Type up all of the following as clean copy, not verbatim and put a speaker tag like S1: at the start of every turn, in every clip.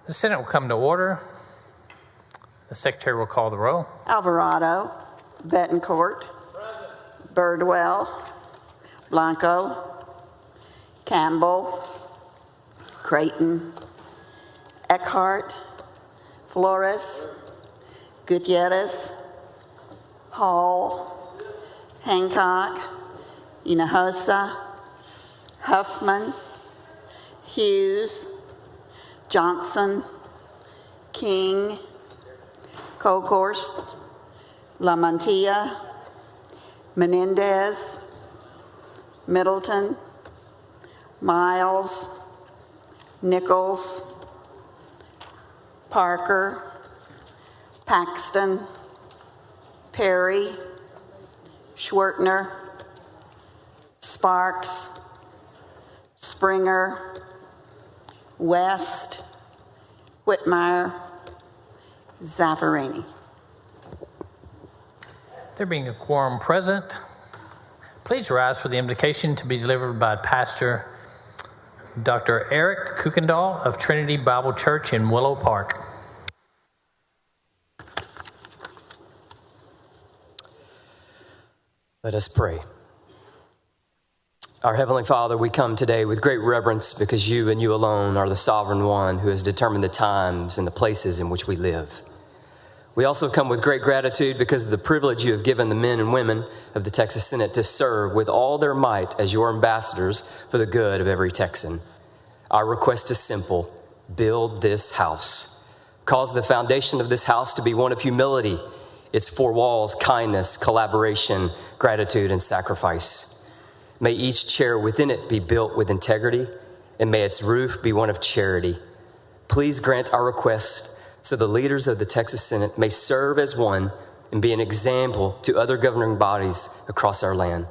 S1: The Senate will come to order. The Secretary will call the roll.
S2: Alvarado, Betancourt, Birdwell, Blanco, Campbell, Creighton, Eckhart, Flores, Gutierrez, Hall, Hancock, Hinojosa, Huffman, Hughes, Johnson, King, Kokhorst, Lamantia, Menendez, Middleton, Miles, Nichols, Parker, Paxton, Perry, Schwertner, Sparks, Springer, West, Whitmire, Zaffirini.
S1: There being a quorum present, please rise for the invocation to be delivered by Pastor Dr. Eric Kuykendall of Trinity Bible Church in Willow Park.
S3: Let us pray. Our Heavenly Father, we come today with great reverence because you and you alone are the sovereign one who has determined the times and the places in which we live. We also come with great gratitude because of the privilege you have given the men and women of the Texas Senate to serve with all their might as your ambassadors for the good of every Texan. Our request is simple: build this house. Cause the foundation of this house to be one of humility, its four walls, kindness, collaboration, gratitude, and sacrifice. May each chair within it be built with integrity, and may its roof be one of charity. Please grant our request so the leaders of the Texas Senate may serve as one and be an example to other governing bodies across our land.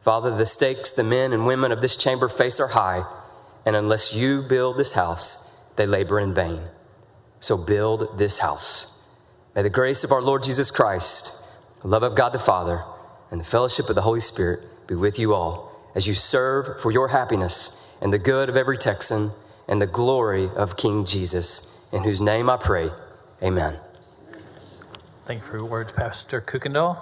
S3: Father, the stakes the men and women of this chamber face are high, and unless you build this house, they labor in vain. So build this house. May the grace of our Lord Jesus Christ, the love of God the Father, and the fellowship of the Holy Spirit be with you all as you serve for your happiness and the good of every Texan and the glory of King Jesus, in whose name I pray. Amen.
S1: Thank you for your words, Pastor Kuykendall.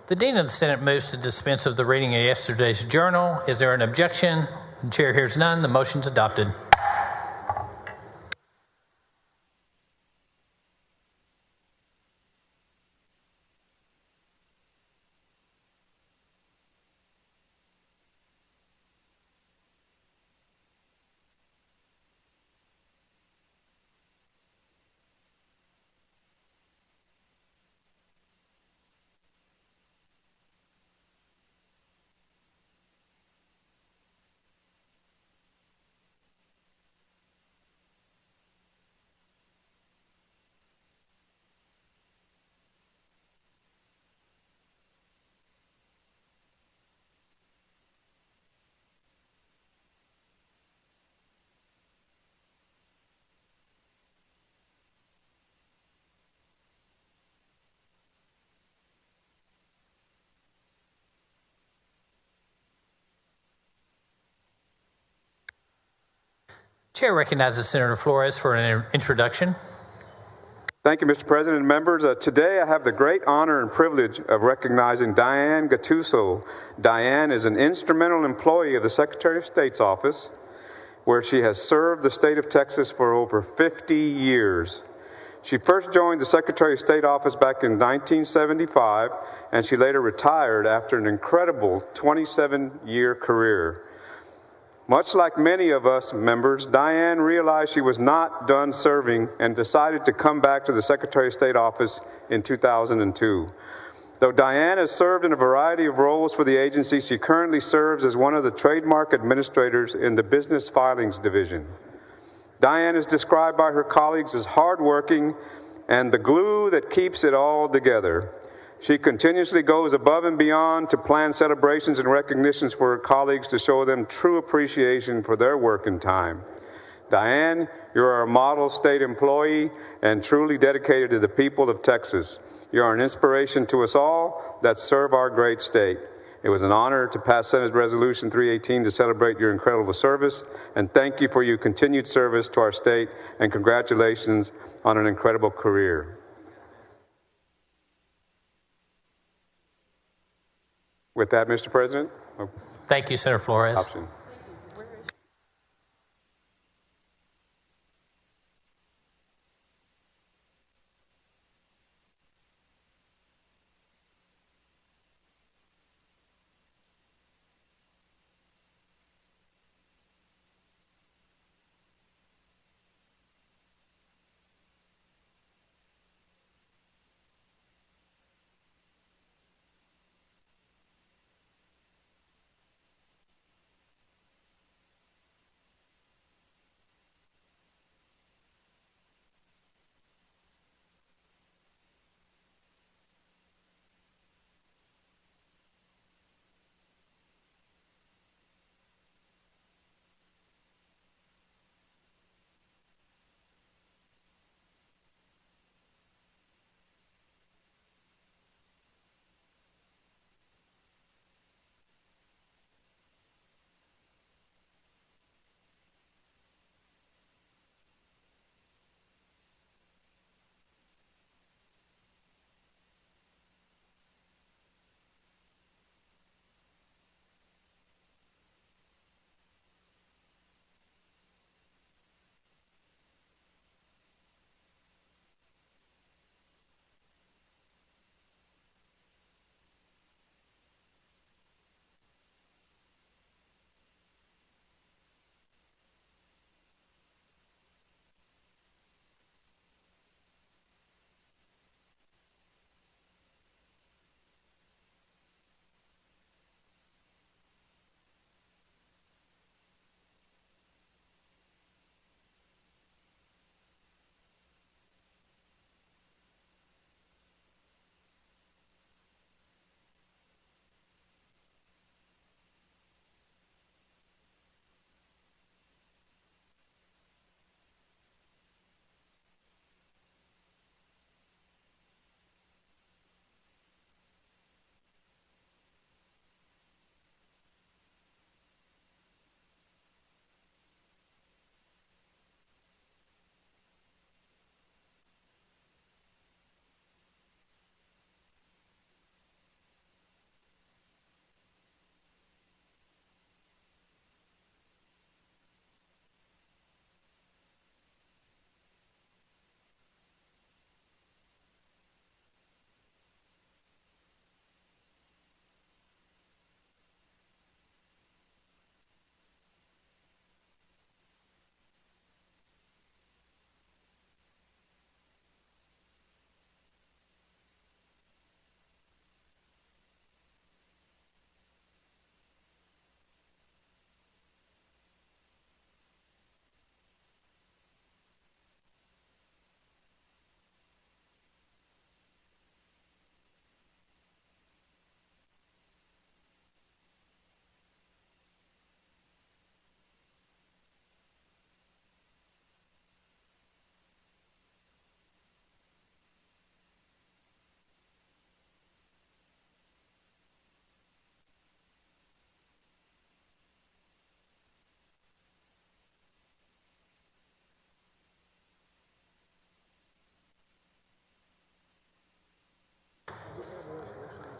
S1: The Dean of the Senate moves to dispense of the reading of yesterday's journal. Is there an objection? The chair hears none. The motion's adopted. Chair recognizes Senator Flores for an introduction.
S4: Thank you, Mr. President and members. Today I have the great honor and privilege of recognizing Diane Gattuso. Diane is an instrumental employee of the Secretary of State's office. where she has served the state of Texas for over 50 years. She first joined the Secretary of State office back in 1975, and she later retired after an incredible 27-year career. Much like many of us members, Diane realized she was not done serving and decided to come back to the Secretary of State office in 2002. Though Diane has served in a variety of roles for the agency, she currently serves as one of the trademark administrators in the Business Filings Division. Diane is described by her colleagues as hardworking and the glue that keeps it all together. She continuously goes above and beyond to plan celebrations and recognitions for her colleagues to show them true appreciation for their work and time. Diane, you are a model state employee and truly dedicated to the people of Texas. You are an inspiration to us all that serve our great state. It was an honor to pass Senate Resolution 318 to celebrate your incredible service, and thank you for your continued service to our state, and congratulations on an incredible career. With that, Mr. President,
S1: Thank you, Senator Flores.
S4: option.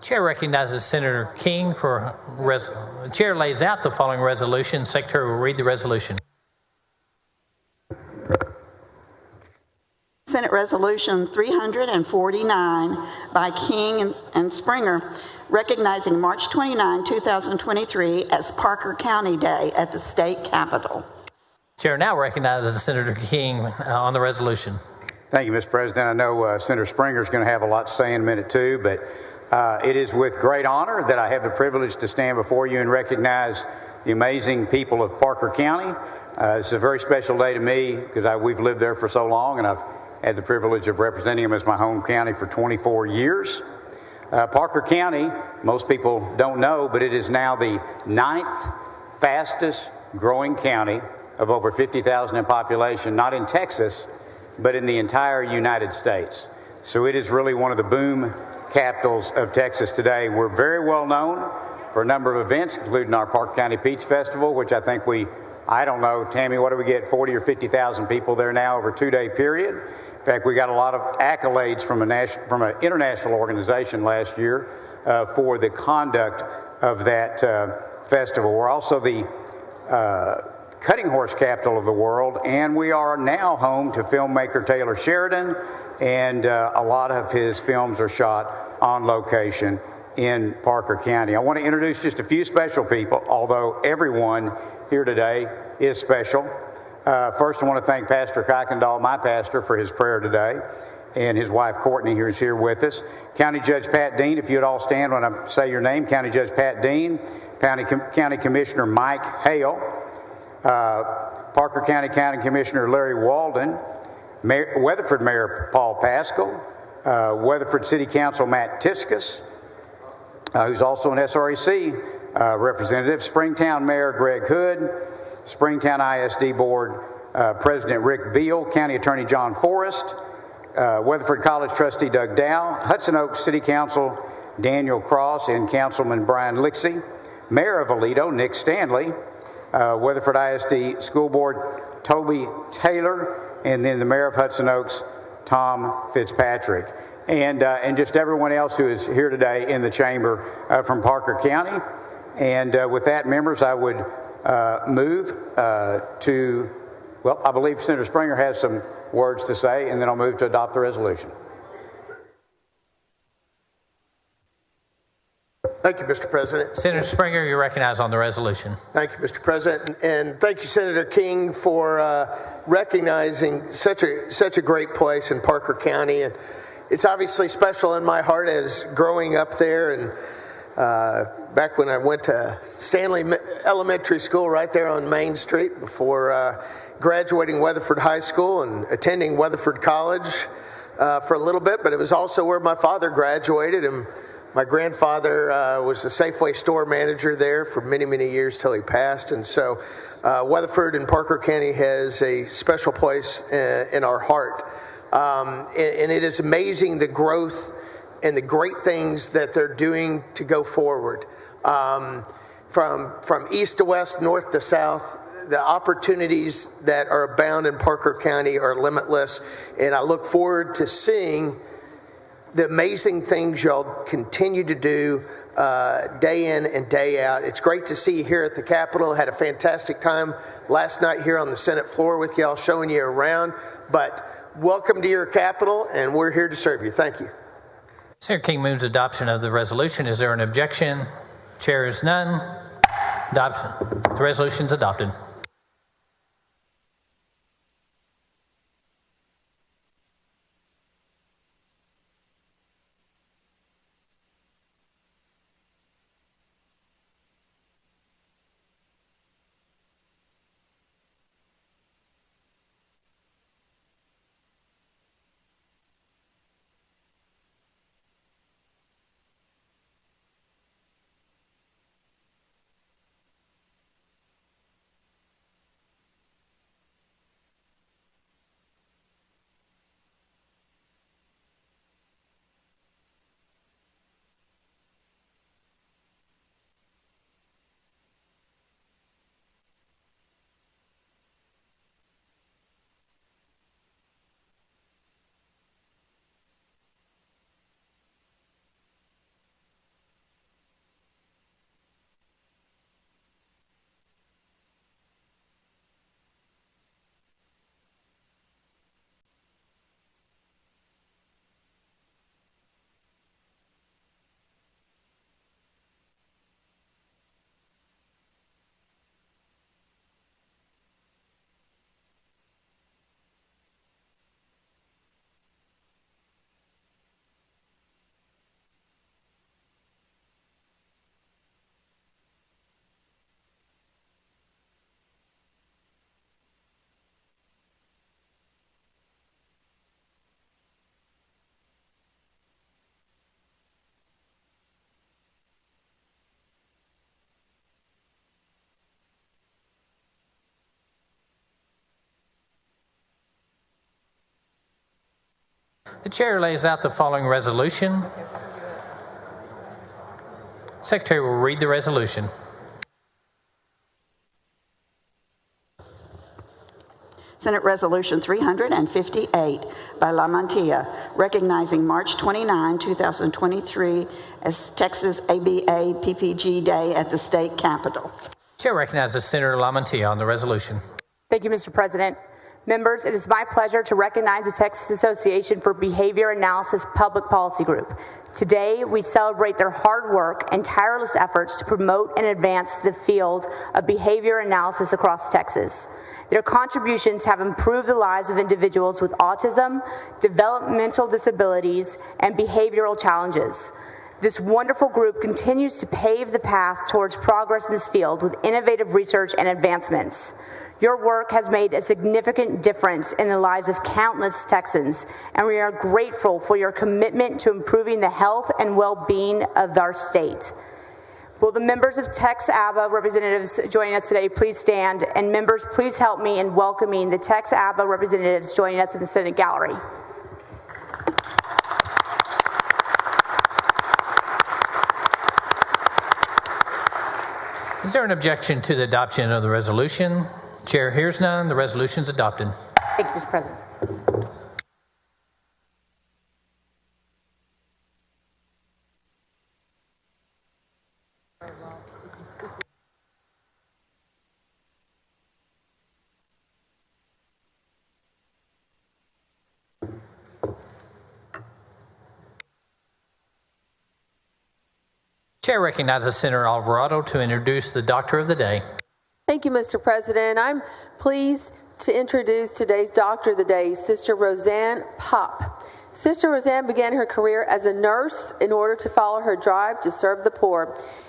S1: Chair recognizes Senator King for the chair lays out the following resolution. Secretary will read the resolution.
S2: Senate Resolution 349 by King and Springer, recognizing March 29, 2023 as Parker County Day at the state capitol.
S1: Chair now recognizes Senator King on the resolution.
S5: Thank you, Mr. President. I know Senator Springer is going to have a lot to say in a minute, too, but it is with great honor that I have the privilege to stand before you and recognize the amazing people of Parker County. It's a very special day to me because we've lived there for so long, and I've had the privilege of representing them as my home county for 24 years. Parker County, most people don't know, but it is now the 9th fastest growing county of over 50,000 in population, not in Texas, but in the entire United States. So it is really one of the boom capitals of Texas today. We're very well known for a number of events, including our Parker County Peach Festival, which I think I don't know, Tammy, what do we get, 40 or 50,000 people there now over a 2-day period. In fact, we got a lot of accolades from an international organization last year for the conduct of that festival. We're also the cutting horse capital of the world, and we are now home to filmmaker Taylor Sheridan, and a lot of his films are shot on location in Parker County. I want to introduce just a few special people, although everyone here today is special. First, I want to thank Pastor Kuykendall, my pastor, for his prayer today, and his wife Courtney, who is here with us. County Judge Pat Dean, if you'd all stand when I say your name. County Judge Pat Dean, County Commissioner Mike Hale, Parker County County Commissioner Larry Walden, Weatherford Mayor Paul Pascal, Weatherford City Council Matt Tiskus, who's also an SREC representative, Springtown Mayor Greg Hood, Springtown ISD Board President Rick Beal, County Attorney John Forrest, Weatherford College Trustee Doug Dow, Hudson Oaks City Council Daniel Cross and Councilman Brian Lixie, Mayor of Aledo Nick Stanley, Weatherford ISD School Board Toby Taylor, and then the Mayor of Hudson Oaks, Tom Fitzpatrick, and just everyone else who is here today in the chamber from Parker County. And with that, members, I would move to, well, I believe Senator Springer has some words to say, and then I'll move to adopt the resolution.
S6: Thank you, Mr. President.
S1: Senator Springer, you're recognized on the resolution.
S6: Thank you, Mr. President. And thank you, Senator King, for recognizing such a great place in Parker County. And it's obviously special in my heart as growing up there. And back when I went to Stanley Elementary School right there on Main Street before graduating Weatherford High School and attending Weatherford College for a little bit. But it was also where my father graduated, and my grandfather was the Safeway store manager there for many, many years till he passed. And so Weatherford and Parker County has a special place in our heart. And it is amazing the growth and the great things that they're doing to go forward. From east to west, north to south, the opportunities that are abound in Parker County are limitless. And I look forward to seeing the amazing things y'all continue to do day in and day out. It's great to see you here at the Capitol. Had a fantastic time last night here on the Senate floor with y'all, showing you around. But welcome to your Capitol, and we're here to serve you. Thank you.
S1: Senator King moves adoption of the resolution. Is there an objection? Chair is none. Adoption. The resolution is adopted. The chair lays out the following resolution. Secretary will read the resolution.
S2: Senate Resolution 358 by La Mantilla, recognizing March 29, 2023 as Texas ABA PPG Day at the state capitol.
S1: Chair recognizes Senator Lamantilla on the resolution.
S7: Thank you, Mr. President. Members, it is my pleasure to recognize the Texas Association for Behavior Analysis Public Policy Group. Today, we celebrate their hard work and tireless efforts to promote and advance the field of behavior analysis across Texas. Their contributions have improved the lives of individuals with autism, developmental disabilities, and behavioral challenges. This wonderful group continues to pave the path towards progress in this field with innovative research and advancements. Your work has made a significant difference in the lives of countless Texans, and we are grateful for your commitment to improving the health and well-being of our state. Will the members of Tex ABBA representatives joining us today please stand? And members, please help me in welcoming the Tex ABBA representatives joining us in the Senate gallery.
S1: Is there an objection to the adoption of the resolution? Chair hears none. The resolution is adopted.
S7: Thank you, Mr. President.
S1: Chair recognizes Senator Alvarado to introduce the Doctor of the Day.
S8: Thank you, Mr. President. I'm pleased to introduce today's Doctor of the Day, Sister Roseanne Popp. Sister Roseanne began her career as a nurse in order to follow her drive to serve the poor.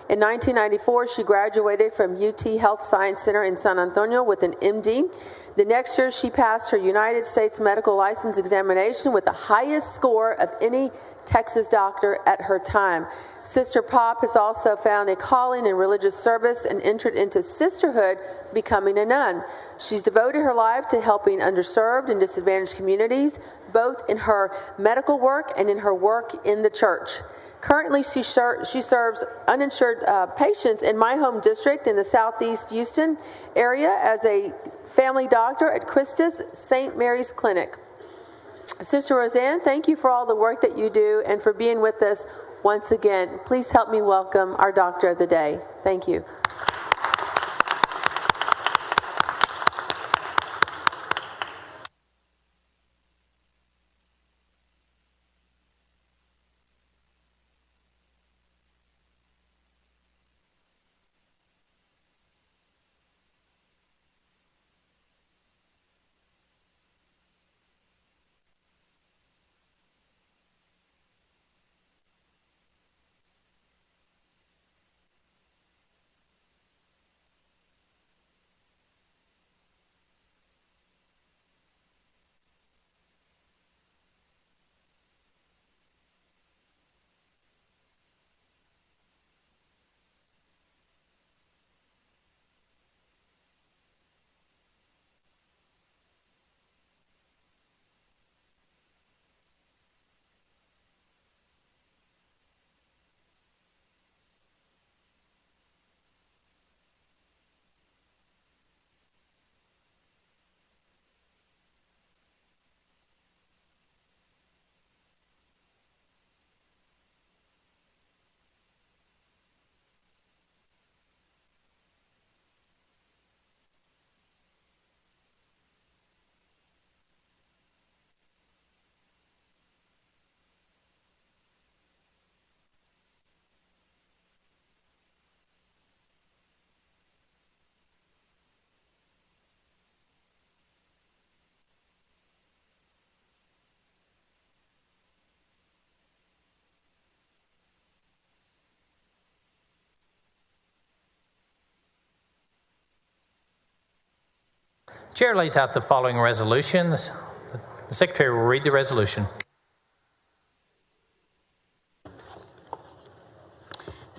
S8: In 1994, she graduated from UT Health Science Center in San Antonio with an MD. The next year, she passed her United States medical license examination with the highest score of any Texas doctor at her time. Sister Popp has also found a calling in religious service and entered into sisterhood, becoming a nun. She's devoted her life to helping underserved and disadvantaged communities, both in her medical work and in her work in the church. Currently, she serves uninsured patients in my home district in the Southeast Houston area as a family doctor at Christus St. Mary's Clinic. Sister Roseanne, thank you for all the work that you do and for being with us once again. Please help me welcome our Doctor of the Day. Thank you.
S1: Chair lays out the following resolution. The Secretary will read the resolution.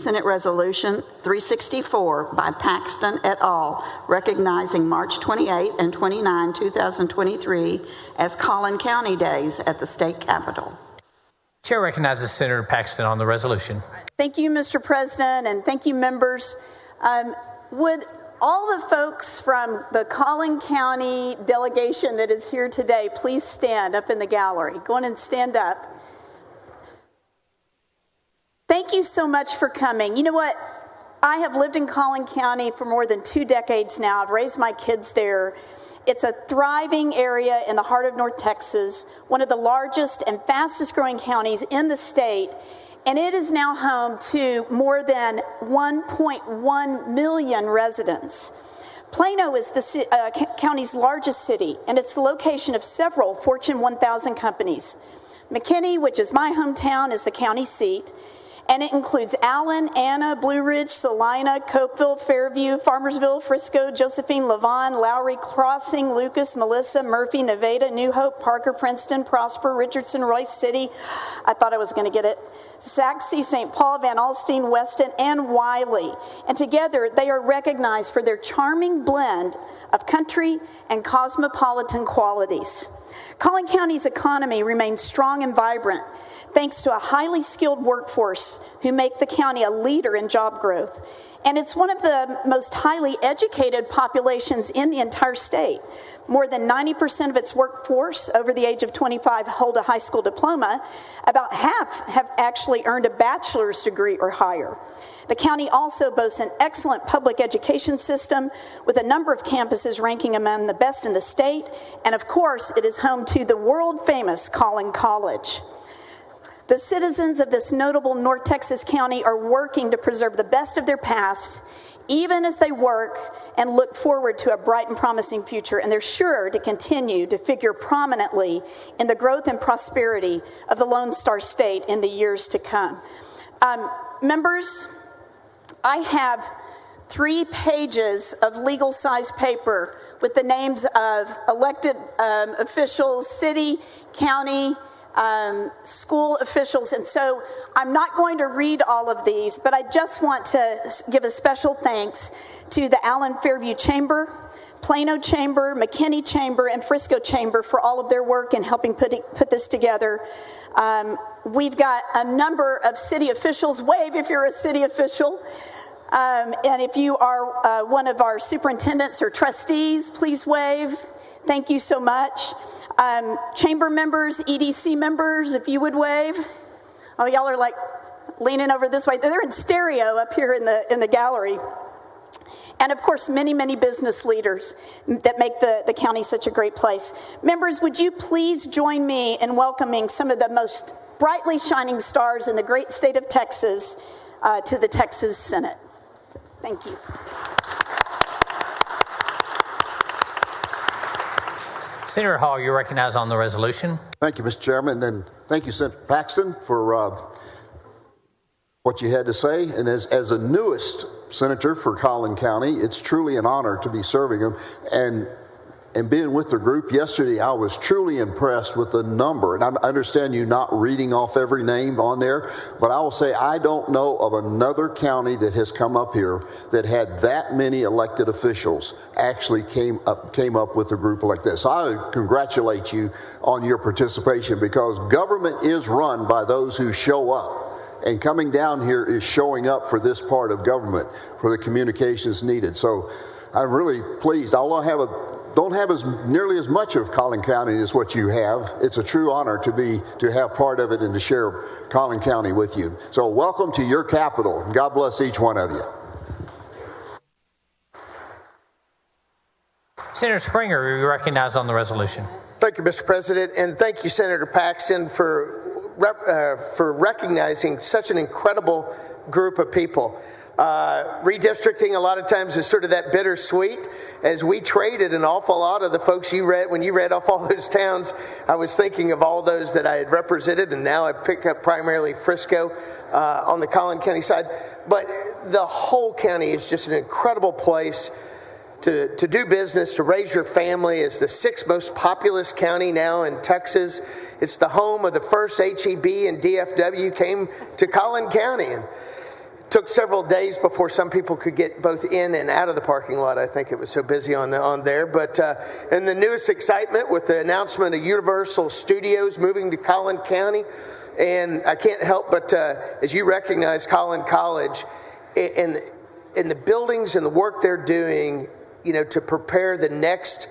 S2: Senate Resolution 364 by Paxton et al., recognizing March 28 and 29, 2023 as Collin County Days at the state capitol.
S1: Chair recognizes Senator Paxton on the resolution.
S9: Thank you, Mr. President, and thank you, members. Would all the folks from the Collin County delegation that is here today please stand up in the gallery? Go on and stand up. Thank you so much for coming. You know what? I have lived in Collin County for more than 2 decades now. I've raised my kids there. It's a thriving area in the heart of North Texas, one of the largest and fastest growing counties in the state, and it is now home to more than 1.1 million residents. Plano is the county's largest city, and it's the location of several Fortune 1000 companies. McKinney, which is my hometown, is the county seat, and it includes Allen, Anna, Blue Ridge, Salina, Copeville, Fairview, Farmersville, Frisco, Josephine, Lavon, Lowry Crossing, Lucas, Melissa, Murphy, Nevada, New Hope, Parker, Princeton, Prosper, Richardson, Royce City. I thought I was going to get it. Sachse, St. Paul, Van Alstyne, Weston, and Wiley. And together they are recognized for their charming blend of country and cosmopolitan qualities. Collin County's economy remains strong and vibrant thanks to a highly skilled workforce who make the county a leader in job growth. And it's one of the most highly educated populations in the entire state. More than 90% of its workforce over the age of 25 hold a high school diploma. About half have actually earned a bachelor's degree or higher. The county also boasts an excellent public education system with a number of campuses ranking among the best in the state. And of course, it is home to the world-famous Collin College. The citizens of this notable North Texas county are working to preserve the best of their past, even as they work and look forward to a bright and promising future. And they're sure to continue to figure prominently in the growth and prosperity of the Lone Star State in the years to come. Members, I have 3 pages of legal-size paper with the names of elected officials, city, county, school officials, and so I'm not going to read all of these, but I just want to give a special thanks to the Allen Fairview Chamber, Plano Chamber, McKinney Chamber, and Frisco Chamber for all of their work in helping put this together. We've got a number of city officials. Wave if you're a city official. And if you are one of our superintendents or trustees, please wave. Thank you so much. Chamber members, EDC members, if you would wave. Oh, y'all are like leaning over this way. They're in stereo up here in the gallery. And of course, many, many business leaders that make the county such a great place. Members, would you please join me in welcoming some of the most brightly shining stars in the great state of Texas to the Texas Senate. Thank you.
S1: Senator Hall, you're recognized on the resolution.
S10: Thank you, Mr. Chairman, and thank you, Senator Paxton, for what you had to say. And as the newest senator for Collin County, it's truly an honor to be serving him. And being with the group yesterday, I was truly impressed with the number. And I understand you not reading off every name on there, but I will say I don't know of another county that has come up here that had that many elected officials actually came up with a group like this. So I congratulate you on your participation, because government is run by those who show up. And coming down here is showing up for this part of government, for the communications needed. So I'm really pleased. Although don't have nearly as much of Collin County as what you have, it's a true honor to have part of it and to share Collin County with you. So welcome to your capital. God bless each one of you.
S1: Senator Springer, you're recognized on the resolution.
S6: Thank you, Mr. President, and thank you, Senator Paxton, for recognizing such an incredible group of people. Redistricting a lot of times is sort of that bittersweet, as we traded an awful lot of the folks when you read off all those towns. I was thinking of all those that I had represented, and now I pick up primarily Frisco on the Collin County side. But the whole county is just an incredible place to do business, to raise your family. It's the 6th most populous county now in Texas. It's the home of the first HEB and DFW came to Collin County. And took several days before some people could get both in and out of the parking lot. I think it was so busy on there. But and the newest excitement with the announcement of Universal Studios moving to Collin County, and I can't help but as you recognize Collin College and the buildings and the work they're doing, to prepare the next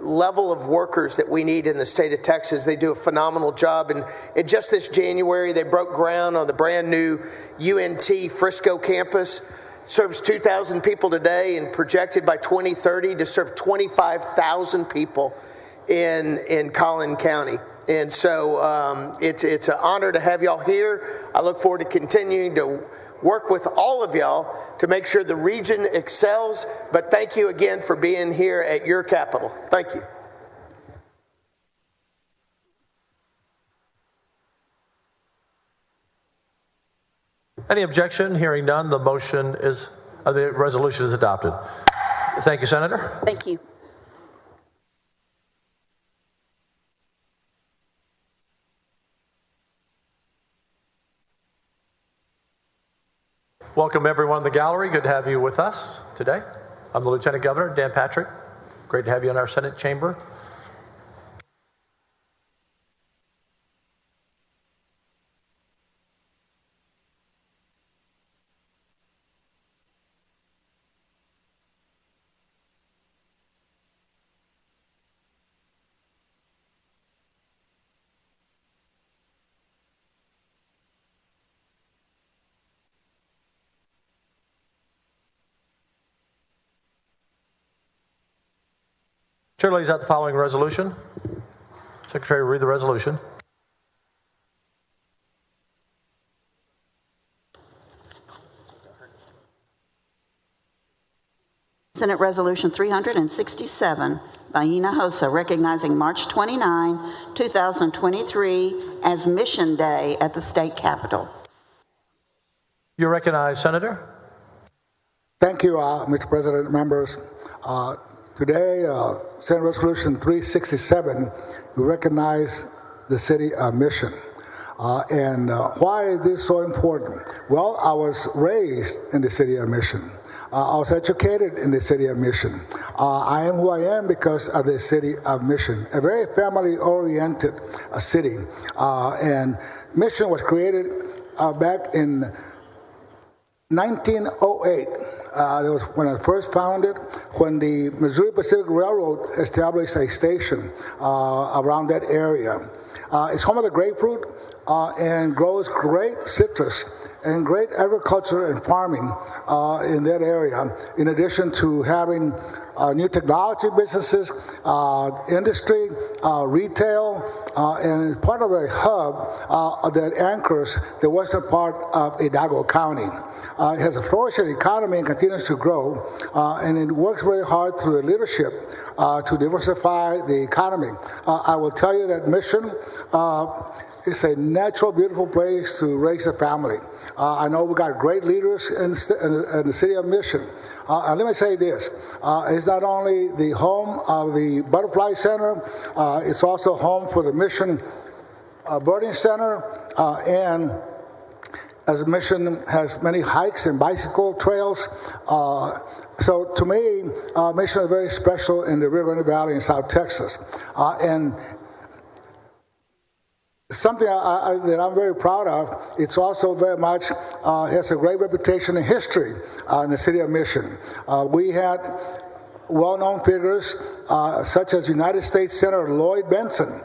S6: level of workers that we need in the state of Texas. They do a phenomenal job. And just this January, they broke ground on the brand new UNT Frisco campus. Serves 2,000 people today and projected by 2030 to serve 25,000 people in Collin County. And so it's an honor to have y'all here. I look forward to continuing to work with all of y'all to make sure the region excels. But thank you again for being here at your capital. Thank you.
S11: Any objection? Hearing none, the resolution is adopted. Thank you, Senator.
S9: Thank you.
S11: Welcome everyone in the gallery. Good to have you with us today. I'm the Lieutenant Governor, Dan Patrick. Great to have you in our Senate chamber. Chair lays out the following resolution. Secretary, read the resolution.
S2: Senate Resolution 367 by Hinojosa, recognizing March 29, 2023 as Mission Day at the state capitol.
S11: You're recognized, Senator.
S12: Thank you, Mr. President, members. Today, Senate Resolution 367, we recognize the city of Mission. And why is this so important? Well, I was raised in the city of Mission. I was educated in the city of Mission. I am who I am because of the city of Mission, a very family-oriented city. And Mission was created back in 1908. That was when I first found it, when the Missouri Pacific Railroad established a station around that area. It's home of the grapefruit and grows great citrus and great agriculture and farming in that area, in addition to having new technology businesses, industry, retail, and it's part of a hub that anchors the western part of Hidalgo County. It has a flourishing economy and continues to grow, and it works very hard through the leadership to diversify the economy. I will tell you that Mission is a natural, beautiful place to raise a family. I know we got great leaders in the city of Mission. And let me say this, it's not only the home of the Butterfly Center, it's also home for the Mission Birding Center, and as Mission has many hikes and bicycle trails. So to me, Mission is very special in the Rio Grande Valley in South Texas. And something that I'm very proud of, it's also very much has a great reputation in history in the city of Mission. We had well-known figures such as United States Senator Lloyd Bentsen,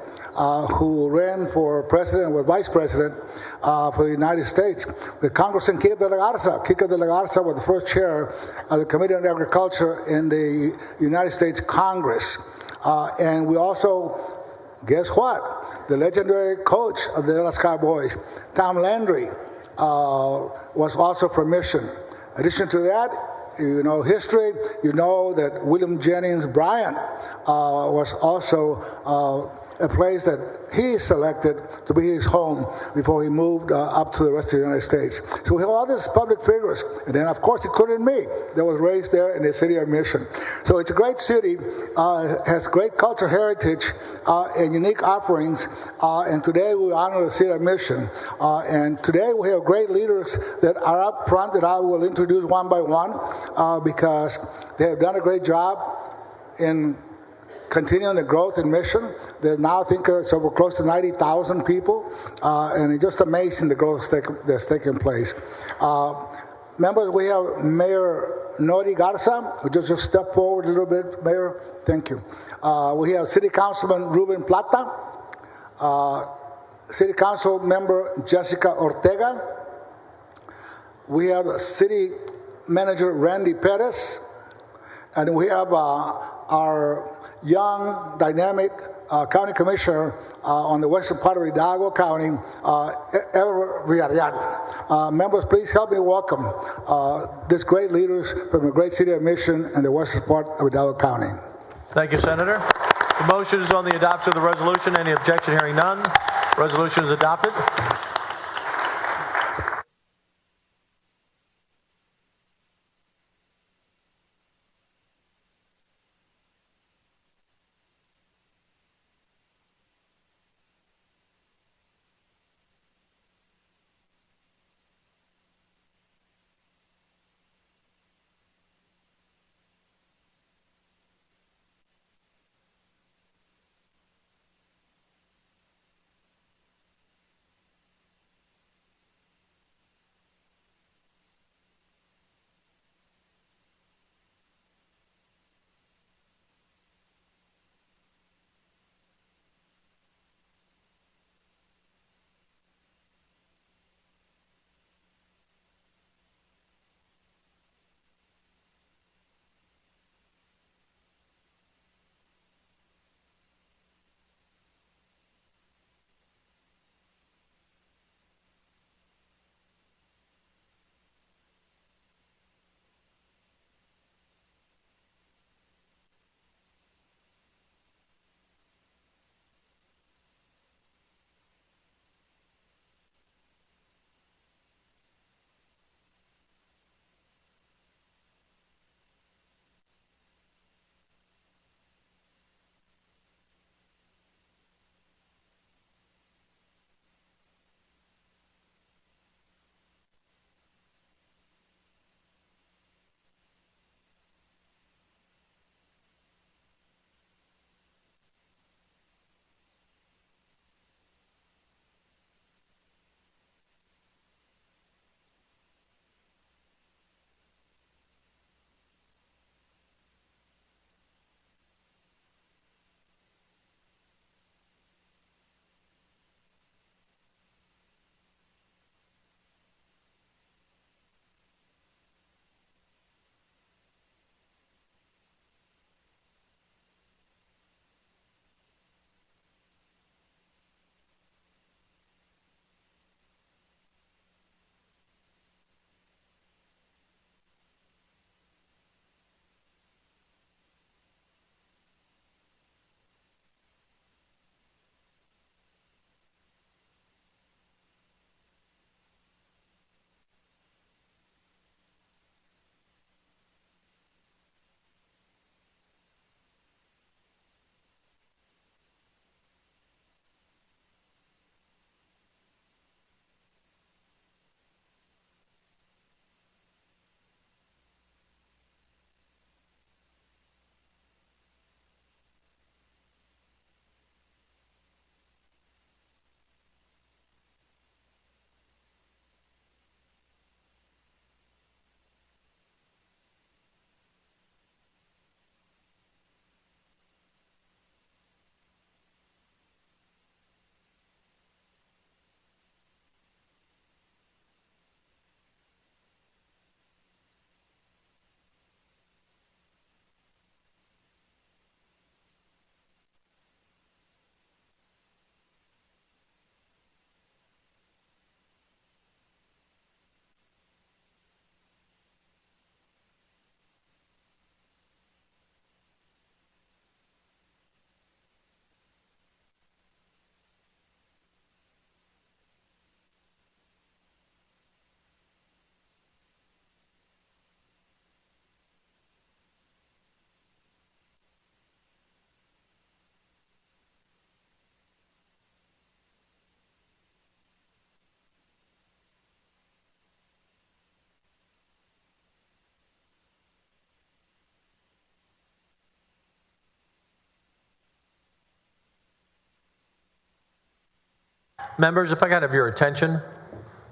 S12: who ran for president and was vice president for the United States. With Congressman Kiko de la Garza was the first chair of the Committee on Agriculture in the United States Congress. And we also, guess what? The legendary coach of the Dallas Cowboys, Tom Landry, was also from Mission. In addition to that, you know history, you know that William Jennings Bryan was also a place that he selected to be his home before he moved up to the rest of the United States. So we have all these public figures. And then, of course, including me, that was raised there in the city of Mission. So it's a great city, has great cultural heritage and unique offerings. And today we honor the city of Mission. And today we have great leaders that are up front that I will introduce one by one because they have done a great job in continuing the growth in Mission. There's now, I think, it's over close to 90,000 people, and it's just amazing the growth that's taking place. Members, we have Mayor Nori Garza, who just step forward a little bit, Mayor. Thank you. We have City Councilman Ruben Plata, City Council Member Jessica Ortega. We have City Manager Randy Perez, and we have our young, dynamic County Commissioner on the western part of Hidalgo County, Ever Villarreal. Members, please help me welcome these great leaders from the great city of Mission and the western part of Hidalgo County.
S11: Thank you, Senator. The motion is on the adoption of the resolution. Any objection? Hearing none. Resolution is adopted. Members, if I could have your attention.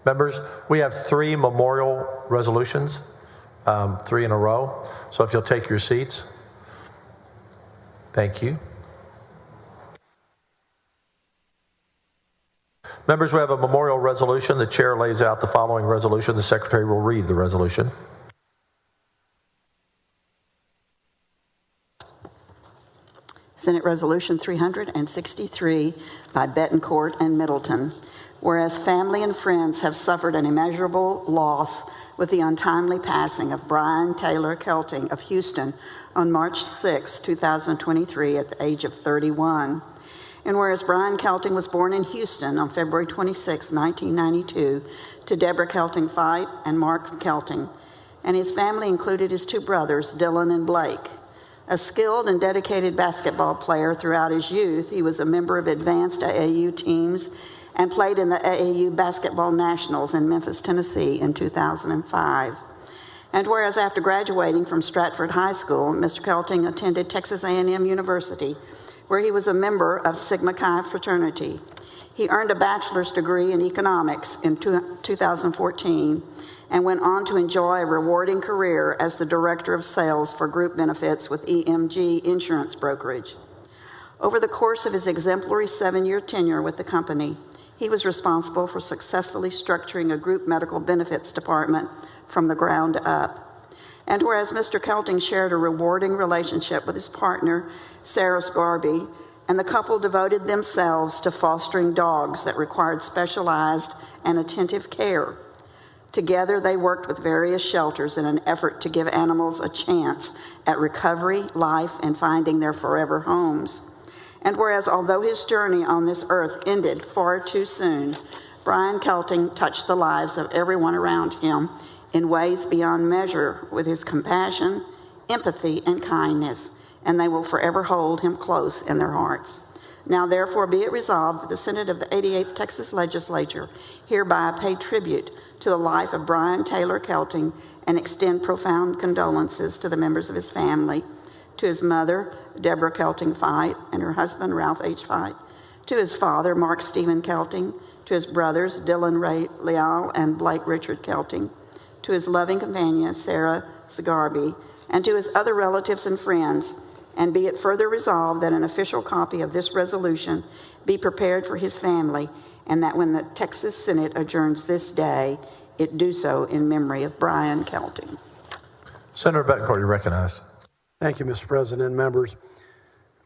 S11: Members, we have 3 memorial resolutions, 3 in a row. So if you'll take your seats. Thank you. Members, we have a memorial resolution. The chair lays out the following resolution. The secretary will read the resolution.
S2: Senate Resolution 363 by Betancourt and Middleton. Whereas family and friends have suffered an immeasurable loss with the untimely passing of Brian Taylor Kelting of Houston on March 6, 2023, at the age of 31. And whereas Brian Kelting was born in Houston on February 26, 1992, to Deborah Kelting Fite and Mark Kelting, and his family included his 2 brothers, Dylan and Blake. A skilled and dedicated basketball player throughout his youth, he was a member of advanced AAU teams and played in the AAU Basketball Nationals in Memphis, Tennessee in 2005. And whereas after graduating from Stratford High School, Mr. Kelting attended Texas A&M University, where he was a member of Sigma Chi fraternity. He earned a bachelor's degree in economics in 2014 and went on to enjoy a rewarding career as the director of sales for group benefits with EMG Insurance Brokerage. Over the course of his exemplary 7-year tenure with the company, he was responsible for successfully structuring a group medical benefits department from the ground up. And whereas Mr. Kelting shared a rewarding relationship with his partner, Sarah Sgarby, and the couple devoted themselves to fostering dogs that required specialized and attentive care. Together, they worked with various shelters in an effort to give animals a chance at recovery, life, and finding their forever homes. And whereas although his journey on this earth ended far too soon, Brian Kelting touched the lives of everyone around him in ways beyond measure with his compassion, empathy, and kindness, and they will forever hold him close in their hearts. Now, therefore, be it resolved that the Senate of the 88th Texas Legislature hereby pay tribute to the life of Brian Taylor Kelting and extend profound condolences to the members of his family, to his mother, Deborah Kelting Fite, and her husband, Ralph H. Fite, to his father, Mark Stephen Kelting, to his brothers, Dylan Ray Leal and Blake Richard Kelting, to his loving companion, Sarah Sgarby, and to his other relatives and friends. And be it further resolved that an official copy of this resolution be prepared for his family, and that when the Texas Senate adjourns this day, it do so in memory of Brian Kelting.
S11: Senator Betancourt, you're recognized.
S13: Thank you, Mr. President and members.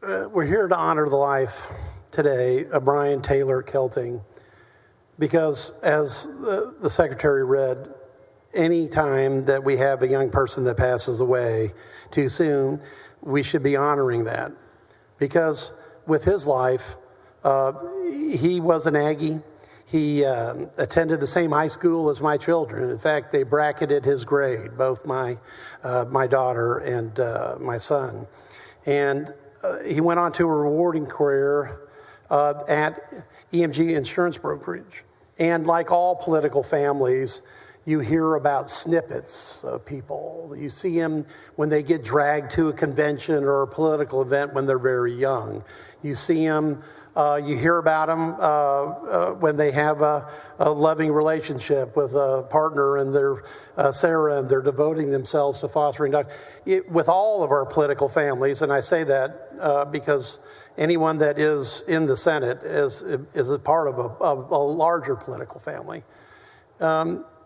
S13: We're here to honor the life today of Brian Taylor Kelting because, as the Secretary read, any time that we have a young person that passes away too soon, we should be honoring that. Because with his life, he was an Aggie. He attended the same high school as my children. In fact, they bracketed his grade, both my daughter and my son. And he went on to a rewarding career at EMG Insurance Brokerage. And like all political families, you hear about snippets of people. You see them when they get dragged to a convention or a political event when they're very young. You see them, you hear about them when they have a loving relationship with a partner and their Sarah, and they're devoting themselves to fostering dogs. With all of our political families, and I say that because anyone that is in the Senate is a part of a larger political family.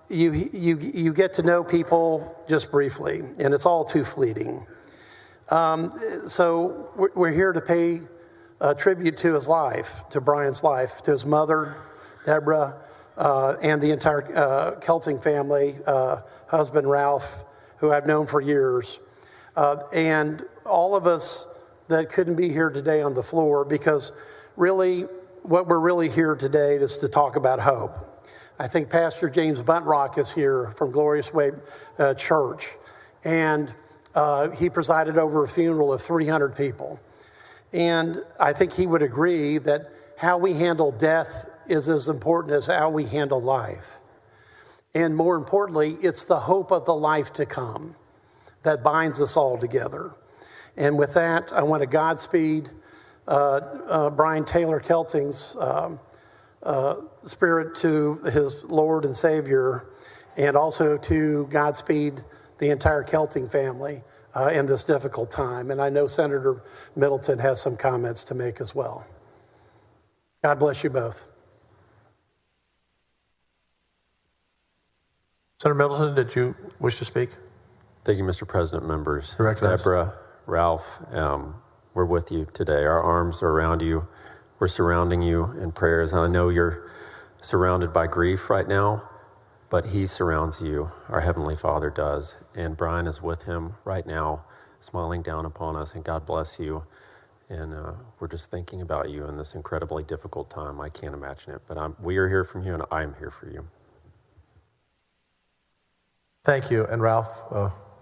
S13: You get to know people just briefly, and it's all too fleeting. So we're here to pay tribute to his life, to Brian's life, to his mother, Deborah, and the entire Kelting family, husband Ralph, who I've known for years, and all of us that couldn't be here today on the floor, because really what we're really here today is to talk about hope. I think Pastor James Buntrock is here from Glorious Way Church, and he presided over a funeral of 300 people. And I think he would agree that how we handle death is as important as how we handle life. And more importantly, it's the hope of the life to come that binds us all together. And with that, I want to Godspeed Brian Taylor Kelting's spirit to his Lord and Savior, and also to Godspeed the entire Kelting family in this difficult time. And I know Senator Middleton has some comments to make as well. God bless you both.
S11: Senator Middleton, did you wish to speak?
S14: Thank you, Mr. President, members.
S11: You're recognized.
S14: Deborah, Ralph, we're with you today. Our arms are around you. We're surrounding you in prayers. And I know you're surrounded by grief right now, but he surrounds you. Our Heavenly Father does. And Brian is with him right now, smiling down upon us. And God bless you. And we're just thinking about you in this incredibly difficult time. I can't imagine it. But we are here from you, and I am here for you.
S11: Thank you. And Ralph,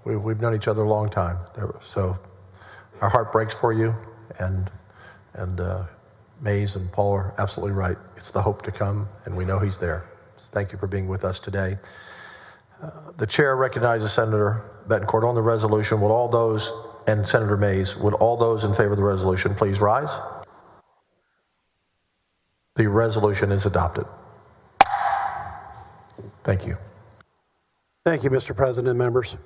S11: we've known each other a long time, so our heart breaks for you. And Mays and Paul are absolutely right. It's the hope to come, and we know he's there. So thank you for being with us today. The chair recognizes Senator Betancourt on the resolution. Will all those, and Senator Mays, would all those in favor of the resolution please rise? The resolution is adopted. Thank you.
S13: Thank you, Mr. President and members.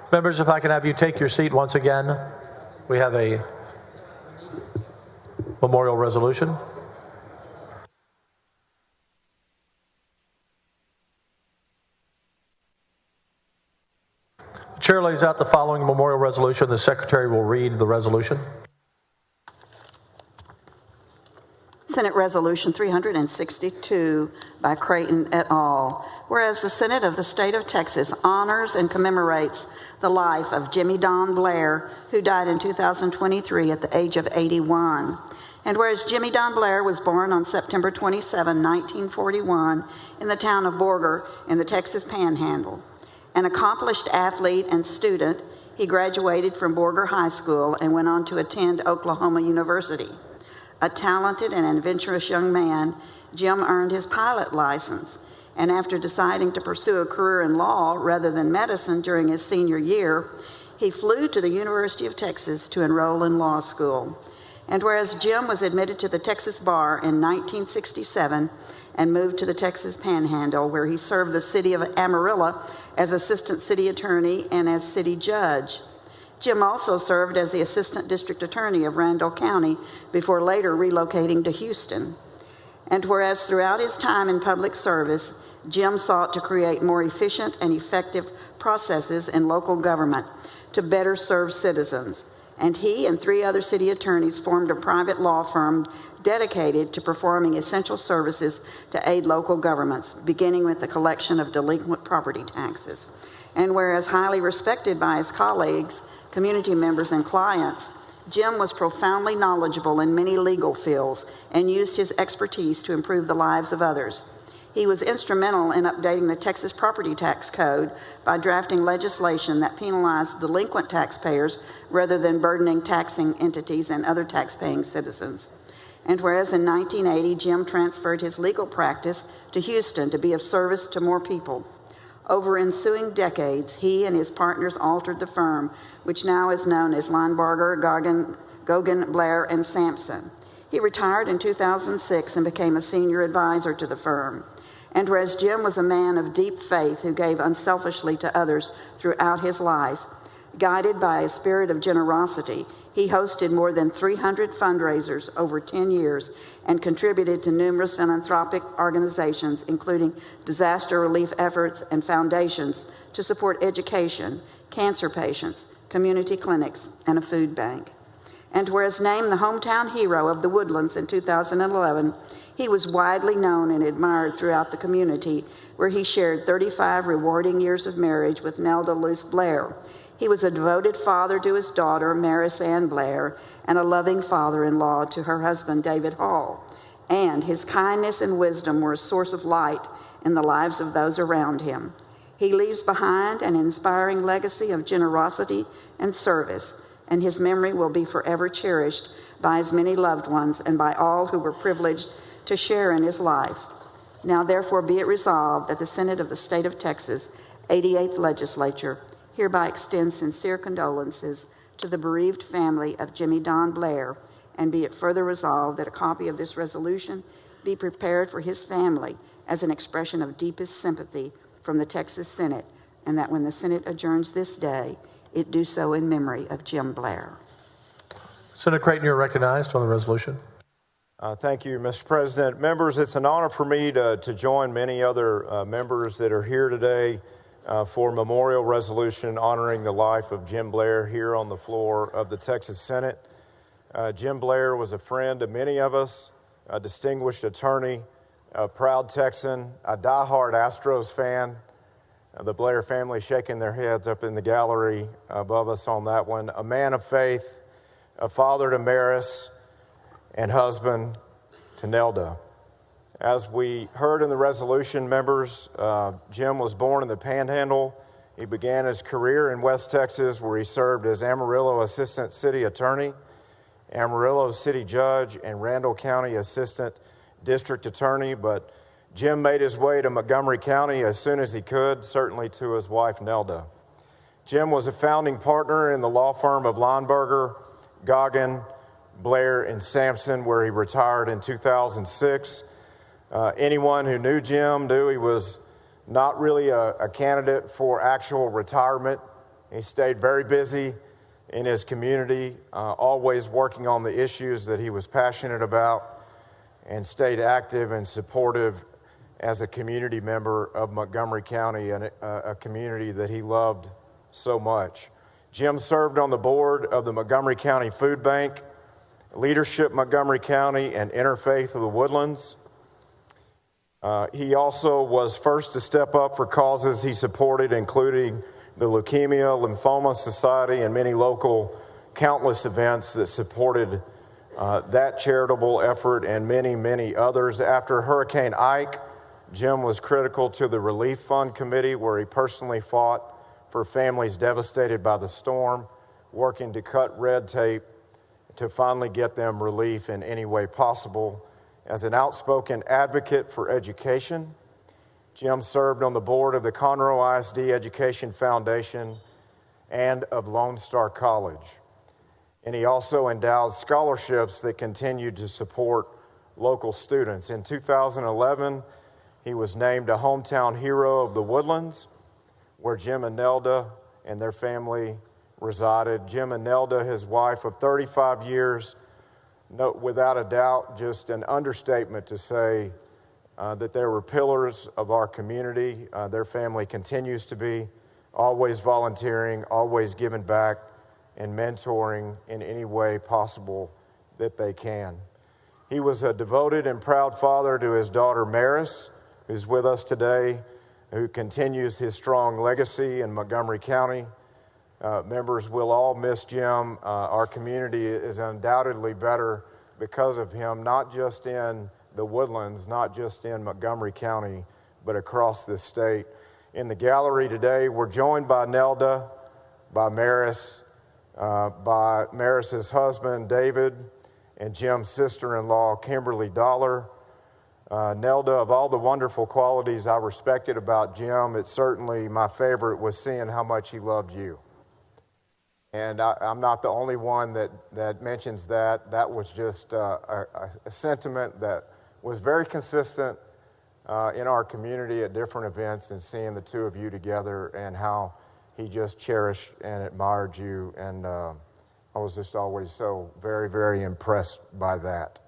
S11: Members, if I can have you take your seat once again. We have a memorial resolution. The chair lays out the following memorial resolution. The secretary will read the resolution.
S2: Senate Resolution 362 by Creighton et al. Whereas the Senate of the State of Texas honors and commemorates the life of Jimmy Don Blair, who died in 2023 at the age of 81. And whereas Jimmy Don Blair was born on September 27, 1941, in the town of Borger in the Texas Panhandle. An accomplished athlete and student, he graduated from Borger High School and went on to attend Oklahoma University. A talented and adventurous young man, Jim earned his pilot license, and after deciding to pursue a career in law rather than medicine during his senior year, he flew to the University of Texas to enroll in law school. And whereas Jim was admitted to the Texas Bar in 1967 and moved to the Texas Panhandle, where he served the city of Amarillo as assistant city attorney and as city judge. Jim also served as the assistant district attorney of Randall County before later relocating to Houston. And whereas throughout his time in public service, Jim sought to create more efficient and effective processes in local government to better serve citizens. And he and 3 other city attorneys formed a private law firm dedicated to performing essential services to aid local governments, beginning with the collection of delinquent property taxes. And whereas highly respected by his colleagues, community members, and clients, Jim was profoundly knowledgeable in many legal fields and used his expertise to improve the lives of others. He was instrumental in updating the Texas Property Tax Code by drafting legislation that penalized delinquent taxpayers rather than burdening taxing entities and other taxpaying citizens. And whereas in 1980, Jim transferred his legal practice to Houston to be of service to more people. Over ensuing decades, he and his partners altered the firm, which now is known as Linebarger, Gogan, Blair, and Sampson. He retired in 2006 and became a senior advisor to the firm. And whereas Jim was a man of deep faith who gave unselfishly to others throughout his life, guided by a spirit of generosity, he hosted more than 300 fundraisers over 10 years and contributed to numerous philanthropic organizations, including disaster relief efforts and foundations to support education, cancer patients, community clinics, and a food bank. And whereas named the hometown hero of the Woodlands in 2011, he was widely known and admired throughout the community, where he shared 35 rewarding years of marriage with Nelda Luce Blair. He was a devoted father to his daughter, Maris Ann Blair, and a loving father-in-law to her husband, David Hall. And his kindness and wisdom were a source of light in the lives of those around him. He leaves behind an inspiring legacy of generosity and service, and his memory will be forever cherished by his many loved ones and by all who were privileged to share in his life. Now, therefore, be it resolved that the Senate of the State of Texas, 88th Legislature, hereby extends sincere condolences to the bereaved family of Jimmy Don Blair, and be it further resolved that a copy of this resolution be prepared for his family as an expression of deepest sympathy from the Texas Senate, and that when the Senate adjourns this day, it do so in memory of Jim Blair.
S11: Senator Creighton, you're recognized on the resolution.
S15: Thank you, Mr. President. Members, it's an honor for me to join many other members that are here today for a memorial resolution honoring the life of Jim Blair here on the floor of the Texas Senate. Jim Blair was a friend of many of us, a distinguished attorney, a proud Texan, a diehard Astros fan. The Blair family shaking their heads up in the gallery above us on that one. A man of faith, a father to Maris, and husband to Nelda. As we heard in the resolution, members, Jim was born in the Panhandle. He began his career in West Texas, where he served as Amarillo Assistant City Attorney, Amarillo City Judge, and Randall County Assistant District Attorney. But Jim made his way to Montgomery County as soon as he could, certainly to his wife, Nelda. Jim was a founding partner in the law firm of Linebarger, Goggin, Blair, and Sampson, where he retired in 2006. Anyone who knew Jim knew he was not really a candidate for actual retirement. He stayed very busy in his community, always working on the issues that he was passionate about, and stayed active and supportive as a community member of Montgomery County, and a community that he loved so much. Jim served on the board of the Montgomery County Food Bank, Leadership Montgomery County, and Interfaith of the Woodlands. He also was first to step up for causes he supported, including the Leukemia Lymphoma Society and many local countless events that supported that charitable effort and many, many others. After Hurricane Ike, Jim was critical to the Relief Fund Committee, where he personally fought for families devastated by the storm, working to cut red tape to finally get them relief in any way possible. As an outspoken advocate for education, Jim served on the board of the Conroe ISD Education Foundation and of Lone Star College. And he also endowed scholarships that continued to support local students. In 2011, he was named a Hometown Hero of the Woodlands, where Jim and Nelda and their family resided. Jim and Nelda, his wife of 35 years, without a doubt, just an understatement to say that they were pillars of our community. Their family continues to be, always volunteering, always giving back, and mentoring in any way possible that they can. He was a devoted and proud father to his daughter Maris, who's with us today, who continues his strong legacy in Montgomery County. Members will all miss Jim. Our community is undoubtedly better because of him, not just in the Woodlands, not just in Montgomery County, but across this state. In the gallery today, we're joined by Nelda, by Maris, by Maris's husband, David, and Jim's sister-in-law, Kimberly Dollar. Nelda, of all the wonderful qualities I respected about Jim, it's certainly my favorite was seeing how much he loved you. And I'm not the only one that mentions that. That was just a sentiment that was very consistent in our community at different events, and seeing the two of you together and how he just cherished and admired you. And I was just always so very, very impressed by that,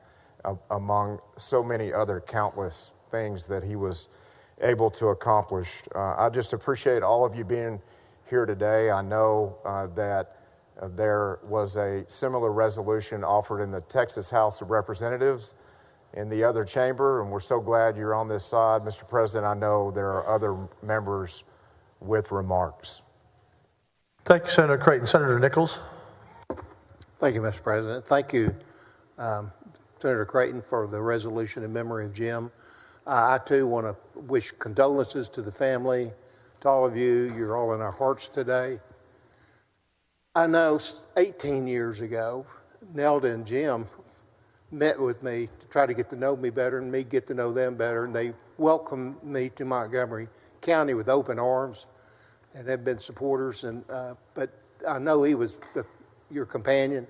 S15: among so many other countless things that he was able to accomplish. I just appreciate all of you being here today. I know that there was a similar resolution offered in the Texas House of Representatives in the other chamber, and we're so glad you're on this side. Mr. President, I know there are other members with remarks.
S11: Thank you, Senator Creighton. Senator Nichols.
S16: Thank you, Mr. President. Thank you, Senator Creighton, for the resolution in memory of Jim. I, too, want to wish condolences to the family, to all of you. You're all in our hearts today. I know 18 years ago, Nelda and Jim met with me to try to get to know me better and me get to know them better, and they welcomed me to Montgomery County with open arms and have been supporters. And but I know he was your companion,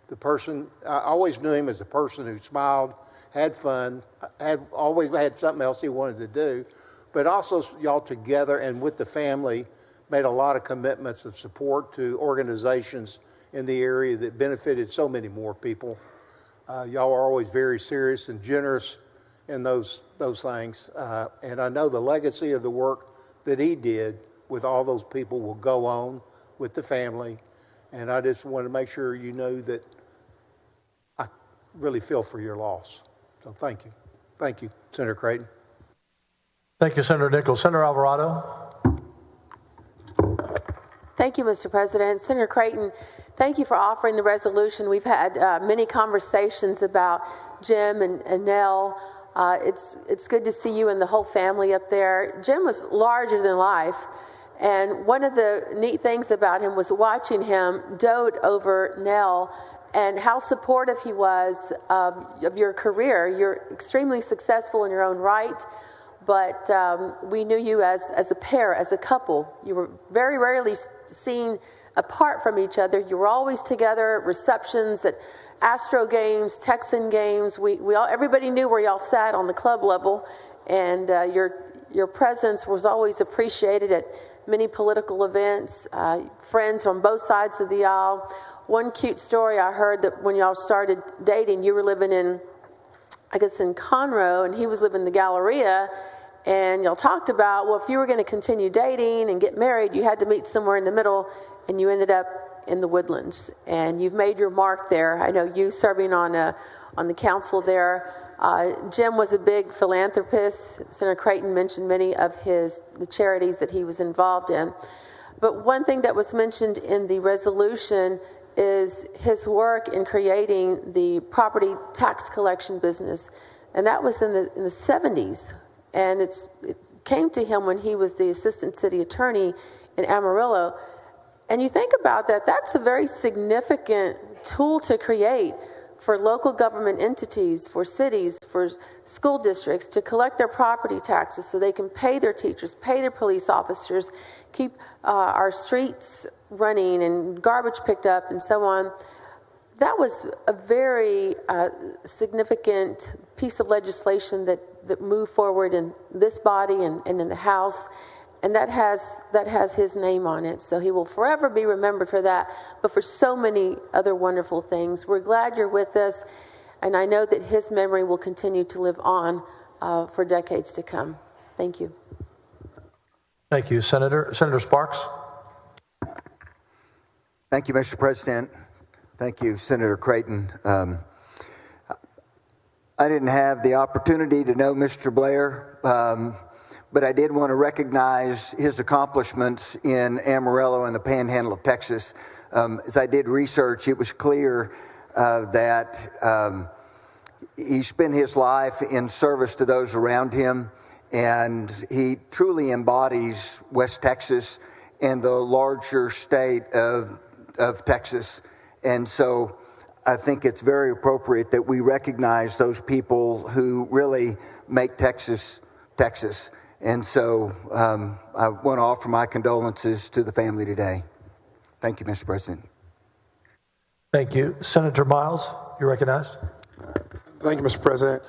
S16: the person. I always knew him as a person who smiled, had fun, always had something else he wanted to do, but also y'all together and with the family made a lot of commitments of support to organizations in the area that benefited so many more people. Y'all are always very serious and generous in those things. And I know the legacy of the work that he did with all those people will go on with the family. And I just want to make sure you know that I really feel for your loss. So thank you. Thank you, Senator Creighton.
S11: Thank you, Senator Nichols. Senator Alvarado.
S8: Thank you, Mr. President. Senator Creighton, thank you for offering the resolution. We've had many conversations about Jim and Nell. It's good to see you and the whole family up there. Jim was larger than life, and one of the neat things about him was watching him dote over Nell and how supportive he was of your career. You're extremely successful in your own right, but we knew you as a pair, as a couple. You were very rarely seen apart from each other. You were always together at receptions, at Astro games, Texan games. Everybody knew where y'all sat on the club level, and your presence was always appreciated at many political events, friends on both sides of the aisle. One cute story I heard that when y'all started dating, you were living in, I guess, in Conroe, and he was living in the Galleria, and y'all talked about, well, if you were going to continue dating and get married, you had to meet somewhere in the middle, and you ended up in the Woodlands, and you've made your mark there. I know you serving on the council there. Jim was a big philanthropist. Senator Creighton mentioned many of the charities that he was involved in. But one thing that was mentioned in the resolution is his work in creating the property tax collection business. And that was in the 70s. And it came to him when he was the assistant city attorney in Amarillo. And you think about that, that's a very significant tool to create for local government entities, for cities, for school districts to collect their property taxes so they can pay their teachers, pay their police officers, keep our streets running and garbage picked up and so on. That was a very significant piece of legislation that moved forward in this body and in the House. And that has his name on it. So he will forever be remembered for that, but for so many other wonderful things. We're glad you're with us, and I know that his memory will continue to live on for decades to come. Thank you.
S11: Thank you, Senator. Senator Sparks.
S17: Thank you, Mr. President. Thank you, Senator Creighton. I didn't have the opportunity to know Mr. Blair, but I did want to recognize his accomplishments in Amarillo and the Panhandle of Texas. As I did research, it was clear that he spent his life in service to those around him, and he truly embodies West Texas and the larger state of Texas. And so I think it's very appropriate that we recognize those people who really make Texas, Texas. And so I want to offer my condolences to the family today. Thank you, Mr. President.
S11: Thank you. Senator Miles, you're recognized.
S18: Thank you, Mr. President.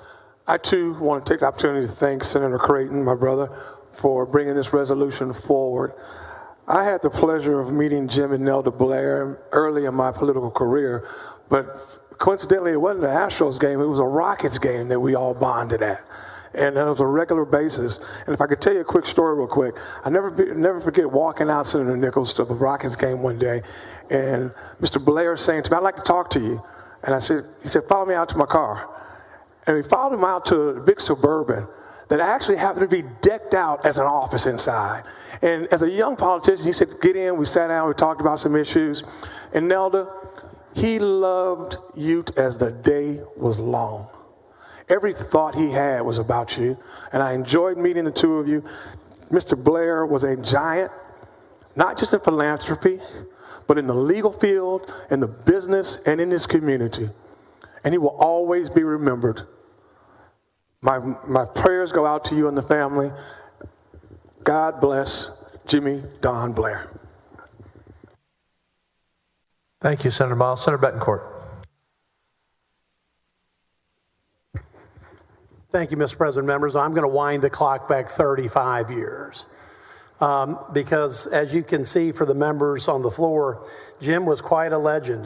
S18: I, too, want to take the opportunity to thank Senator Creighton, my brother, for bringing this resolution forward. I had the pleasure of meeting Jim and Nelda Blair early in my political career, but coincidentally, it wasn't the Astros game, it was a Rockets game that we all bonded at. And it was a regular basis. And if I could tell you a quick story real quick, I never forget walking out Senator Nichols to the Rockets game one day, and Mr. Blair saying to me, "I'd like to talk to you." And he said, "Follow me out to my car." And we followed him out to a big Suburban that actually happened to be decked out as an office inside. And as a young politician, he said, "Get in." We sat down, we talked about some issues. And Nelda, he loved you as the day was long. Every thought he had was about you, and I enjoyed meeting the two of you. Mr. Blair was a giant, not just in philanthropy, but in the legal field, in the business, and in this community. And he will always be remembered. My prayers go out to you and the family. God bless Jimmy Don Blair.
S11: Thank you, Senator Miles. Senator Betancourt.
S13: Thank you, Mr. President. Members, I'm going to wind the clock back 35 years because, as you can see for the members on the floor, Jim was quite a legend.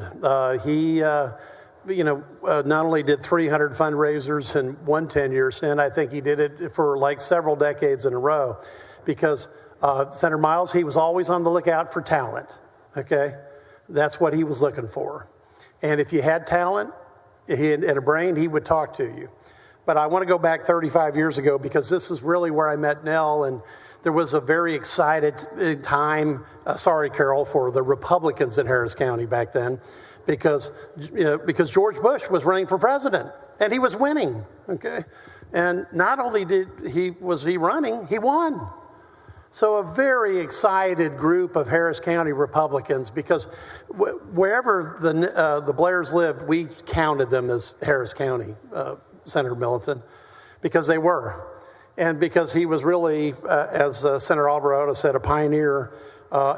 S13: He not only did 300 fundraisers in one 10-year stint, I think he did it for like several decades in a row because Senator Miles, he was always on the lookout for talent, okay? That's what he was looking for. And if you had talent and a brain, he would talk to you. But I want to go back 35 years ago because this is really where I met Nell, and there was a very excited time, sorry, Carol, for the Republicans in Harris County back then because George Bush was running for president, and he was winning, okay? And not only was he running, he won. So a very excited group of Harris County Republicans because wherever the Blairs lived, we counted them as Harris County Senator Middleton, because they were. And because he was really, as Senator Alvarado said, a pioneer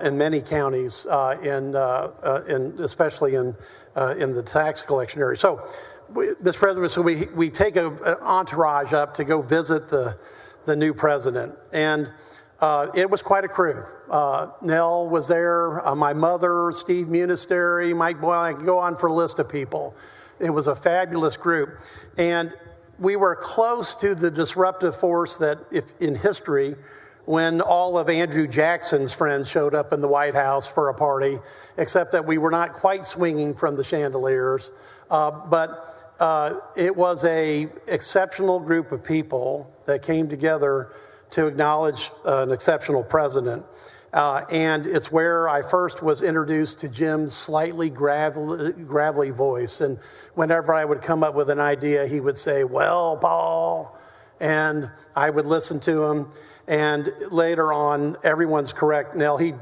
S13: in many counties, especially in the tax collection area. So, Mr. President, so we take an entourage up to go visit the new president. And it was quite a crew. Nell was there, my mother, Steve Munistery, Mike Boyle. I can go on for a list of people. It was a fabulous group. And we were close to the disruptive force that, if in history, when all of Andrew Jackson's friends showed up in the White House for a party, except that we were not quite swinging from the chandeliers. But it was an exceptional group of people that came together to acknowledge an exceptional president. And it's where I first was introduced to Jim's slightly gravelly voice. And whenever I would come up with an idea, he would say, "Well, Paul," and I would listen to him. And later on, everyone's correct, Nell, he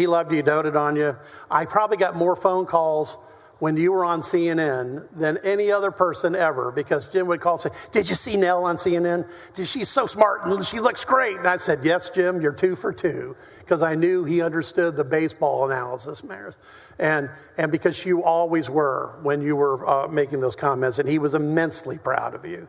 S13: loved you, doted on you. I probably got more phone calls when you were on CNN than any other person ever, because Jim would call and say, "Did you see Nell on CNN? She's so smart and she looks great." And I said, "Yes, Jim, you're 2 for 2," because I knew he understood the baseball analysis, Mayor. And because you always were when you were making those comments, and he was immensely proud of you.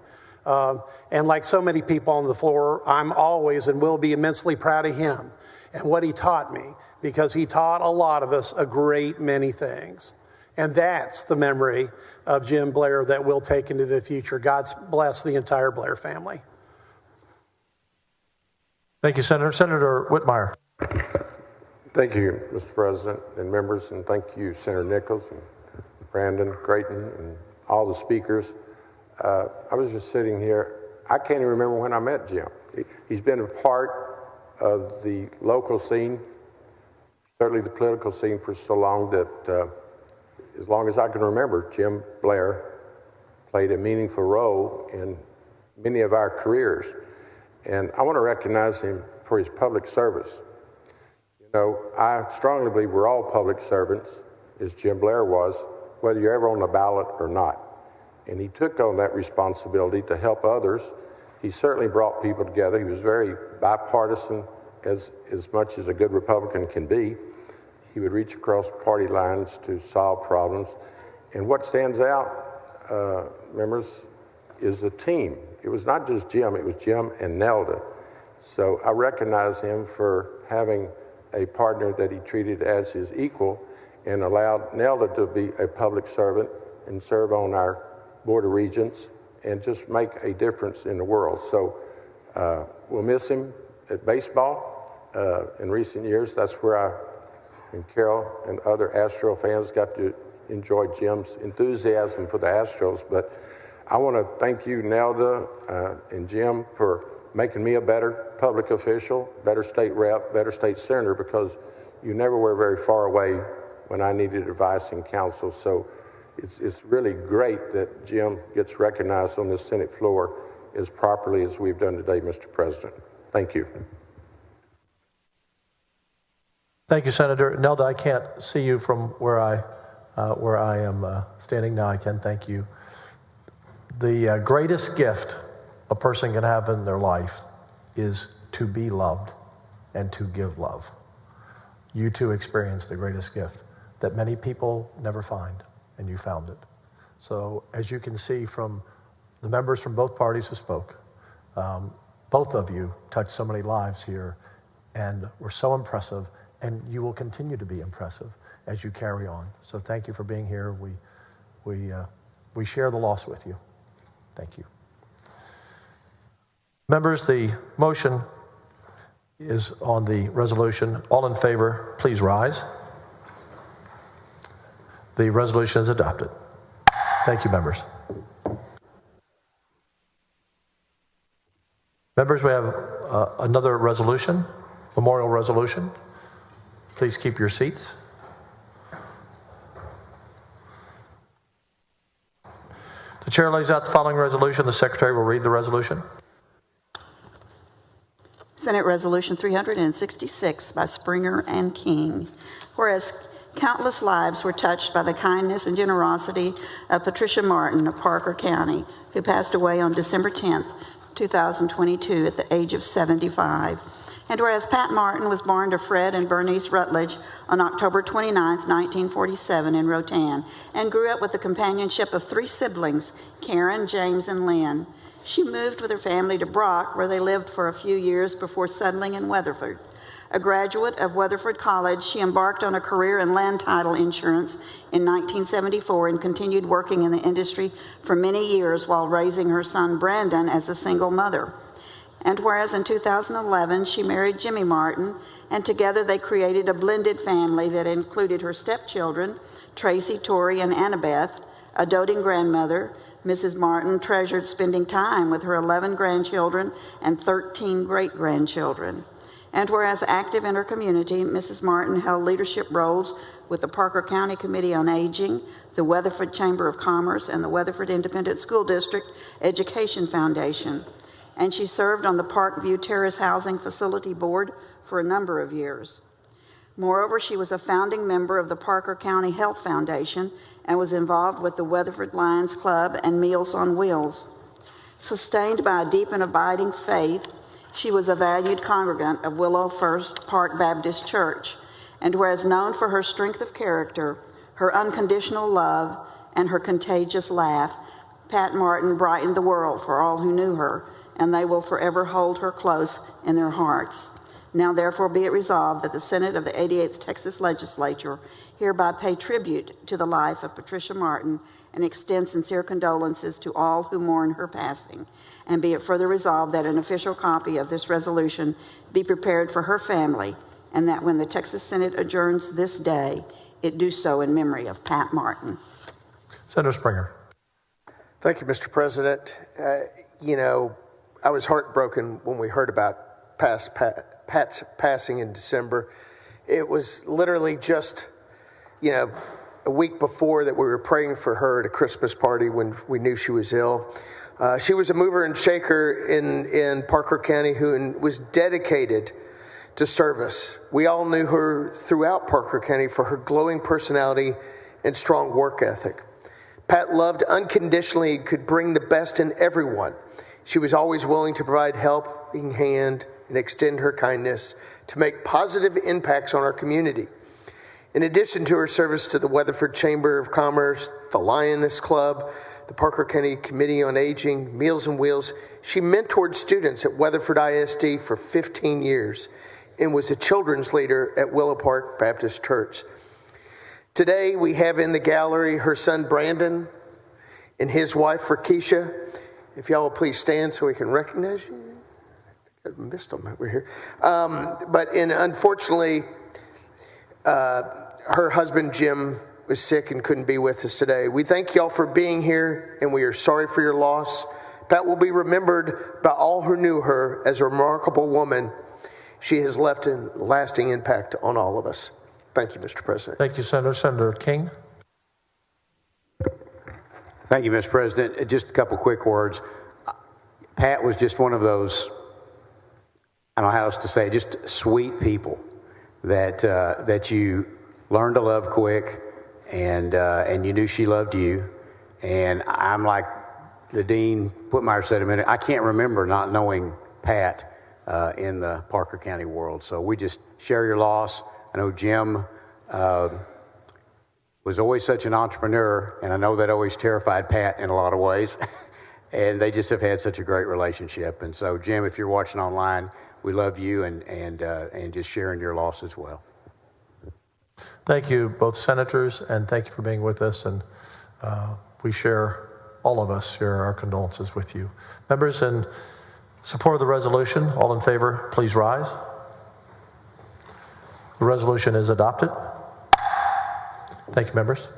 S13: And like so many people on the floor, I'm always and will be immensely proud of him and what he taught me, because he taught a lot of us a great many things. And that's the memory of Jim Blair that we'll take into the future. God's bless the entire Blair family.
S11: Thank you, Senator. Senator Whitmire.
S19: Thank you, Mr. President and members, and thank you, Senator Nichols and Brandon Creighton and all the speakers. I was just sitting here. I can't even remember when I met Jim. He's been a part of the local scene, certainly the political scene, for so long that as long as I can remember, Jim Blair played a meaningful role in many of our careers. And I want to recognize him for his public service. You know, I strongly believe we're all public servants, as Jim Blair was, whether you're ever on the ballot or not. And he took on that responsibility to help others. He certainly brought people together. He was very bipartisan, as much as a good Republican can be. He would reach across party lines to solve problems. And what stands out, members, is the team. It was not just Jim, it was Jim and Nelda. So I recognize him for having a partner that he treated as his equal and allowed Nelda to be a public servant and serve on our Board of Regents and just make a difference in the world. So we'll miss him at baseball. In recent years, that's where I and Carol and other Astro fans got to enjoy Jim's enthusiasm for the Astros. But I want to thank you, Nelda and Jim, for making me a better public official, better state rep, better state senator, because you never were very far away when I needed advice and counsel. So it's really great that Jim gets recognized on this Senate floor as properly as we've done today, Mr. President. Thank you.
S11: Thank you, Senator. Nelda, I can't see you from where I am standing now. I can thank you. The greatest gift a person can have in their life is to be loved and to give love. You too experienced the greatest gift that many people never find, and you found it. So as you can see from the members from both parties who spoke, both of you touched so many lives here and were so impressive, and you will continue to be impressive as you carry on. So thank you for being here. We share the loss with you. Thank you. Members, the motion is on the resolution. All in favor, please rise. The resolution is adopted. Thank you, members. Members, we have another resolution, memorial resolution. Please keep your seats. The chair lays out the following resolution. The secretary will read the resolution.
S2: Senate Resolution 366 by Springer and King. Whereas countless lives were touched by the kindness and generosity of Patricia Martin of Parker County, who passed away on December 10th, 2022 at the age of 75. And whereas Pat Martin was born to Fred and Bernice Rutledge on October 29th, 1947 in Rotan, and grew up with the companionship of 3 siblings, Karen, James, and Lynn. She moved with her family to Brock, where they lived for a few years before settling in Weatherford. A graduate of Weatherford College, she embarked on a career in land title insurance in 1974 and continued working in the industry for many years while raising her son Brandon as a single mother. And whereas in 2011 she married Jimmy Martin, and together they created a blended family that included her stepchildren, Tracy, Tori, and Annabeth, a doting grandmother. Mrs. Martin treasured spending time with her 11 grandchildren and 13 great-grandchildren. And whereas active in her community, Mrs. Martin held leadership roles with the Parker County Committee on Aging, the Weatherford Chamber of Commerce, and the Weatherford Independent School District Education Foundation. And she served on the Parkview Terrace Housing Facility Board for a number of years. Moreover, she was a founding member of the Parker County Health Foundation and was involved with the Weatherford Lions Club and Meals on Wheels. Sustained by a deep and abiding faith, she was a valued congregant of Willow First Park Baptist Church, and whereas known for her strength of character, her unconditional love, and her contagious laugh, Pat Martin brightened the world for all who knew her, and they will forever hold her close in their hearts. Now therefore be it resolved that the Senate of the 88th Texas Legislature hereby pay tribute to the life of Patricia Martin and extend sincere condolences to all who mourn her passing. And be it further resolved that an official copy of this resolution be prepared for her family, and that when the Texas Senate adjourns this day, it do so in memory of Pat Martin.
S11: Senator Springer.
S6: Thank you, Mr. President. I was heartbroken when we heard about Pat's passing in December. It was literally just, a week before that we were praying for her at a Christmas party when we knew she was ill. She was a mover and shaker in Parker County who was dedicated to service. We all knew her throughout Parker County for her glowing personality and strong work ethic. Pat loved unconditionally and could bring the best in everyone. She was always willing to provide helping hand and extend her kindness to make positive impacts on our community. In addition to her service to the Weatherford Chamber of Commerce, the Lioness Club, the Parker County Committee on Aging, Meals on Wheels, she mentored students at Weatherford ISD for 15 years and was a children's leader at Willow Park Baptist Church. Today, we have in the gallery her son Brandon and his wife Rakisha. If y'all will please stand so we can recognize you. I missed them over here. Unfortunately, her husband Jim was sick and couldn't be with us today. We thank y'all for being here, and we are sorry for your loss. Pat will be remembered by all who knew her as a remarkable woman. She has left a lasting impact on all of us. Thank you, Mr. President.
S11: Thank you, Senator. Senator King.
S5: Thank you, Mr. President. Just a couple quick words. Pat was just one of those, I don't know how else to say, just sweet people that you learned to love quick, and you knew she loved you. And I'm like the Dean Whitmire said a minute, I can't remember not knowing Pat in the Parker County world. So we just share your loss. I know Jim was always such an entrepreneur, and I know that always terrified Pat in a lot of ways. And they just have had such a great relationship. And so, Jim, if you're watching online, we love you and just sharing your loss as well.
S11: Thank you, both senators, and thank you for being with us. And all of us share our condolences with you. Members, in support of the resolution, all in favor, please rise. The resolution is adopted. Thank you, members.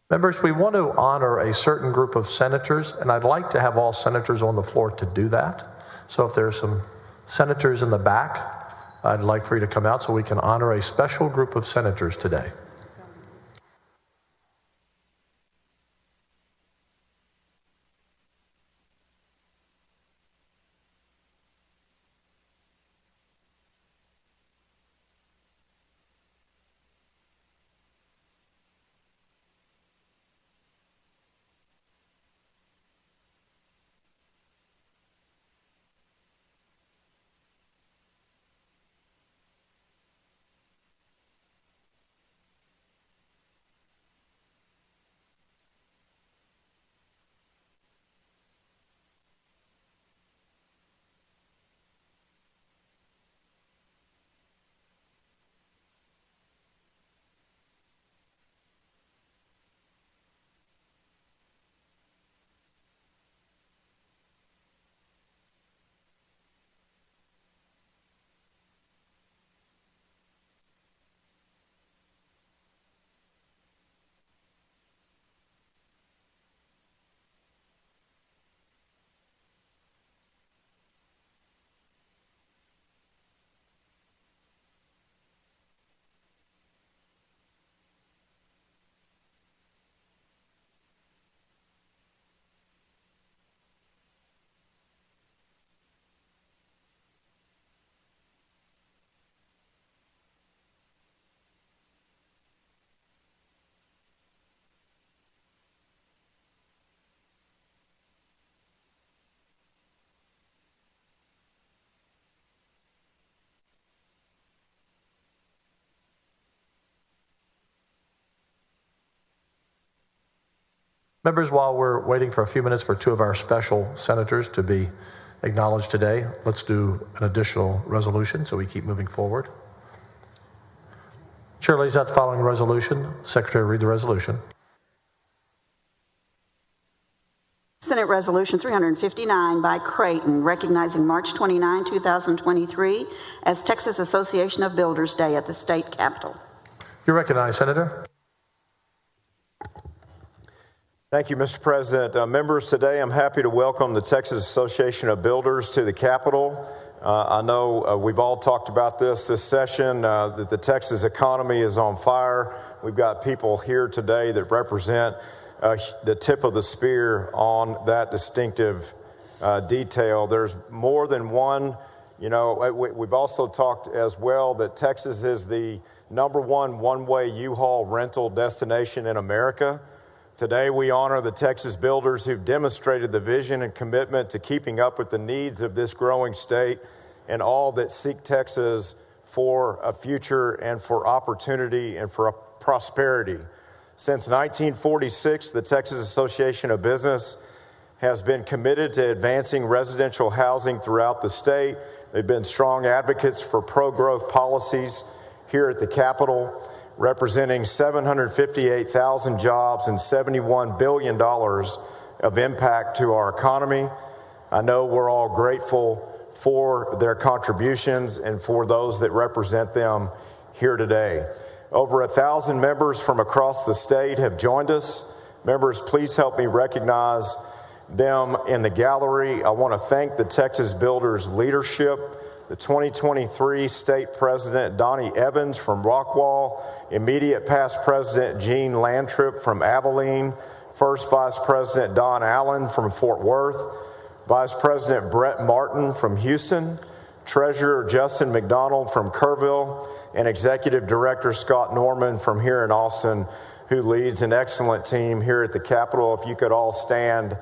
S11: Members, we want to honor a certain group of senators, and I'd like to have all senators on the floor to do that. So if there are some senators in the back, I'd like for you to come out so we can honor a special group of senators today. Members, while we're waiting for a few minutes for two of our special senators to be acknowledged today, let's do an additional resolution so we keep moving forward. Chair lays out the following resolution. Secretary, read the resolution.
S2: Senate Resolution 359 by Creighton, recognizing March 29, 2023 as Texas Association of Builders Day at the state capitol.
S11: You're recognized, Senator.
S15: Thank you, Mr. President. Members, today I'm happy to welcome the Texas Association of Builders to the Capitol. I know we've all talked about this session, that the Texas economy is on fire. We've got people here today that represent the tip of the spear on that distinctive detail. There's more than one. You know, we've also talked as well that Texas is the #1 one-way U-Haul rental destination in America. Today, we honor the Texas builders who've demonstrated the vision and commitment to keeping up with the needs of this growing state and all that seek Texas for a future and for opportunity and for prosperity. Since 1946, the Texas Association of Business has been committed to advancing residential housing throughout the state. They've been strong advocates for pro-growth policies here at the Capitol, representing 758,000 jobs and $71 billion of impact to our economy. I know we're all grateful for their contributions and for those that represent them here today. Over 1,000 members from across the state have joined us. Members, please help me recognize them in the gallery. I want to thank the Texas Builders leadership, the 2023 State President Donnie Evans from Rockwall, immediate past President Gene Lantrip from Abilene, First Vice President Don Allen from Fort Worth, Vice President Brett Martin from Houston, Treasurer Justin McDonald from Kerrville, and Executive Director Scott Norman from here in Austin, who leads an excellent team here at the Capitol. If you could all stand,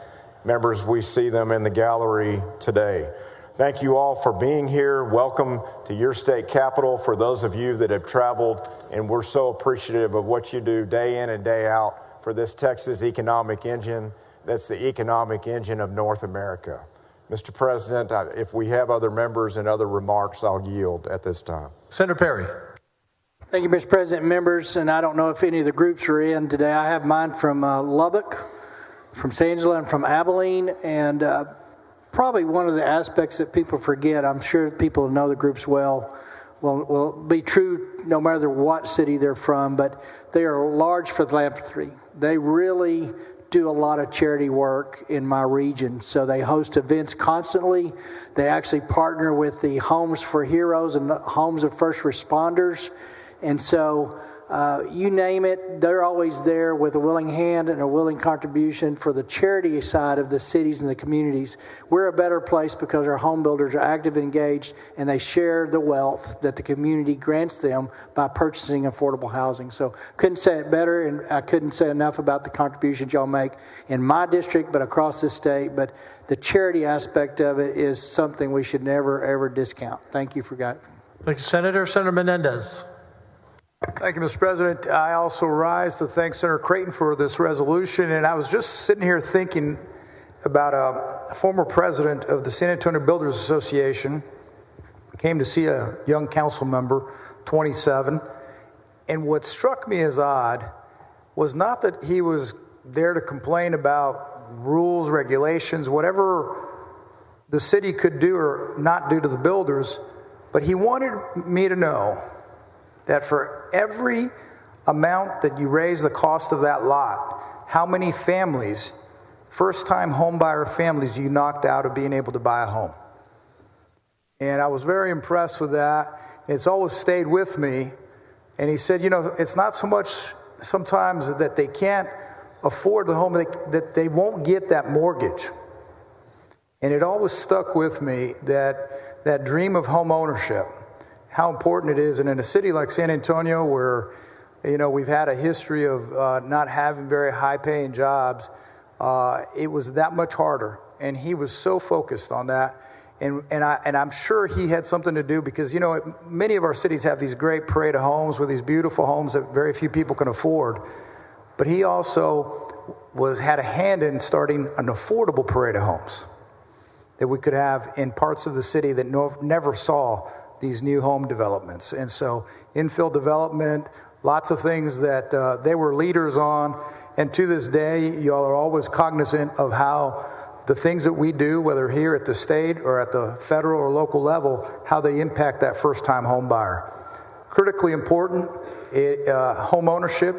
S15: members, we see them in the gallery today. Thank you all for being here. Welcome to your state capitol for those of you that have traveled, and we're so appreciative of what you do day in and day out for this Texas economic engine that's the economic engine of North America. Mr. President, if we have other members and other remarks, I'll yield at this time.
S11: Senator Perry.
S20: Thank you, Mr. President, members, and I don't know if any of the groups are in today. I have mine from Lubbock, from San Angelo, and from Abilene, and probably one of the aspects that people forget, I'm sure people who know the groups well will be true no matter what city they're from, but they are large philanthropy. They really do a lot of charity work in my region. So they host events constantly. They actually partner with the Homes for Heroes and the Homes of First Responders. And so you name it, they're always there with a willing hand and a willing contribution for the charity side of the cities and the communities. We're a better place because our home builders are active and engaged, and they share the wealth that the community grants them by purchasing affordable housing. So couldn't say it better, and I couldn't say enough about the contributions y'all make in my district, but across the state. But the charity aspect of it is something we should never, ever discount. Thank you for that.
S11: Thank you, Senator. Senator Menendez.
S21: Thank you, Mr. President. I also rise to thank Senator Creighton for this resolution. And I was just sitting here thinking about a former president of the San Antonio Builders Association. Came to see a young council member, 27. And what struck me as odd was not that he was there to complain about rules, regulations, whatever the city could do or not do to the builders, but he wanted me to know that for every amount that you raise the cost of that lot, how many families, first-time homebuyer families, you knocked out of being able to buy a home. And I was very impressed with that. It's always stayed with me. And he said, you know, it's not so much sometimes that they can't afford the home, that they won't get that mortgage. And it always stuck with me that dream of home ownership, how important it is. And in a city like San Antonio, where, you know, we've had a history of not having very high-paying jobs, it was that much harder. And he was so focused on that. And I'm sure he had something to do because, you know, many of our cities have these great parade of homes with these beautiful homes that very few people can afford. but he also had a hand in starting an affordable parade of homes that we could have in parts of the city that never saw these new home developments. And so infill development, lots of things that they were leaders on. And to this day, y'all are always cognizant of how the things that we do, whether here at the state or at the federal or local level, how they impact that first-time home buyer. Critically important, home ownership,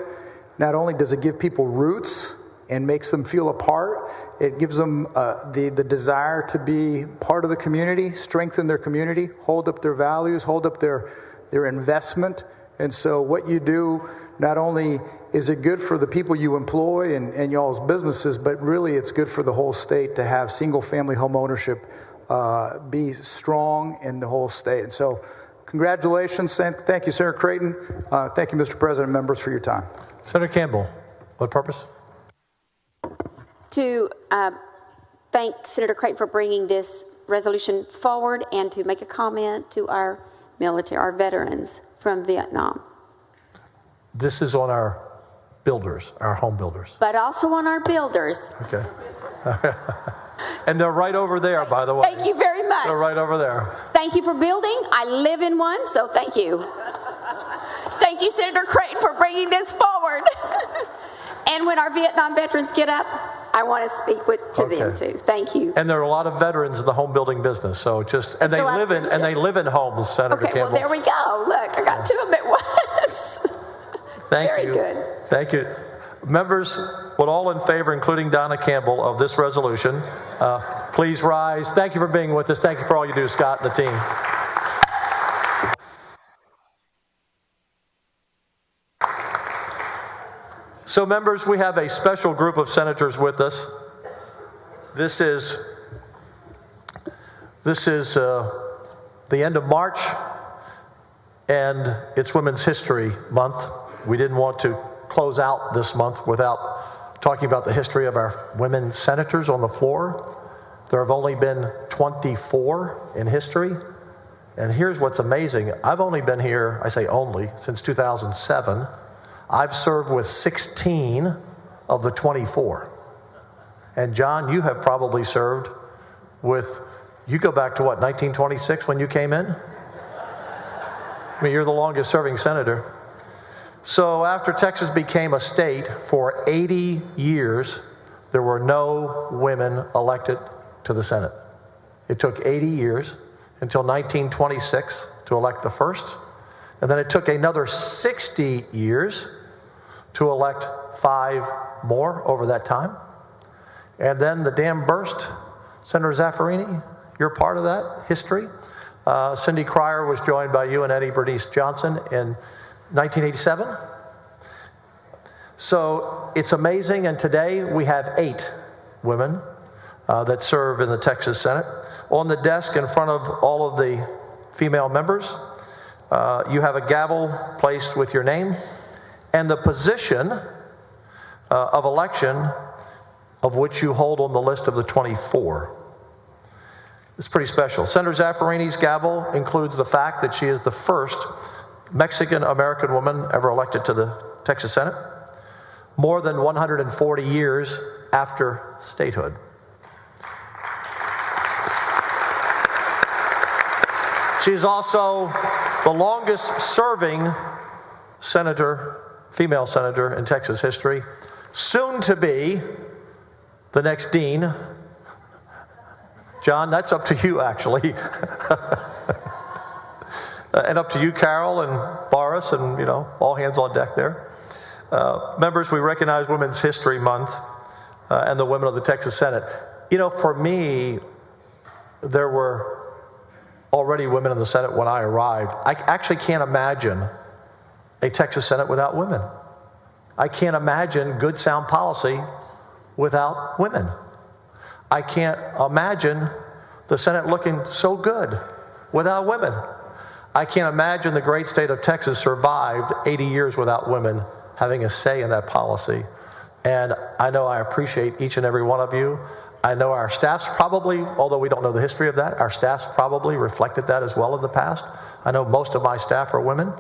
S21: not only does it give people roots and makes them feel a part, it gives them the desire to be part of the community, strengthen their community, hold up their values, hold up their investment. And so what you do, not only is it good for the people you employ and y'all's businesses, but really it's good for the whole state to have single-family home ownership be strong in the whole state. And so congratulations. Thank you, Senator Creighton. Thank you, Mr. President, members, for your time.
S11: Senator Campbell, what purpose?
S3: To thank Senator Creighton for bringing this resolution forward and to make a comment to our military, our veterans from Vietnam.
S11: This is on our builders, our home builders.
S3: But also on our builders.
S11: Okay. And they're right over there, by the way.
S3: Thank you very much.
S11: They're right over there.
S3: Thank you for building. I live in one, so thank you. Thank you, Senator Creighton, for bringing this forward. And when our Vietnam veterans get up, I want to speak to them too. Thank you.
S11: And there are a lot of veterans in the home building business, so they live in homes, Senator Campbell.
S3: Well, there we go. Look, I got two of them at once.
S11: Thank you.
S3: Very good.
S11: Thank you. Members, would all in favor, including Donna Campbell, of this resolution, please rise. Thank you for being with us. Thank you for all you do, Scott and the team. So, members, we have a special group of senators with us. This is the end of March, and it's Women's History Month. We didn't want to close out this month without talking about the history of our women senators on the floor. There have only been 24 in history. And here's what's amazing. I've only been here, I say only, since 2007. I've served with 16 of the 24. And John, you have probably served with, you go back to what, 1926 when you came in? I mean, you're the longest serving senator. So after Texas became a state, for 80 years, there were no women elected to the Senate. It took 80 years until 1926 to elect the first. And then it took another 60 years to elect 5 more over that time. And then the dam burst. Senator Zaffirini, you're part of that history. Cindy Cryer was joined by you and Eddie Bernice Johnson in 1987. So it's amazing, and today we have 8 women that serve in the Texas Senate. On the desk in front of all of the female members, you have a gavel placed with your name and the position of election of which you hold on the list of the 24. It's pretty special. Senator Zaffarini's gavel includes the fact that she is the first Mexican-American woman ever elected to the Texas Senate, more than 140 years after statehood. She's also the longest serving senator, female senator in Texas history, soon to be the next dean. John, that's up to you, actually. And up to you, Carol and Boris, and, all hands on deck there. Members, we recognize Women's History Month and the women of the Texas Senate. For me, there were already women in the Senate when I arrived. I actually can't imagine a Texas Senate without women. I can't imagine good, sound policy without women. I can't imagine the Senate looking so good without women. I can't imagine the great state of Texas survived 80 years without women having a say in that policy. And I know I appreciate each and every one of you. I know our staffs probably, although we don't know the history of that, our staffs probably reflected that as well in the past. I know most of my staff are women.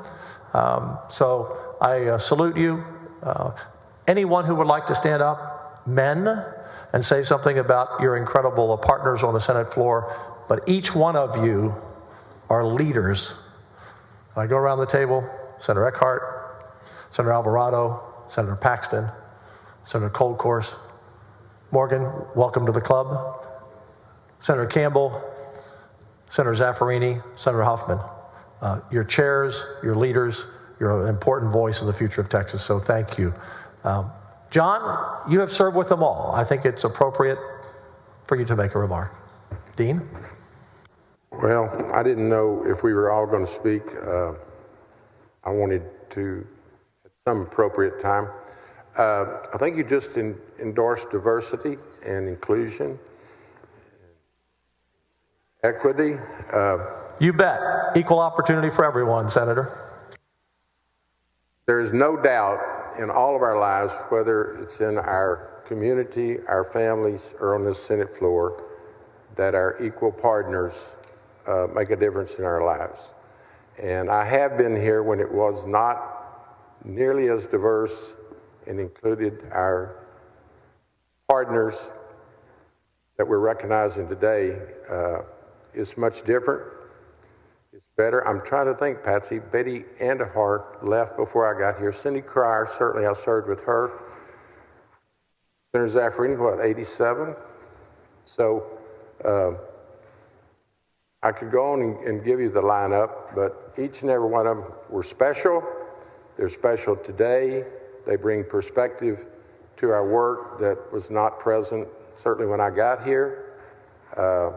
S11: So I salute you. Anyone who would like to stand up, men, and say something about your incredible partners on the Senate floor, but each one of you are leaders. I go around the table, Senator Eckhart, Senator Alvarado, Senator Paxton, Senator Coldcourse. Morgan, welcome to the club. Senator Campbell, Senator Zaffarini, Senator Huffman. You're chairs, you're leaders, you're an important voice in the future of Texas, so thank you. John, you have served with them all. I think it's appropriate for you to make a remark. Dean?
S19: Well, I didn't know if we were all going to speak. I wanted to, at some appropriate time. I think you just endorsed diversity and inclusion, equity.
S11: You bet. Equal opportunity for everyone, Senator.
S19: There is no doubt in all of our lives, whether it's in our community, our families, or on this Senate floor, that our equal partners make a difference in our lives. And I have been here when it was not nearly as diverse and included our partners that we're recognizing today. It's much different. It's better. I'm trying to think, Patsy. Betty Andehart left before I got here. Cindy Cryer, certainly I served with her. Senator Zaffarini, what, 87? So I could go on and give you the lineup, but each and every one of them were special. They're special today. They bring perspective to our work that was not present, certainly when I got here. And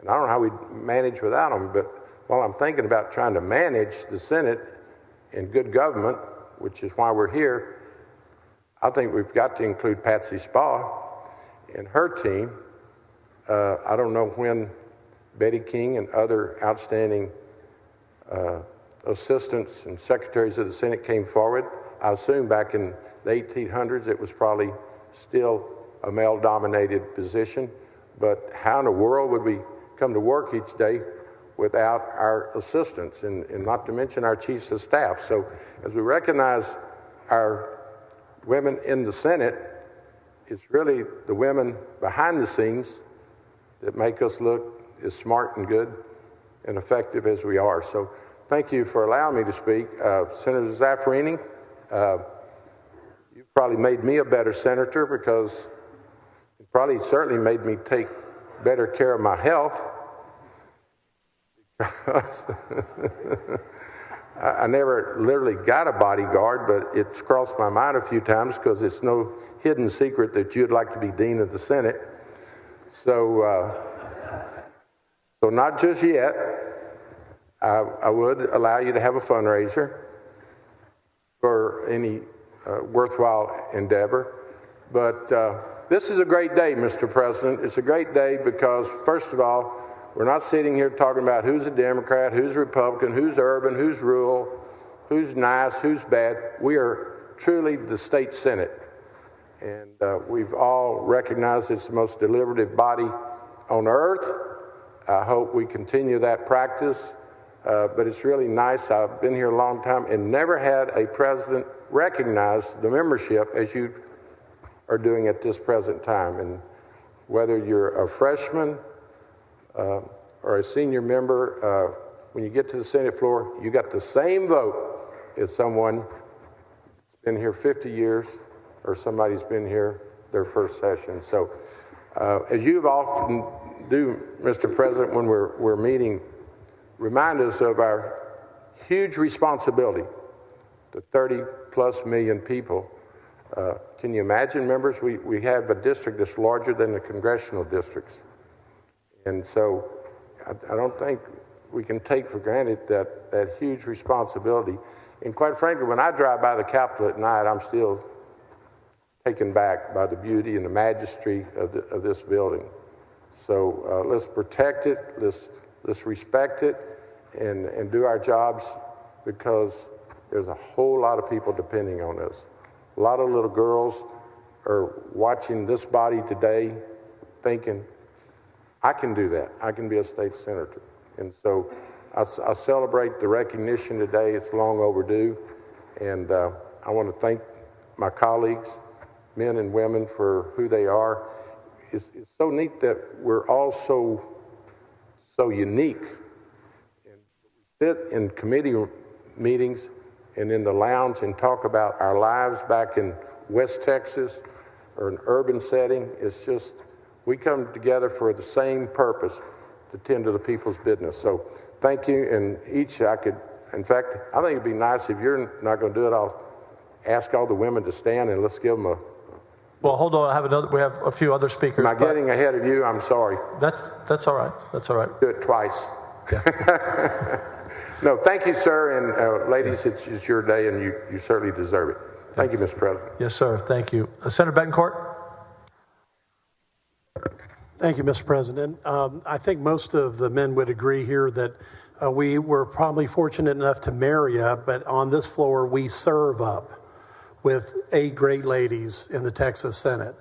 S19: I don't know how we'd manage without them, but while I'm thinking about trying to manage the Senate in good government, which is why we're here, I think we've got to include Patsy Spa and her team. I don't know when Betty King and other outstanding assistants and secretaries of the Senate came forward. I assume back in the 1800s it was probably still a male-dominated position, but how in the world would we come to work each day without our assistants, and not to mention our chiefs of staff? So as we recognize our women in the Senate, it's really the women behind the scenes that make us look as smart and good and effective as we are. So thank you for allowing me to speak. Senator Zaffarini, you probably made me a better senator because you probably certainly made me take better care of my health. I never literally got a bodyguard, but it's crossed my mind a few times because it's no hidden secret that you'd like to be Dean of the Senate. So not just yet. I would allow you to have a fundraiser for any worthwhile endeavor. But this is a great day, Mr. President. It's a great day because, first of all, we're not sitting here talking about who's a Democrat, who's a Republican, who's urban, who's rural, who's nice, who's bad. We are truly the state Senate. And we've all recognized it's the most deliberative body on earth. I hope we continue that practice. But it's really nice. I've been here a long time and never had a president recognize the membership as you are doing at this present time. And whether you're a freshman or a senior member, when you get to the Senate floor, you got the same vote as someone that's been here 50 years or somebody's been here their first session. So as you often do, Mr. President, when we're meeting, remind us of our huge responsibility, the 30+ million people. Can you imagine, members? We have a district that's larger than the congressional districts. And so I don't think we can take for granted that huge responsibility. And quite frankly, when I drive by the Capitol at night, I'm still taken back by the beauty and the majesty of this building. So let's protect it, let's respect it, and do our jobs, because there's a whole lot of people depending on us. A lot of little girls are watching this body today thinking, I can do that. I can be a state senator. And so I celebrate the recognition today. It's long overdue. And I want to thank my colleagues, men and women, for who they are. It's so neat that we're all so unique. And we sit in committee meetings and in the lounge and talk about our lives back in West Texas or an urban setting. It's just, we come together for the same purpose, to tend to the people's business. So thank you, and each I could, in fact, I think it'd be nice if you're not going to do it, I'll ask all the women to stand and let's give them a.
S11: Well, hold on. We have a few other speakers.
S19: Am I getting ahead of you? I'm sorry.
S11: That's all right. That's all right.
S19: Do it twice. Yeah. No, thank you, sir, and ladies, it's your day, and you certainly deserve it. Thank you, Mr. President.
S11: Yes, sir. Thank you. Senator Betancourt.
S13: Thank you, Mr. President. I think most of the men would agree here that we were probably fortunate enough to marry up, but on this floor we serve up with 8 great ladies in the Texas Senate.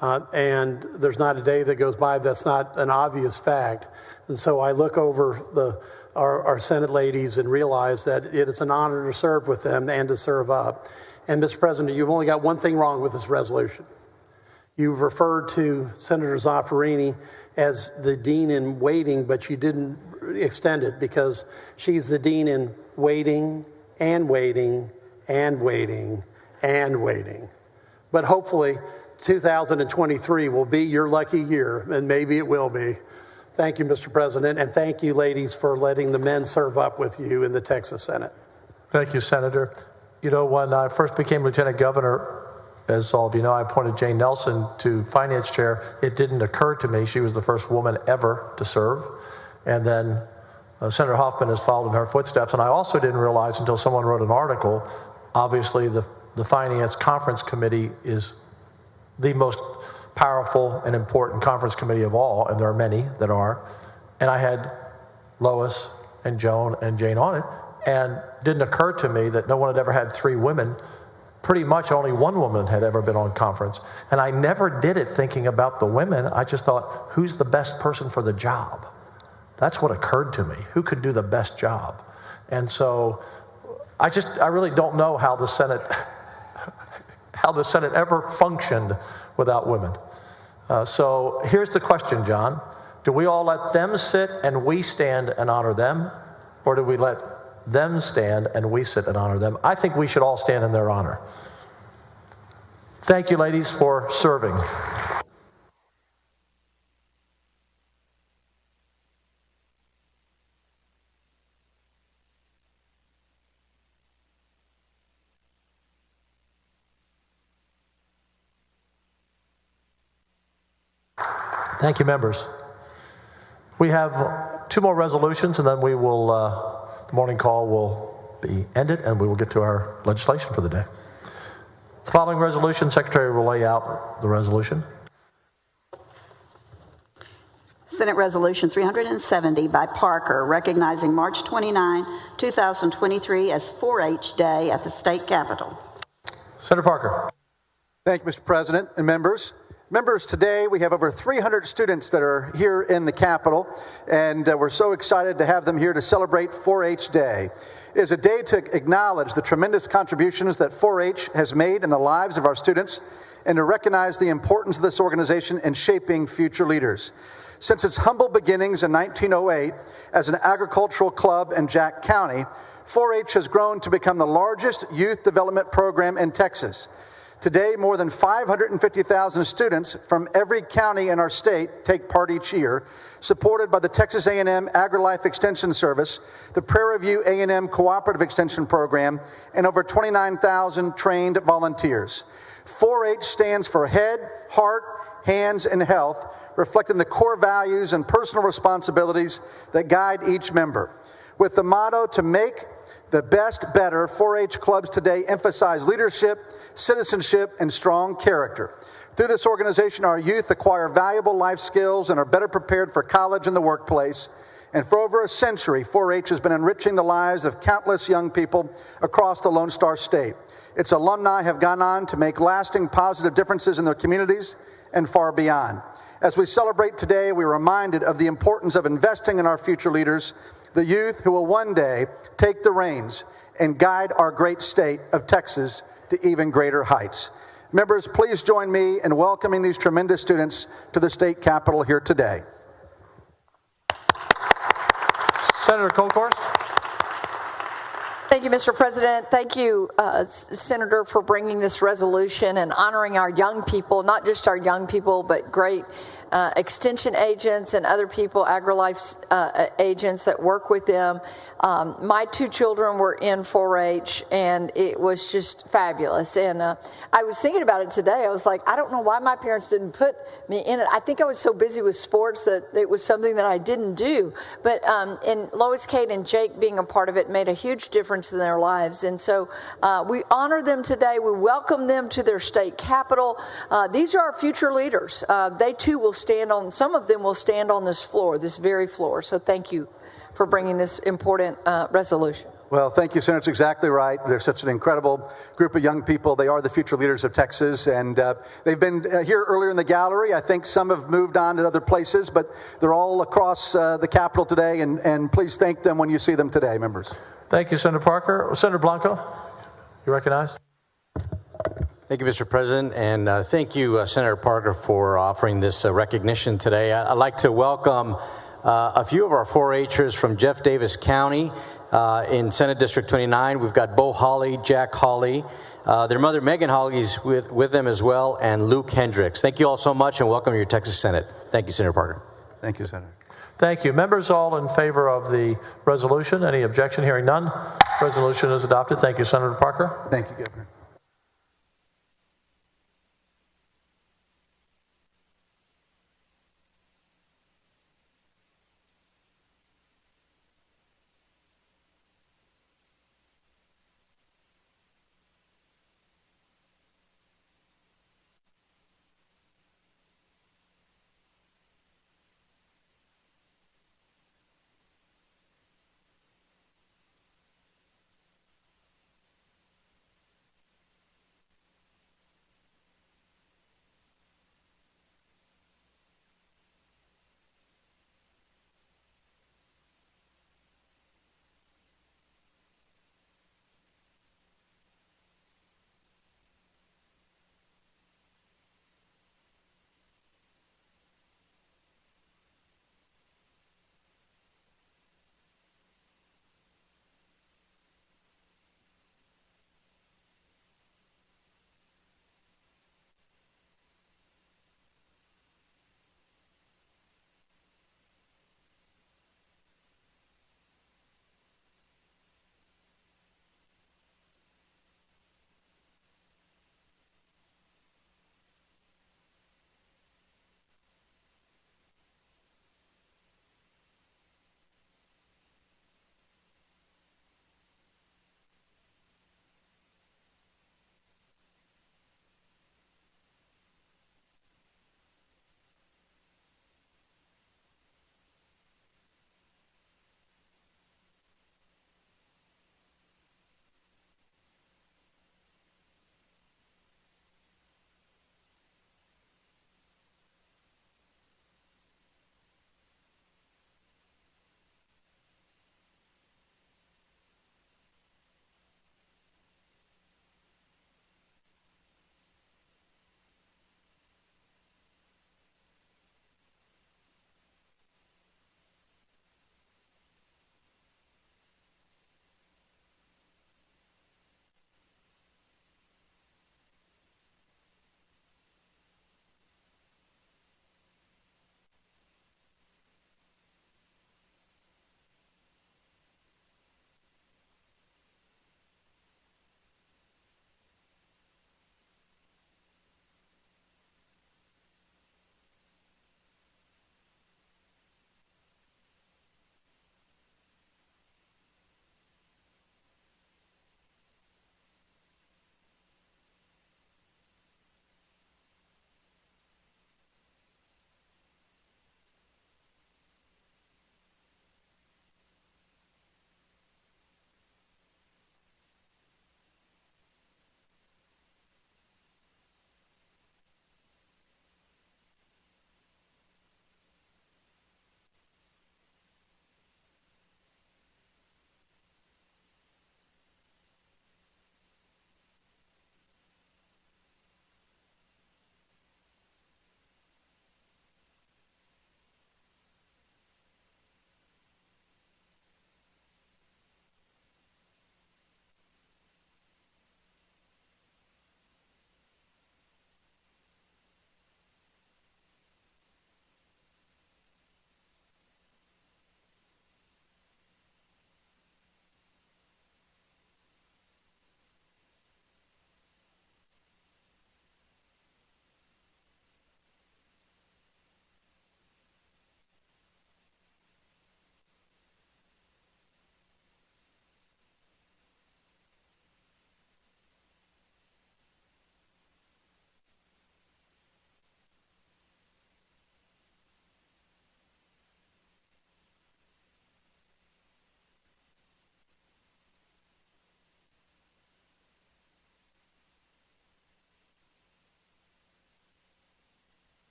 S13: And there's not a day that goes by that's not an obvious fact. And so I look over our Senate ladies and realize that it is an honor to serve with them and to serve up. And Mr. President, you've only got one thing wrong with this resolution. You've referred to Senator Zaffirini as the dean in waiting, but you didn't extend it because she's the dean in waiting and waiting and waiting and waiting. But hopefully 2023 will be your lucky year, and maybe it will be. Thank you, Mr. President, and thank you, ladies, for letting the men serve up with you in the Texas Senate.
S11: Thank you, Senator. You know, when I first became Lieutenant Governor, as all of you know, I appointed Jane Nelson to Finance Chair. It didn't occur to me she was the first woman ever to serve. And then Senator Hoffman has followed in her footsteps. And I also didn't realize until someone wrote an article, obviously the Finance Conference Committee is the most powerful and important conference committee of all, and there are many that are. And I had Lois and Joan and Jane on it, and it didn't occur to me that no one had ever had 3 women. Pretty much only one woman had ever been on conference. And I never did it thinking about the women. I just thought, who's the best person for the job? That's what occurred to me. Who could do the best job? And so I really don't know how the Senate ever functioned without women. So here's the question, John. Do we all let them sit and we stand and honor them? Or do we let them stand and we sit and honor them? I think we should all stand in their honor. Thank you, ladies, for serving. Thank you, members. We have 2 more resolutions, and then we will, the morning call will be ended, and we will get to our legislation for the day. The following resolution, Secretary will lay out the resolution.
S2: Senate Resolution 370 by Parker, recognizing March 29, 2023 as 4-H Day at the state capitol.
S11: Senator Parker.
S4: Thank you, Mr. President and members. Members, today we have over 300 students that are here in the Capitol, and we're so excited to have them here to celebrate 4-H Day. It is a day to acknowledge the tremendous contributions that 4-H has made in the lives of our students and to recognize the importance of this organization in shaping future leaders. Since its humble beginnings in 1908 as an agricultural club in Jack County, 4-H has grown to become the largest youth development program in Texas. Today, more than 550,000 students from every county in our state take part each year, supported by the Texas A&M AgriLife Extension Service, the Prairie View A&M Cooperative Extension Program, and over 29,000 trained volunteers. 4-H stands for Head, Heart, Hands, and Health, reflecting the core values and personal responsibilities that guide each member. With the motto to make the best better, 4-H clubs today emphasize leadership, citizenship, and strong character. Through this organization, our youth acquire valuable life skills and are better prepared for college and the workplace. And for over a century, 4-H has been enriching the lives of countless young people across the Lone Star State. Its alumni have gone on to make lasting positive differences in their communities and far beyond. As we celebrate today, we're reminded of the importance of investing in our future leaders, the youth who will one day take the reins and guide our great state of Texas to even greater heights. Members, please join me in welcoming these tremendous students to the state capitol here today.
S11: Senator Kolkhorst.
S7: Thank you, Mr. President. Thank you, Senator, for bringing this resolution and honoring our young people, not just our young people, but great extension agents and other people, AgriLife agents that work with them. My two children were in 4-H, and it was just fabulous. And I was thinking about it today. I was like, I don't know why my parents didn't put me in it. I think I was so busy with sports that it was something that I didn't do. But and Lois, Kate, and Jake being a part of it made a huge difference in their lives. And so we honor them today. We welcome them to their state capitol. These are our future leaders. They too will stand on, some of them will stand on this floor, this very floor. So thank you for bringing this important resolution.
S4: Well, thank you, Senator. It's exactly right. They're such an incredible group of young people. They are the future leaders of Texas, and they've been here earlier in the gallery. I think some have moved on to other places, but they're all across the Capitol today, and please thank them when you see them today, members.
S11: Thank you, Senator Parker. Senator Blanco, you recognized.
S22: Thank you, Mr. President, and thank you, Senator Parker, for offering this recognition today. I'd like to welcome a few of our 4-Hers from Jeff Davis County in Senate District 29. We've got Bo Hawley, Jack Hawley, their mother Megan Hawley's with them as well, and Luke Hendricks. Thank you all so much, and welcome to your Texas Senate. Thank you, Senator Parker.
S4: Thank you, Senator.
S11: Thank you. Members all in favor of the resolution? Any objection? Hearing none. Resolution is adopted. Thank you, Senator Parker.
S4: Thank you, Governor.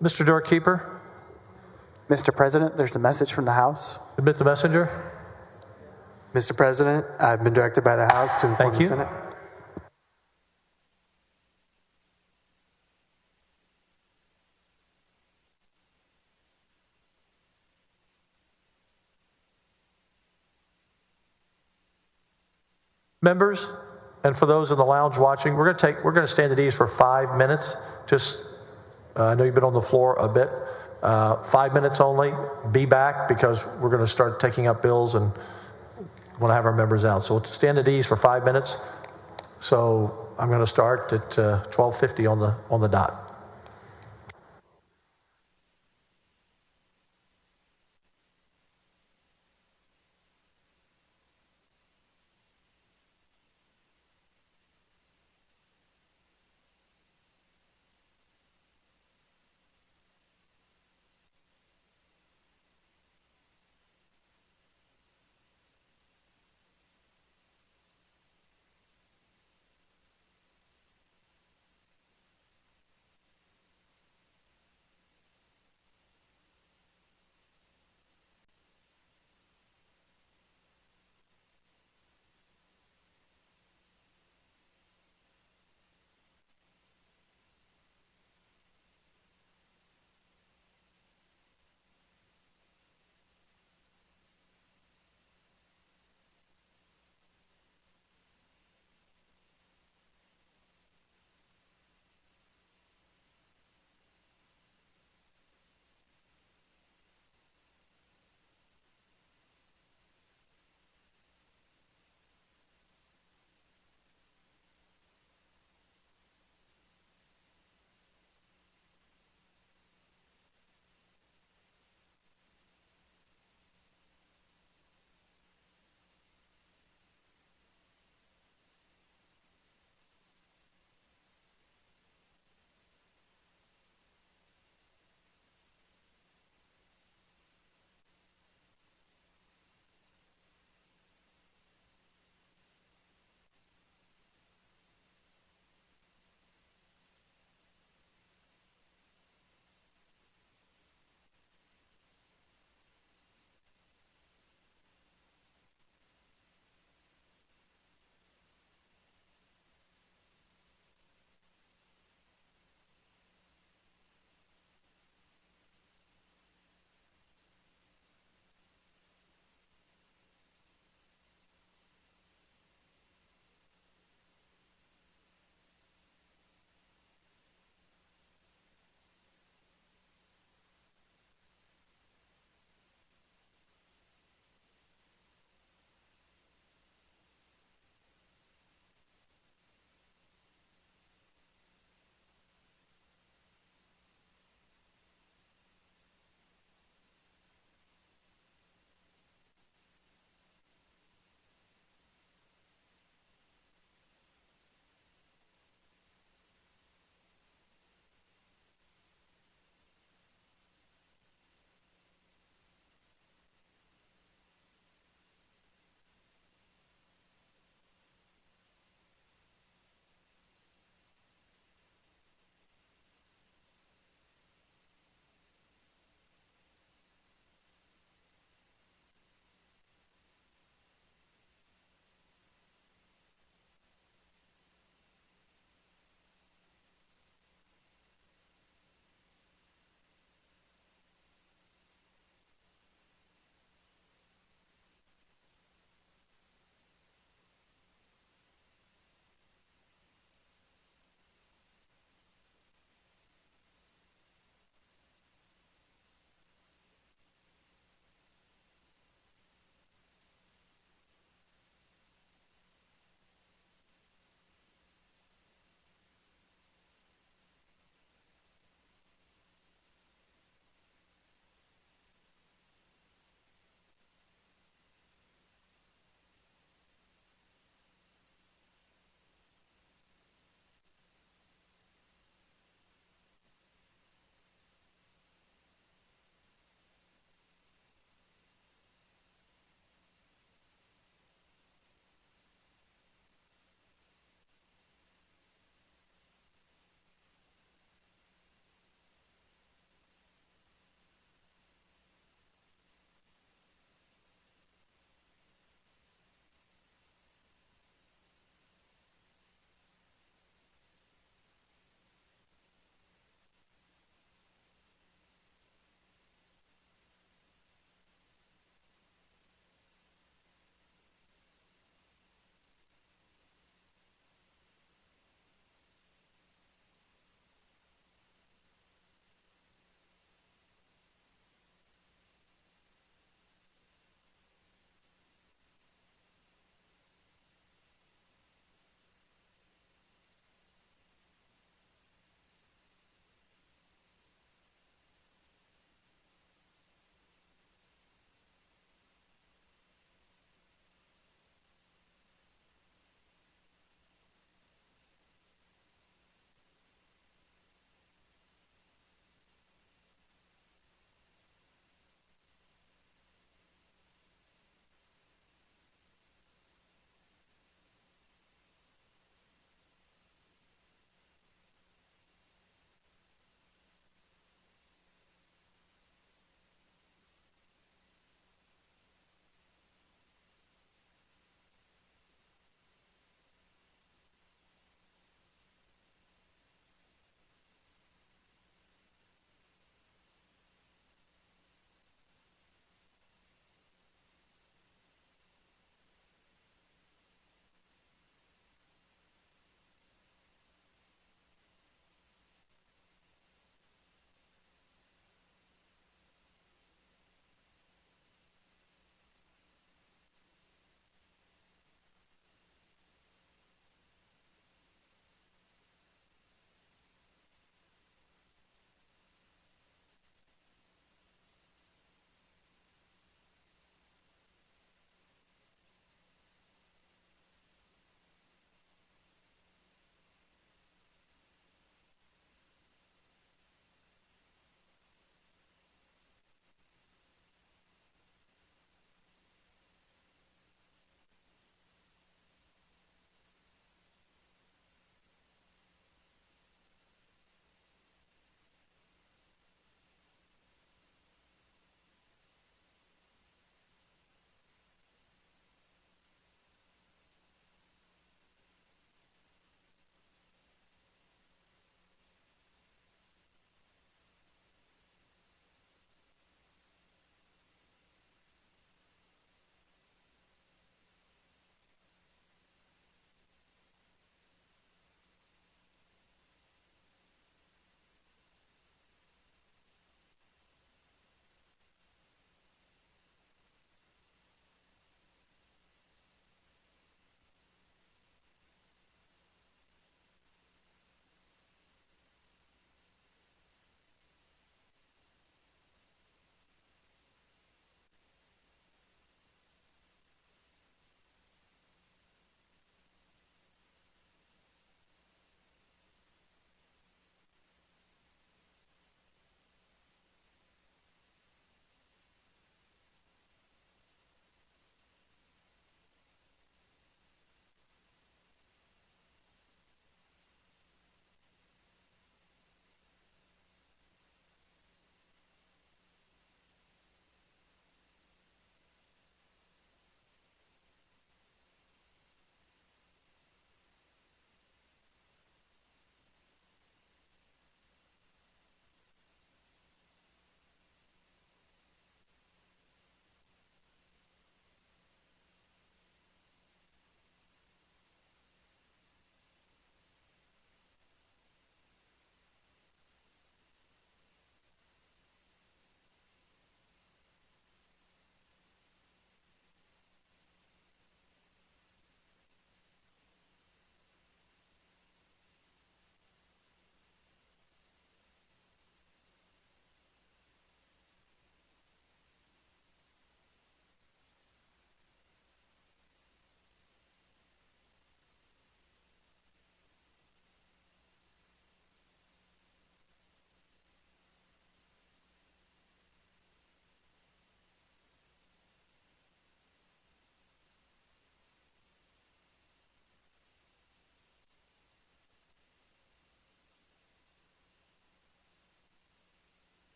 S11: Mr. Doorkeeper,
S1: Mr. President, there's a message from the House.
S11: admit the messenger.
S1: Mr. President, I've been directed by the House to inform
S11: Thank
S1: the
S11: you.
S1: Senate.
S11: Members, and for those in the lounge watching, we're going to stand at ease for 5 minutes. I know you've been on the floor a bit. 5 minutes only. Be back because we're going to start taking up bills and want to have our members out. So we'll stand at ease for 5 minutes. So I'm going to start at 12:50 on the dot.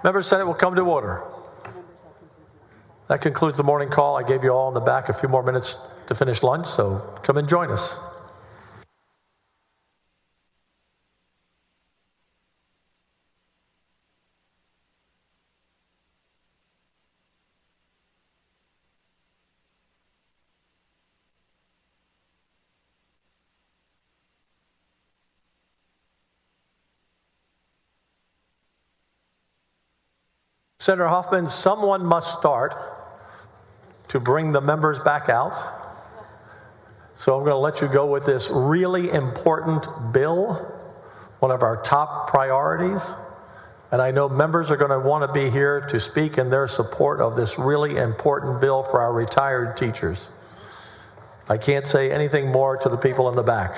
S11: Members, Senate will come to order. That concludes the morning call. I gave you all in the back a few more minutes to finish lunch, so come and join us. Senator Hoffman, someone must start to bring the members back out. So I'm going to let you go with this really important bill, one of our top priorities. And I know members are going to want to be here to speak in their support of this really important bill for our retired teachers. I can't say anything more to the people in the back.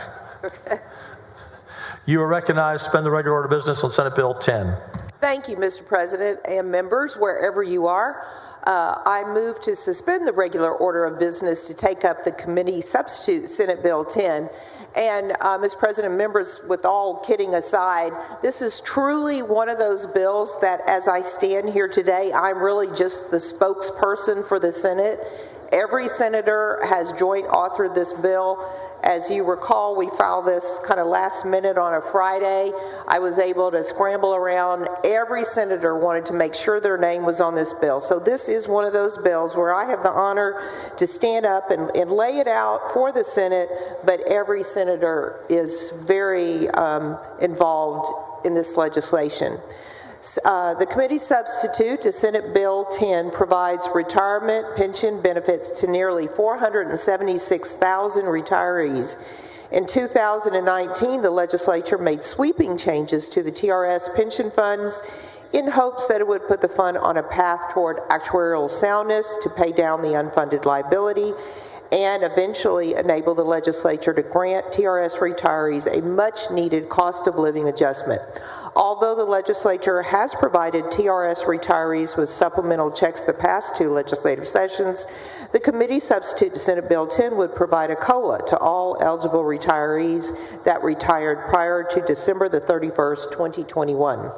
S11: You are recognized. Suspend the regular order of business on Senate Bill 10.
S9: Thank you, Mr. President and members, wherever you are. I move to suspend the regular order of business to take up the committee substitute Senate Bill 10. And Mr. President, members, with all kidding aside, this is truly one of those bills that as I stand here today, I'm really just the spokesperson for the Senate. Every senator has joint authored this bill. As you recall, we filed this kind of last minute on a Friday. I was able to scramble around. Every senator wanted to make sure their name was on this bill. So this is one of those bills where I have the honor to stand up and lay it out for the Senate, but every senator is very involved in this legislation. The committee substitute to Senate Bill 10 provides retirement pension benefits to nearly 476,000 retirees. In 2019, the legislature made sweeping changes to the TRS pension funds in hopes that it would put the fund on a path toward actuarial soundness to pay down the unfunded liability and eventually enable the legislature to grant TRS retirees a much-needed cost of living adjustment. Although the legislature has provided TRS retirees with supplemental checks the past two legislative sessions, the committee substitute to Senate Bill 10 would provide a COLA to all eligible retirees that retired prior to December the 31st, 2021.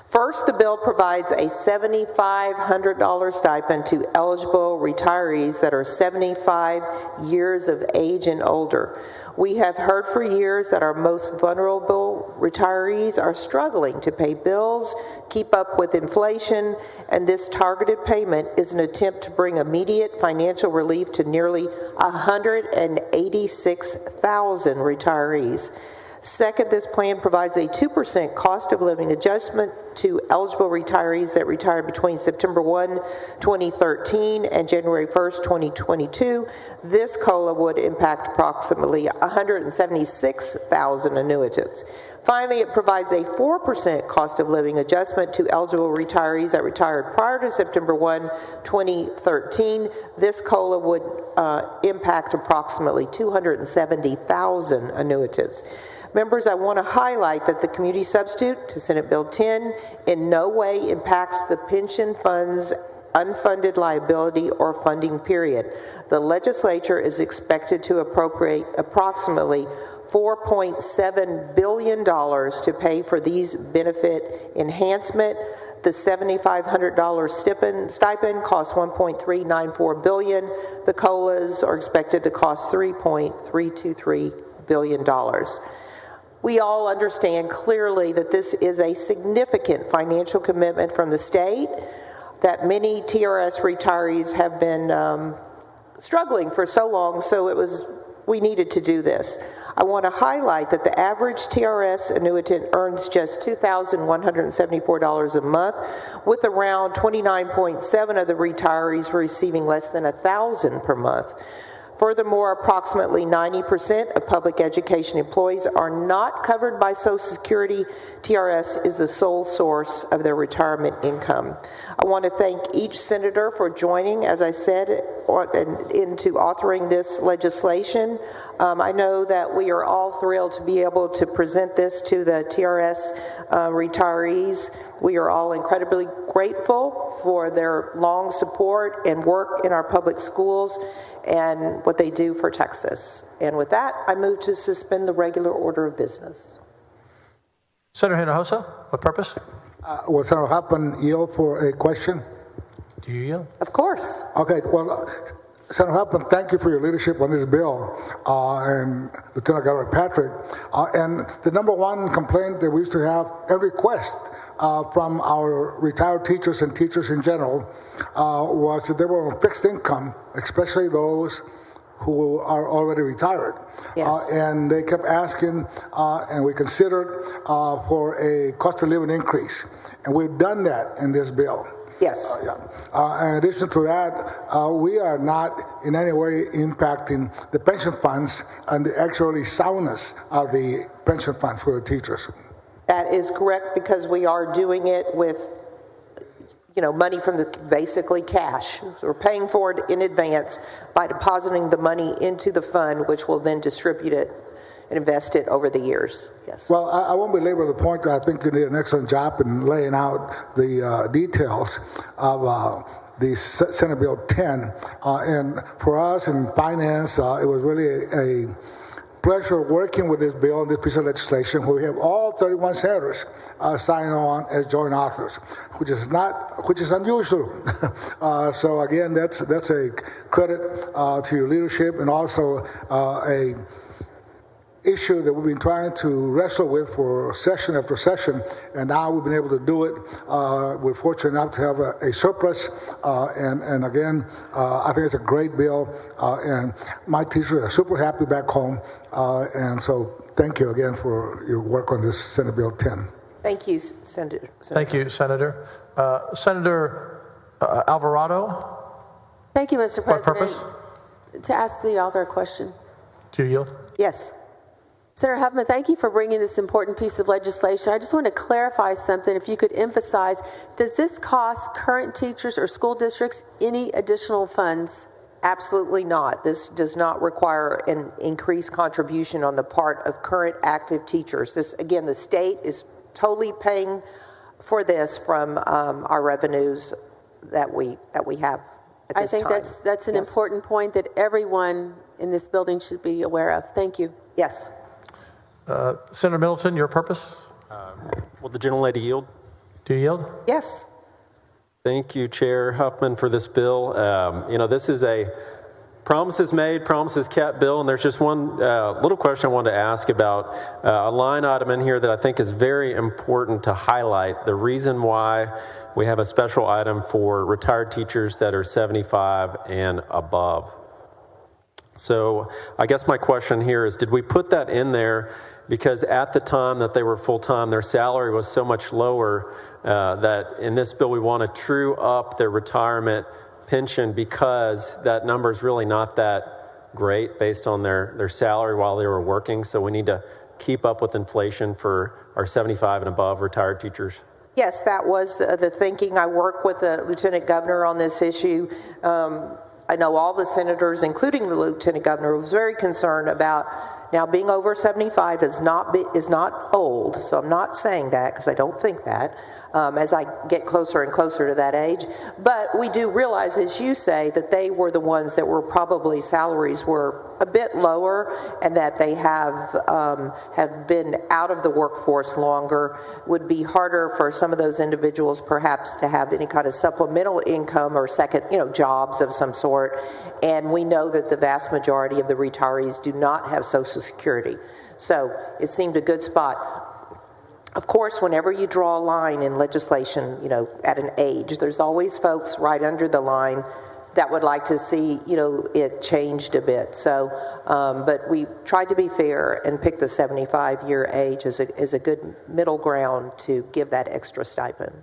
S9: First, the bill provides a $7,500 stipend to eligible retirees that are 75 years of age and older. We have heard for years that our most vulnerable retirees are struggling to pay bills, keep up with inflation, and this targeted payment is an attempt to bring immediate financial relief to nearly 186,000 retirees. Second, this plan provides a 2% cost of living adjustment to eligible retirees that retired between September 1, 2013 and January 1st, 2022. This COLA would impact approximately 176,000 annuitants. Finally, it provides a 4% cost of living adjustment to eligible retirees that retired prior to September 1, 2013. This COLA would impact approximately 270,000 annuitants. Members, I want to highlight that the community substitute to Senate Bill 10 in no way impacts the pension fund's unfunded liability or funding period. The legislature is expected to appropriate approximately $4.7 billion to pay for these benefit enhancement. The $7,500 stipend costs $1.394 billion. The COLAs are expected to cost $3.323 billion. We all understand clearly that this is a significant financial commitment from the state, that many TRS retirees have been struggling for so long, so we needed to do this. I want to highlight that the average TRS annuitant earns just $2,174 a month, with around 29.7% of the retirees receiving less than $1,000 per month. Furthermore, approximately 90% of public education employees are not covered by Social Security. TRS is the sole source of their retirement income. I want to thank each senator for joining, as I said, into authoring this legislation. I know that we are all thrilled to be able to present this to the TRS retirees. We are all incredibly grateful for their long support and work in our public schools and what they do for Texas. And with that, I move to suspend the regular order of business.
S11: Senator Hinojosa, what purpose?
S10: Will Senator Huffman yield for a question?
S11: Do you yield?
S9: Of course.
S10: Okay, well, Senator Huffman, thank you for your leadership on this bill, and Lieutenant Governor Patrick. And the number one complaint that we used to have and request from our retired teachers and teachers in general was that they were on fixed income, especially those who are already retired.
S9: Yes.
S10: And they kept asking, and we considered for a cost of living increase. And we've done that in this bill.
S9: Yes.
S10: In addition to that, we are not in any way impacting the pension funds and the actually soundness of the pension funds for the teachers.
S9: That is correct, because we are doing it with, money from basically cash. So we're paying for it in advance by depositing the money into the fund, which will then distribute it and invest it over the years. Yes.
S10: Well, I won't belabor the point. I think you did an excellent job in laying out the details of the Senate Bill 10. And for us in finance, it was really a pleasure working with this bill and this piece of legislation, where we have all 31 senators signing on as joint authors, which is unusual. So again, that's a credit to your leadership, and also a issue that we've been trying to wrestle with for session after session, and now we've been able to do it. We're fortunate enough to have a surplus, and again, I think it's a great bill, and my teachers are super happy back home, and so thank you again for your work on this Senate Bill 10.
S9: Thank you, Senator.
S11: Thank you, Senator. Senator Alvarado?
S8: Thank you, Mr.
S11: What
S8: President.
S11: purpose?
S8: To ask the author a question.
S11: Do you yield?
S9: Yes.
S8: Senator Huffman, thank you for bringing this important piece of legislation. I just want to clarify something. If you could emphasize, does this cost current teachers or school districts any additional funds?
S9: Absolutely not. This does not require an increased contribution on the part of current active teachers. This, again, the state is totally paying for this from our revenues that we have at this time.
S8: I think that's an important point that everyone in this building should be aware of. Thank you.
S9: Yes.
S11: Senator Middleton, your purpose?
S14: Will the gentlelady yield?
S11: Do you yield?
S9: Yes.
S14: Thank you, Chair Huffman, for this bill. This is a promises made, promises kept bill, and there's just one little question I wanted to ask about a line item in here that I think is very important to highlight. The reason why we have a special item for retired teachers that are 75 and above. So I guess my question here is, did we put that in there because at the time that they were full-time, their salary was so much lower that in this bill we want to true up their retirement pension because that number is really not that great based on their salary while they were working. So we need to keep up with inflation for our 75 and above retired teachers.
S9: Yes, that was the thinking. I work with the Lieutenant Governor on this issue. I know all the senators, including the Lieutenant Governor, was very concerned about now being over 75 is not old, so I'm not saying that because I don't think that as I get closer and closer to that age. But we do realize, as you say, that they were the ones that were probably salaries were a bit lower and that they have been out of the workforce longer. Would be harder for some of those individuals perhaps to have any kind of supplemental income or second, jobs of some sort. And we know that the vast majority of the retirees do not have Social Security. So it seemed a good spot. Of course, whenever you draw a line in legislation, at an age, there's always folks right under the line that would like to see, it changed a bit. So, but we tried to be fair and pick the 75-year age as a good middle ground to give that extra stipend.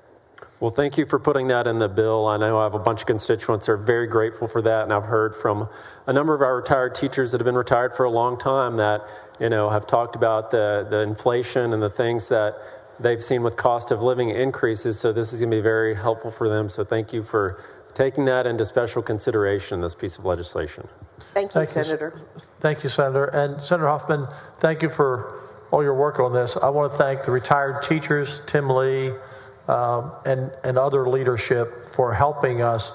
S14: Well, thank you for putting that in the bill. I know I have a bunch of constituents that are very grateful for that, and I've heard from a number of our retired teachers that have been retired for a long time that, have talked about the inflation and the things that they've seen with cost of living increases. So this is going to be very helpful for them. So thank you for taking that into special consideration, this piece of legislation.
S9: Thank you, Senator.
S11: Thank you, Senator. And Senator Huffman, thank you for all your work on this. I want to thank the retired teachers, Tim Lee, and other leadership for helping us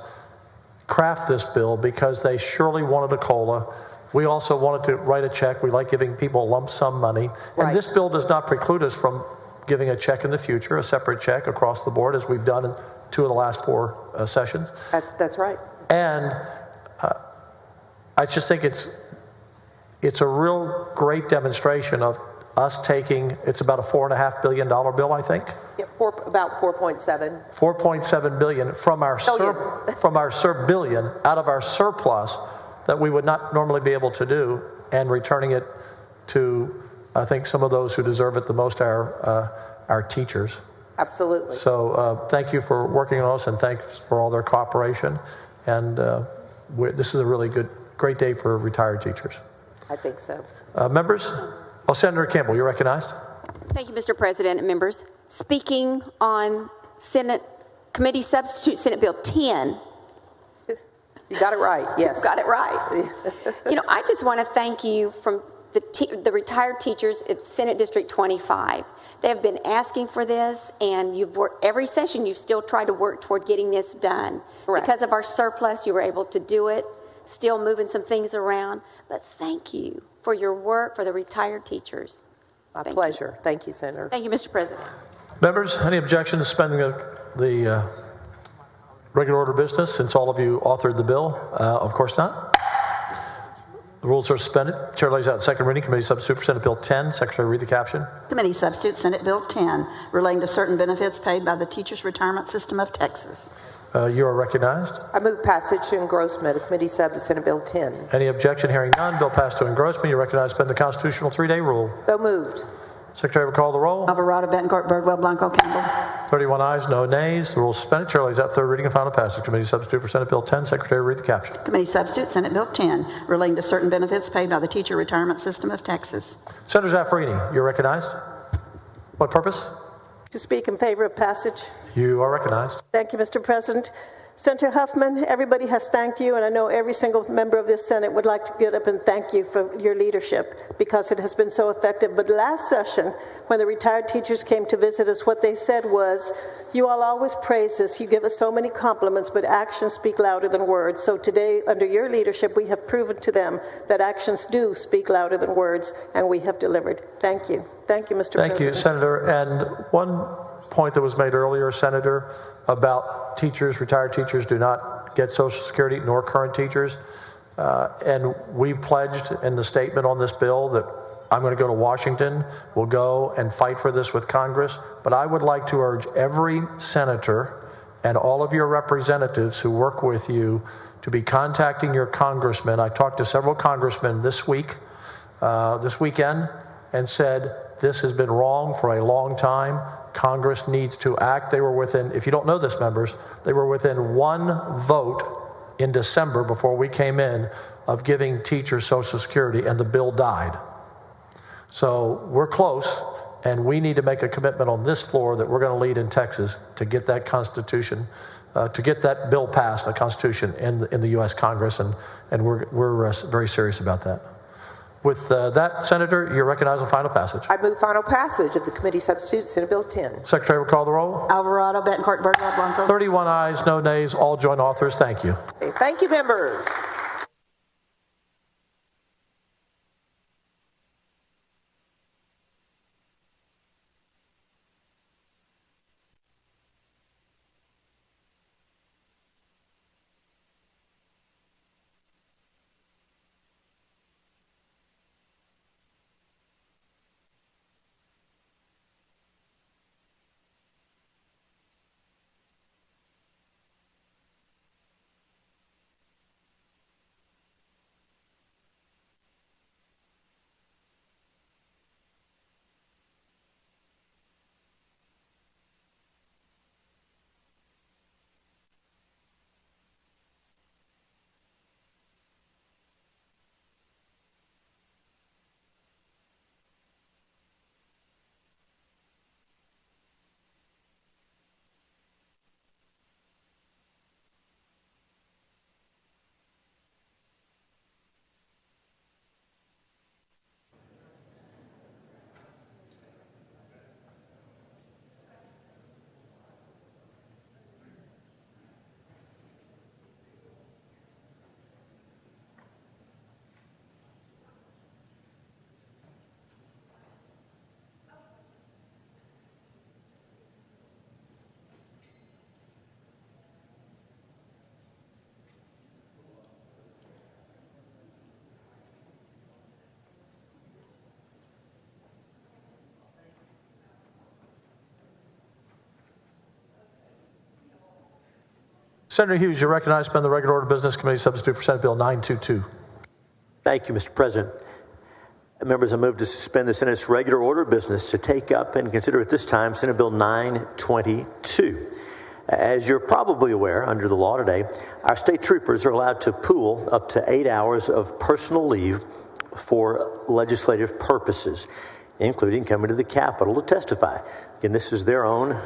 S11: craft this bill because they surely wanted a COLA. We also wanted to write a check. We like giving people lump sum money.
S9: Right.
S11: And this bill does not preclude us from giving a check in the future, a separate check across the board, as we've done in 2 of the last 4 sessions.
S9: That's right.
S11: And I just think it's a real great demonstration of us taking, it's about a $4.5 billion bill, I think.
S9: Yep, about 4.7.
S11: 4.7 billion from our billion out of our surplus that we would not normally be able to do, and returning it to, I think, some of those who deserve it the most, our teachers.
S9: Absolutely.
S11: So thank you for working on us, and thanks for all their cooperation. And this is a really great day for retired teachers.
S9: I think so.
S11: Members, Senator Campbell, you're recognized.
S3: Thank you, Mr. President and members. Speaking on Senate Committee Substitute Senate Bill 10.
S9: You got it right, yes.
S3: Got it right. I just want to thank you from the retired teachers at Senate District 25. They have been asking for this, and you've worked every session. You've still tried to work toward getting this done.
S9: Correct.
S3: Because of our surplus, you were able to do it, still moving some things around. But thank you for your work for the retired teachers.
S9: My pleasure. Thank you, Senator.
S3: Thank you, Mr. President.
S11: Members, any objection to suspending the regular order of business, since all of you authored the bill? Of course not. The rules are suspended. Chair lays out second reading. Committee substitute for Senate Bill 10. Secretary, read the caption.
S2: Committee substitute Senate Bill 10, relating to certain benefits paid by the Teachers Retirement System of Texas.
S11: You are recognized.
S9: I move passage to engrossment of Committee Sub to Senate Bill 10.
S11: Any objection? Hearing none. Bill passed to engrossment. You are recognized to suspend the constitutional 3-day rule.
S9: So moved.
S11: Secretary will call the roll.
S2: Alvarado, Betancourt, Birdwell, Blanco, Campbell.
S11: 31 ayes, no nays. The rule is suspended. Chair lays out third reading and final passage. Committee substitute for Senate Bill 10. Secretary, read the caption.
S2: Committee substitute Senate Bill 10, relating to certain benefits paid by the Teacher Retirement System of Texas.
S11: Senator Zaffarini, you're recognized. What purpose?
S12: To speak in favor of passage.
S11: You are recognized.
S12: Thank you, Mr. President. Senator Huffman, everybody has thanked you, and I know every single member of this Senate would like to get up and thank you for your leadership because it has been so effective. But last session, when the retired teachers came to visit us, what they said was, you all always praise us, you give us so many compliments, but actions speak louder than words. So today, under your leadership, we have proven to them that actions do speak louder than words, and we have delivered. Thank you. Thank you, Mr. President.
S11: Thank you, Senator. And one point that was made earlier, Senator, about teachers, retired teachers do not get Social Security, nor current teachers. And we pledged in the statement on this bill that I'm going to go to Washington. We'll go and fight for this with Congress. But I would like to urge every senator and all of your representatives who work with you to be contacting your congressmen. I talked to several congressmen this weekend, and said, this has been wrong for a long time. Congress needs to act. They were within, if you don't know this, members, they were within one vote in December before we came in of giving teachers Social Security, and the bill died. So we're close, and we need to make a commitment on this floor that we're going to lead in Texas to get that Constitution, to get that bill passed, a Constitution in the U.S. Congress, and we're very serious about that. With that, Senator, you're recognized on final passage.
S9: I move final passage of the Committee Substitute Senate Bill 10.
S11: Secretary will call the roll.
S2: Alvarado, Betancourt, Birdwell, Blanco.
S11: 31 ayes, no nays, all joint authors. Thank you.
S9: Okay, thank you, members.
S11: Senator Hughes, you're recognized to suspend the regular order of business. Committee substitute for Senate Bill 922.
S16: Thank you, Mr. President. Members, I move to suspend the Senate's regular order of business to take up and consider at this time Senate Bill 922. As you're probably aware, under the law today, our state troopers are allowed to pool up to 8 hours of personal leave for legislative purposes, including coming to the Capitol to testify. Again, this is their own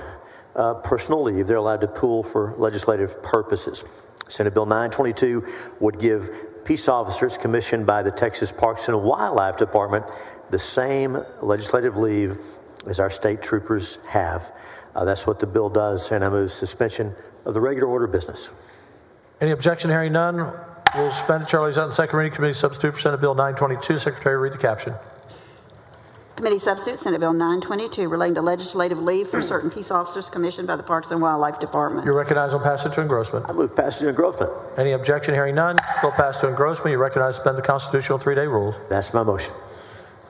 S16: personal leave. They're allowed to pool for legislative purposes. Senate Bill 922 would give peace officers commissioned by the Texas Parks and Wildlife Department the same legislative leave as our state troopers have. That's what the bill does, and I move suspension of the regular order of business.
S11: Any objection? Hearing none, rules suspended. Chair lays out in second reading. Committee substitute for Senate Bill 922. Secretary, read the caption.
S2: Committee substitute, Senate Bill 922, relating to legislative leave for certain peace officers commissioned by the Parks and Wildlife Department.
S11: You're recognized on passage to engrossment.
S16: I move passage to engrossment.
S11: Any objection? Hearing none, bill passed to engrossment. You're recognized to suspend the constitutional 3-day rules.
S16: That's my motion.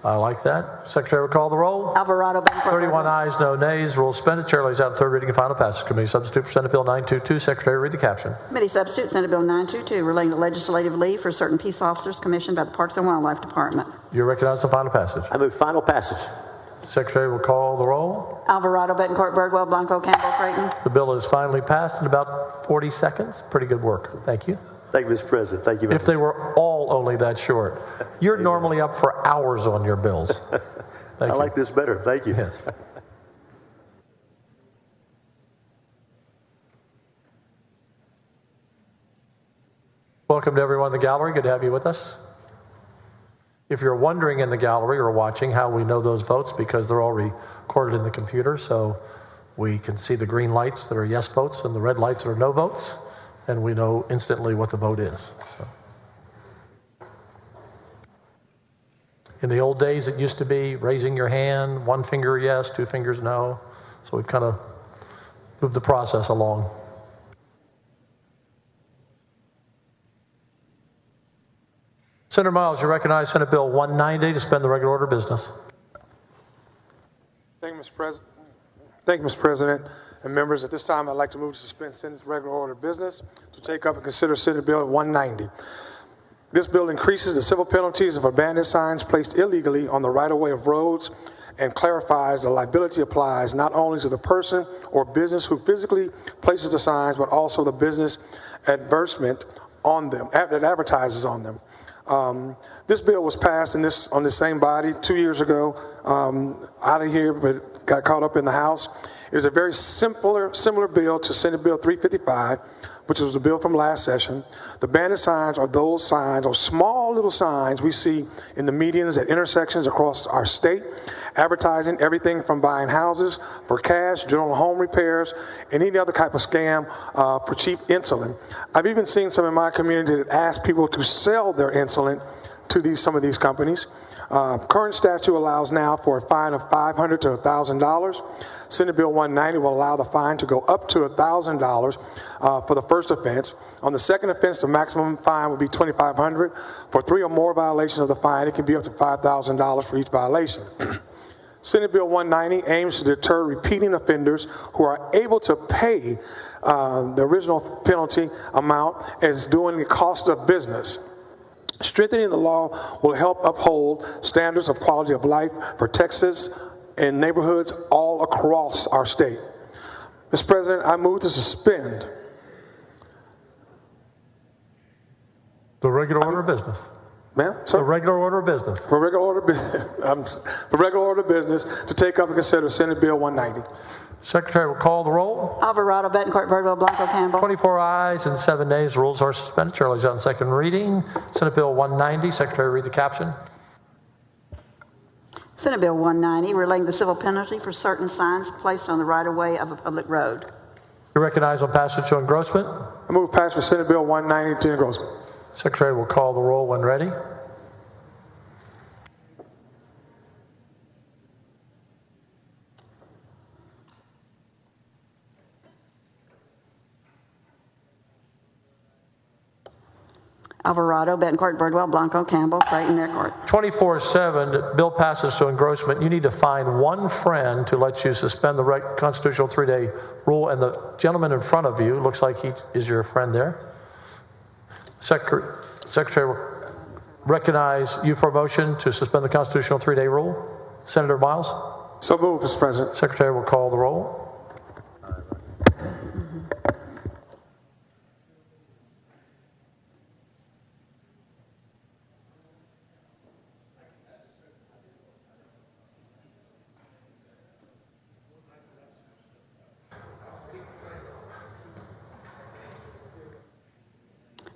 S11: I like that. Secretary will call the roll.
S2: Alvarado, Bencourt,
S11: 31 ayes, no nays. Rules suspended. Chair lays out third reading and final passage. Committee substitute for Senate Bill 922. Secretary, read the caption.
S2: Committee substitute, Senate Bill 922, relating to legislative leave for certain peace officers commissioned by the Parks and Wildlife Department.
S11: You're recognized on final passage.
S16: I move final passage.
S11: Secretary will call the roll.
S2: Alvarado, Bettencourt, Birdwell, Blanco, Campbell, Creighton.
S11: The bill is finally passed in about 40 seconds. Pretty good work. Thank you.
S16: Thank you, Mr. President. Thank you.
S11: If they were all only that short. You're normally up for hours on your bills.
S16: I like this better. Thank you.
S11: Yes. Welcome to everyone in the gallery. Good to have you with us. If you're wondering in the gallery or watching how we know those votes, because they're all recorded in the computer, so we can see the green lights that are yes votes and the red lights that are no votes, and we know instantly what the vote is. So. In the old days, it used to be raising your hand, one finger yes, two fingers no. So we've kind of moved the process along. Senator Miles, you recognize Senate Bill 190 to suspend the regular order of business.
S18: Thank you, Mr. President. Thank you, Mr. President. And members, at this time, I'd like to move to suspend Senate's regular order of business to take up and consider Senate Bill 190. This bill increases the civil penalties of abandoned signs placed illegally on the right-of-way of roads and clarifies the liability applies not only to the person or business who physically places the signs, but also the business advertisement on them, that advertises on them. This bill was passed on this same body 2 years ago, out of here, but got caught up in the House. It is a very similar bill to Senate Bill 355, which was the bill from last session. The bandit signs are those signs, or small little signs we see in the medians at intersections across our state, advertising everything from buying houses for cash, general home repairs, and any other type of scam for cheap insulin. I've even seen some in my community that ask people to sell their insulin to some of these companies. Current statute allows now for a fine of $500 to $1,000. Senate Bill 190 will allow the fine to go up to $1,000 for the first offense. On the second offense, the maximum fine would be $2,500. For 3 or more violations of the fine, it can be up to $5,000 for each violation. Senate Bill 190 aims to deter repeating offenders who are able to pay the original penalty amount as doing the cost of business. Strengthening the law will help uphold standards of quality of life for Texas and neighborhoods all across our state. Mr. President, I move to suspend
S11: the regular order of business.
S18: Ma'am? Sir?
S11: The regular order of business.
S18: The regular order of business to take up and consider Senate Bill 190.
S11: Secretary will call the roll.
S2: Alvarado, Bettencourt, Birdwell, Blanco, Campbell.
S11: 24 ayes and 7 nays. Rules are suspended. Chair lays out on second reading. Senate Bill 190. Secretary, read the caption.
S2: Senate Bill 190, relating to civil penalty for certain signs placed on the right-of-way of a public road.
S11: You recognize on passage to engrossment.
S18: I move passage for Senate Bill 190 to engrossment.
S11: Secretary will call the roll when ready.
S2: Alvarado, Bettencourt, Birdwell, Blanco, Campbell, Creighton, Eckert.
S11: 24-7, bill passes to engrossment. You need to find one friend to let you suspend the constitutional 3-day rule, and the gentleman in front of you looks like he is your friend there. Secretary will recognize you for a motion to suspend the constitutional 3-day rule. Senator Miles?
S18: So moved, Mr. President.
S11: Secretary will call the roll.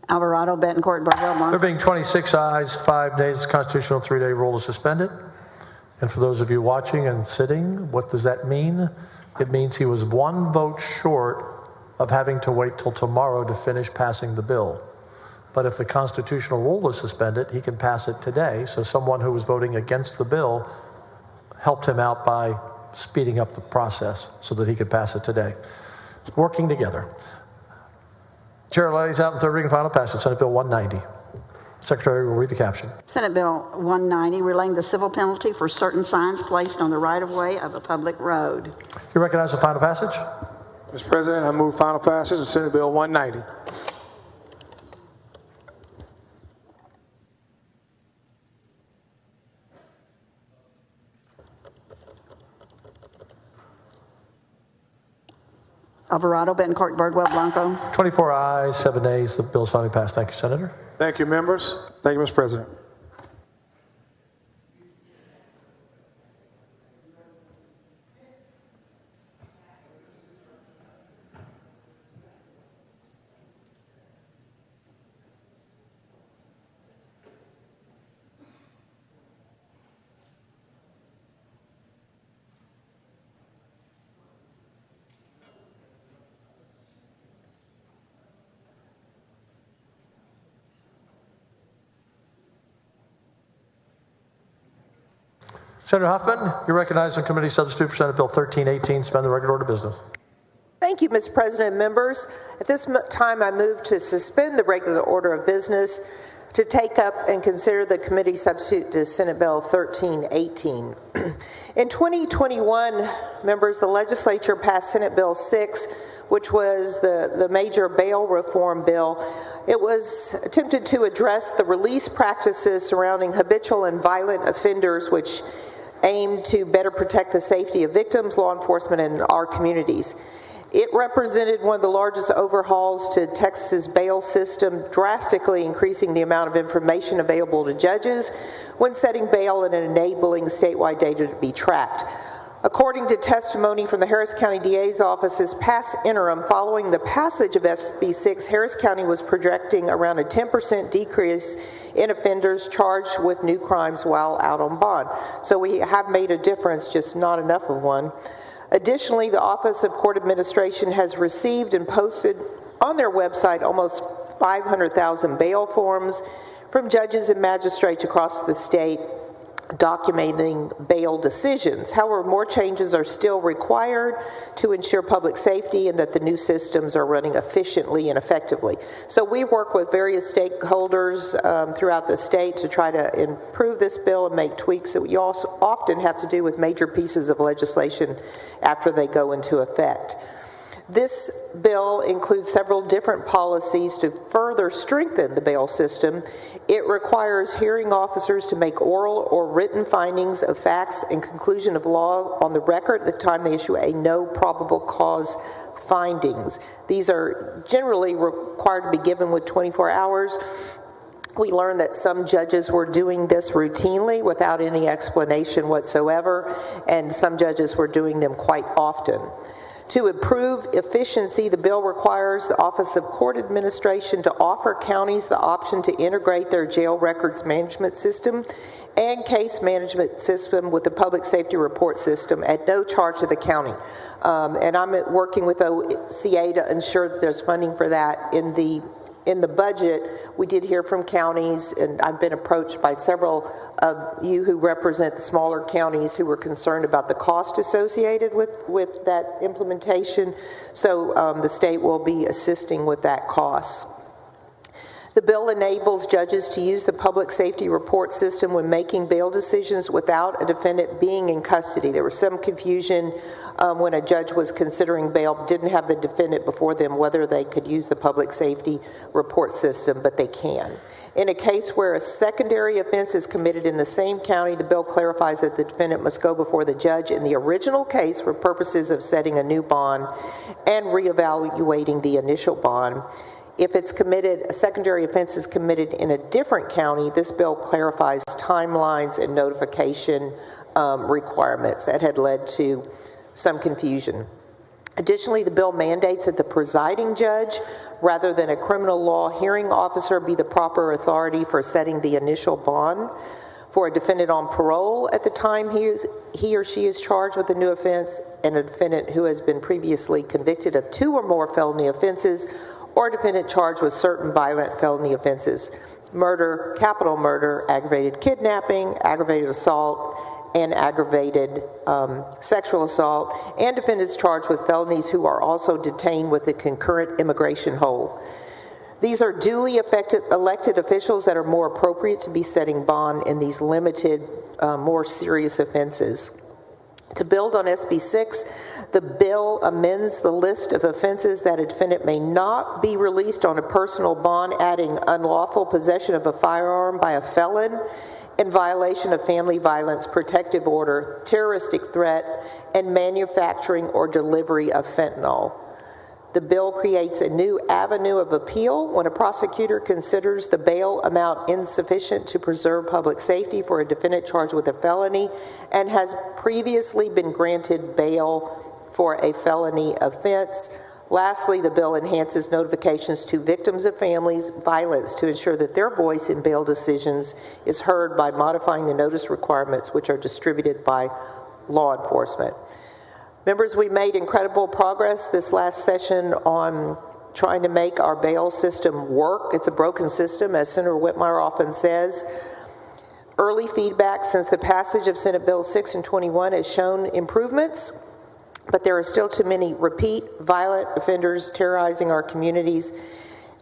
S2: Alvarado, Bettencourt, Birdwell, Blanco.
S11: There being 26 ayes, 5 nays, the constitutional 3-day rule is suspended. And for those of you watching and sitting, what does that mean? It means he was 1 vote short of having to wait till tomorrow to finish passing the bill. But if the constitutional rule is suspended, he can pass it today. So someone who was voting against the bill helped him out by speeding up the process so that he could pass it today. Working together. Chair lays out in third reading final passage, Senate Bill 190. Secretary will read the caption.
S2: Senate Bill 190, relaying the civil penalty for certain signs placed on the right-of-way of a public road.
S11: You recognize the final passage?
S18: Mr. President, I move final passage of Senate Bill 190.
S2: Alvarado, Bettencourt, Birdwell, Blanco.
S11: 24 ayes, 7 nays. The bill is finally passed. Thank you, Senator.
S18: Thank you, members. Thank you, Mr. President.
S11: Senator Huffman, you're recognized on committee substitute for Senate Bill 1318. Suspend the regular order of business.
S9: Thank you, Mr. President and members. At this time, I move to suspend the regular order of business to take up and consider the committee substitute to Senate Bill 1318. In 2021, members, the legislature passed Senate Bill 6, which was the major bail reform bill. It was attempted to address the release practices surrounding habitual and violent offenders, which aimed to better protect the safety of victims, law enforcement, and our communities. It represented one of the largest overhauls to Texas's bail system, drastically increasing the amount of information available to judges when setting bail and enabling statewide data to be tracked. According to testimony from the Harris County DA's office's past interim following the passage of SB 6, Harris County was projecting around a 10% decrease in offenders charged with new crimes while out on bond. So we have made a difference, just not enough of one. Additionally, the Office of Court Administration has received and posted on their website almost 500,000 bail forms from judges and magistrates across the state documenting bail decisions. However, more changes are still required to ensure public safety and that the new systems are running efficiently and effectively. So we work with various stakeholders throughout the state to try to improve this bill and make tweaks that we also often have to do with major pieces of legislation after they go into effect. This bill includes several different policies to further strengthen the bail system. It requires hearing officers to make oral or written findings of facts and conclusion of law on the record at the time they issue a no probable cause findings. These are generally required to be given with 24 hours. We learned that some judges were doing this routinely without any explanation whatsoever, and some judges were doing them quite often. To improve efficiency, the bill requires the Office of Court Administration to offer counties the option to integrate their jail records management system and case management system with the public safety report system at no charge to the county. And I'm working with OCA to ensure that there's funding for that in the budget. We did hear from counties, and I've been approached by several of you who represent smaller counties who were concerned about the cost associated with that implementation. So the state will be assisting with that cost. The bill enables judges to use the public safety report system when making bail decisions without a defendant being in custody. There was some confusion when a judge was considering bail, didn't have the defendant before them, whether they could use the public safety report system, but they can. In a case where a secondary offense is committed in the same county, the bill clarifies that the defendant must go before the judge in the original case for purposes of setting a new bond and reevaluating the initial bond. If it's committed, a secondary offense is committed in a different county, this bill clarifies timelines and notification requirements that had led to some confusion. Additionally, the bill mandates that the presiding judge, rather than a criminal law hearing officer, be the proper authority for setting the initial bond for a defendant on parole at the time he or she is charged with a new offense, and a defendant who has been previously convicted of 2 or more felony offenses, or a defendant charged with certain violent felony offenses: murder, capital murder, aggravated kidnapping, aggravated assault, and aggravated sexual assault, and defendants charged with felonies who are also detained with a concurrent immigration hold. These are duly elected officials that are more appropriate to be setting bond in these limited, more serious offenses. To build on SB 6, the bill amends the list of offenses that a defendant may not be released on a personal bond, adding unlawful possession of a firearm by a felon in violation of family violence protective order, terroristic threat, and manufacturing or delivery of fentanyl. The bill creates a new avenue of appeal when a prosecutor considers the bail amount insufficient to preserve public safety for a defendant charged with a felony and has previously been granted bail for a felony offense. Lastly, the bill enhances notifications to victims of families violence to ensure that their voice in bail decisions is heard by modifying the notice requirements which are distributed by law enforcement. Members, we made incredible progress this last session on trying to make our bail system work. It's a broken system, as Senator Whitmire often says. Early feedback since the passage of Senate Bill 6 and 21 has shown improvements, but there are still too many repeat violent offenders terrorizing our communities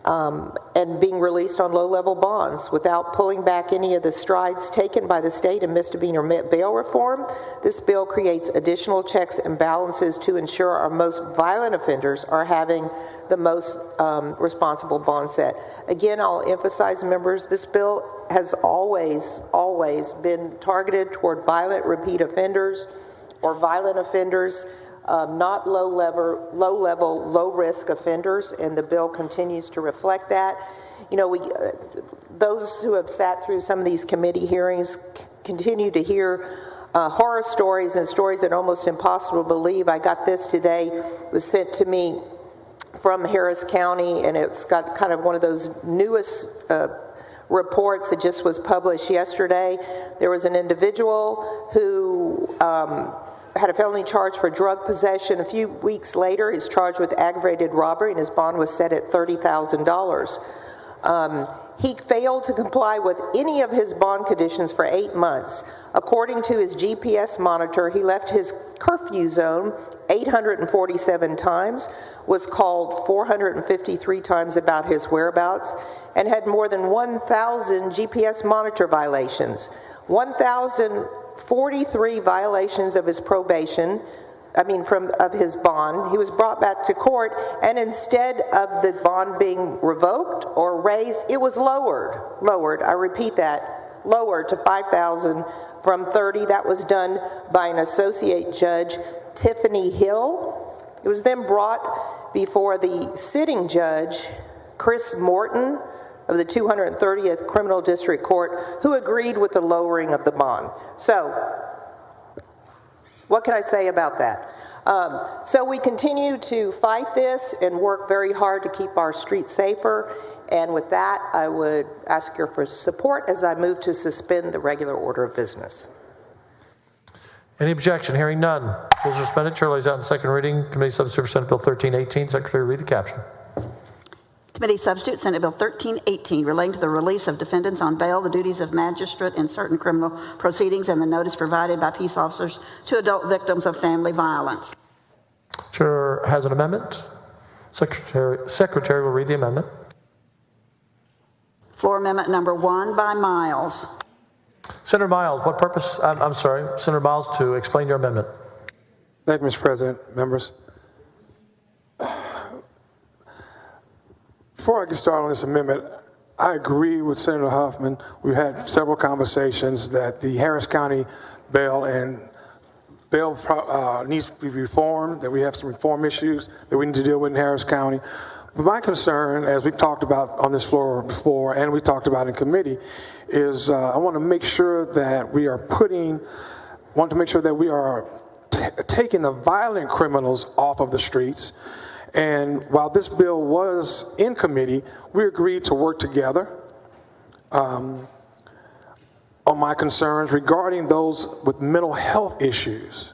S9: and being released on low-level bonds without pulling back any of the strides taken by the state in misdemeanor bail reform. This bill creates additional checks and balances to ensure our most violent offenders are having the most responsible bond set. Again, I'll emphasize, members, this bill has always been targeted toward violent repeat offenders or violent offenders, not low-level, low-risk offenders, and the bill continues to reflect that. You know, those who have sat through some of these committee hearings continue to hear horror stories and stories that are almost impossible to believe. I got this today. It was sent to me from Harris County, and it's got kind of one of those newest reports that just was published yesterday. There was an individual who had a felony charge for drug possession. A few weeks later, he's charged with aggravated robbery, and his bond was set at $30,000. He failed to comply with any of his bond conditions for 8 months. According to his GPS monitor, he left his curfew zone 847 times, was called 453 times about his whereabouts, and had more than 1,000 GPS monitor violations. 1,043 violations of his probation, of his bond. He was brought back to court, and instead of the bond being revoked or raised, it was lowered, I repeat that, lowered to $5,000 from $30,000. That was done by an associate judge, Tiffany Hill. It was then brought before the sitting judge, Chris Morton, of the 230th Criminal District Court, who agreed with the lowering of the bond. So, what can I say about that? So we continue to fight this and work very hard to keep our streets safer. And with that, I would ask you for support as I move to suspend the regular order of business.
S11: Any objection? Hearing none. Rules are suspended. Chair lays out in second reading. Committee Substitute for Senate Bill 1318. Secretary, read the caption.
S2: Committee Substitute, Senate Bill 1318, relating to the release of defendants on bail, the duties of magistrate in certain criminal proceedings, and the notice provided by peace officers to adult victims of family violence.
S11: Chair has an amendment. Secretary will read the amendment.
S2: Floor amendment number 1 by Miles.
S11: Senator Miles, what purpose? I'm sorry, Senator Miles, to explain your amendment.
S18: Thank you, Mr. President, members. Before I get started on this amendment, I agree with Senator Huffman. We've had several conversations that the Harris County bail needs to be reformed, that we have some reform issues that we need to deal with in Harris County. But my concern, as we've talked about on this floor before and we talked about in committee, is I want to make sure that we are taking the violent criminals off of the streets. And while this bill was in committee, we agreed to work together on my concerns regarding those with mental health issues.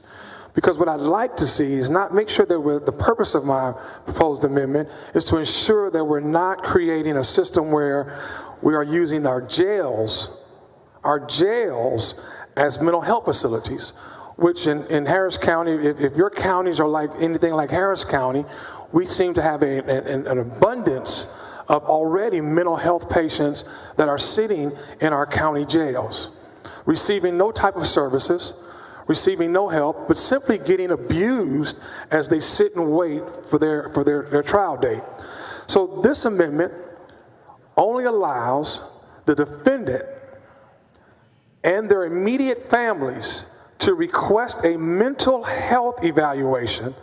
S18: Because what I'd like to see is not make sure that the purpose of my proposed amendment is to ensure that we're not creating a system where we are using our jails as mental health facilities, which in Harris County, if your counties are like anything like Harris County, we seem to have an abundance of already mental health patients that are sitting in our county jails, receiving no type of services, receiving no help, but simply getting abused as they sit and wait for their trial date. So this amendment only allows the defendant and their immediate families to request a mental health evaluation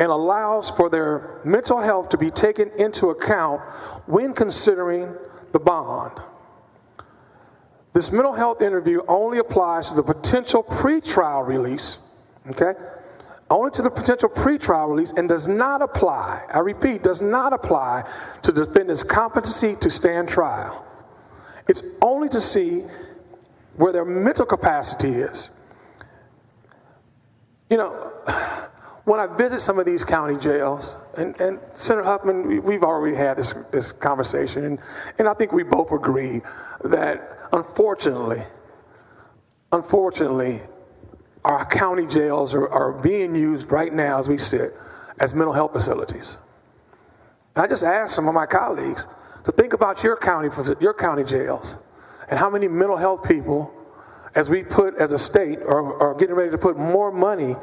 S18: and allows for their mental health to be taken into account when considering the bond. This mental health interview only applies to the potential pretrial release, okay? Only to the potential pretrial release, and does not apply, I repeat, does not apply to the defendant's competency to stand trial. It's only to see where their mental capacity is. You know, when I visit some of these county jails, and Senator Huffman, we've already had this conversation, and I think we both agree that unfortunately, our county jails are being used right now as we sit as mental health facilities. And I just asked some of my colleagues to think about your county jails and how many mental health people, as we put as a state, are getting ready to put more money.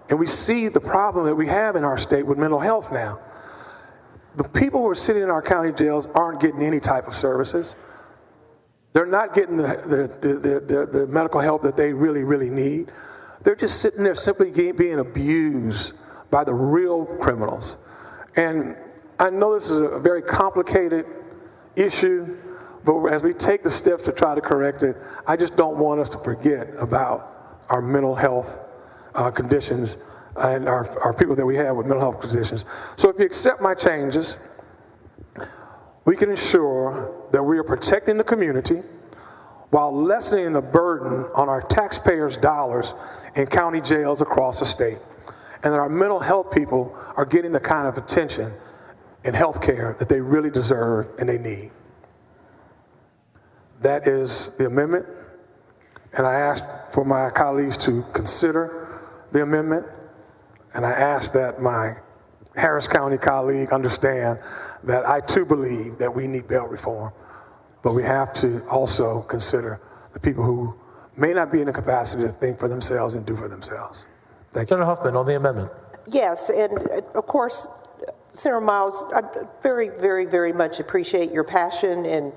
S18: And we see the problem that we have in our state with mental health now. The people who are sitting in our county jails aren't getting any type of services. They're not getting the medical help that they really, really need. They're just sitting there simply being abused by the real criminals. And I know this is a very complicated issue, but as we take the steps to try to correct it, I just don't want us to forget about our mental health conditions and our people that we have with mental health conditions. So if you accept my changes, we can ensure that we are protecting the community while lessening the burden on our taxpayers' dollars in county jails across the state, and that our mental health people are getting the kind of attention and health care that they really deserve and they need. That is the amendment, and I ask for my colleagues to consider the amendment, and I ask that my Harris County colleague understand that I too believe that we need bail reform, but we have to also consider the people who may not be in the capacity to think for themselves and do for themselves. Thank you.
S11: Senator Huffman, on the amendment.
S9: Yes, and of course, Senator Miles, I very, very, very much appreciate your passion and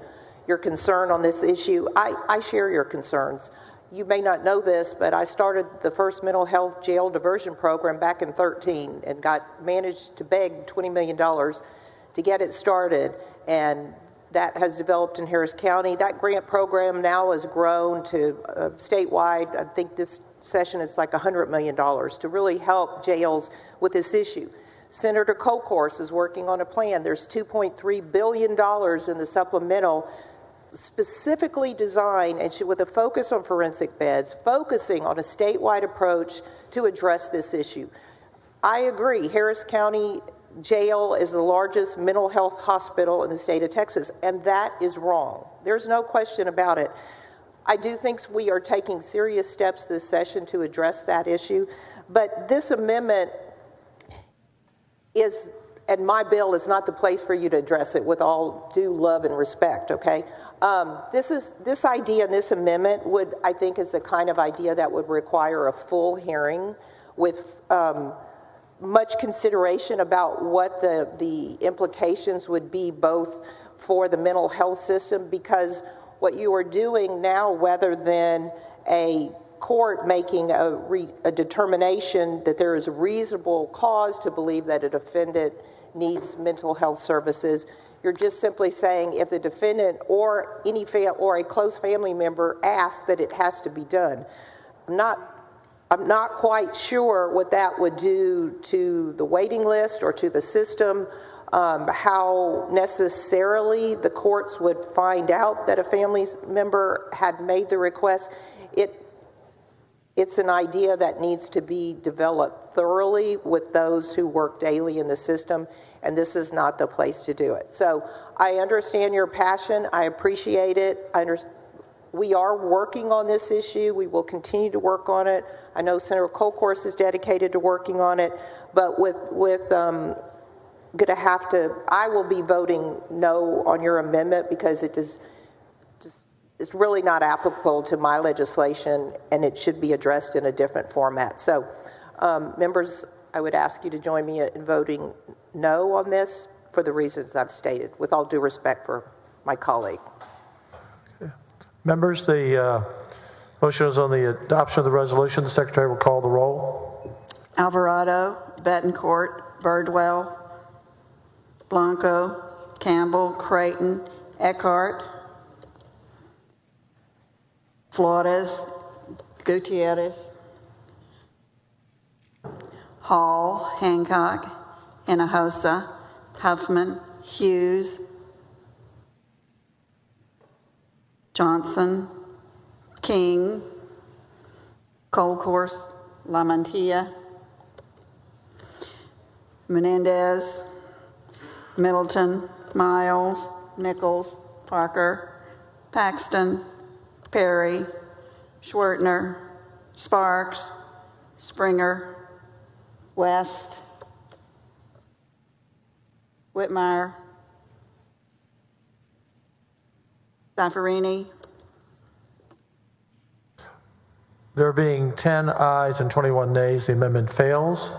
S9: your concern on this issue. I share your concerns. You may not know this, but I started the first mental health jail diversion program back in 2013 and managed to beg $20 million to get it started. And that has developed in Harris County. That grant program now has grown to statewide. I think this session it's like $100 million to really help jails with this issue. Senator Kolkhorst is working on a plan. There's $2.3 billion in the supplemental specifically designed and with a focus on forensic beds, focusing on a statewide approach to address this issue. I agree, Harris County Jail is the largest mental health hospital in the state of Texas, and that is wrong. There's no question about it. I do think we are taking serious steps this session to address that issue, but this amendment is and my bill is not the place for you to address it, with all due love and respect, okay? This idea and this amendment would, I think, is the kind of idea that would require a full hearing with much consideration about what the implications would be both for the mental health system, because what you are doing now, rather than a court making a determination that there is a reasonable cause to believe that a defendant needs mental health services, you're just simply saying if the defendant or a close family member asks, that it has to be done. I'm not quite sure what that would do to the waiting list or to the system, how necessarily the courts would find out that a family member had made the request. It's an idea that needs to be developed thoroughly with those who work daily in the system, and this is not the place to do it. So I understand your passion. I appreciate it. We are working on this issue. We will continue to work on it. I know Senator Kolkhorst is dedicated to working on it, but I will be voting no on your amendment because it's really not applicable to my legislation, and it should be addressed in a different format. So, members, I would ask you to join me in voting no on this for the reasons I've stated, with all due respect for my colleague.
S11: Okay. Members, the motion is on the adoption of the resolution. The Secretary will call the roll.
S2: Alvarado, Betancourt, Birdwell, Blanco, Campbell, Creighton, Eckhart, Flores, Gutierrez, Hall, Hancock, Hinojosa, Huffman, Hughes, Johnson, King, Kolkhorst, Lamantia, Menendez, Middleton, Miles, Nichols, Parker, Paxton, Perry, Schwertner, Sparks, Springer, West, Whitmire, Zaffarini.
S11: There being 10 ayes and 21 nays, the amendment fails.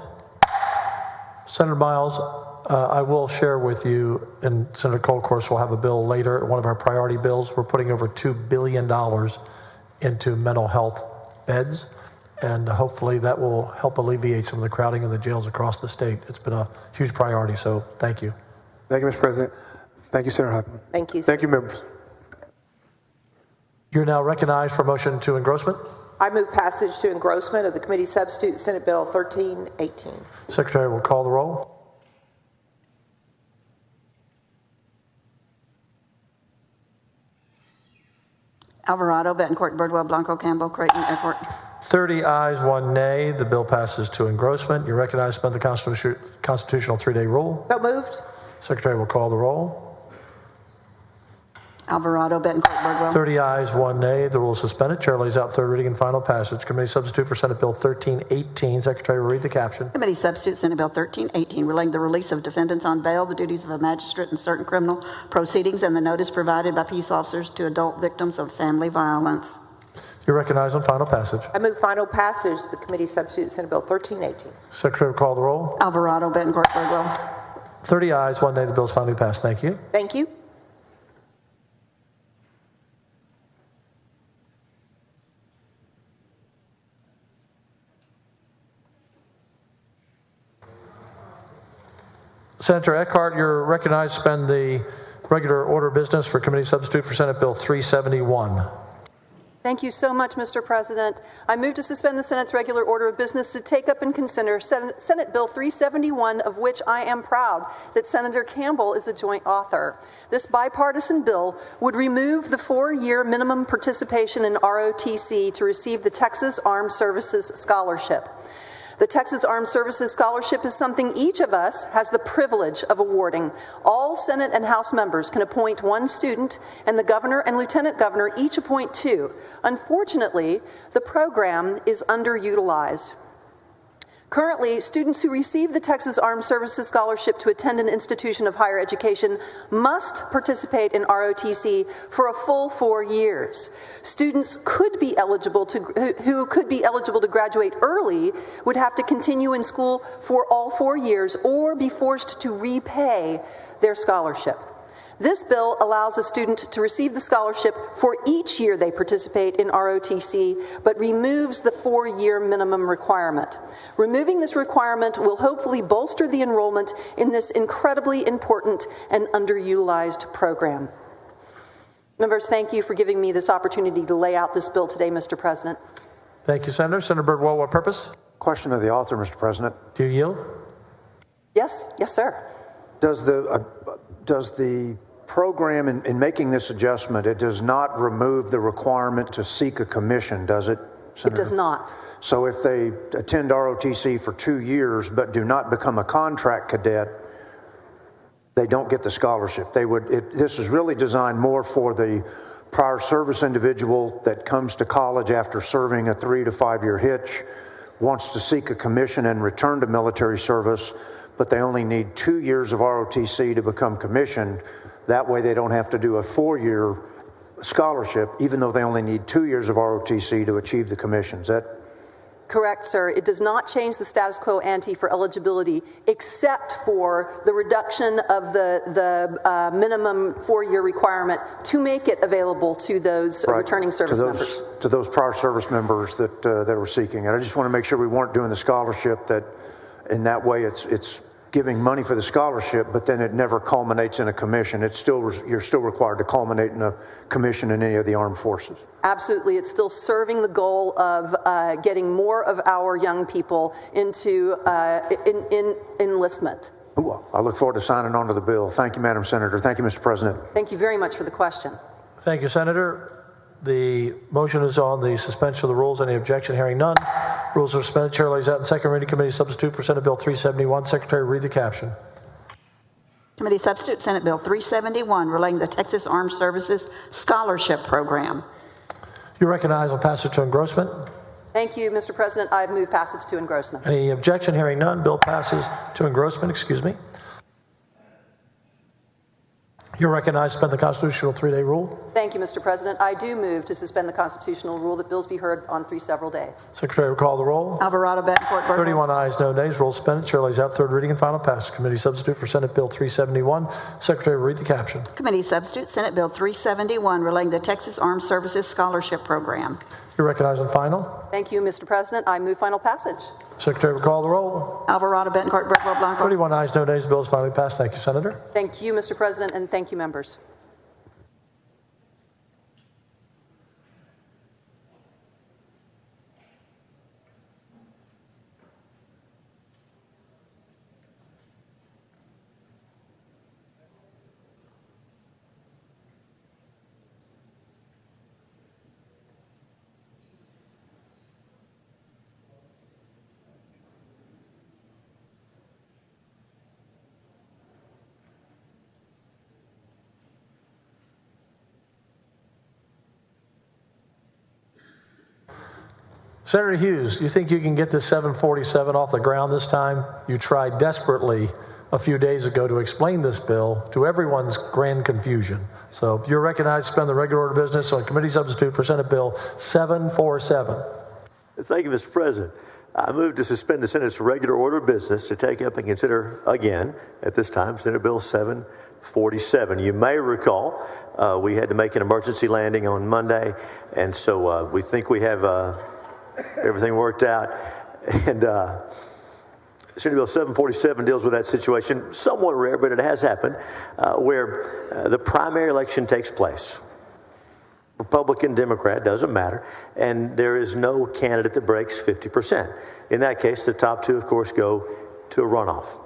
S11: Senator Miles, I will share with you, and Senator Kolkhorst will have a bill later, one of our priority bills. We're putting over $2 billion into mental health beds, and hopefully that will help alleviate some of the crowding in the jails across the state. It's been a huge priority, so thank you.
S18: Thank you, Mr. President. Thank you, Senator Huffman.
S9: Thank you.
S18: Thank you, members.
S11: You're now recognized for motion to engrossment.
S9: I move passage to engrossment of the committee substitute Senate Bill 1318.
S11: Secretary will call the roll.
S2: Alvarado, Betancourt, Birdwell, Blanco, Campbell, Creighton, Eckhart.
S11: 30 ayes, 1 nay. The bill passes to engrossment. You're recognized to spend the constitutional 3-day rule.
S9: So moved.
S11: Secretary will call the roll.
S2: Alvarado, Betancourt, Birdwell.
S11: 30 ayes, 1 nay. The rule is suspended. Chair lays out third reading and final passage. Committee substitute for Senate Bill 1318. Secretary will read the caption.
S2: Committee substitute Senate Bill 1318 relating to the release of defendants on bail, the duties of a magistrate in certain criminal proceedings, and the notice provided by peace officers to adult victims of family violence.
S11: You're recognized on final passage.
S9: I move final passage of the committee substitute Senate Bill 1318.
S11: Secretary will call the roll.
S2: Alvarado, Betancourt, Birdwell.
S11: 30 ayes, 1 nay. The bill is finally passed. Thank you.
S9: Thank you.
S11: Senator Eckhart, you're recognized to spend the regular order of business for committee substitute for Senate Bill 371.
S6: Thank you so much, Mr. President. I move to suspend the Senate's regular order of business to take up and consider Senate Bill 371, of which I am proud that Senator Campbell is a joint author. This bipartisan bill would remove the 4-year minimum participation in ROTC to receive the Texas Armed Services Scholarship. The Texas Armed Services Scholarship is something each of us has the privilege of awarding. All Senate and House members can appoint 1 student, and the governor and lieutenant governor each appoint 2. Unfortunately, the program is underutilized. Currently, students who receive the Texas Armed Services Scholarship to attend an institution of higher education must participate in ROTC for a full 4 years. Students who could be eligible to graduate early would have to continue in school for all 4 years or be forced to repay their scholarship. This bill allows a student to receive the scholarship for each year they participate in ROTC, but removes the 4-year minimum requirement. Removing this requirement will hopefully bolster the enrollment in this incredibly important and underutilized program. Members, thank you for giving me this opportunity to lay out this bill today, Mr. President.
S11: Thank you, Senator. Senator Birdwell, what purpose?
S4: Question of the author, Mr. President.
S11: Do you yield?
S6: Yes, sir.
S4: Does the program in making this adjustment, it does not remove the requirement to seek a commission, does it, Senator?
S6: It does not.
S4: So if they attend ROTC for 2 years but do not become a contract cadet, they don't get the scholarship. This is really designed more for the prior service individual that comes to college after serving a 3 to 5 year hitch, wants to seek a commission and return to military service, but they only need 2 years of ROTC to become commissioned. That way they don't have to do a 4-year scholarship, even though they only need 2 years of ROTC to achieve the commission. Is that
S6: correct, sir? It does not change the status quo ante for eligibility, except for the reduction of the minimum 4-year requirement to make it available to those returning service members.
S4: To those prior service members that were seeking it. I just want to make sure we weren't doing the scholarship that in that way it's giving money for the scholarship, but then it never culminates in a commission. You're still required to culminate in a commission in any of the armed forces.
S6: Absolutely. It's still serving the goal of getting more of our young people into enlistment.
S4: Well, I look forward to signing on to the bill. Thank you, Madam Senator. Thank you, Mr. President.
S6: Thank you very much for the question.
S11: Thank you, Senator. The motion is on the suspension of the rules. Any objection? Hearing none. Rules are suspended. Chair lays out in second reading. Committee substitute for Senate Bill 371. Secretary, read the caption.
S2: Committee substitute Senate Bill 371 relating to the Texas Armed Services Scholarship Program.
S11: You recognize on passage to engrossment.
S6: Thank you, Mr. President. I move passage to engrossment.
S11: Any objection? Hearing none. Bill passes to engrossment. Excuse me. You're recognized to suspend the constitutional 3-day rule.
S6: Thank you, Mr. President. I do move to suspend the constitutional rule that bills be heard on 3 several days.
S11: Secretary will call the roll.
S2: Alvarado, Bettencourt, Birdwell.
S11: 31 ayes, no nays. Rule suspended. Chair lays out third reading and final passage. Committee substitute for Senate Bill 371. Secretary will read the caption.
S2: Committee substitute Senate Bill 371 relating to the Texas Armed Services Scholarship Program.
S11: You're recognized on final.
S6: Thank you, Mr. President. I move final passage.
S11: Secretary will call the roll.
S2: Alvarado, Bettencourt, Birdwell, Blanco.
S11: 31 ayes, no nays. Bill is finally passed. Thank you, Senator.
S6: Thank you, Mr. President, and thank you, members.
S11: Senator Hughes, do you think you can get this 747 off the ground this time? You tried desperately a few days ago to explain this bill to everyone's grand confusion. So you're recognized to suspend the regular order of business on committee substitute for Senate Bill 747.
S16: Thank you, Mr. President. I move to suspend the Senate's regular order of business to take up and consider again, at this time, Senate Bill 747. You may recall we had to make an emergency landing on Monday, and so we think we have everything worked out. And Senate Bill 747 deals with that situation, somewhat rare, but it has happened, where the primary election takes place. Republican, Democrat, doesn't matter, and there is no candidate that breaks 50%. In that case, the top two, of course, go to a runoff.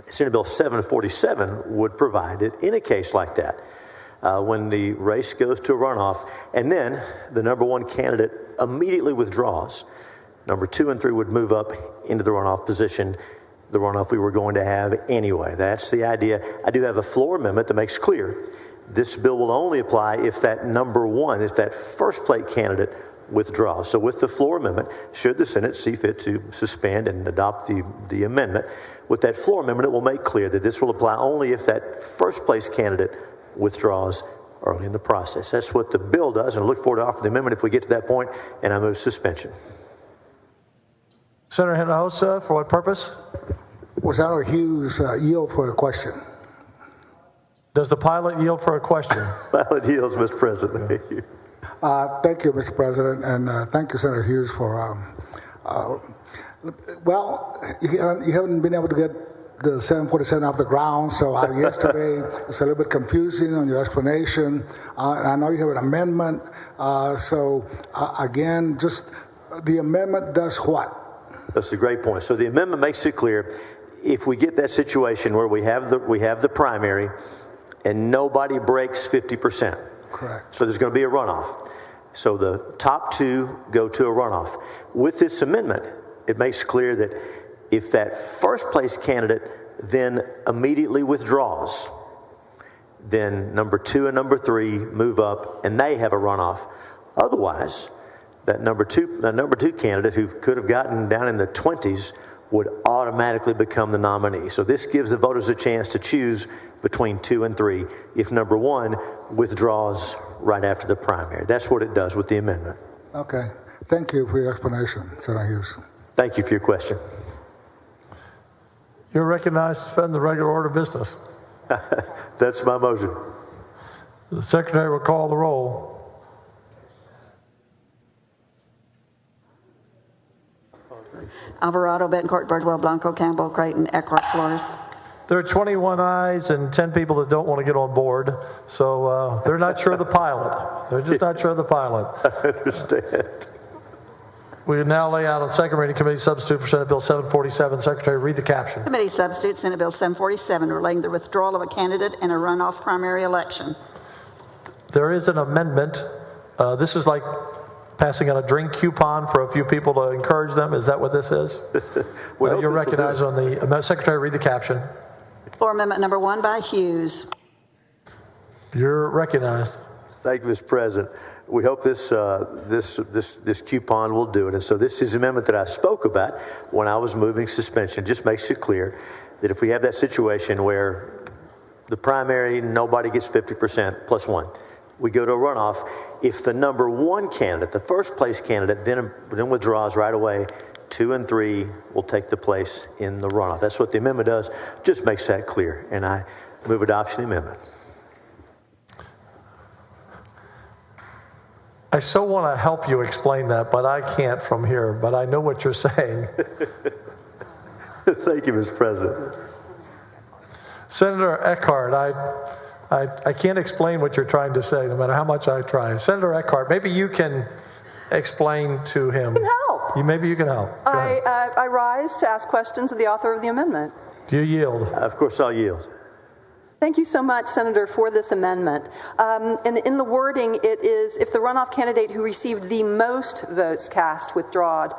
S16: Senate Bill 747 would provide it in a case like that, when the race goes to a runoff, and then the number one candidate immediately withdraws. Number 2 and 3 would move up into the runoff position, the runoff we were going to have anyway. That's the idea. I do have a floor amendment that makes clear this bill will only apply if that number one, if that first plate candidate withdraws. So with the floor amendment, should the Senate see fit to suspend and adopt the amendment, with that floor amendment, it will make clear that this will apply only if that first place candidate withdraws early in the process. That's what the bill does, and I look forward to offering the amendment if we get to that point, and I move suspension.
S11: Senator Hinojosa, for what purpose?
S10: Was Senator Hughes yield for a question?
S11: Does the pilot yield for a question?
S16: Pilot yields, Mr. President. Thank you.
S10: Thank you, Mr. President, and thank you, Senator Hughes, for, you haven't been able to get the 747 off the ground, so yesterday it's a little bit confusing on your explanation. And I know you have an amendment, again, just the amendment does what?
S16: That's a great point. So the amendment makes it clear, if we get that situation where we have the primary and nobody breaks 50%.
S10: Correct.
S16: So there's going to be a runoff. So the top two go to a runoff. With this amendment, it makes clear that if that first place candidate then immediately withdraws, then number 2 and number 3 move up and they have a runoff. Otherwise, that number two candidate who could have gotten down in the 20s would automatically become the nominee. So this gives the voters a chance to choose between 2 and 3 if number 1 withdraws right after the primary. That's what it does with the amendment.
S10: Okay. Thank you for your explanation, Senator Hughes.
S16: Thank you for your question.
S11: You're recognized to suspend the regular order of business.
S16: That's my motion.
S11: The Secretary will call the roll.
S2: Alvarado, Betancourt, Birdwell, Blanco, Campbell, Creighton, Eckhart, Flores.
S11: There are 21 ayes and 10 people that don't want to get on board, so they're not sure of the pilot. They're just not sure of the pilot.
S16: I understand.
S11: We now lay out on second reading committee substitute for Senate Bill 747. Secretary, read the caption.
S2: Committee substitute, Senate Bill 747, relating to the withdrawal of a candidate in a runoff primary election.
S11: There is an amendment. This is like passing out a drink coupon for a few people to encourage them. Is that what this is? You're recognized on the Secretary, read the caption.
S2: Floor amendment number 1 by Hughes.
S11: You're recognized.
S16: Thank you, Mr. President. We hope this coupon will do it. And so this is the amendment that I spoke about when I was moving suspension. It just makes it clear that if we have that situation where the primary, nobody gets 50% plus 1, we go to a runoff. If the number 1 candidate, the first place candidate, then withdraws right away, 2 and 3 will take the place in the runoff. That's what the amendment does. Just makes that clear. And I move adoption of the amendment.
S11: I so want to help you explain that, but I can't from here. But I know what you're saying.
S16: Thank you, Mr. President.
S11: Senator Eckhart, I can't explain what you're trying to say, no matter how much I try. Senator Eckhart, maybe you can explain to him.
S6: I can help.
S11: Maybe you can help.
S6: I rise to ask questions of the author of the amendment.
S11: Do you yield?
S16: Of course I'll yield.
S6: Thank you so much, Senator, for this amendment. And in the wording, it is if the runoff candidate who received the most votes cast withdrawn.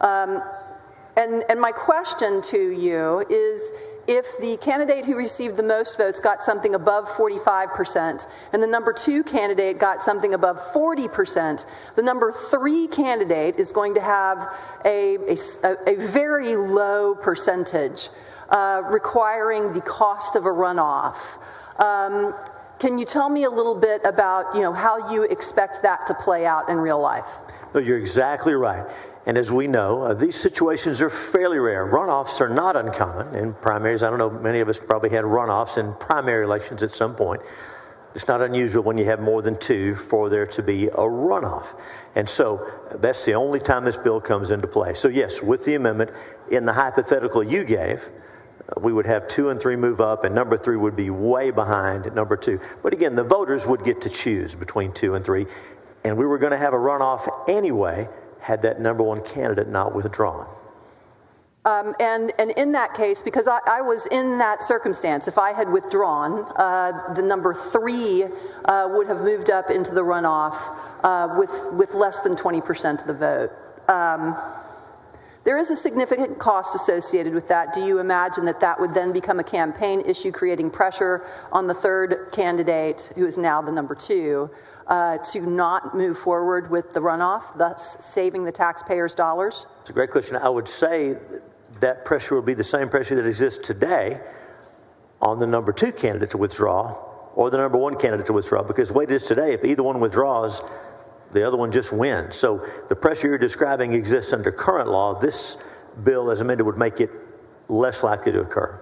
S6: And my question to you is, if the candidate who received the most votes got something above 45%, and the number 2 candidate got something above 40%, the number 3 candidate is going to have a very low percentage, requiring the cost of a runoff. Can you tell me a little bit about, how you expect that to play out in real life?
S16: No, you're exactly right. And as we know, these situations are fairly rare. Runoffs are not uncommon. In primaries, I don't know, many of us probably had runoffs in primary elections at some point. It's not unusual when you have more than 2 for there to be a runoff. And so that's the only time this bill comes into play. So yes, with the amendment, in the hypothetical you gave, we would have 2 and 3 move up, and number 3 would be way behind at number 2. But again, the voters would get to choose between 2 and 3, and we were going to have a runoff anyway had that number 1 candidate not withdrawn.
S6: And in that case, because I was in that circumstance, if I had withdrawn, the number 3 would have moved up into the runoff with less than 20% of the vote. There is a significant cost associated with that. Do you imagine that that would then become a campaign issue, creating pressure on the third candidate, who is now the number 2, to not move forward with the runoff, thus saving the taxpayers' dollars?
S16: It's a great question. I would say that pressure will be the same pressure that exists today on the number 2 candidate to withdraw or the number 1 candidate to withdraw, because the way it is today, if either one withdraws, the other one just wins. So the pressure you're describing exists under current law. This bill, as amended, would make it less likely to occur.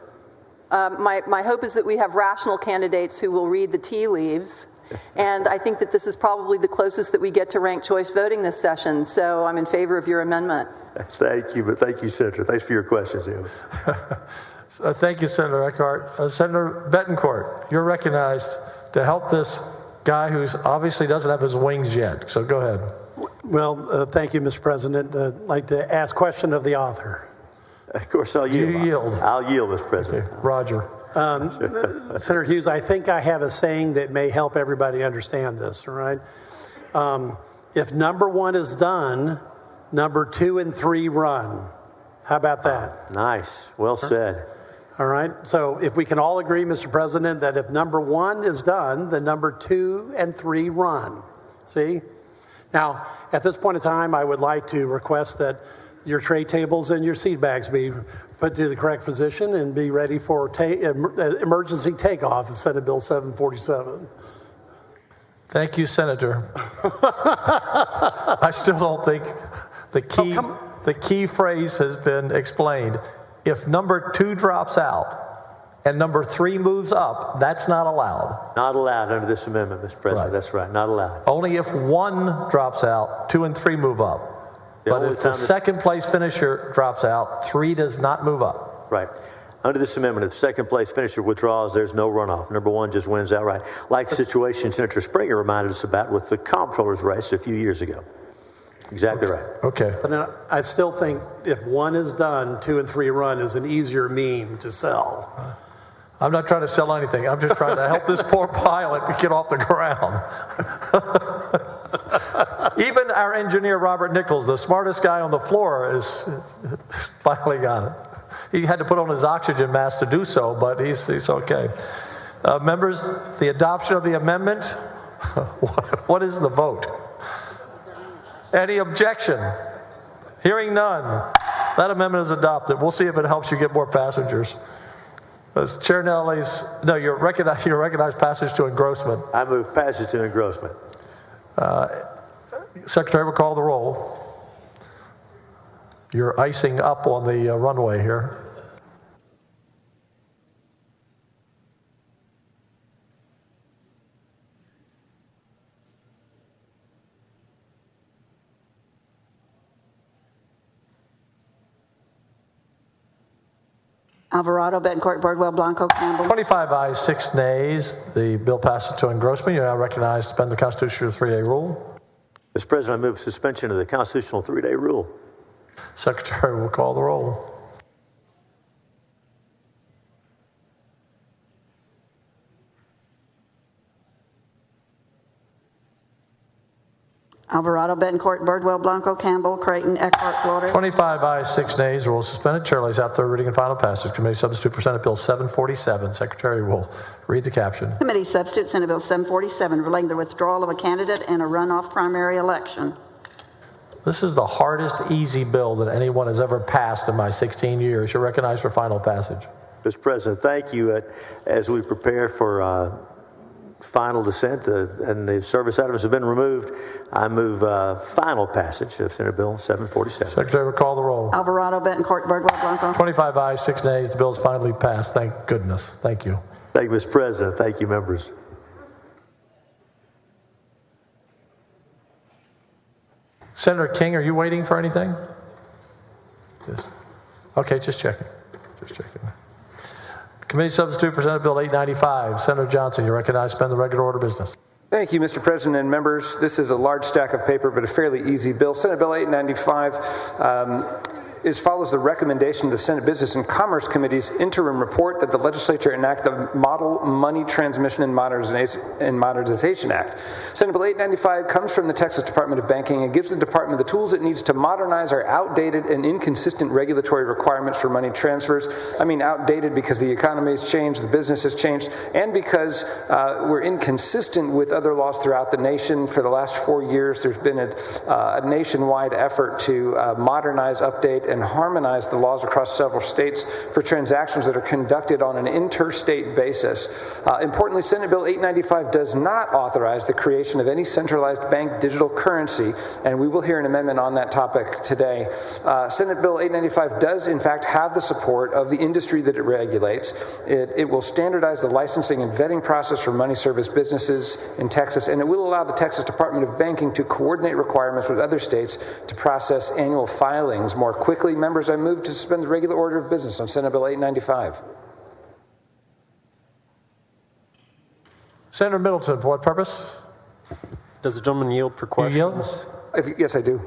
S6: My hope is that we have rational candidates who will read the tea leaves, and I think that this is probably the closest that we get to ranked choice voting this session, so I'm in favor of your amendment.
S16: Thank you, Senator. Thanks for your questions, Amy.
S11: Thank you, Senator Eckhart. Senator Betancourt, you're recognized to help this guy who obviously doesn't have his wings yet. So go ahead.
S13: Well, thank you, Mr. President. I'd like to ask question of the author.
S16: Of course, I'll yield.
S11: You yield.
S16: I'll yield, Mr. President.
S11: Okay. Roger.
S13: Senator Hughes, I think I have a saying that may help everybody understand this, all right? If number 1 is done, number 2 and 3 run. How about that?
S16: Nice. Well said.
S13: All right. So if we can all agree, Mr. President, that if number 1 is done, then number 2 and 3 run. See? Now, at this point in time, I would like to request that your tray tables and your seat bags be put to the correct position and be ready for emergency takeoff of Senate Bill 747.
S11: Thank you, Senator. I still don't think the key phrase has been explained. If number 2 drops out and number 3 moves up, that's not allowed.
S16: Not allowed under this amendment, Mr. President. Right. That's right. Not allowed.
S11: Only if 1 drops out, 2 and 3 move up. But if the second place finisher drops out, 3 does not move up.
S16: Right. Under this amendment, if the second place finisher withdraws, there's no runoff. Number 1 just wins outright. Like the situation Senator Springer reminded us about with the comptroller's race a few years ago. Exactly right.
S11: Okay.
S13: But then I still think if 1 is done, 2 and 3 run is an easier meme to sell.
S11: I'm not trying to sell anything. I'm just trying to help this poor pilot get off the ground. Even our engineer, Robert Nichols, the smartest guy on the floor, is finally got it. He had to put on his oxygen mask to do so, but he's okay. Members, the adoption of the amendment, what is the vote? Any objection? Hearing none. That amendment is adopted. We'll see if it helps you get more passengers. As Chair Nelly's, no, you're recognized passage to engrossment.
S16: I move passage to engrossment.
S11: Secretary will call the roll. You're icing up on the runway here.
S2: Alvarado, Betancourt, Birdwell, Blanco, Campbell.
S11: 25 ayes, 6 nays. The bill passes to engrossment. You're now recognized to suspend the constitutional 3-day rule.
S16: Mr. President, I move suspension of the constitutional 3-day rule.
S11: Secretary will call the roll.
S2: Alvarado, Betancourt, Birdwell, Blanco, Campbell, Creighton, Eckhart, Flores.
S11: 25 ayes, 6 nays. Rule suspended. Chair lays out third reading and final passage. Committee substitute for Senate Bill 747. Secretary will read the caption.
S2: Committee substitute Senate Bill 747 relating the withdrawal of a candidate in a runoff primary election.
S11: This is the hardest easy bill that anyone has ever passed in my 16 years. You're recognized for final passage.
S16: Mr. President, thank you. As we prepare for final dissent and the service items have been removed, I move final passage of Senate Bill 747.
S11: Secretary will call the roll.
S2: Alvarado, Betancourt, Birdwell, Blanco.
S11: 25 ayes, 6 nays. The bill is finally passed. Thank goodness. Thank you.
S16: Thank you, Mr. President. Thank you, members.
S11: Senator King, are you waiting for anything? Okay, just checking. Just checking. Committee substitute for Senate Bill 895. Senator Johnson, you're recognized to suspend the regular order of business.
S5: Thank you, Mr. President and members. This is a large stack of paper, but a fairly easy bill. Senate Bill 895 follows the recommendation of the Senate Business and Commerce Committee's interim report that the legislature enact the Model Money Transmission and Modernization Act. Senate Bill 895 comes from the Texas Department of Banking and gives the department the tools it needs to modernize our outdated and inconsistent regulatory requirements for money transfers. I mean outdated because the economy has changed, the business has changed, and because we're inconsistent with other laws throughout the nation. For the last 4 years, there's been a nationwide effort to modernize, update, and harmonize the laws across several states for transactions that are conducted on an interstate basis. Importantly, Senate Bill 895 does not authorize the creation of any centralized bank digital currency, and we will hear an amendment on that topic today. Senate Bill 895 does, in fact, have the support of the industry that it regulates. It will standardize the licensing and vetting process for money service businesses in Texas, and it will allow the Texas Department of Banking to coordinate requirements with other states to process annual filings more quickly. Members, I move to suspend the regular order of business on Senate Bill 895.
S11: Senator Middleton, for what purpose?
S14: Does the gentleman yield for questions?
S5: Yes, I do.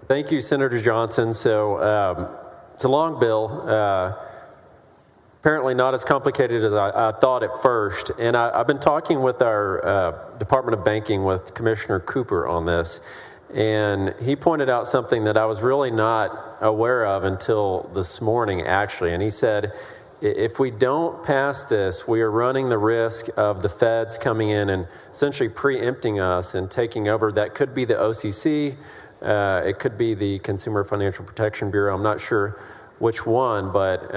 S14: Thank you, Senator Johnson. So it's a long bill. Apparently not as complicated as I thought at first. And I've been talking with our Department of Banking with Commissioner Cooper on this. And he pointed out something that I was really not aware of until this morning, actually. And he said, if we don't pass this, we are running the risk of the feds coming in and essentially preempting us and taking over. That could be the OCC. It could be the Consumer Financial Protection Bureau. I'm not sure which one, but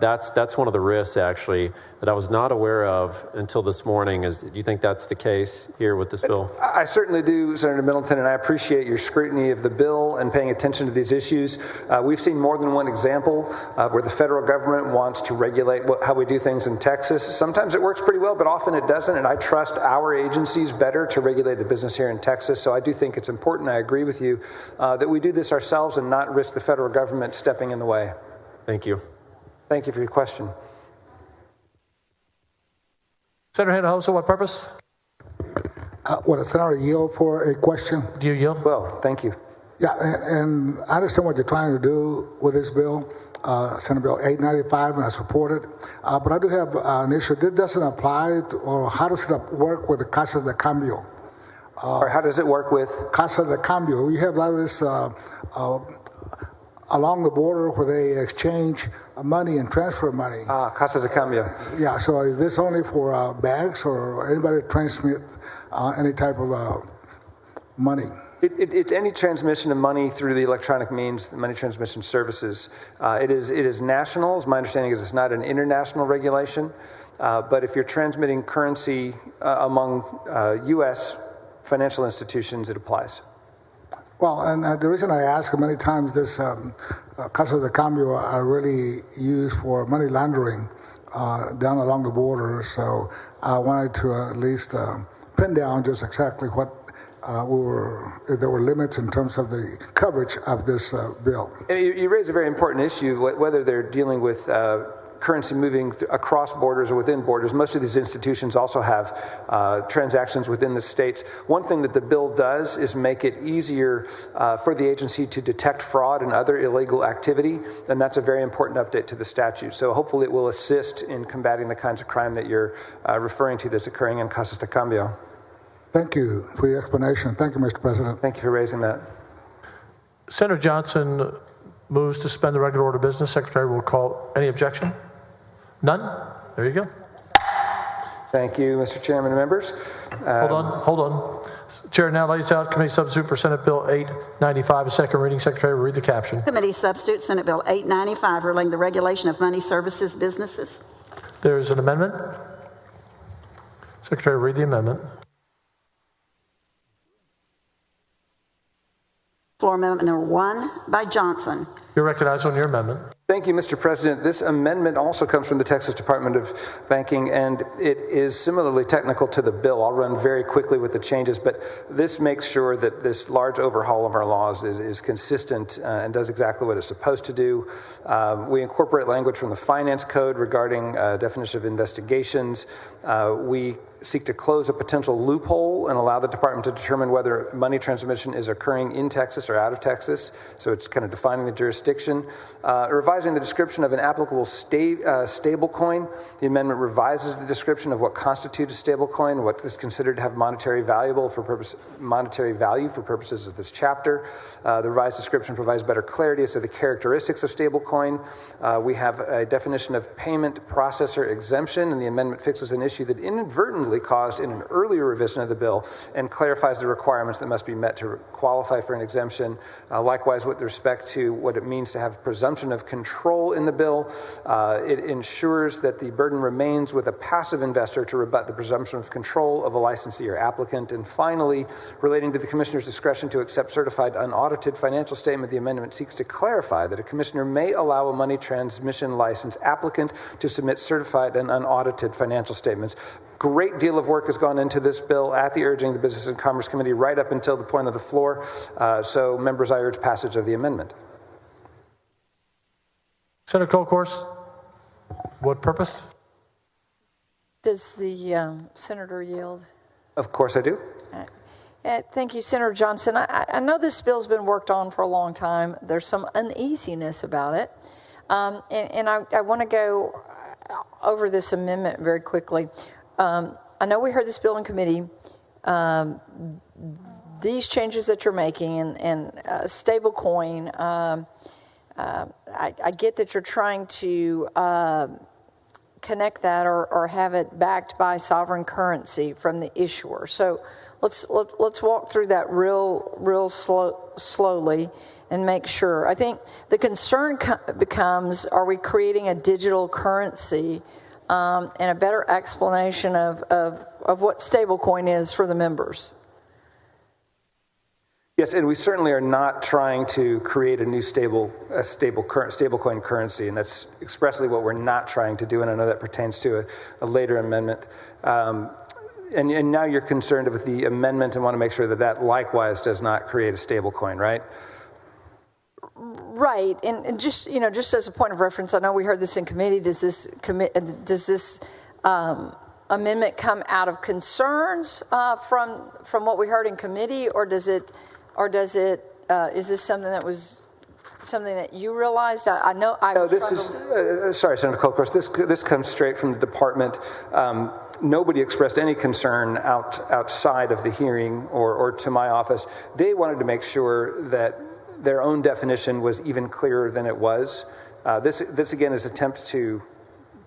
S14: that's one of the risks, actually, that I was not aware of until this morning. Do you think that's the case here with this bill?
S5: I certainly do, Senator Middleton, and I appreciate your scrutiny of the bill and paying attention to these issues. We've seen more than one example where the federal government wants to regulate how we do things in Texas. Sometimes it works pretty well, but often it doesn't, and I trust our agencies better to regulate the business here in Texas. So I do think it's important, I agree with you, that we do this ourselves and not risk the federal government stepping in the way.
S14: Thank you.
S5: Thank you for your question.
S11: Senator Hinojosa, what purpose?
S10: Would a senator yield for a question?
S11: Do you yield?
S5: Well, thank you.
S10: Yeah, and I understand what you're trying to do with this bill, Senate Bill 895, and I support it. But I do have an issue. This doesn't apply to, or how does it work with the Casas de Cambio?
S5: Or how does it work with?
S10: Casa de Cambio. We have a lot of this along the border where they exchange money and transfer money.
S5: Casa de Cambio.
S10: Yeah, so is this only for banks or anybody transmit any type of money?
S5: It's any transmission of money through the electronic means, the money transmission services. It is national. As my understanding is, it's not an international regulation. But if you're transmitting currency among U.S. financial institutions, it applies.
S10: Well, and the reason I ask many times this Casa de Cambio are really used for money laundering down along the border. So I wanted to at least pin down just exactly what if there were limits in terms of the coverage of this bill.
S5: You raise a very important issue, whether they're dealing with currency moving across borders or within borders. Most of these institutions also have transactions within the states. One thing that the bill does is make it easier for the agency to detect fraud and other illegal activity, and that's a very important update to the statute. So hopefully it will assist in combating the kinds of crime that you're referring to that's occurring in Casas de Cambio.
S10: Thank you for your explanation. Thank you, Mr. President.
S5: Thank you for raising that.
S11: Senator Johnson moves to suspend the regular order of business. Secretary will call. Any objection? None? There you go.
S5: Thank you, Mr. Chairman and members.
S11: Hold on. Chair now lays out committee substitute for Senate Bill 895, a second reading. Secretary will read the caption.
S2: Committee substitute, Senate Bill 895, relating the regulation of money services businesses.
S11: There is an amendment. Secretary will read the amendment.
S2: Floor amendment number 1 by Johnson.
S11: You're recognized on your amendment.
S5: Thank you, Mr. President. This amendment also comes from the Texas Department of Banking, and it is similarly technical to the bill. I'll run very quickly with the changes, but this makes sure that this large overhaul of our laws is consistent and does exactly what it's supposed to do. We incorporate language from the Finance Code regarding definition of investigations. We seek to close a potential loophole and allow the department to determine whether money transmission is occurring in Texas or out of Texas. So it's kind of defining the jurisdiction. Revising the description of an applicable stable coin. The amendment revises the description of what constitutes a stable coin, what is considered to have monetary value for purposes of this chapter. The revised description provides better clarity as to the characteristics of stable coin. We have a definition of payment processor exemption, and the amendment fixes an issue that inadvertently caused in an earlier revision of the bill and clarifies the requirements that must be met to qualify for an exemption. Likewise, with respect to what it means to have presumption of control in the bill, it ensures that the burden remains with a passive investor to rebut the presumption of control of a licensee or applicant. And finally, relating to the commissioner's discretion to accept certified unaudited financial statement, the amendment seeks to clarify that a commissioner may allow a money transmission license applicant to submit certified and unaudited financial statements. Great deal of work has gone into this bill at the urging of the Business and Commerce Committee right up until the point of the floor. So, members, I urge passage of the amendment.
S11: Senator Kolkhorst, what purpose?
S7: Does the senator yield?
S5: Of course I do.
S7: Thank you, Senator Johnson. I know this bill's been worked on for a long time. There's some uneasiness about it. And I want to go over this amendment very quickly. I know we heard this bill in committee. These changes that you're making and stable coin, I get that you're trying to connect that or have it backed by sovereign currency from the issuer. So let's walk through that real slowly and make sure. I think the concern becomes, are we creating a digital currency, and a better explanation of what stablecoin is for the members?
S5: Yes, and we certainly are not trying to create a new stablecoin currency, and that's expressly what we're not trying to do, and I know that pertains to a later amendment. And now you're concerned with the amendment and want to make sure that likewise does not create a stablecoin, right?
S7: Right, and just as a point of reference, I know we heard this in committee. Does this amendment come out of concerns from what we heard in committee, or is this something that you realized?
S5: No, this is sorry, Senator Kolkhorst. This comes straight from the department. Nobody expressed any concern outside of the hearing or to my office. They wanted to make sure that their own definition was even clearer than it was. This again is an attempt to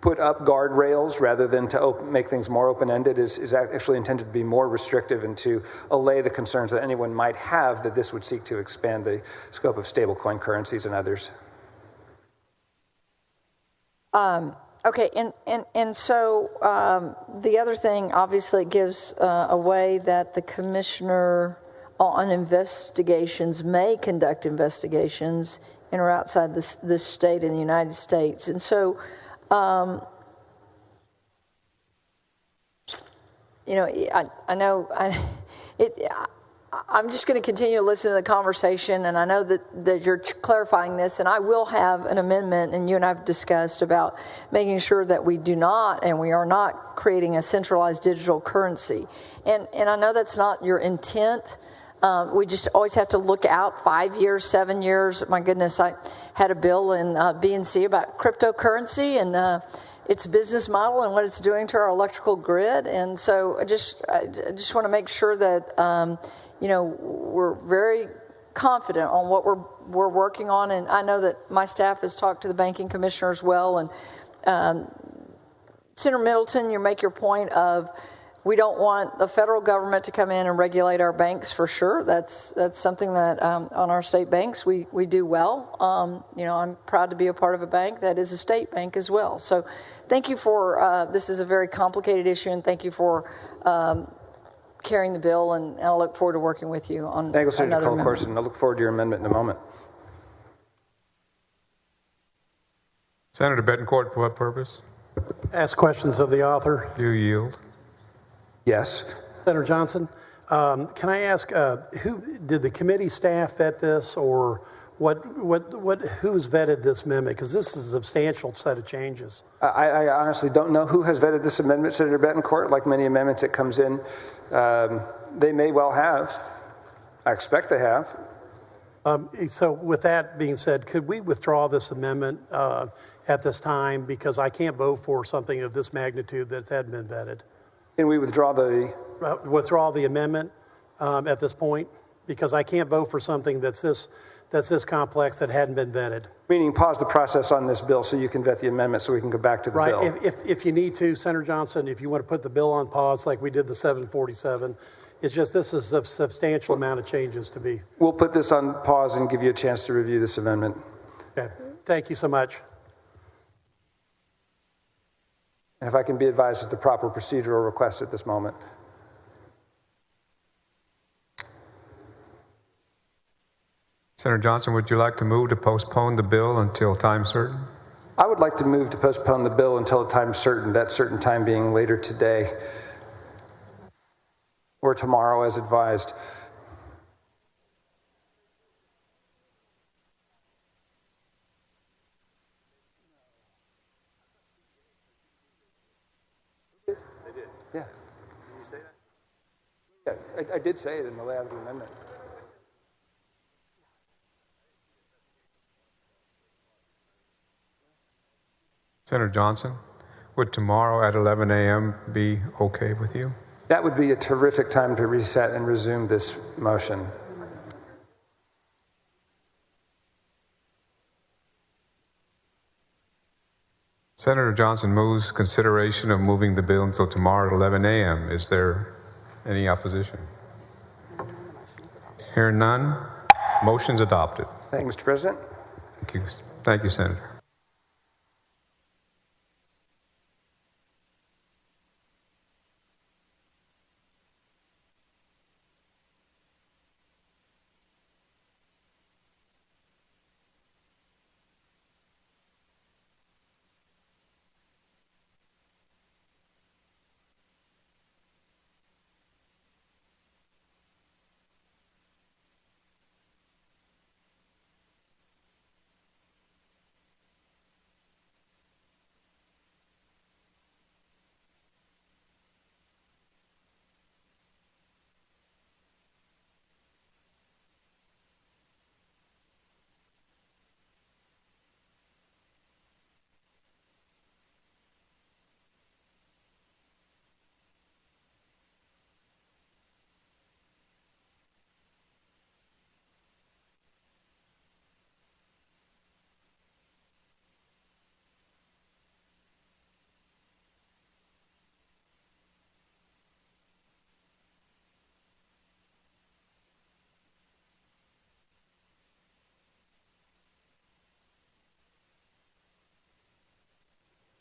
S5: put up guardrails rather than to make things more open-ended, is actually intended to be more restrictive and to allay the concerns that anyone might have that this would seek to expand the scope of stablecoin currencies and others.
S7: Okay, and so the other thing, obviously, it gives a way that the commissioner on investigations may conduct investigations in or outside this state in the United States. And so, I know I'm just going to continue to listen to the conversation, and I know that you're clarifying this, and I will have an amendment, and you and I have discussed about making sure that we do not, and we are not creating a centralized digital currency. And I know that's not your intent. We just always have to look out 5 years, 7 years. My goodness, I had a bill in B&C about cryptocurrency and its business model and what it's doing to our electrical grid. And so I just want to make sure that we're very confident on what we're working on. And I know that my staff has talked to the banking commissioner as well. And Senator Middleton, you make your point of, we don't want the federal government to come in and regulate our banks for sure. That's something that on our state banks we do well. I'm proud to be a part of a bank that is a state bank as well. So thank you for this is a very complicated issue, and thank you for carrying the bill. And I look forward to working with you on
S5: Thank you, Senator
S7: another amendment.
S5: Kolkhorst, and I look forward to your amendment in a moment.
S15: Senator Betancourt, for what purpose?
S13: Ask questions of the author.
S15: Do you yield?
S5: Yes.
S13: Senator Johnson, can I ask, who did the committee staff vet this, or who's vetted this amendment? Because this is a substantial set of changes.
S5: I honestly don't know who has vetted this amendment, Senator Betancourt. Like many amendments that comes in, they may well have. I expect they have.
S13: So with that being said, could we withdraw this amendment at this time? Because I can't vote for something of this magnitude that hadn't been vetted.
S5: Can we withdraw the...
S13: Withdraw the amendment at this point? Because I can't vote for something that's this complex that hadn't been vetted.
S5: Meaning pause the process on this bill so you can vet the amendment so we can go back to the bill.
S13: Right. If you need to, Senator Johnson, if you want to put the bill on pause like we did the 747, it's just this is a substantial amount of changes to be.
S5: We'll put this on pause and give you a chance to review this amendment.
S13: Okay. Thank you so much.
S5: And if I can be advised of the proper procedural request at this moment.
S15: Senator Johnson, would you like to move to postpone the bill until time certain?
S5: I would like to move to postpone the bill until a time certain, that certain time being later today or tomorrow as advised. They did. Yeah. Did you say that? Yeah, I did say it in the layout of the amendment.
S15: Senator Johnson, would tomorrow at 11 a.m. be okay with you?
S5: That would be a terrific time to reset and resume this motion.
S15: Senator Johnson moves consideration of moving the bill until tomorrow at 11 a.m. Is there any opposition? Hearing none, motion's adopted.
S5: Thank you, Mr. President.
S15: Thank you, Senator.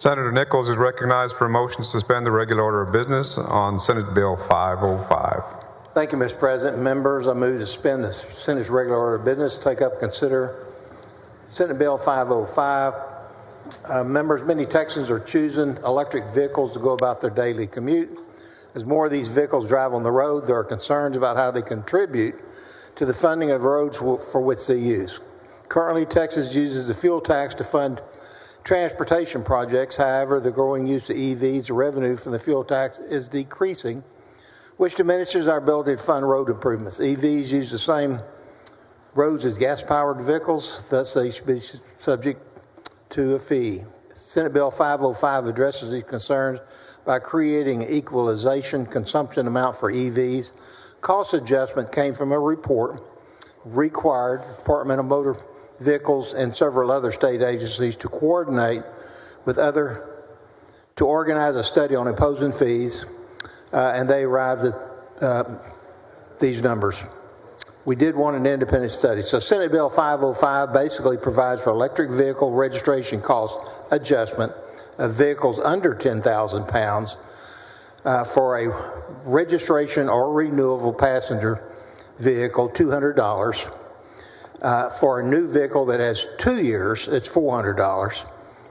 S15: Senator Nichols is recognized for a motion to suspend the regular order of business on Senate Bill 505.
S17: Thank you, Mr. President. Members, I move to suspend the Senate's regular order of business, take up and consider Senate Bill 505. Members, many Texans are choosing electric vehicles to go about their daily commute. As more of these vehicles drive on the road, there are concerns about how they contribute to the funding of roads for which they use. Currently, Texas uses the fuel tax to fund transportation projects. However, the growing use of EVs, the revenue from the fuel tax is decreasing, which diminishes our ability to fund road improvements. EVs use the same roads as gas-powered vehicles, thus they should be subject to a fee. Senate Bill 505 addresses these concerns by creating an equalization consumption amount for EVs. Cost adjustment came from a report required the Department of Motor Vehicles and several other state agencies to coordinate with to organize a study on imposing fees, and they arrived at these numbers. We did want an independent study. So Senate Bill 505 basically provides for electric vehicle registration cost adjustment of vehicles under 10,000 pounds for a registration or renewable passenger vehicle, $200. For a new vehicle that has 2 years, it's $400.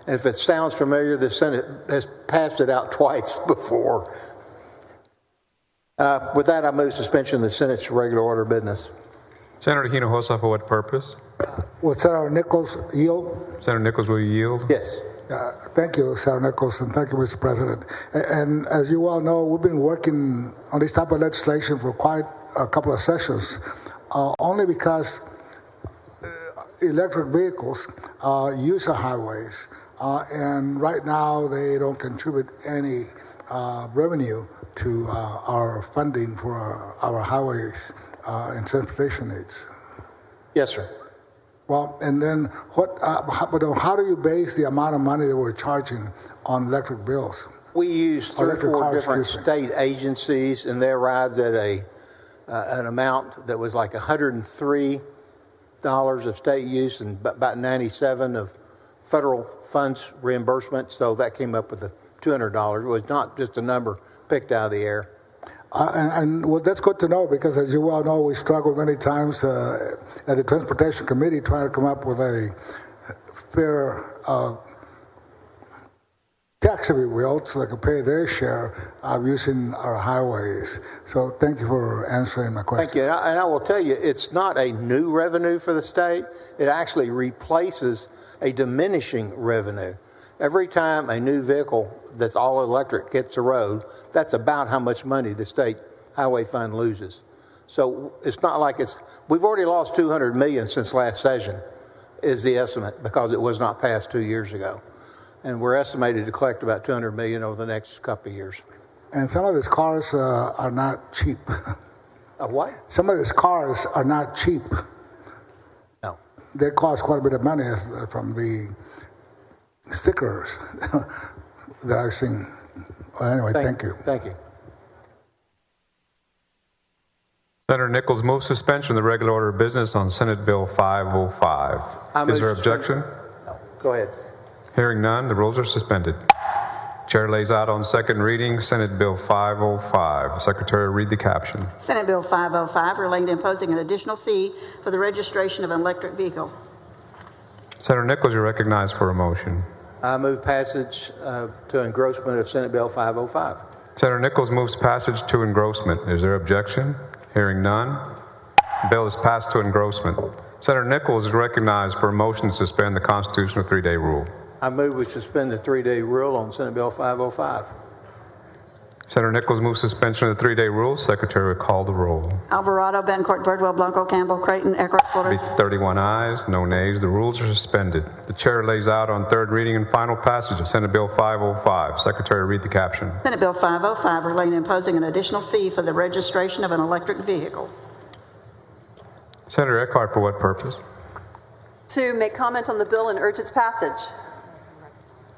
S17: And if it sounds familiar, the Senate has passed it out twice before. With that, I move suspension of the Senate's regular order of business.
S15: Senator Hinojosa, for what purpose?
S10: Will Senator Nichols yield?
S15: Senator Nichols, will you yield?
S17: Yes.
S10: Thank you, Senator Nichols, and thank you, Mr. President. And as you all know, we've been working on this type of legislation for quite a couple of sessions, only because electric vehicles use our highways, and right now they don't contribute any revenue to our funding for our highways and transportation needs.
S17: Yes, sir.
S10: Well, and then how do you base the amount of money that we're charging on electric bills?
S17: We used 3 or 4 different state agencies, and they arrived at an amount that was like $103 of state use and about $97 of federal funds reimbursement. So that came up with the $200. It was not just a number picked out of the air.
S10: And well, that's good to know, because as you well know, we struggled many times at the Transportation Committee trying to come up with a fair tax, if you will, so they can pay their share of using our highways. So thank you for answering my question.
S17: Thank you. And I will tell you, it's not a new revenue for the state. It actually replaces a diminishing revenue. Every time a new vehicle that's all electric hits the road, that's about how much money the state highway fund loses. So it's not like we've already lost $200 million since last session, is the estimate, because it was not passed 2 years ago. And we're estimated to collect about $200 million over the next couple of years.
S10: And some of these cars are not cheap.
S17: What?
S10: Some of these cars are not cheap.
S17: No.
S10: They cost quite a bit of money from the stickers that I've seen. Well, anyway, thank you.
S17: Thank you.
S15: Senator Nichols moves suspension of the regular order of business on Senate Bill 505. Is there objection?
S17: No. Go ahead.
S15: Hearing none, the rules are suspended. Chair lays out on second reading Senate Bill 505. Secretary, read the caption.
S2: Senate Bill 505 relating to imposing an additional fee for the registration of an electric vehicle.
S15: Senator Nichols, you're recognized for a motion.
S17: I move passage to engrossment of Senate Bill 505.
S15: Senator Nichols moves passage to engrossment. Is there objection? Hearing none, the bill is passed to engrossment. Senator Nichols is recognized for a motion to suspend the constitutional 3-day rule.
S17: I move we suspend the 3-day rule on Senate Bill 505.
S15: Senator Nichols moves suspension of the 3-day rule. Secretary will call the roll.
S2: Alvarado, Bencourt, Birdwell, Blanco, Campbell, Creighton, Eckhart, Flores.
S15: 31 ayes, no nays. The rules are suspended. The chair lays out on third reading and final passage of Senate Bill 505. Secretary, read the caption.
S2: Senate Bill 505 relating to imposing an additional fee for the registration of an electric vehicle.
S15: Senator Eckhart, for what purpose?
S6: To make comment on the bill and urge its passage.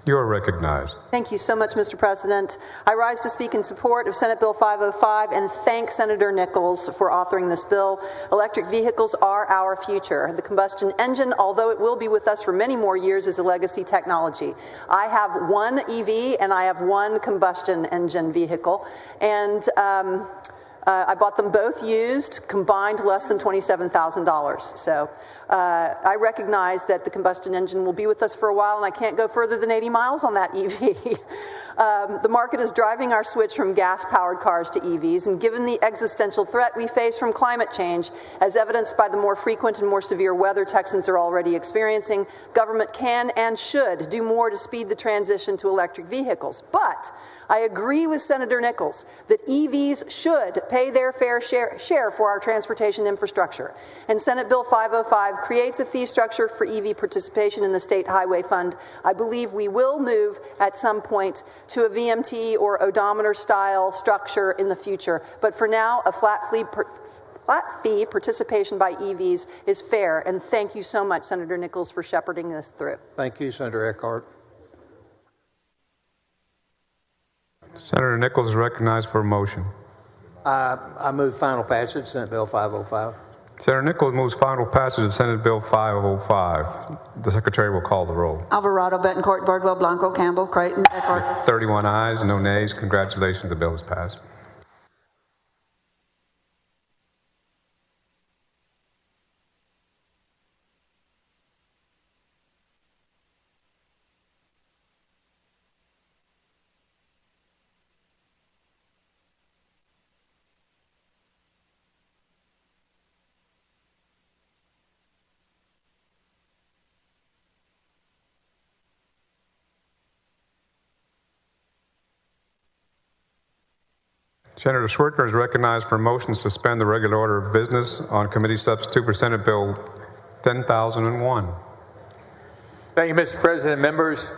S15: You are recognized.
S6: Thank you so much, Mr. President. I rise to speak in support of Senate Bill 505 and thank Senator Nichols for authoring this bill. Electric vehicles are our future. The combustion engine, although it will be with us for many more years, is a legacy technology. I have one EV and I have one combustion engine vehicle, and I bought them both used, combined less than $27,000. So I recognize that the combustion engine will be with us for a while, and I can't go further than 80 miles on that EV. The market is driving our switch from gas-powered cars to EVs, and given the existential threat we face from climate change, as evidenced by the more frequent and more severe weather Texans are already experiencing, government can and should do more to speed the transition to electric vehicles. But I agree with Senator Nichols that EVs should pay their fair share for our transportation infrastructure. And Senate Bill 505 creates a fee structure for EV participation in the State Highway Fund. I believe we will move at some point to a VMT or odometer-style structure in the future. But for now, a flat fee participation by EVs is fair. And thank you so much, Senator Nichols, for shepherding this through.
S17: Thank you, Senator Eckhart.
S15: Senator Nichols is recognized for a motion.
S17: I move final passage, Senate Bill 505.
S15: Senator Nichols moves final passage of Senate Bill 505. The Secretary will call the roll.
S2: Alvarado, Betancourt, Birdwell, Blanco, Campbell, Creighton, Eckhart.
S15: 31 ayes, no nays. Congratulations, the bill is passed. Senator Schwertner is recognized for a motion to suspend the regular order of business on committee substitute for Senate Bill 10,001.
S20: Thank you, Mr. President. Members,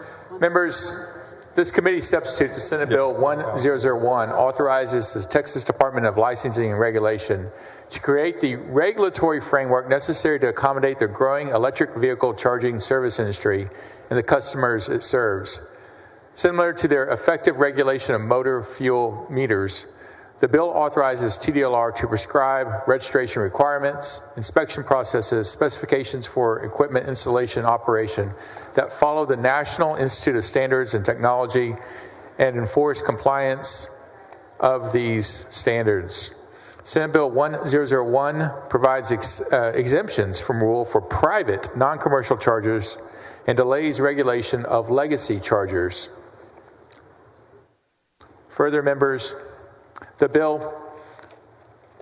S20: this committee substitute to Senate Bill 1001 authorizes the Texas Department of Licensing and Regulation to create the regulatory framework necessary to accommodate the growing electric vehicle charging service industry and the customers it serves. Similar to their effective regulation of motor fuel meters, the bill authorizes TDLR to prescribe registration requirements, inspection processes, specifications for equipment installation and operation that follow the National Institute of Standards and Technology and enforce compliance of these standards. Senate Bill 1001 provides exemptions from rule for private non-commercial chargers and delays regulation of legacy chargers. Further, members, the bill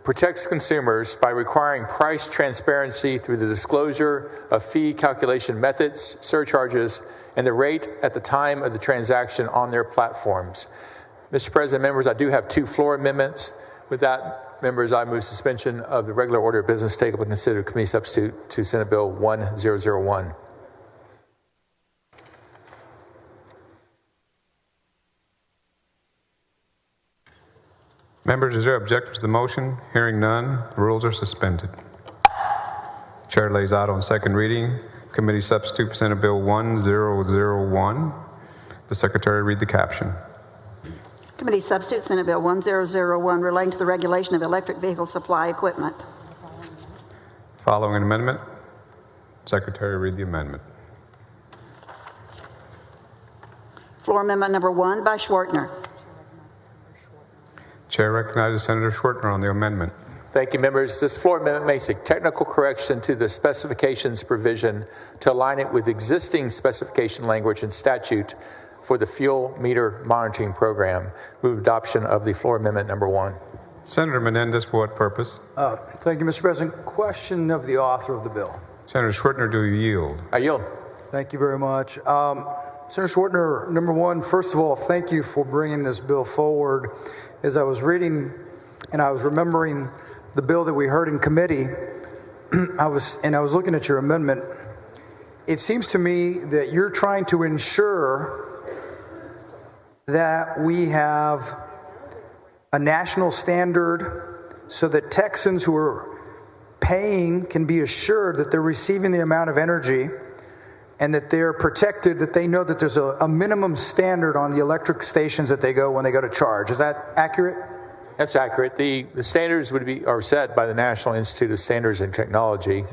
S20: protects consumers by requiring price transparency through the disclosure of fee calculation methods, surcharges, and the rate at the time of the transaction on their platforms. Mr. President, members, I do have two floor amendments. With that, members, I move suspension of the regular order of business, take up and consider committee substitute to Senate Bill 1001.
S15: Members, is there objection to the motion? Hearing none, the rules are suspended. Chair lays out on second reading committee substitute for Senate Bill 1001. The Secretary read the caption.
S2: Committee substitute Senate Bill 1001 relating to the regulation of electric vehicle supply equipment.
S15: Following an amendment, Secretary read the amendment.
S2: Floor amendment number 1 by Schwertner.
S15: Chair recognizes Senator Schwertner on the amendment.
S20: Thank you, members. This floor amendment makes a technical correction to the specifications provision to align it with existing specification language and statute for the fuel meter monitoring program. Move adoption of the floor amendment number 1.
S15: Senator Menendez, for what purpose?
S21: Thank you, Mr. President. Question of the author of the bill.
S15: Senator Schwertner, do you yield?
S20: I yield.
S21: Thank you very much. Senator Schwertner, number 1, first of all, thank you for bringing this bill forward. As I was reading and I was remembering the bill that we heard in committee, I was looking at your amendment. It seems to me that you're trying to ensure that we have a national standard so that Texans who are paying can be assured that they're receiving the amount of energy and that they're protected, that they know that there's a minimum standard on the electric stations that they go when they go to charge. Is that accurate?
S20: That's accurate. The standards are set by the National Institute of Standards and Technology.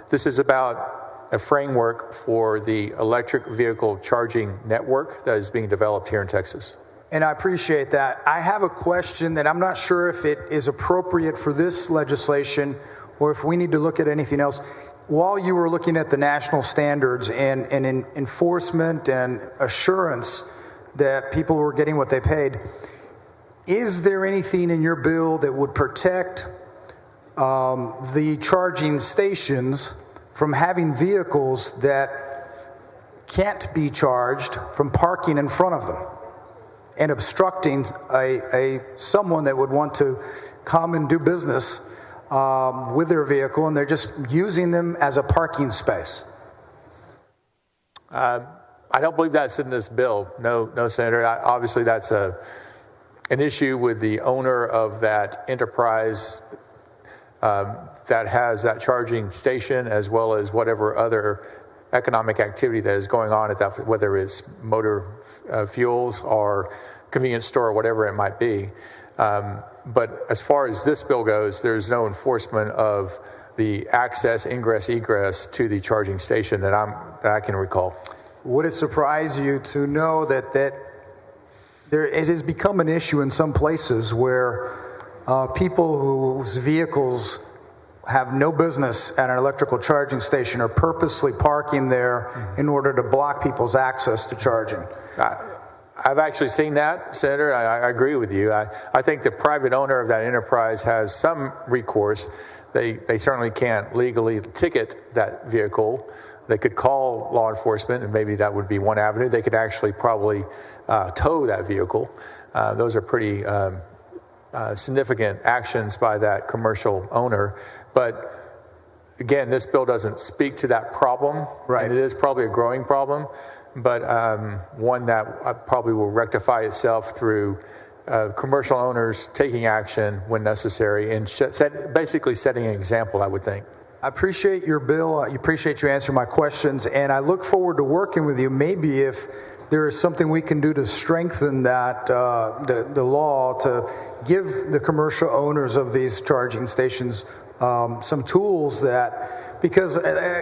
S20: This is about a framework for the electric vehicle charging network that is being developed here in Texas.
S21: And I appreciate that. I have a question that I'm not sure if it is appropriate for this legislation or if we need to look at anything else. While you were looking at the national standards and enforcement and assurance that people were getting what they paid, is there anything in your bill that would protect the charging stations from having vehicles that can't be charged from parking in front of them and obstructing someone that would want to come and do business with their vehicle, and they're just using them as a parking space?
S20: I don't believe that's in this bill. No, Senator. Obviously, that's an issue with the owner of that enterprise that has that charging station, as well as whatever other economic activity that is going on at that, whether it's motor fuels or convenience store or whatever it might be. But as far as this bill goes, there's no enforcement of the access, ingress, egress to the charging station that I can recall.
S21: Would it surprise you to know that it has become an issue in some places where people whose vehicles have no business at an electrical charging station are purposely parking there in order to block people's access to charging?
S20: I've actually seen that, Senator. I agree with you. I think the private owner of that enterprise has some recourse. They certainly can't legally ticket that vehicle. They could call law enforcement, and maybe that would be one avenue. They could actually probably tow that vehicle. Those are pretty significant actions by that commercial owner. But again, this bill doesn't speak to that problem. Right. And it is probably a growing problem, but one that probably will rectify itself through commercial owners taking action when necessary and basically setting an example, I would think.
S21: I appreciate your bill. I appreciate you answering my questions, and I look forward to working with you. Maybe if there is something we can do to strengthen that, the law to give the commercial owners of these charging stations some tools that, because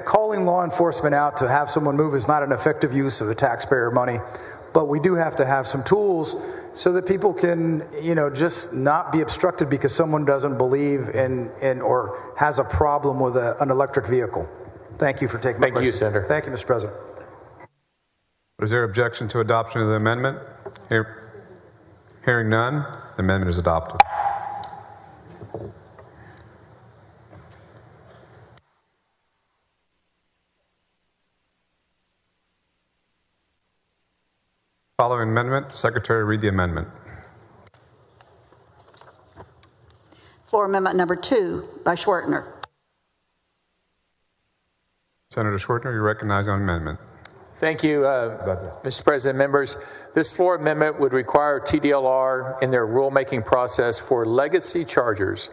S21: calling law enforcement out to have someone move is not an effective use of the taxpayer money, but we do have to have some tools so that people can, just not be obstructed because someone doesn't believe in or has a problem with an electric vehicle. Thank you for taking my question.
S20: Thank you, Senator.
S21: Thank you, Mr. President.
S15: Is there objection to adoption of the amendment? Hearing none, the amendment is adopted. Following amendment, the Secretary read the amendment.
S2: Floor Amendment number 2 by Schwertner.
S15: Senator Schwertner, you recognize on amendment.
S20: Thank you, Mr. President, members. This floor amendment would require TDLR in their rulemaking process for legacy chargers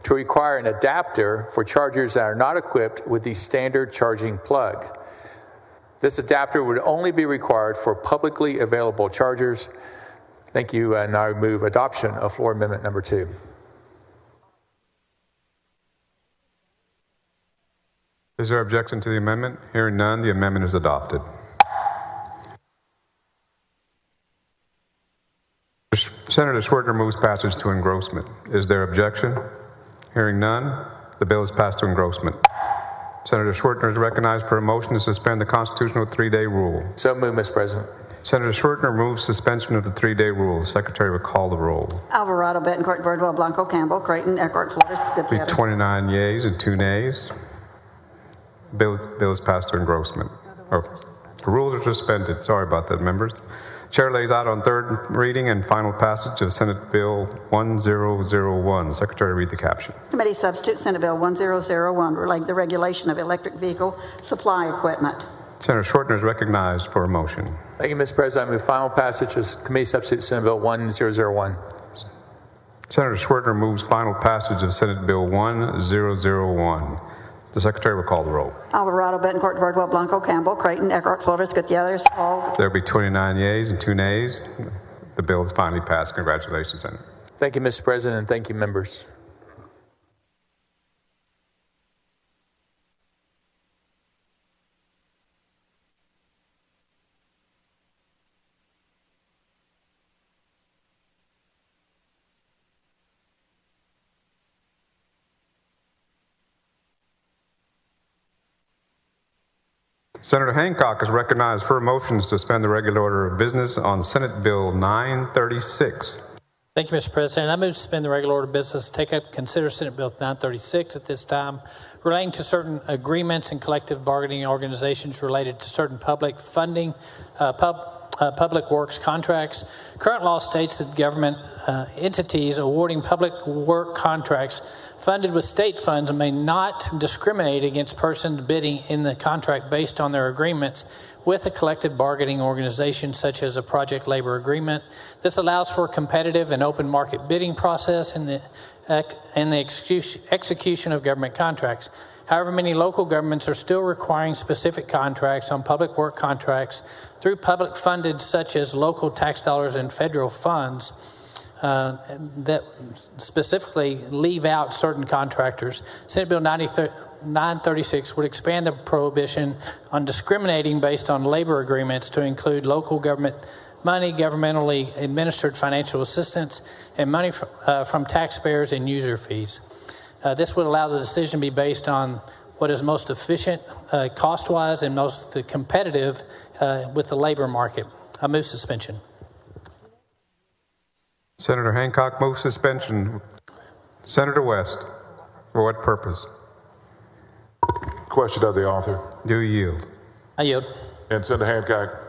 S20: to require an adapter for chargers that are not equipped with the standard charging plug. This adapter would only be required for publicly available chargers. Thank you, and I move adoption of floor amendment number 2.
S15: Is there objection to the amendment? Hearing none, the amendment is adopted. Senator Schwertner moves passage to engrossment. Is there objection? Hearing none, the bill is passed to engrossment. Senator Schwertner is recognized for a motion to suspend the constitutional 3-day rule.
S20: So moved, Mr. President.
S15: Senator Schwertner moves suspension of the 3-day rule. The Secretary will call the roll.
S2: Alvarado, Betancourt, Birdwell, Blanco, Campbell, Creighton, Eckhart, Flores,
S15: Be 29 yeas and 2 nays. Bill is passed to engrossment. The rules are suspended. Sorry about that, members. Chair lays out on third reading and final passage of Senate Bill 1001. Secretary, read the caption.
S2: Committee substitute Senate Bill 1001 relating the regulation of electric vehicle supply equipment.
S15: Senator Schwertner is recognized for a motion.
S20: Thank you, Mr. President. I move final passage of Committee substitute Senate Bill 1001.
S15: Senator Schwertner moves final passage of Senate Bill 1001. The Secretary will call the roll.
S2: Alvarado, Betancourt, Birdwell, Blanco, Campbell, Creighton, Eckhart, Flores, Gutierrez, Hall.
S15: There will be 29 yeas and 2 nays. The bill is finally passed. Congratulations, Senator.
S20: Thank you, Mr. President, and thank you, members.
S15: Senator Hancock is recognized for a motion to suspend the regular order of business on Senate Bill 936.
S19: Thank you, Mr. President. I move to suspend the regular order of business, take up, consider Senate Bill 936 at this time, relating to certain agreements and collective bargaining organizations related to certain public funding, public works contracts. Current law states that government entities awarding public work contracts funded with state funds may not discriminate against persons bidding in the contract based on their agreements with a collective bargaining organization such as a project labor agreement. This allows for a competitive and open market bidding process in the execution of government contracts. However, many local governments are still requiring specific contracts on public work contracts through public funded such as local tax dollars and federal funds that specifically leave out certain contractors. Senate Bill 936 would expand the prohibition on discriminating based on labor agreements to include local government money, governmentally administered financial assistance, and money from taxpayers and user fees. This would allow the decision to be based on what is most efficient cost-wise and most competitive with the labor market. I move suspension.
S15: Senator Hancock moves suspension. Senator West, for what purpose?
S22: Question of the author.
S15: Do you yield?
S19: I yield.
S22: And Senator Hancock,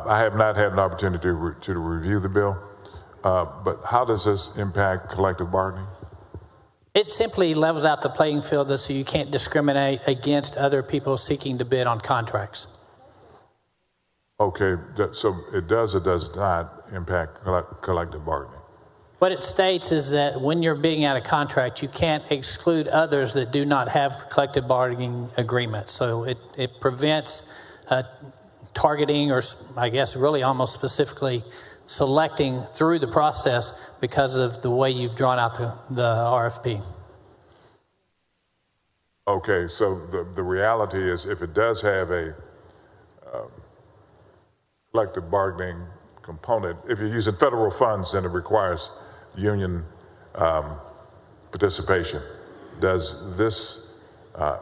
S22: I have not had an opportunity to review the bill.
S1: But how does this impact collective bargaining?
S19: It simply levels out the playing field so you can't discriminate against other people seeking to bid on contracts.
S1: Okay, so it does or does not impact collective bargaining?
S19: What it states is that when you're bidding out a contract, you can't exclude others that do not have collective bargaining agreements. So it prevents targeting, or I guess really almost specifically selecting through the process because of the way you've drawn out the RFP.
S1: Okay, so the reality is if it does have a collective bargaining component, if you're using federal funds, then it requires union participation. Does this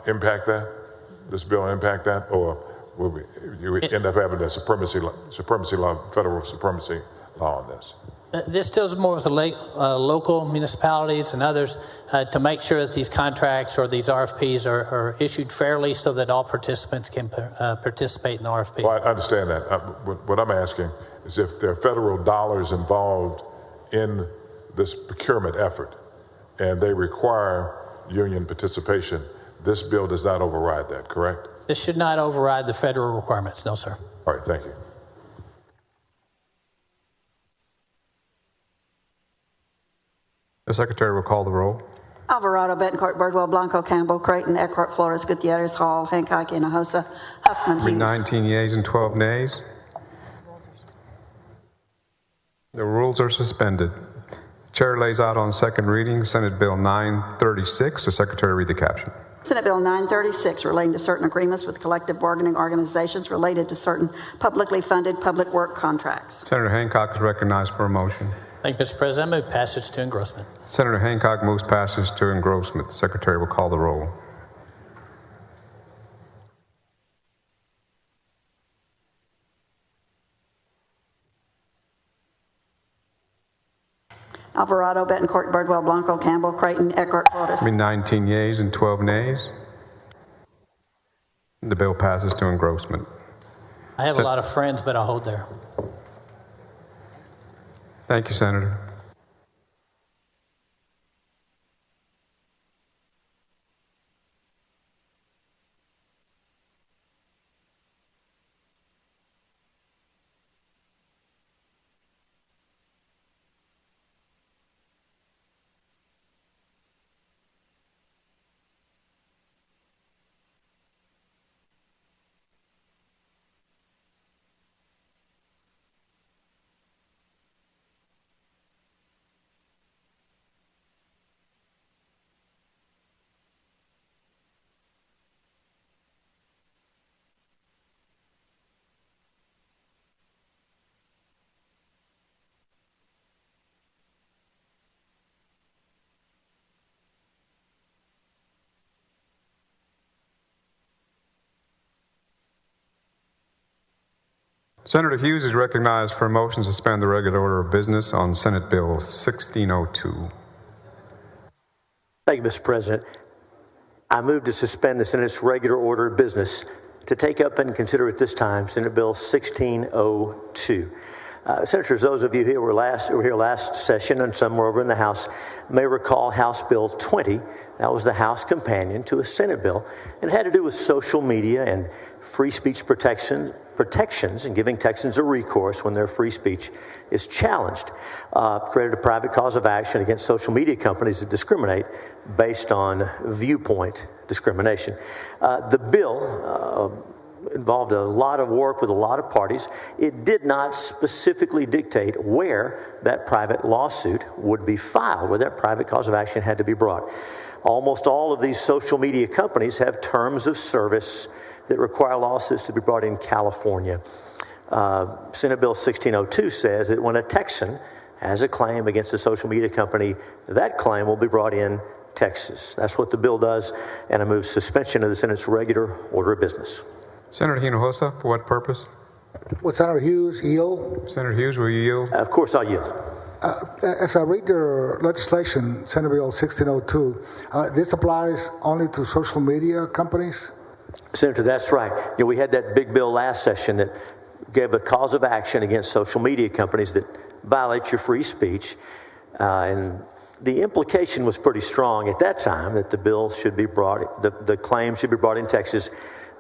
S1: impact that? This bill impact that, or will you end up having a supremacy law, federal supremacy law on this?
S19: This deals more with the local municipalities and others to make sure that these contracts or these RFPs are issued fairly so that all participants can participate in the RFP.
S1: Well, I understand that. What I'm asking is if there are federal dollars involved in this procurement effort and they require union participation, this bill does not override that, correct?
S19: This should not override the federal requirements, no, sir.
S1: All right, thank you.
S15: The Secretary will call the roll.
S2: Alvarado, Betancourt, Birdwell, Blanco, Campbell, Creighton, Eckhart, Flores, Gutierrez, Hall, Hancock, Hinojosa, Huffman, Hughes.
S15: 19 yeas and 12 nays. The rules are suspended. Chair lays out on second reading Senate Bill 936. The Secretary read the caption.
S2: Senate Bill 936 relating to certain agreements with collective bargaining organizations related to certain publicly funded public work contracts.
S15: Senator Hancock is recognized for a motion.
S19: Thank you, Mr. President. I move passage to engrossment.
S15: Senator Hancock moves passage to engrossment. The Secretary will call the roll.
S2: Alvarado, Betancourt, Birdwell, Blanco, Campbell, Creighton, Eckhart, Flores.
S15: 19 yeas and 12 nays. The bill passes to engrossment.
S19: I have a lot of friends, but I'll hold there.
S15: Thank you, Senator. Senator Hughes is recognized for a motion to suspend the regular order of business on Senate Bill 1602.
S16: Thank you, Mr. President. I move to suspend the Senate's regular order of business to take up and consider at this time Senate Bill 1602. Senators, those of you who were here last session and some were over in the House may recall House Bill 20. That was the House companion to a Senate bill, and it had to do with social media and free speech protections and giving Texans a recourse when their free speech is challenged. Created a private cause of action against social media companies that discriminate based on viewpoint discrimination. The bill involved a lot of work with a lot of parties. It did not specifically dictate where that private lawsuit would be filed, where that private cause of action had to be brought. Almost all of these social media companies have terms of service that require lawsuits to be brought in California. Senate Bill 1602 says that when a Texan has a claim against a social media company, that claim will be brought in Texas. That's what the bill does, and I move suspension of the Senate's regular order of business.
S15: Senator Hinojosa, for what purpose?
S10: Would Senator Hughes yield?
S15: Senator Hughes, will you yield?
S16: Of course I'll yield.
S10: As I read your legislation, Senate Bill 1602, this applies only to social media companies?
S16: Senator, that's right. You know, we had that big bill last session that gave a cause of action against social media companies that violates your free speech. And the implication was pretty strong at that time that the bill should be brought, the claim should be brought in Texas.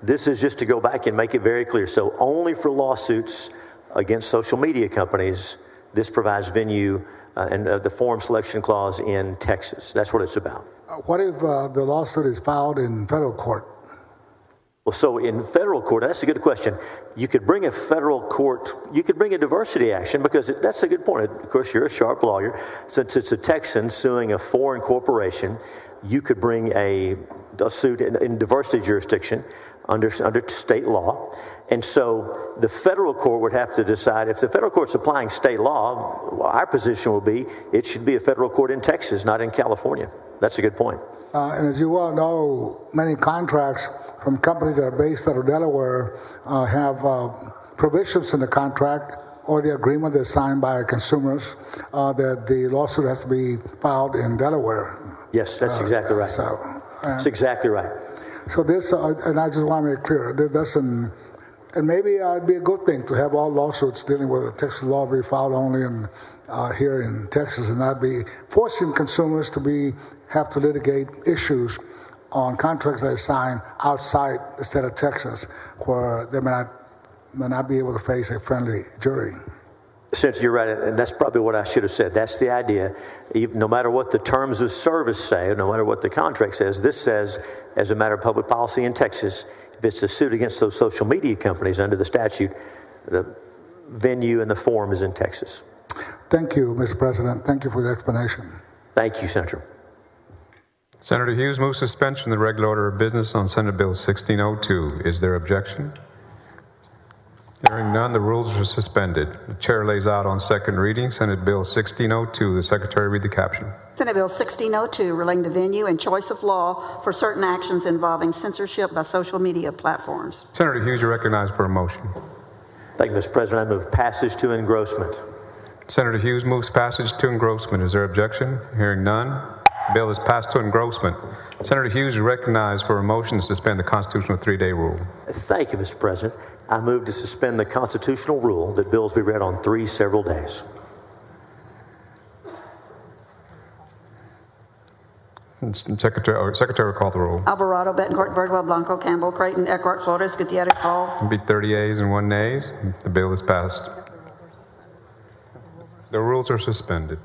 S16: This is just to go back and make it very clear. So only for lawsuits against social media companies, this provides venue and the forum selection clause in Texas. That's what it's about.
S10: What if the lawsuit is filed in federal court?
S16: Well, so in federal court, that's a good question. You could bring a federal court, you could bring a diversity action because that's a good point. Of course, you're a sharp lawyer. Since it's a Texan suing a foreign corporation, you could bring a suit in diversity jurisdiction under state law. And so the federal court would have to decide if the federal court's applying state law, well, our position will be it should be a federal court in Texas, not in California. That's a good point.
S10: And as you well know, many contracts from companies that are based out of Delaware have provisions in the contract or the agreement that's signed by consumers that the lawsuit has to be filed in Delaware.
S16: Yes, that's exactly right. That's exactly right.
S10: So this, and I just want to make clear, that doesn't, and maybe it'd be a good thing to have all lawsuits dealing with the Texas law be filed only in here in Texas, and not be forcing consumers to have to litigate issues on contracts they sign outside the state of Texas, where they may not be able to face a friendly jury.
S16: Senator, you're right, and that's probably what I should have said. That's the idea. No matter what the terms of service say, no matter what the contract says, this says, as a matter of public policy in Texas, if it's a suit against those social media companies under the statute, the venue and the forum is in Texas.
S10: Thank you, Mr. President. Thank you for the explanation.
S16: Thank you, Senator.
S15: Senator Hughes moves suspension of the regular order of business on Senate Bill 1602. Is there objection? Hearing none, the rules are suspended. The chair lays out on second reading Senate Bill 1602. The secretary read the caption.
S2: Senate Bill 1602 relating to venue and choice of law for certain actions involving censorship by social media platforms.
S15: Senator Hughes, you're recognized for a motion.
S16: Thank you, Mr. President. I move passage to engrossment.
S15: Senator Hughes moves passage to engrossment. Is there objection? Hearing none, the bill is passed to engrossment. Senator Hughes is recognized for a motion to suspend the constitutional 3-day rule.
S16: Thank you, Mr. President. I move to suspend the constitutional rule that bills be read on 3 several days.
S15: Secretary will call the roll.
S2: Alvarado, Betancourt, Birdwell, Blanco, Campbell, Creighton, Eckhart, Flores, Gutierrez, Hall.
S15: It'll be 30 ayes and 1 nays. The bill is passed. The rules are suspended.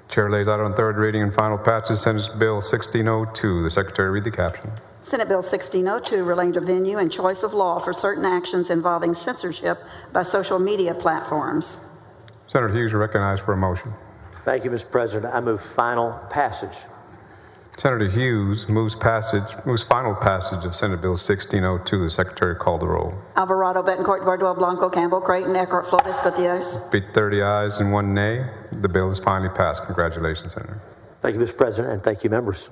S15: Chair lays out on third reading and final passage Senate Bill 1602. The secretary read the caption.
S2: Senate Bill 1602 relating to venue and choice of law for certain actions involving censorship by social media platforms.
S15: Senator Hughes, you're recognized for a motion.
S16: Thank you, Mr. President. I move final passage.
S15: Senator Hughes moves final passage of Senate Bill 1602. The secretary called the roll.
S2: Alvarado, Betancourt, Birdwell, Blanco, Campbell, Creighton, Eckhart, Flores, Gutierrez.
S15: Be 30 ayes and 1 nay. The bill is finally passed. Congratulations, Senator.
S16: Thank you, Mr. President, and thank you, members.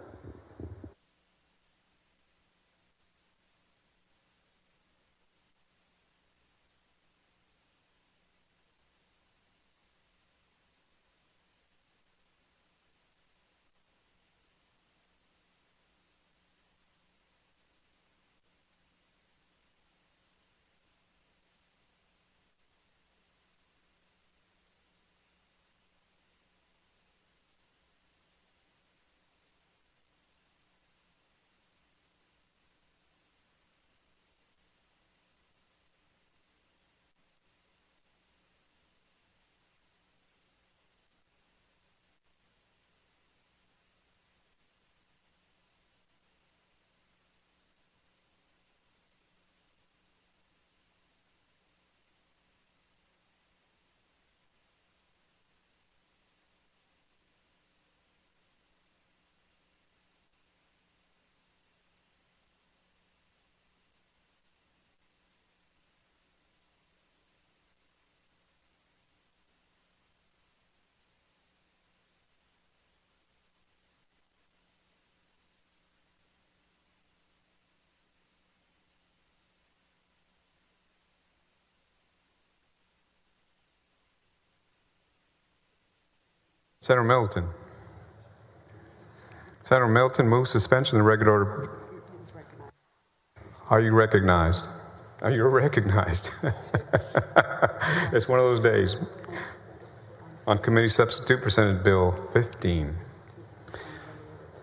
S15: Senator Middleton. Senator Middleton moves suspension of the regular order. Are you recognized? You're recognized. It's one of those days. On committee substitute for Senate Bill 15.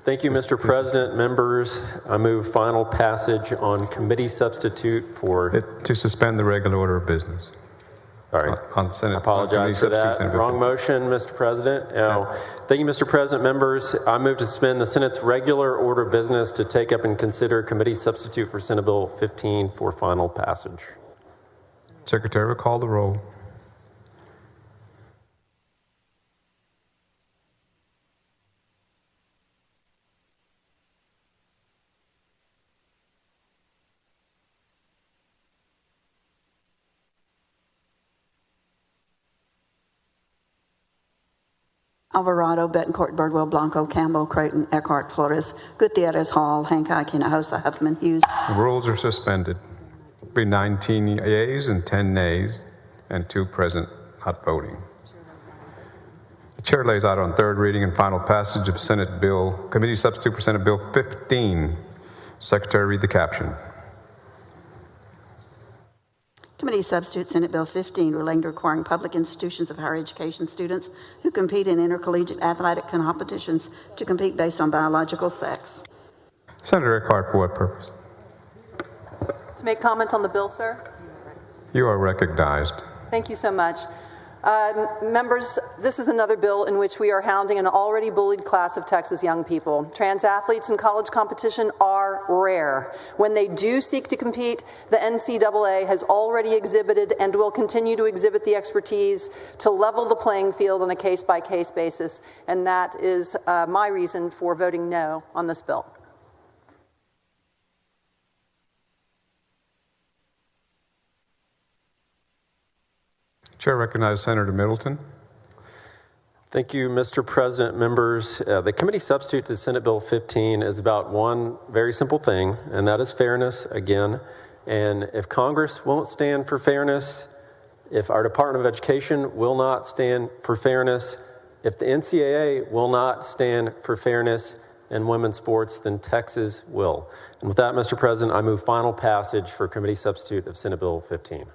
S14: Thank you, Mr. President. Members, I move final passage on committee substitute for...
S15: To suspend the regular order of business.
S14: Sorry.
S15: On Senate.
S14: I apologize for that. Wrong motion, Mr. President. Thank you, Mr. President. Members, I move to suspend the Senate's regular order of business to take up and consider committee substitute for Senate Bill 15 for final passage.
S15: Secretary will call the roll.
S2: Alvarado, Betancourt, Birdwell, Blanco, Campbell, Creighton, Eckhart, Flores, Gutierrez, Hall, Hancock, Hinojosa, Huffman, Hughes.
S15: The rules are suspended. It'll be 19 yeas and 10 nays, and 2 present not voting. The chair lays out on third reading and final passage of Senate Bill, committee substitute for Senate Bill 15. Secretary, read the caption.
S2: Committee substitute Senate Bill 15 relating to requiring public institutions of higher education students who compete in intercollegiate athletic competitions to compete based on biological sex.
S15: Senator Eckhart, for what purpose?
S6: To make comment on the bill, sir.
S15: You are recognized.
S6: Thank you so much. Members, this is another bill in which we are hounding an already bullied class of Texas young people. Trans athletes in college competition are rare. When they do seek to compete, the NCAA has already exhibited and will continue to exhibit the expertise to level the playing field on a case-by-case basis, and that is my reason for voting no on this bill.
S15: Chair recognizes Senator Middleton.
S14: Thank you, Mr. President. Members, the committee substitute to Senate Bill 15 is about one very simple thing, and that is fairness again. And if Congress won't stand for fairness, if our Department of Education will not stand for fairness, if the NCAA will not stand for fairness in women's sports, then Texas will. And with that, Mr. President, I move final passage for committee substitute of Senate Bill 15.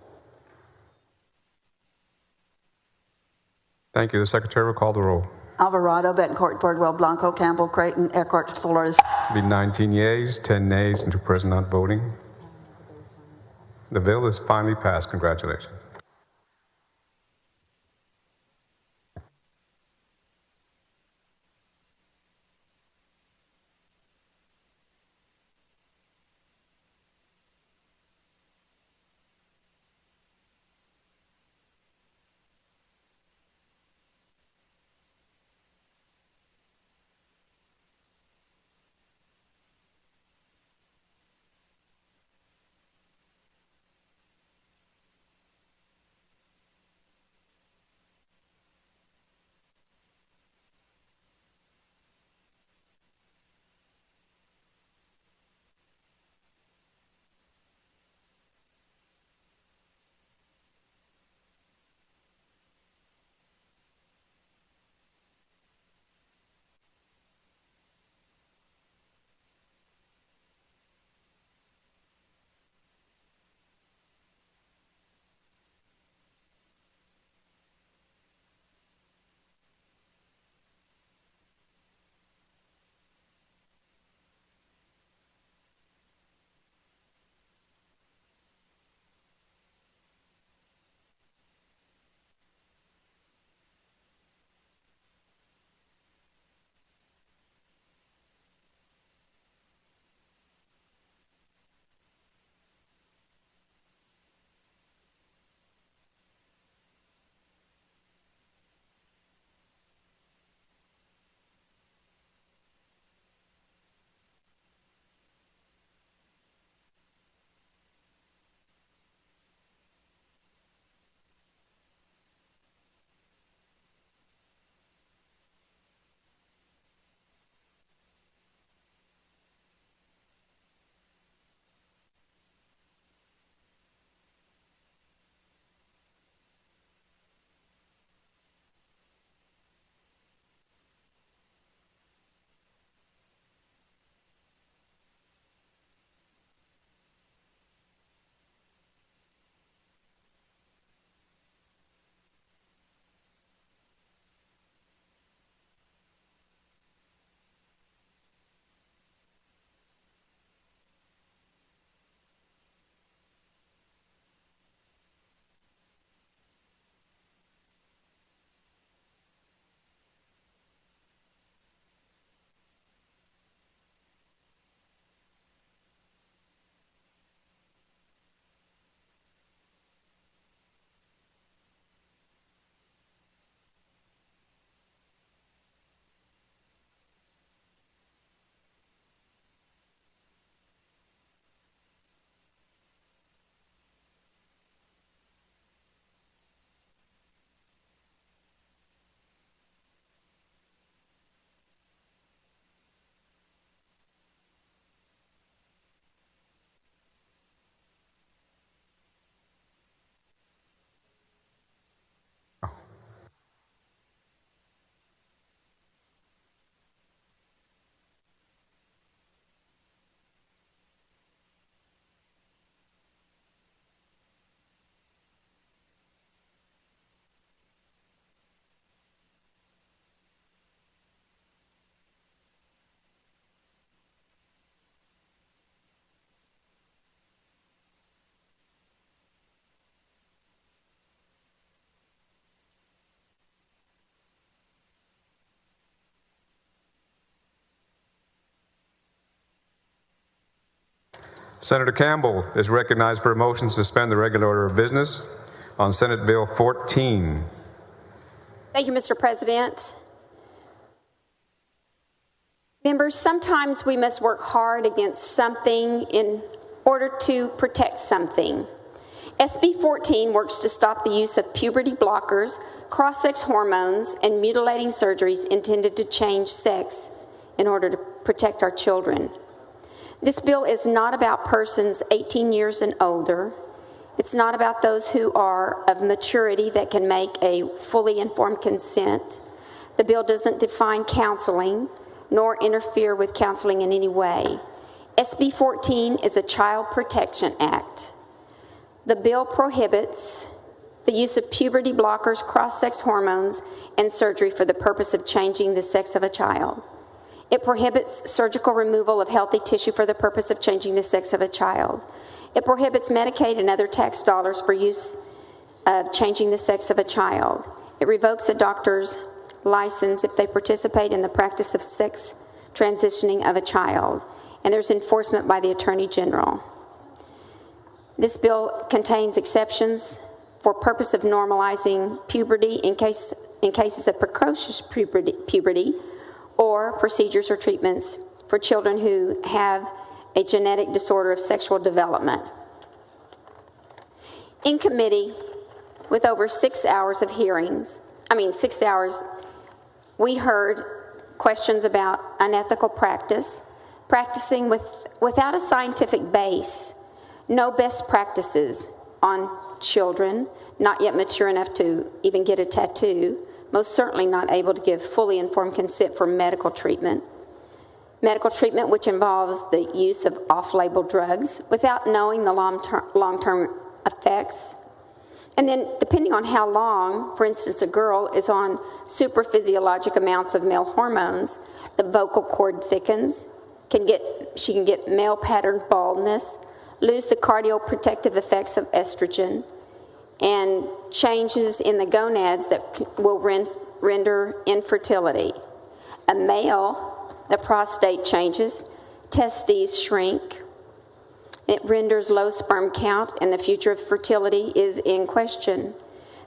S15: Thank you. The Secretary will call the roll.
S2: Alvarado, Betancourt, Birdwell, Blanco, Campbell, Creighton, Eckhart, Flores.
S15: Be 19 yeas, 10 nays, and 2 present not voting. The bill is finally passed. Congratulations. Senator Campbell is recognized for a motion to suspend the regular order of business on Senate Bill 14.
S3: Thank you, Mr. President. Members, sometimes we must work hard against something in order to protect something. SB 14 works to stop the use of puberty blockers, cross-sex hormones, and mutilating surgeries intended to change sex in order to protect our children. This bill is not about persons 18 years and older. It's not about those who are of maturity that can make a fully informed consent. The bill doesn't define counseling nor interfere with counseling in any way. SB 14 is a Child Protection Act. The bill prohibits the use of puberty blockers, cross-sex hormones, and surgery for the purpose of changing the sex of a child. It prohibits surgical removal of healthy tissue for the purpose of changing the sex of a child. It prohibits Medicaid and other tax dollars for use of changing the sex of a child. It revokes a doctor's license if they participate in the practice of sex transitioning of a child. And there's enforcement by the Attorney General. This bill contains exceptions for purpose of normalizing puberty in cases of precocious puberty or procedures or treatments for children who have a genetic disorder of sexual development. In committee, with over 6 hours of hearings, 6 hours, we heard questions about unethical practice, practicing without a scientific base, no best practices on children, not yet mature enough to even get a tattoo, most certainly not able to give fully informed consent for medical treatment which involves the use of off-label drugs without knowing the long-term effects. And then depending on how long, for instance, a girl is on supraphysiologic amounts of male hormones, the vocal cord thickens, she can get male pattern baldness, lose the cardioprotective effects of estrogen, and changes in the gonads that will render infertility. A male, the prostate changes, testes shrink, it renders low sperm count, and the future of fertility is in question.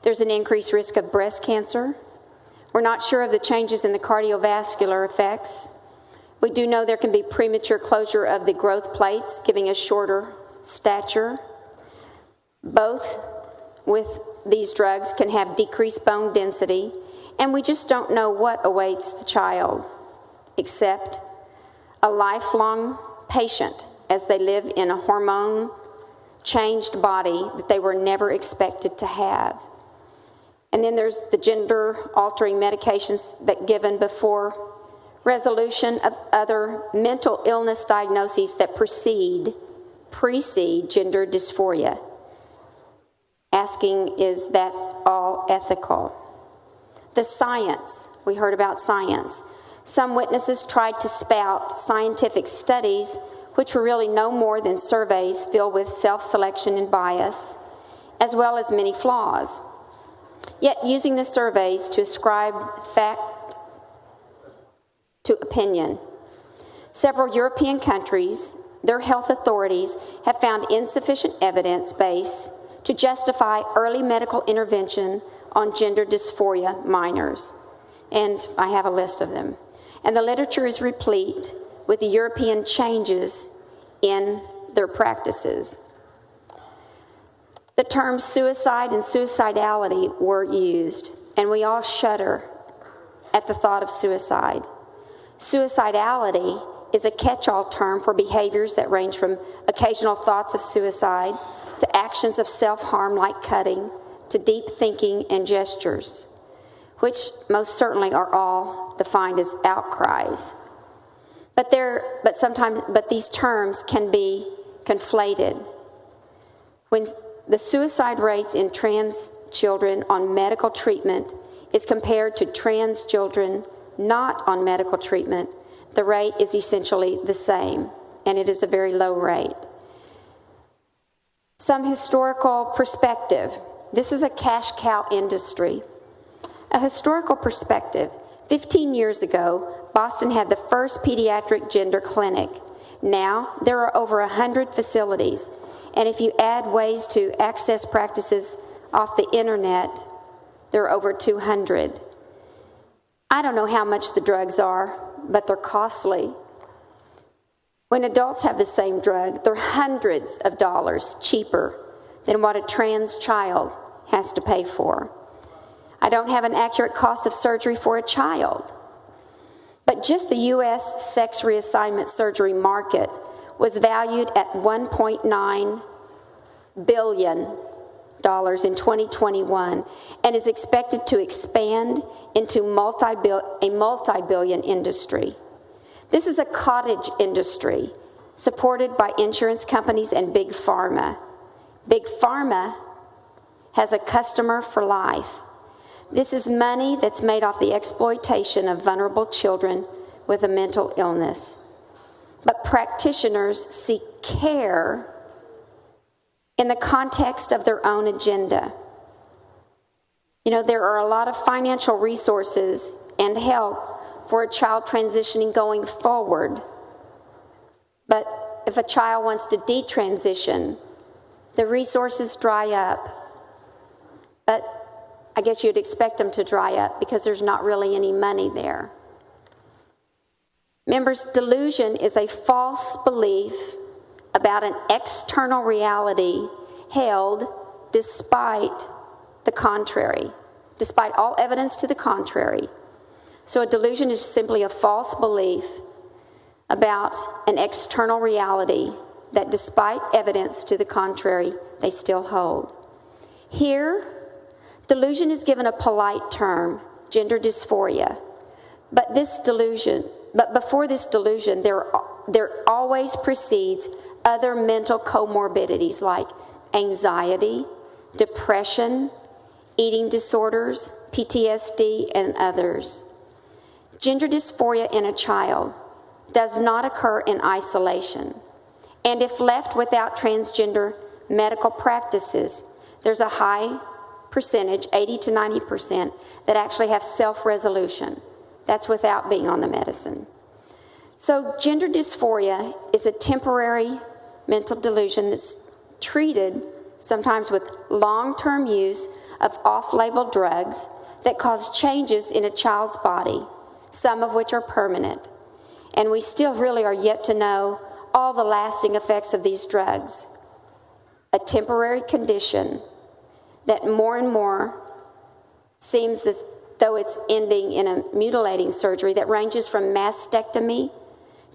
S3: There's an increased risk of breast cancer. We're not sure of the changes in the cardiovascular effects. We do know there can be premature closure of the growth plates, giving a shorter stature. Both with these drugs can have decreased bone density, and we just don't know what awaits the child, except a lifelong patient as they live in a hormone-changed body that they were never expected to have. And then there's the gender-altering medications that given before resolution of other mental illness diagnoses that precede gender dysphoria. Asking, is that all ethical? The science, we heard about science. Some witnesses tried to spout scientific studies which were really no more than surveys filled with self-selection and bias, as well as many flaws. Yet using the surveys to ascribe fact to opinion. Several European countries, their health authorities have found insufficient evidence base to justify early medical intervention on gender dysphoria minors. And I have a list of them. And the literature is replete with the European changes in their practices. The terms suicide and suicidality were used, and we all shudder at the thought of suicide. Suicidality is a catch-all term for behaviors that range from occasional thoughts of suicide to actions of self-harm like cutting to deep thinking and gestures, which most certainly are all defined as outcries. But these terms can be conflated. When the suicide rates in trans children on medical treatment is compared to trans children not on medical treatment, the rate is essentially the same, and it is a very low rate. Some historical perspective. This is a cash cow industry. A historical perspective. 15 years ago, Boston had the first pediatric gender clinic. Now, there are over 100 facilities, and if you add ways to access practices off the internet, there are over 200. I don't know how much the drugs are, but they're costly. When adults have the same drug, they're hundreds of dollars cheaper than what a trans child has to pay for. I don't have an accurate cost of surgery for a child, but just the U.S. sex reassignment surgery market was valued at $1.9 billion in 2021 and is expected to expand into a multi-billion industry. This is a cottage industry supported by insurance companies and Big Pharma. Big Pharma has a customer for life. This is money that's made off the exploitation of vulnerable children with a mental illness. But practitioners seek care in the context of their own agenda. You know, there are a lot of financial resources and help for a child transitioning going forward. But if a child wants to detransition, the resources dry up. But I guess you'd expect them to dry up because there's not really any money there. Members, delusion is a false belief about an external reality held despite the contrary, despite all evidence to the contrary. So a delusion is simply a false belief about an external reality that despite evidence to the contrary, they still hold. Here, delusion is given a polite term, gender dysphoria. But before this delusion, there always precedes other mental comorbidities like anxiety, depression, eating disorders, PTSD, and others. Gender dysphoria in a child does not occur in isolation. And if left without transgender medical practices, there's a high percentage, 80 to 90%, that actually have self-resolution. That's without being on the medicine. So gender dysphoria is a temporary mental delusion that's treated sometimes with long-term use of off-label drugs that cause changes in a child's body, some of which are permanent. And we still really are yet to know all the lasting effects of these drugs. A temporary condition that more and more seems as though it's ending in a mutilating surgery that ranges from mastectomy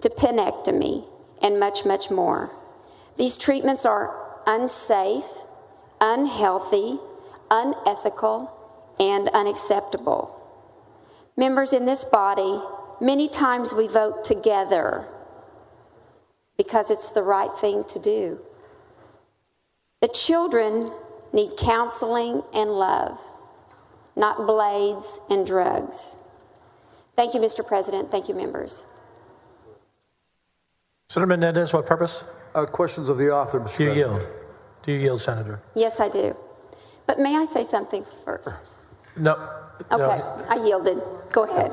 S3: to penectomy and much, much more. These treatments are unsafe, unhealthy, unethical, and unacceptable. Members in this body, many times we vote together because it's the right thing to do. The children need counseling and love, not blades and drugs. Thank you, Mr. President. Thank you, members.
S11: Senator Menendez, what purpose?
S21: Questions of the author, Mr. President.
S11: Yield? Do you yield, Senator?
S3: Yes, I do. But may I say something first?
S11: No.
S3: Okay, I yielded. Go ahead.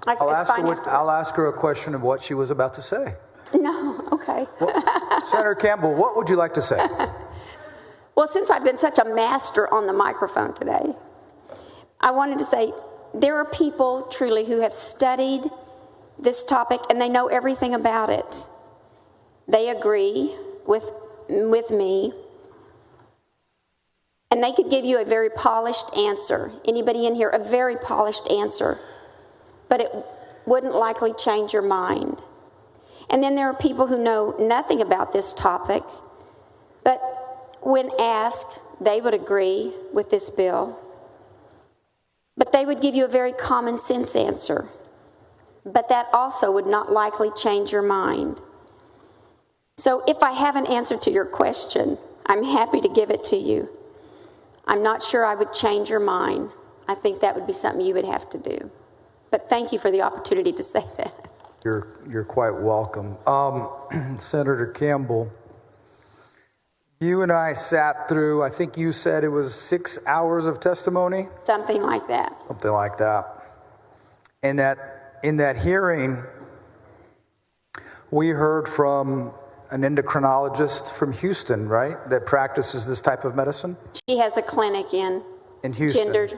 S21: I'll ask her a question of what she was about to say.
S3: No, okay.
S21: Senator Campbell, what would you like to say?
S3: Well, since I've been such a master on the microphone today, I wanted to say there are people truly who have studied this topic and they know everything about it. They agree with me, and they could give you a very polished answer. Anybody in here, a very polished answer, but it wouldn't likely change your mind. And then there are people who know nothing about this topic, but when asked, they would agree with this bill. But they would give you a very common sense answer. But that also would not likely change your mind. So if I have an answer to your question, I'm happy to give it to you. I'm not sure I would change your mind. I think that would be something you would have to do. But thank you for the opportunity to say that.
S21: You're quite welcome. Senator Campbell, you and I sat through, I think you said it was 6 hours of testimony?
S3: Something like that.
S21: Something like that. And in that hearing, We heard from an endocrinologist from Houston, right, that practices this type of medicine?
S3: She has a clinic in
S21: Houston.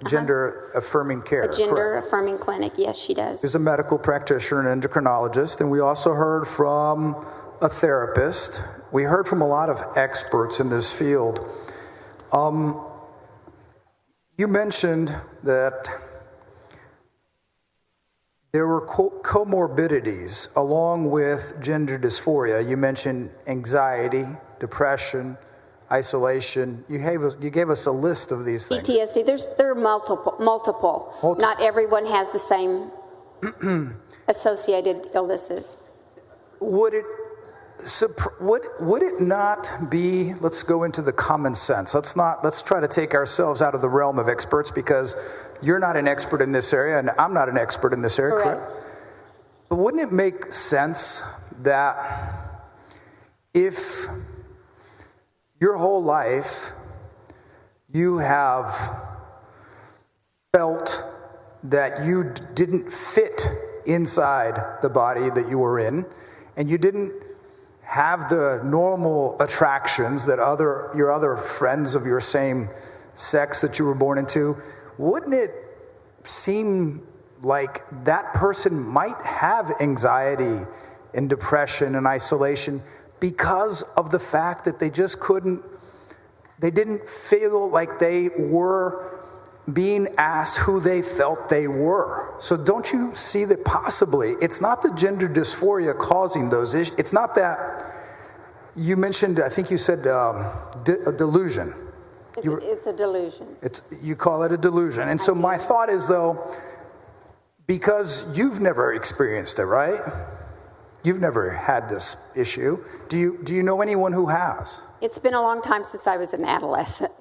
S21: Gender affirming care.
S3: A gender affirming clinic, yes, she does.
S21: She's a medical practitioner and endocrinologist, and we also heard from a therapist. We heard from a lot of experts in this field. You mentioned that there were comorbidities along with gender dysphoria. You mentioned anxiety, depression, isolation. You gave us a list of these things.
S3: PTSD. There are multiple. Not everyone has the same associated illnesses.
S21: Would it not be? Let's go into the common sense. Let's try to take ourselves out of the realm of experts, because you're not an expert in this area, and I'm not an expert in this area, correct? But wouldn't it make sense that if your whole life you have felt that you didn't fit inside the body that you were in, and you didn't have the normal attractions that your other friends of your same sex that you were born into, wouldn't it seem like that person might have anxiety and depression and isolation because of the fact that they didn't feel like they were being asked who they felt they were? So don't you see that possibly it's not the gender dysphoria causing those issues? It's not that. You mentioned, I think you said a delusion.
S3: It's a delusion.
S21: You call it a delusion. And so my thought is, though, because you've never experienced it, right? You've never had this issue. Do you know anyone who has?
S3: It's been a long time since I was an adolescent,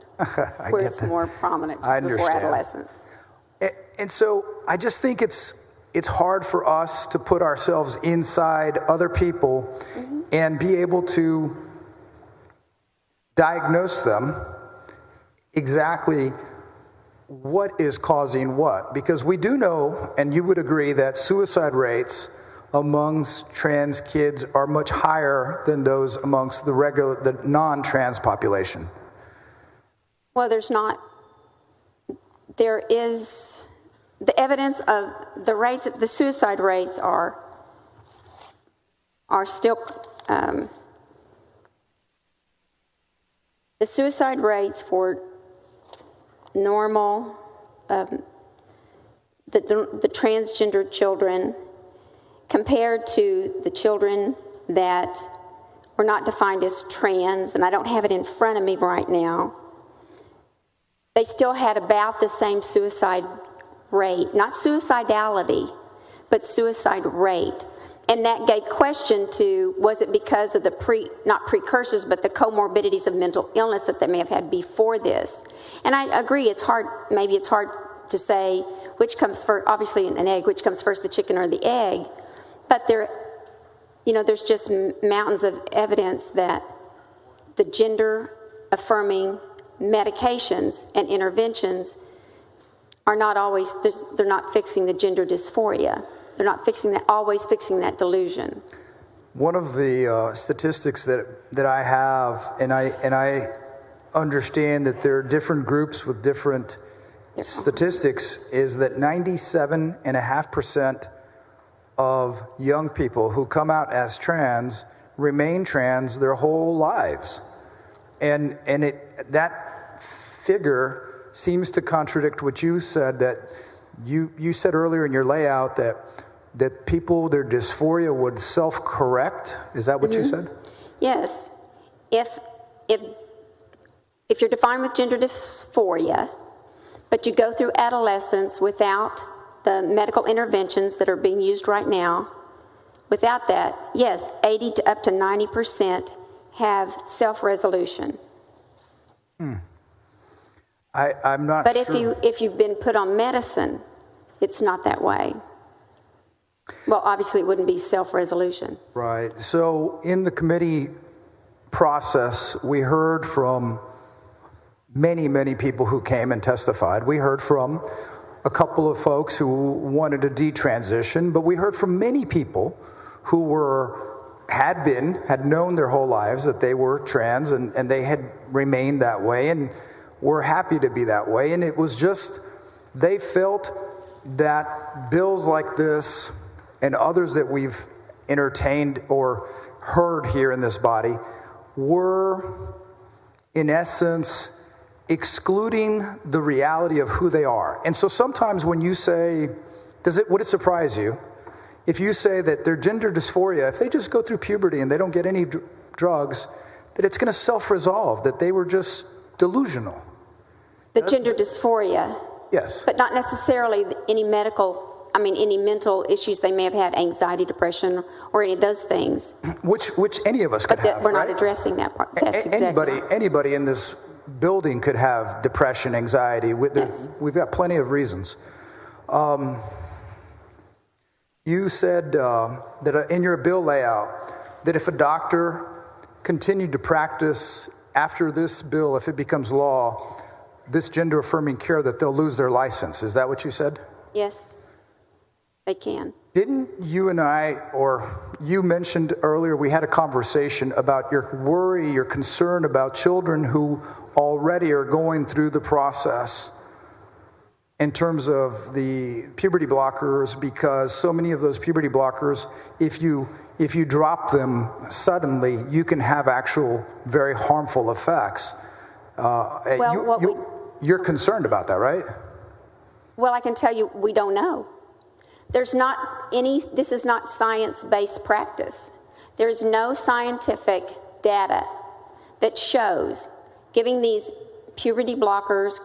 S3: where it's more prominent just before adolescence.
S21: And so I just think it's hard for us to put ourselves inside other people and be able to diagnose them exactly what is causing what. Because we do know, and you would agree, that suicide rates amongst trans kids are much higher than those amongst the non-trans population.
S3: Well, there is the evidence of the rates, the suicide rates are still, the suicide rates for normal, the transgender children compared to the children that were not defined as trans, and I don't have it in front of me right now, they still had about the same suicide rate, not suicidality, but suicide rate. And that gave question to, was it because of not precursors, but the comorbidities of mental illness that they may have had before this? And I agree, maybe it's hard to say which comes first, obviously an egg, which comes first, the chicken or the egg. But there's just mountains of evidence that the gender affirming medications and interventions are not always, they're not fixing the gender dysphoria. They're not always fixing that delusion.
S21: One of the statistics that I have, and I understand that there are different groups with different statistics, is that 97.5% of young people who come out as trans remain trans their whole lives. And that figure seems to contradict what you said, that you said earlier in your layout that people, their dysphoria would self-correct. Is that what you said?
S3: Yes. If you're defined with gender dysphoria, but you go through adolescence without the medical interventions that are being used right now, without that, yes, 80 to up to 90% have self-resolution.
S21: I'm not
S3: but
S21: sure.
S3: But if you've been put on medicine, it's not that way. Well, obviously it wouldn't be self-resolution.
S21: Right. So in the committee process, we heard from many, many people who came and testified. We heard from a couple of folks who wanted to detransition, but we heard from many people who had known their whole lives that they were trans, and they had remained that way and were happy to be that way. And it was just, they felt that bills like this and others that we've entertained or heard here in this body were, in essence, excluding the reality of who they are. And so sometimes when you say, would it surprise you if you say that their gender dysphoria, if they just go through puberty and they don't get any drugs, that it's going to self-resolve, that they were just delusional?
S3: The gender dysphoria.
S21: Yes.
S3: But not necessarily any mental issues they may have had, anxiety, depression, or any of those things.
S21: Which any of us could have,
S3: we're
S21: right?
S3: not addressing that part. That's exactly right.
S21: Anybody in this building could have depression, anxiety.
S3: Yes.
S21: We've got plenty of reasons. You said that in your bill layout that if a doctor continued to practice after this bill, if it becomes law, this gender-affirming care, that they'll lose their license. Is that what you said?
S3: Yes, they can.
S21: Didn't you and I, or you mentioned earlier, we had a conversation about your worry, your concern about children who already are going through the process in terms of the puberty blockers, because so many of those puberty blockers, if you drop them suddenly, you can have actual very harmful effects. You're concerned about that, right?
S3: Well, I can tell you, we don't know. This is not science-based practice. There's no scientific data that shows giving these puberty blockers,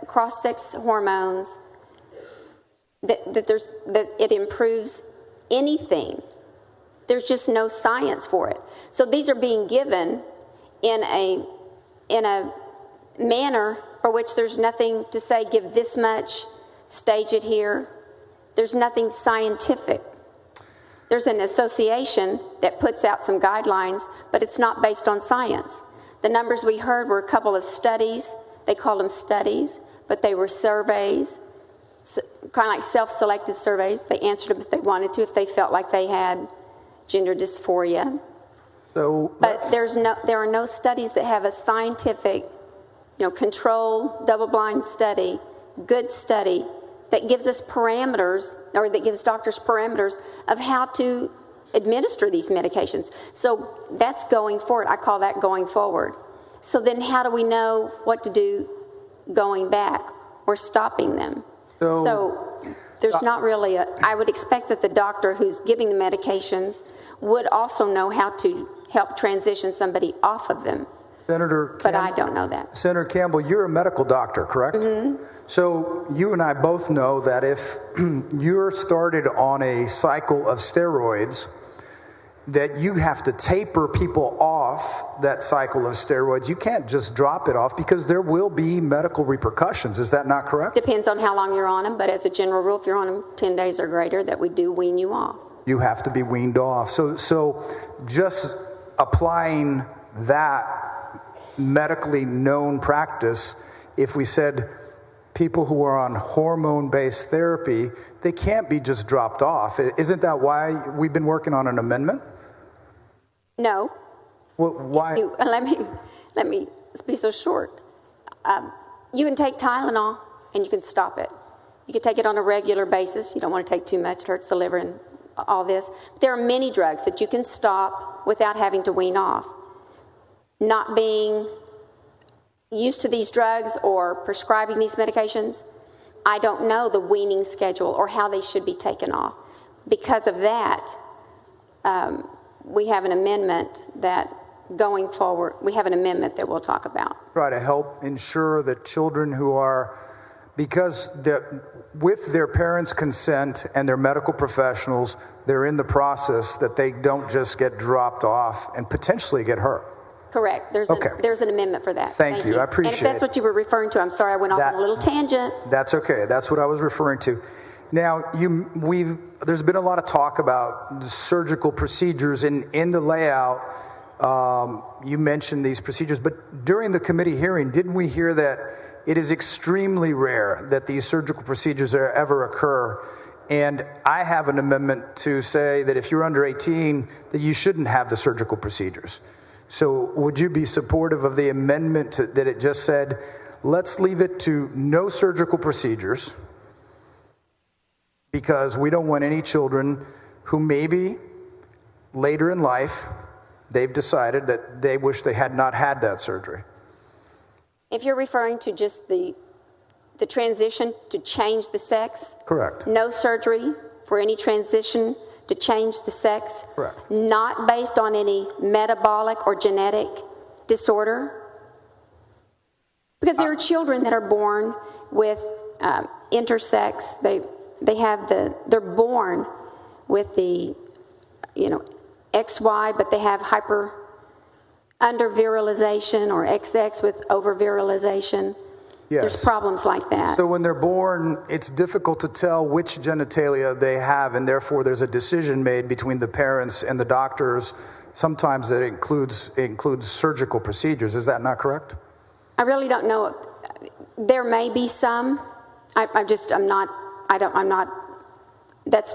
S3: cross-sex hormones, that it improves anything. There's just no science for it. So these are being given in a manner for which there's nothing to say, give this much, stage it here. There's nothing scientific. There's an association that puts out some guidelines, but it's not based on science. The numbers we heard were a couple of studies. They called them studies, but they were surveys, kind of like self-selected surveys. They answered them if they wanted to, if they felt like they had gender dysphoria. But there are no studies that have a scientific, controlled, double-blind study, good study, that gives us parameters, or that gives doctors parameters of how to administer these medications. So that's going forward. I call that going forward. So then how do we know what to do going back or stopping them? So there's not really I would expect that the doctor who's giving the medications would also know how to help transition somebody off of them. But I don't know that.
S21: Senator Campbell, you're a medical doctor, correct?
S3: Mm-hmm.
S21: So you and I both know that if you're started on a cycle of steroids, that you have to taper people off that cycle of steroids. You can't just drop it off because there will be medical repercussions. Is that not correct?
S3: Depends on how long you're on them, but as a general rule, if you're on them 10 days or greater, that we do wean you off.
S21: You have to be weaned off. So just applying that medically known practice, if we said people who are on hormone-based therapy, they can't be just dropped off. Isn't that why we've been working on an amendment?
S3: No.
S21: Well, why?
S3: Let me be so short. You can take Tylenol and you can stop it. You can take it on a regular basis. You don't want to take too much. It hurts the liver and all this. But there are many drugs that you can stop without having to wean off. Not being used to these drugs or prescribing these medications, I don't know the weaning schedule or how they should be taken off. Because of that, we have an amendment that going forward, we have an amendment that we'll talk about.
S21: Try to help ensure that children who are, because with their parents' consent and their medical professionals, they're in the process, that they don't just get dropped off and potentially get hurt.
S3: Correct. There's an amendment for that.
S21: Thank you. I appreciate it.
S3: And if that's what you were referring to, I'm sorry I went off on a little tangent.
S21: That's okay. That's what I was referring to. Now, there's been a lot of talk about surgical procedures in the layout. You mentioned these procedures, but during the committee hearing, didn't we hear that it is extremely rare that these surgical procedures ever occur? And I have an amendment to say that if you're under 18, that you shouldn't have the surgical procedures. So would you be supportive of the amendment that it just said, let's leave it to no surgical procedures, because we don't want any children who maybe later in life, they've decided that they wish they had not had that surgery?
S3: If you're referring to just the transition to change the sex?
S21: Correct.
S3: No surgery for any transition to change the sex?
S21: Correct.
S3: Not based on any metabolic or genetic disorder? Because there are children that are born with intersex. They're born with the, XY, but they have undervirilization, or XX with overvirilization.
S21: Yes.
S3: There's problems like that.
S21: So when they're born, it's difficult to tell which genitalia they have, and therefore there's a decision made between the parents and the doctors. Sometimes that includes surgical procedures. Is that not correct?
S3: I really don't know. There may be some. That's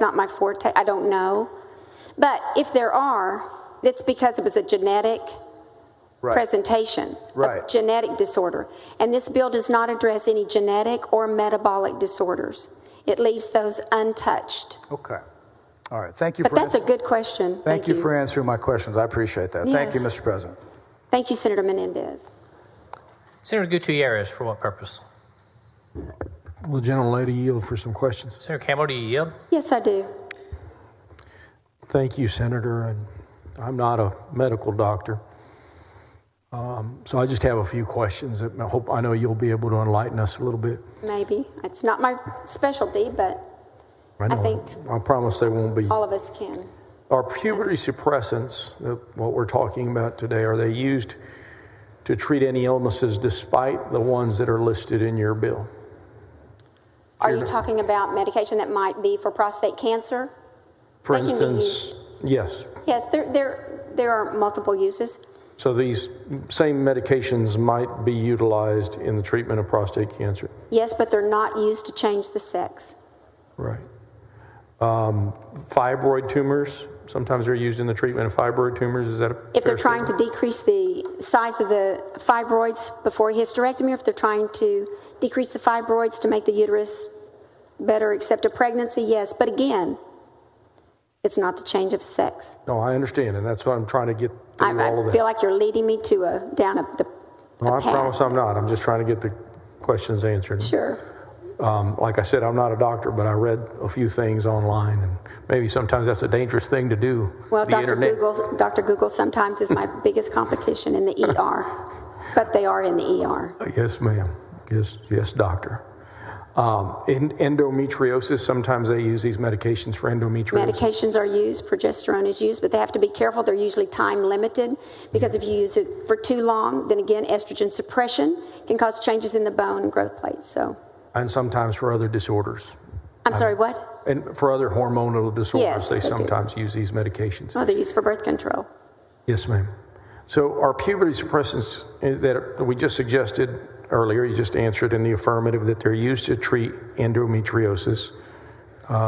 S3: not my forte. I don't know. But if there are, it's because it was a genetic presentation, a genetic disorder. And this bill does not address any genetic or metabolic disorders. It leaves those untouched.
S21: Okay. All right. Thank you
S3: But that's a good question.
S21: Thank you for answering my questions. I appreciate that.
S3: Yes.
S21: Thank you, Mr. President.
S3: Thank you, Senator Menendez.
S19: Senator Gutierrez, for what purpose?
S8: Will the gentlelady yield for some questions?
S19: Senator Campbell, do you yield?
S3: Yes, I do.
S8: Thank you, Senator. And I'm not a medical doctor, so I just have a few questions that I know you'll be able to enlighten us a little bit.
S3: Maybe. It's not my specialty, but I think
S8: I promise they won't be.
S3: all of us can.
S8: Are puberty suppressants, what we're talking about today, are they used to treat any illnesses despite the ones that are listed in your bill?
S3: Are you talking about medication that might be for prostate cancer?
S8: For instance, yes.
S3: Yes, there are multiple uses.
S8: So these same medications might be utilized in the treatment of prostate cancer?
S3: Yes, but they're not used to change the sex.
S8: Right. Fibroid tumors, sometimes they're used in the treatment of fibroid tumors. Is that a
S3: If they're
S8: fair
S3: trying to decrease the size of the fibroids before hysterectomy, or if they're trying to decrease the fibroids to make the uterus better accept a pregnancy, yes. But again, it's not the change of sex.
S8: No, I understand, and that's why I'm trying to get through all of that.
S3: I feel like you're leading me to down a
S8: No, I
S3: path.
S8: promise I'm not. I'm just trying to get the questions answered.
S3: Sure.
S8: Like I said, I'm not a doctor, but I read a few things online, and maybe sometimes that's a dangerous thing to do.
S3: Well,
S8: the internet.
S3: Dr. Google sometimes is my biggest competition in the ER, but they are in the ER.
S8: Yes, ma'am. Yes, doctor. In endometriosis, sometimes they use these medications for endometriosis.
S3: Medications are used, progesterone is used, but they have to be careful. They're usually time limited, because if you use it for too long, then again, estrogen suppression can cause changes in the bone and growth plates.
S8: And sometimes for other disorders.
S3: I'm sorry, what?
S8: And for other hormonal disorders,
S3: Yes,
S8: they
S3: they do.
S8: sometimes use these medications.
S3: Oh, they're used for birth control.
S8: Yes, ma'am. So our puberty suppressants that we just suggested earlier, you just answered in the affirmative that they're used to treat endometriosis.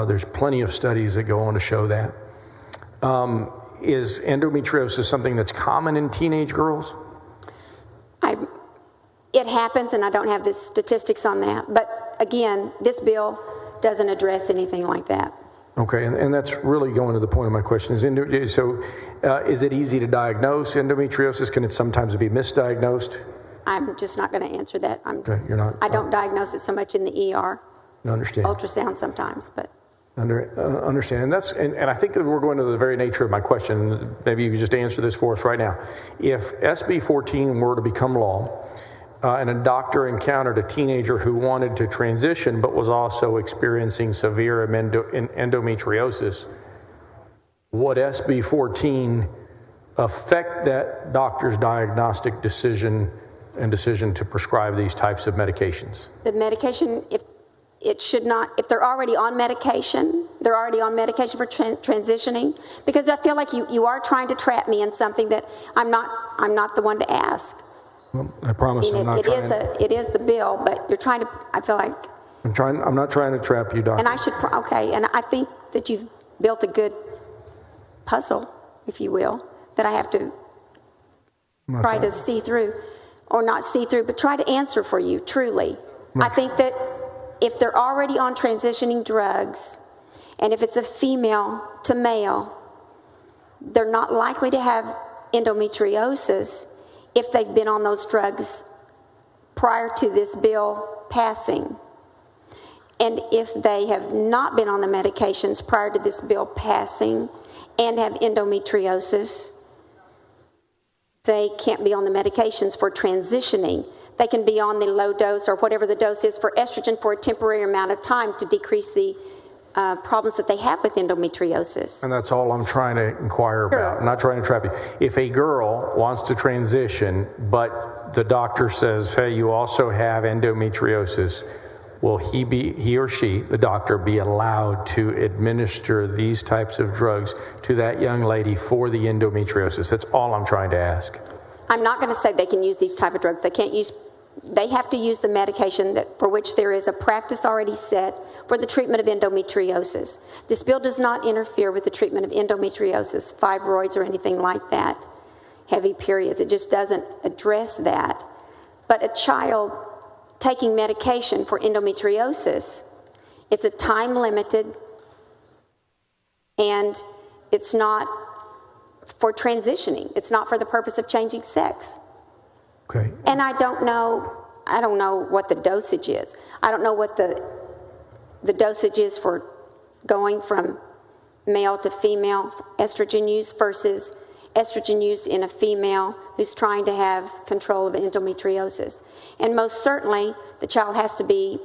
S8: There's plenty of studies that go on to show that. Is endometriosis something that's common in teenage girls?
S3: It happens, and I don't have the statistics on that. But again, this bill doesn't address anything like that.
S8: Okay, and that's really going to the point of my question. Is it easy to diagnose endometriosis? Can it sometimes be misdiagnosed?
S3: I'm just not going to answer that.
S8: Okay, you're not.
S3: I don't diagnose it so much in the ER.
S8: I understand.
S3: Ultrasound sometimes, but.
S8: Understand. And I think that we're going to the very nature of my question. Maybe you could just answer this for us right now. If SB 14 were to become law, and a doctor encountered a teenager who wanted to transition but was also experiencing severe endometriosis, would SB 14 affect that doctor's diagnostic decision and decision to prescribe these types of medications?
S3: The medication, if they're already on medication, they're already on medication for transitioning, because I feel like you are trying to trap me in something that I'm not the one to ask.
S8: Well, I promise I'm not trying.
S3: It is the bill, but you're trying to, I feel like
S8: I'm not trying to trap you, Doctor.
S3: And I should, okay, and I think that you've built a good puzzle, if you will, that I have to try to see through, or not see through, but try to answer for you, truly. I think that if they're already on transitioning drugs, and if it's a female to male, they're not likely to have endometriosis if they've been on those drugs prior to this bill passing. And if they have not been on the medications prior to this bill passing and have endometriosis, they can't be on the medications for transitioning. They can be on the low dose or whatever the dose is for estrogen for a temporary amount of time to decrease the problems that they have with endometriosis.
S8: And that's all I'm trying to inquire about. I'm not trying to trap you. If a girl wants to transition, but the doctor says, hey, you also have endometriosis, will he or she, the doctor, be allowed to administer these types of drugs to that young lady for the endometriosis? That's all I'm trying to ask.
S3: I'm not going to say they can use these type of drugs. They have to use the medication for which there is a practice already set for the treatment of endometriosis. This bill does not interfere with the treatment of endometriosis, fibroids, or anything like that, heavy periods. It just doesn't address that. But a child taking medication for endometriosis, it's a time limited, and it's not for transitioning. It's not for the purpose of changing sex.
S8: Okay.
S3: And I don't know what the dosage is. I don't know what the dosage is for going from male to female estrogen use versus estrogen use in a female who's trying to have control of endometriosis. And most certainly, the child has to be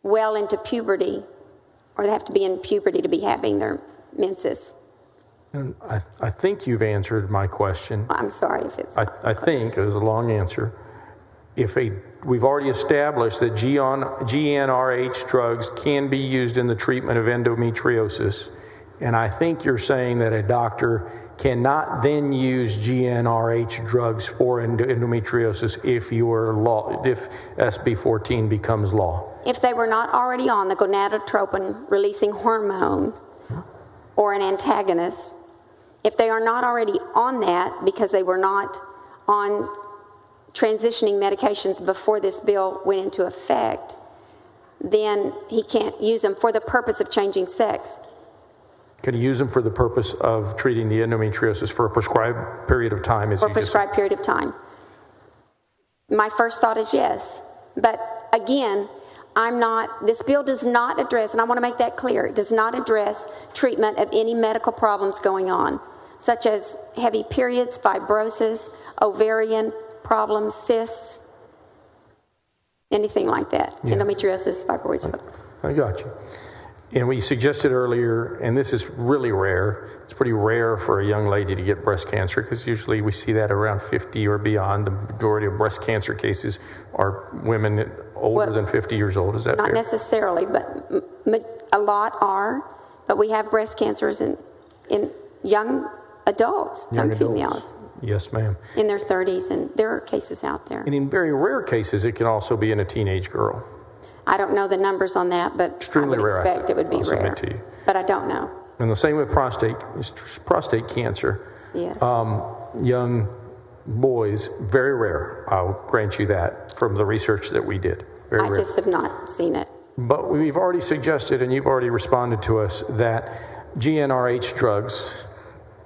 S3: well into puberty, or they have to be in puberty to be having their menses.
S8: And I think you've answered my question.
S3: I'm sorry if it's...
S8: I think it was a long answer. We've already established that GnRH drugs can be used in the treatment of endometriosis, and I think you're saying that a doctor cannot then use GnRH drugs for endometriosis if SB 14 becomes law.
S3: If they were not already on the gonadotropin releasing hormone or an antagonist, if they are not already on that because they were not on transitioning medications before this bill went into effect, then he can't use them for the purpose of changing sex.
S8: Can he use them for the purpose of treating the endometriosis for a prescribed period of time?
S3: For a prescribed period of time. My first thought is yes. But again, this bill does not address, and I want to make that clear, it does not address treatment of any medical problems going on, such as heavy periods, fibrosis, ovarian problems, cysts, anything like that. Yeah. Endometriosis, fibroids.
S8: I got you. And we suggested earlier, and this is really rare, it's pretty rare for a young lady to get breast cancer because usually we see that around 50 or beyond. The majority of breast cancer cases are women older than 50 years old. Is that fair?
S3: Not necessarily, but a lot are. But we have breast cancers in young adults, young females.
S8: Yes, ma'am.
S3: In their 30s, and there are cases out there.
S8: And in very rare cases, it can also be in a teenage girl.
S3: I don't know the numbers on that, but
S8: extremely
S3: I would
S8: rare,
S3: expect it would be
S8: I'll
S3: rare.
S8: Submit to you.
S3: But I don't know.
S8: And the same with prostate cancer.
S3: Yes.
S8: Young boys, very rare. I'll grant you that from the research that we did. Very rare.
S3: I just have not seen it.
S8: But we've already suggested, and you've already responded to us, that GnRH drugs,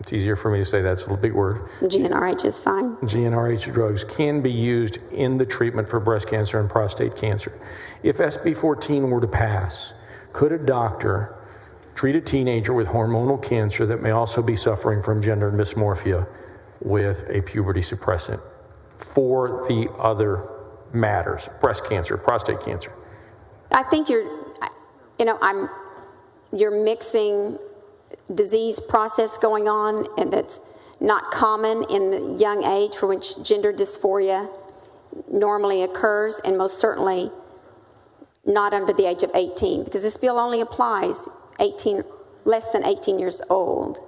S8: it's easier for me to say that, it's a big word.
S3: GnRH is fine.
S8: GnRH drugs can be used in the treatment for breast cancer and prostate cancer. If SB 14 were to pass, could a doctor treat a teenager with hormonal cancer that may also be suffering from gender dysmorphia with a puberty suppressant for the other matters, breast cancer, prostate cancer?
S3: I think you're mixing disease process going on, and that's not common in the young age for which gender dysphoria normally occurs, and most certainly not under the age of 18, because this bill only applies less than 18 years old.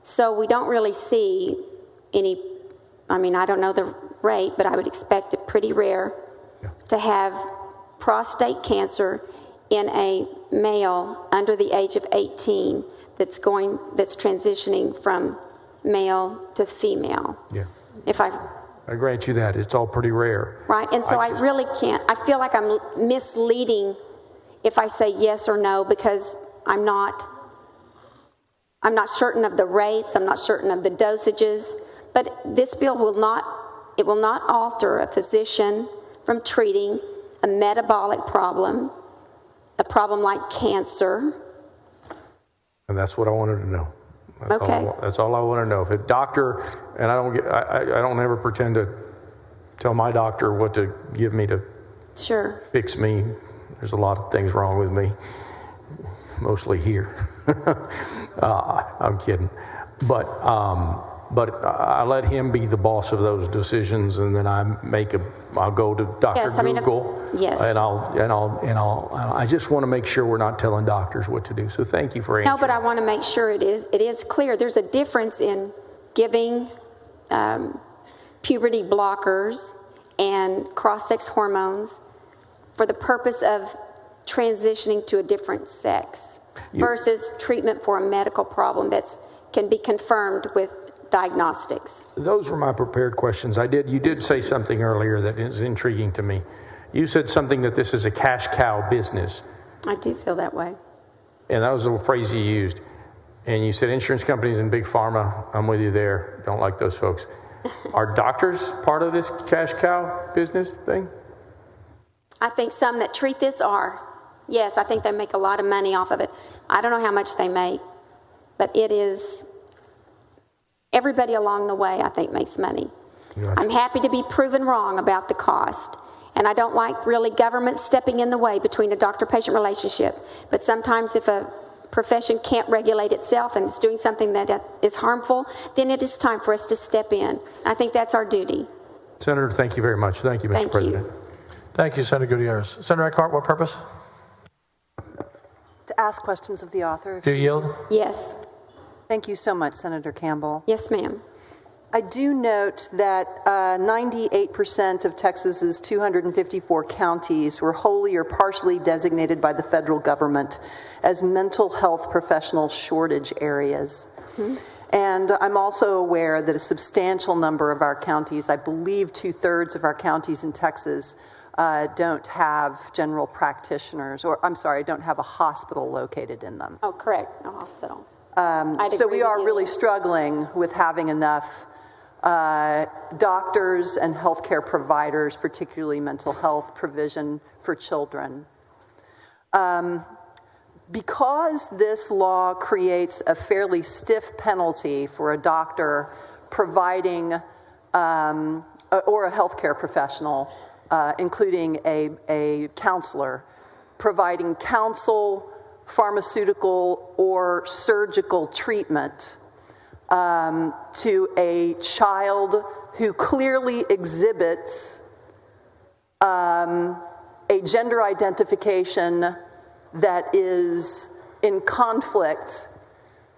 S3: So we don't really see any, I don't know the rate, but I would expect it pretty rare to have prostate cancer in a male under the age of 18 that's transitioning from male to female.
S8: Yeah.
S3: If I
S8: grant you that. It's all pretty rare.
S3: Right, and so I really can't. I feel like I'm misleading if I say yes or no, because I'm not certain of the rates, I'm not certain of the dosages, but this bill will not alter a physician from treating a metabolic problem, a problem like cancer.
S8: And that's what I wanted to know.
S3: Okay.
S8: That's all I want to know. If a doctor, and I don't ever pretend to tell my doctor what to give me to fix me. There's a lot of things wrong with me, mostly here. I'm kidding. But I let him be the boss of those decisions, and then I'll go to Dr. Google.
S3: Yes.
S8: And I just want to make sure we're not telling doctors what to do. So thank you for answering.
S3: No, but I want to make sure it is clear. There's a difference in giving puberty blockers and cross-sex hormones for the purpose of transitioning to a different sex versus treatment for a medical problem that can be confirmed with diagnostics.
S8: Those were my prepared questions. You did say something earlier that is intriguing to me. You said something that this is a cash cow business.
S3: I do feel that way.
S8: And that was a little phrase you used. And you said insurance companies and big pharma. I'm with you there. Don't like those folks. Are doctors part of this cash cow business thing?
S3: I think some that treat this are. Yes, I think they make a lot of money off of it. I don't know how much they make, but it is, everybody along the way, I think, makes money. Gotcha. I'm happy to be proven wrong about the cost. And I don't like really government stepping in the way between a doctor-patient relationship. But sometimes if a profession can't regulate itself and it's doing something that is harmful, then it is time for us to step in. I think that's our duty.
S8: Senator, thank you very much. Thank you, Mr. President.
S11: Thank you, Senator Gutierrez. Senator Eckhart, what purpose?
S6: To ask questions of the author.
S11: Do you yield?
S3: Yes.
S6: Thank you so much, Senator Campbell.
S3: Yes, ma'am.
S6: I do note that 98% of Texas's 254 counties were wholly or partially designated by the federal government as mental health professional shortage areas. Mm-hmm. And I'm also aware that a substantial number of our counties, I believe 2/3 of our counties in Texas, don't have general practitioners, or I'm sorry, don't have a hospital located in them.
S3: Oh, correct, no hospital.
S6: So we are really struggling with having enough doctors and healthcare providers, particularly mental health provision for children. Because this law creates a fairly stiff penalty for a doctor providing, or a healthcare professional, including a counselor, providing counsel, pharmaceutical, or surgical treatment to a child who clearly exhibits a gender identification that is in conflict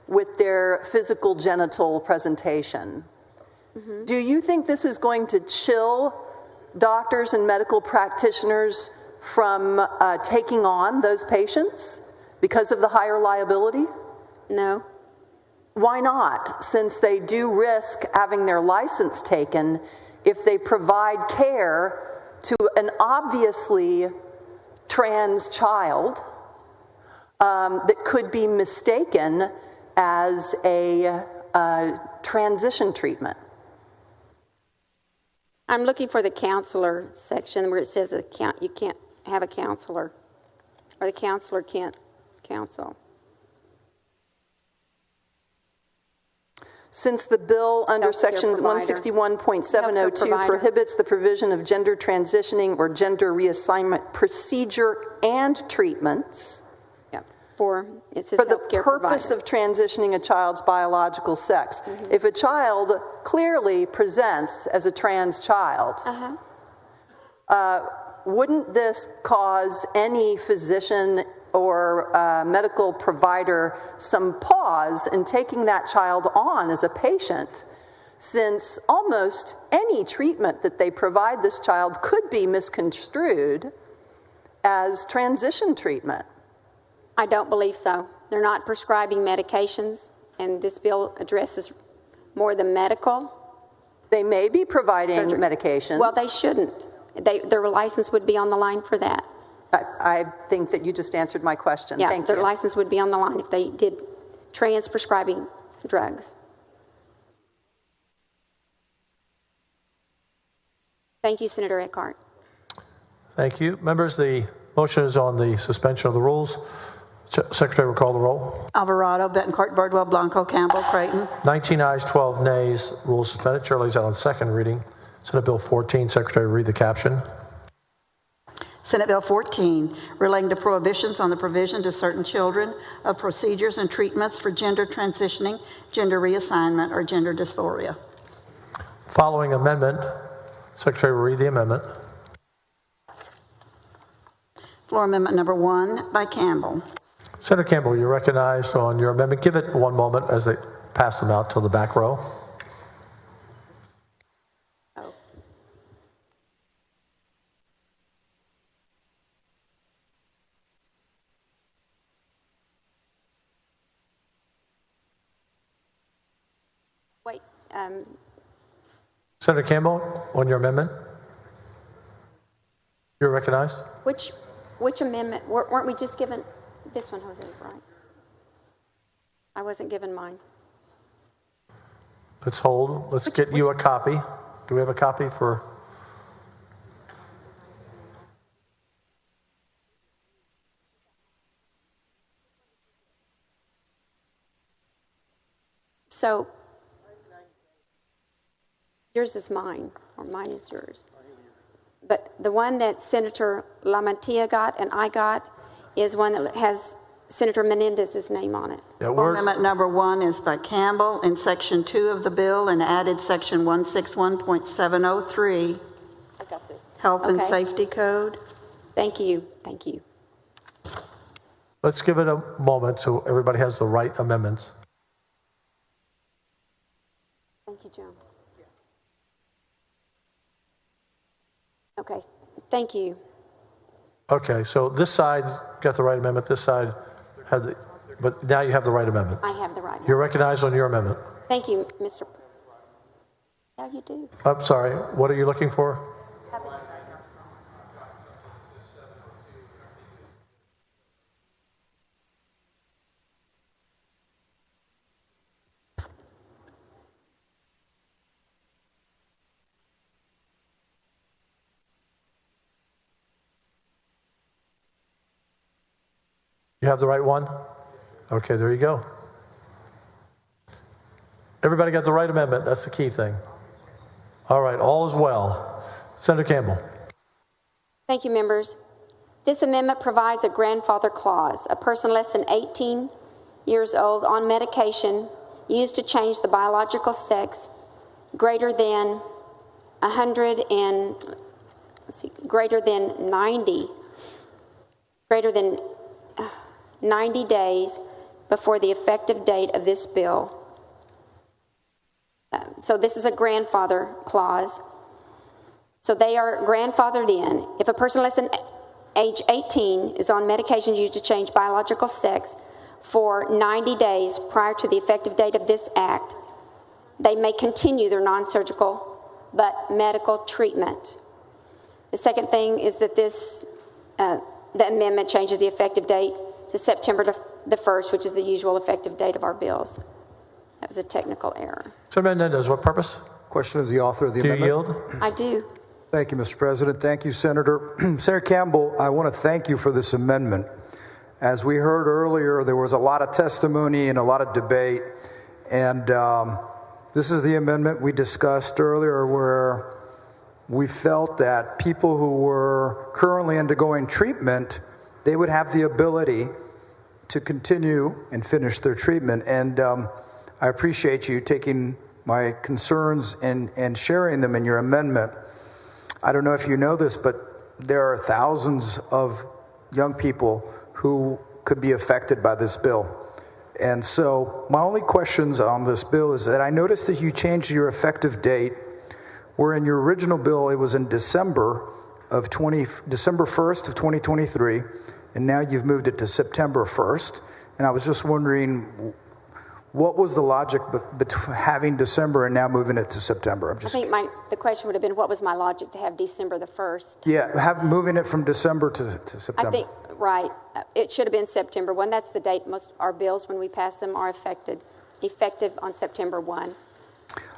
S6: with their physical genital presentation. Mm-hmm. Do you think this is going to chill doctors and medical practitioners from taking on those patients because of the higher liability?
S3: No.
S6: Why not? Since they do risk having their license taken if they provide care to an obviously trans child that could be mistaken as a transition treatment.
S3: I'm looking for the counselor section where it says that you can't have a counselor, or the counselor can't counsel.
S6: Since the bill under Section 161.702 prohibits the provision of gender transitioning or gender reassignment procedure and treatments
S3: for
S6: the purpose of transitioning a child's biological sex. Mm-hmm. If a child clearly presents as a trans child, wouldn't this cause any physician or medical provider some pause in taking that child on as a patient, since almost any treatment that they provide this child could be misconstrued as transition treatment?
S3: I don't believe so. They're not prescribing medications, and this bill addresses more the medical.
S6: They may be providing medications.
S3: Well, they shouldn't. Their license would be on the line for that.
S6: I think that you just answered my question.
S3: Yeah,
S6: Thank
S3: their
S6: you.
S3: license would be on the line if they did trans-prescribing drugs. Thank you, Senator Eckhart.
S11: Thank you. Members, the motion is on the suspension of the rules. Secretary will call the roll.
S2: Alvarado, Bettencourt, Birdwell, Blanco, Campbell, Creighton.
S11: 19 ayes, 12 nays. Rules suspended. Chair lays out on second reading. Senate Bill 14. Secretary, read the caption.
S2: Senate Bill 14, relating to prohibitions on the provision to certain children of procedures and treatments for gender transitioning, gender reassignment, or gender dysphoria.
S11: Following amendment. Secretary will read the amendment.
S2: Floor Amendment number 1 by Campbell.
S11: Senator Campbell, you're recognized on your amendment. Give it one moment as they pass them out to the back row.
S3: Wait.
S11: Senator Campbell, on your amendment. You're recognized.
S3: Which amendment? Weren't we just given this one, Jose, right? I wasn't given mine.
S11: Let's hold. Let's get you a copy. Do we have a copy for?
S3: So yours is mine, or mine is yours. But the one that Senator LaMantia got and I got is one that has Senator Menendez's name on it.
S11: Yeah,
S2: Amendment number 1 is by Campbell in Section 2 of the bill and added Section 161.703, Health and Safety Code.
S3: Thank you. Thank you.
S11: Let's give it a moment so everybody has the right amendments.
S3: Thank you, John. Okay. Thank you.
S11: Okay, so this side got the right amendment. This side had the, but now you have the right amendment.
S3: I have the right.
S11: You're recognized on your amendment.
S3: Thank you, Mr. Yeah, you do.
S11: I'm sorry. What are you looking for? You have the right one? Okay, there you go. Everybody got the right amendment. That's the key thing. All right, all is well. Senator Campbell.
S3: Thank you, members. This amendment provides a grandfather clause. A person less than 18 years old on medication used to change the biological sex greater than 90 days before the effective date of this bill. So this is a grandfather clause. So they are grandfathered in. If a person less than age 18 is on medications used to change biological sex for 90 days prior to the effective date of this act, they may continue their non-surgical but medical treatment. The second thing is that the amendment changes the effective date to September the 1st, which is the usual effective date of our bills. That was a technical error.
S11: Senator Menendez, what purpose?
S21: Question of the author of the
S11: Do you
S21: amendment.
S11: yield?
S3: I do.
S21: Thank you, Mr. President. Thank you, Senator. Senator Campbell, I want to thank you for this amendment. As we heard earlier, there was a lot of testimony and a lot of debate. And this is the amendment we discussed earlier where we felt that people who were currently undergoing treatment, they would have the ability to continue and finish their treatment. And I appreciate you taking my concerns and sharing them in your amendment. I don't know if you know this, but there are thousands of young people who could be affected by this bill. And so my only questions on this bill is that I noticed that you changed your effective date, where in your original bill it was in December of December 1st of 2023, and now you've moved it to September 1st. And I was just wondering, what was the logic between having December and now moving it to September?
S3: I think the question would have been, what was my logic to have December the 1st?
S21: Yeah, moving it from December to September.
S3: I think, right, it should have been September 1. That's the date most our bills, when we pass them, are effective on September 1.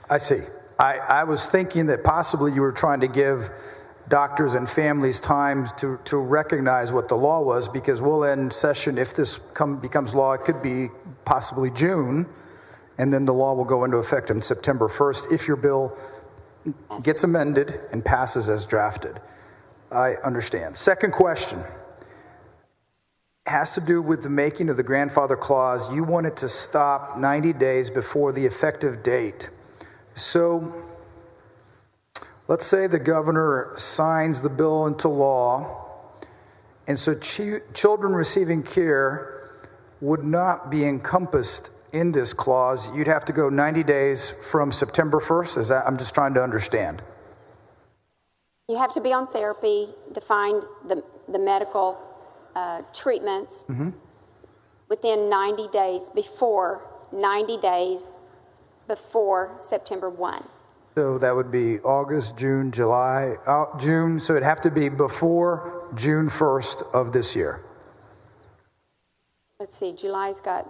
S21: I see. I was thinking that possibly you were trying to give doctors and families time to recognize what the law was, because we'll end session, if this becomes law, it could be possibly June, and then the law will go into effect on September 1st if your bill gets amended and passes as drafted. I understand. Second question has to do with the making of the grandfather clause. You want it to stop 90 days before the effective date. So let's say the governor signs the bill into law, and so children receiving care would not be encompassed in this clause. You'd have to go 90 days from September 1st. I'm just trying to understand.
S3: You have to be on therapy to find the medical treatments within 90 days before September 1.
S21: So that would be August, June, July, June. So it'd have to be before June 1st of this year.
S3: Let's see, July's got,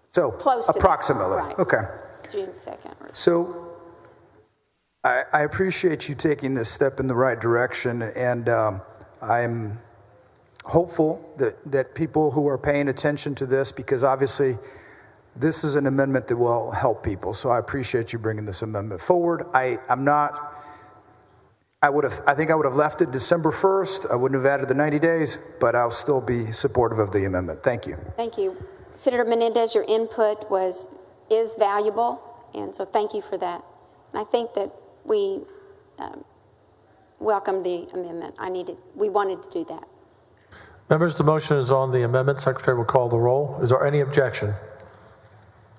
S21: so
S3: close to
S21: approximately.
S3: That. Right.
S21: Okay.
S3: June 2nd.
S21: So I appreciate you taking this step in the right direction, and I'm hopeful that people who are paying attention to this, because obviously this is an amendment that will help people. So I appreciate you bringing this amendment forward. I think I would have left it December 1st. I wouldn't have added the 90 days, but I'll still be supportive of the amendment. Thank you.
S3: Thank you. Senator Menendez, your input is valuable, and so thank you for that. And I think that we welcome the amendment. We wanted to do that.
S11: Members, the motion is on the amendment. Secretary will call the roll. Is there any objection?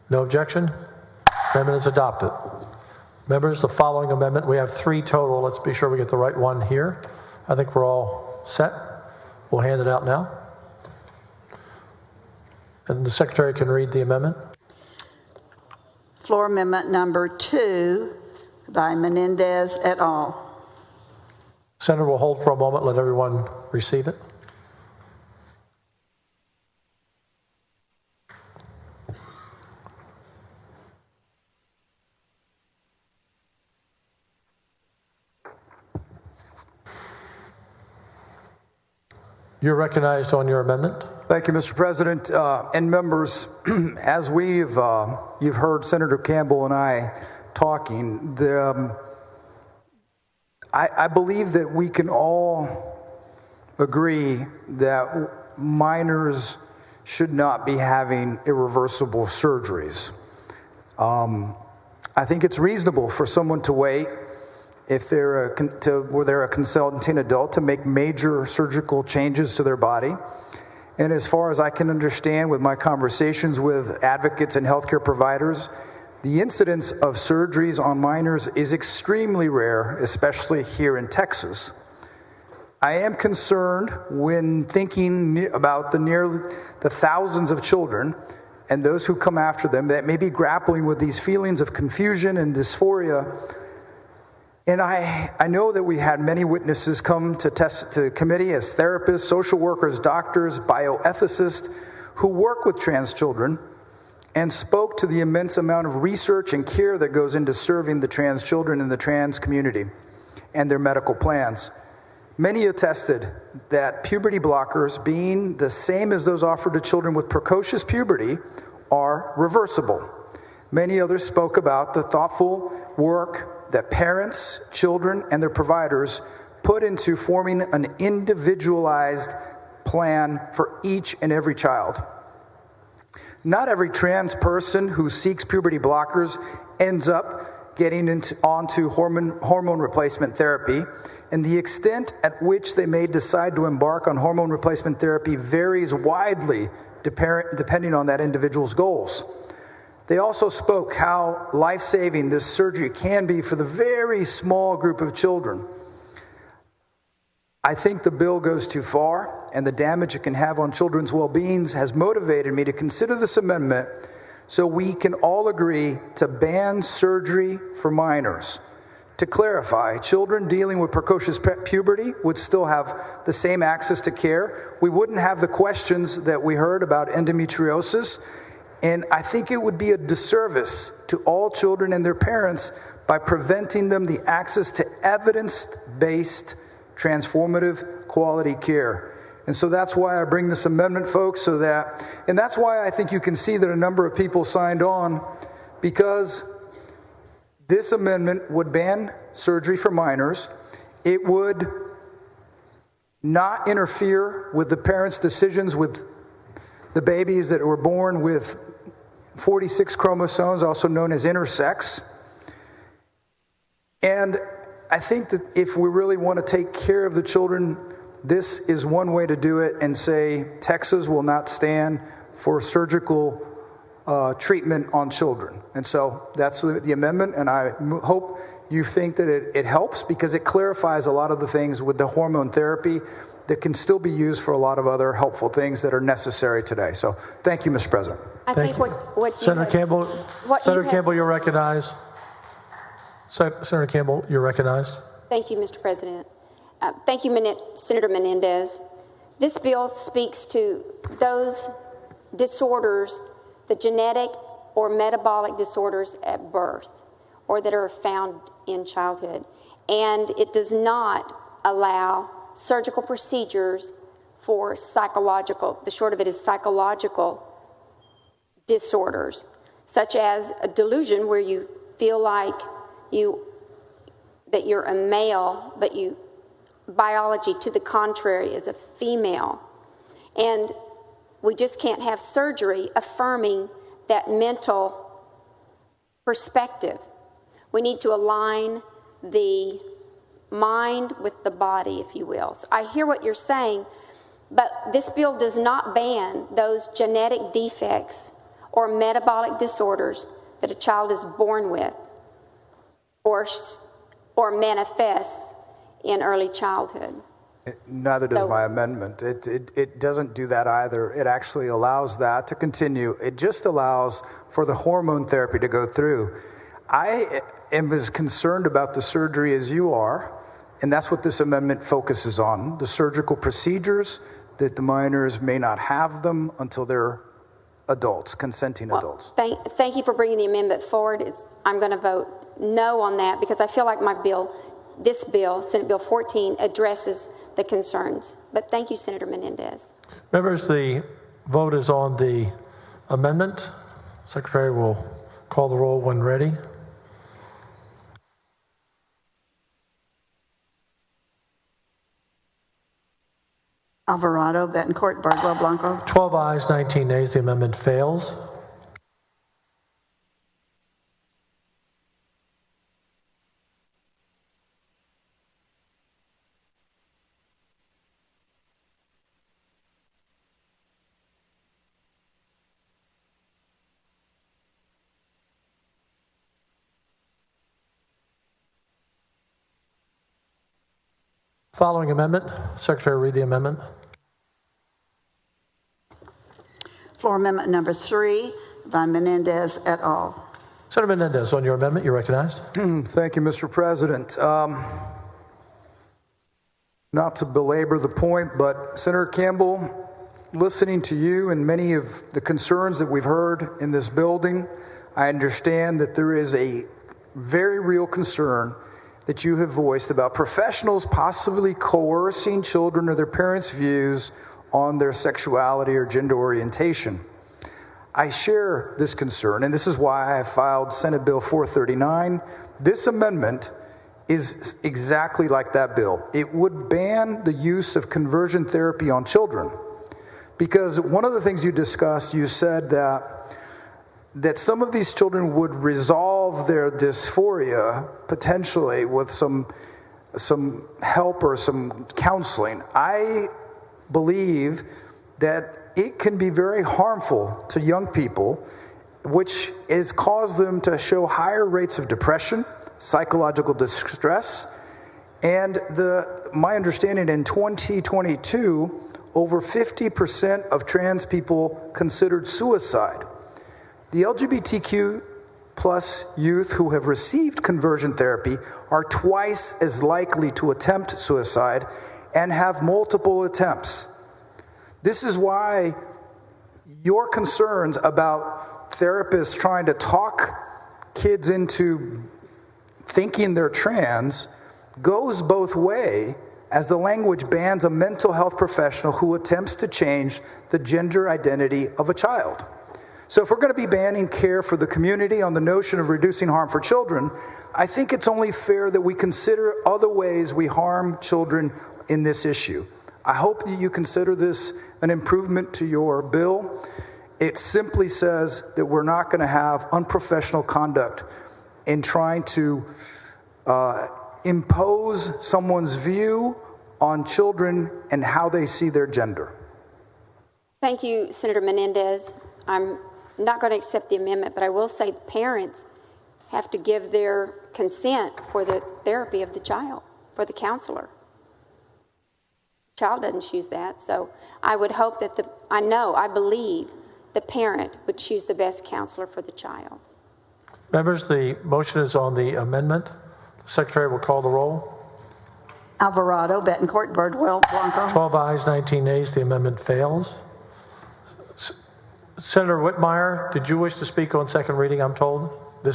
S11: No objection? Amendment is adopted. Members, the following amendment, we have 3 total. Let's be sure we get the right one here. I think we're all set. We'll hand it out now. And the Secretary can read the amendment.
S2: Floor amendment number 2 by Menendez et al.
S11: Senator will hold for a moment, let everyone receive it. You're recognized on your amendment.
S21: Thank you, Mr. President. And members, as you've heard Senator Campbell and I talking, I believe that we can all agree that minors should not be having irreversible surgeries. I think it's reasonable for someone to wait if they're a consenting adult to make major surgical changes to their body. And as far as I can understand with my conversations with advocates and healthcare providers, the incidence of surgeries on minors is extremely rare, especially here in Texas. I am concerned when thinking about the thousands of children and those who come after them that may be grappling with these feelings of confusion and dysphoria. And I know that we had many witnesses come to committee as therapists, social workers, doctors, bioethicists who work with trans children and spoke to the immense amount of research and care that goes into serving the trans children in the trans community and their medical plans. Many attested that puberty blockers, being the same as those offered to children with precocious puberty, are reversible. Many others spoke about the thoughtful work that parents, children, and their providers put into forming an individualized plan for each and every child. Not every trans person who seeks puberty blockers ends up getting onto hormone replacement therapy, and the extent at which they may decide to embark on hormone replacement therapy varies widely depending on that individual's goals. They also spoke how life-saving this surgery can be for the very small group of children. I think the bill goes too far, and the damage it can have on children's well-being has motivated me to consider this amendment so we can all agree to ban surgery for minors. To clarify, children dealing with precocious puberty would still have the same access to care. We wouldn't have the questions that we heard about endometriosis, and I think it would be a disservice to all children and their parents by preventing them the access to evidence-based transformative quality care. And so that's why I bring this amendment, folks, and that's why I think you can see that a number of people signed on, because this amendment would ban surgery for minors. It would not interfere with the parents' decisions with the babies that were born with 46 chromosomes, also known as intersex. And I think that if we really want to take care of the children, this is one way to do it, and say Texas will not stand for surgical treatment on children. And so that's the amendment, and I hope you think that it helps, because it clarifies a lot of the things with the hormone therapy that can still be used for a lot of other helpful things that are necessary today. So thank you, Mr. President.
S3: I think what
S11: Senator Campbell, you're recognized. Senator Campbell, you're recognized.
S3: Thank you, Mr. President. Thank you, Senator Menendez. This bill speaks to those disorders, the genetic or metabolic disorders at birth, or that are found in childhood. And it does not allow surgical procedures for psychological, the short of it is psychological disorders, such as a delusion where you feel like that you're a male, but biology to the contrary is a female. And we just can't have surgery affirming that mental perspective. We need to align the mind with the body, if you will. So I hear what you're saying, but this bill does not ban those genetic defects or metabolic disorders that a child is born with or manifests in early childhood.
S21: Neither does my amendment. It doesn't do that either. It actually allows that to continue. It just allows for the hormone therapy to go through. I am as concerned about the surgery as you are, and that's what this amendment focuses on. The surgical procedures, that the minors may not have them until they're adults, consenting adults.
S3: Thank you for bringing the amendment forward. I'm going to vote no on that, because I feel like this bill, Senate Bill 14, addresses the concerns. But thank you, Senator Menendez.
S11: Members, the vote is on the amendment. Secretary will call the roll when ready.
S2: Alvarado, Betancourt, Bardwell, Blanco.
S11: 12 ayes, 19 nays. The amendment fails. Following amendment. Secretary, read the amendment.
S2: Floor amendment number 3 by Menendez et al.
S11: Senator Menendez, on your amendment, you're recognized.
S21: Thank you, Mr. President. Not to belabor the point, but Senator Campbell, listening to you and many of the concerns that we've heard in this building, I understand that there is a very real concern that you have voiced about professionals possibly coercing children or their parents' views on their sexuality or gender orientation. I share this concern, and this is why I filed Senate Bill 439. This amendment is exactly like that bill. It would ban the use of conversion therapy on children, because one of the things you discussed, you said that some of these children would resolve their dysphoria potentially with some help or some counseling. I believe that it can be very harmful to young people, which has caused them to show higher rates of depression, psychological distress, And my understanding in 2022, over 50% of trans people considered suicide. The LGBTQ plus youth who have received conversion therapy are twice as likely to attempt suicide and have multiple attempts. This is why your concerns about therapists trying to talk kids into thinking they're trans goes both ways, as the language bans a mental health professional who attempts to change the gender identity of a child. So if we're going to be banning care for the community on the notion of reducing harm for children, I think it's only fair that we consider other ways we harm children in this issue. I hope that you consider this an improvement to your bill. It simply says that we're not going to have unprofessional conduct in trying to impose someone's view on children and how they see their gender.
S3: Thank you, Senator Menendez. I'm not going to accept the amendment, but I will say the parents have to give their consent for the therapy of the child, for the counselor. The child doesn't choose that, so I would hope that I believe the parent would choose the best counselor for the child.
S11: Members, the motion is on the amendment. The Secretary will call the roll.
S2: Alvarado, Betancourt, Birdwell, Blanco.
S11: 12 ayes, 19 nays. The amendment fails. Senator Whitmire, did you wish to speak on second reading, I'm told?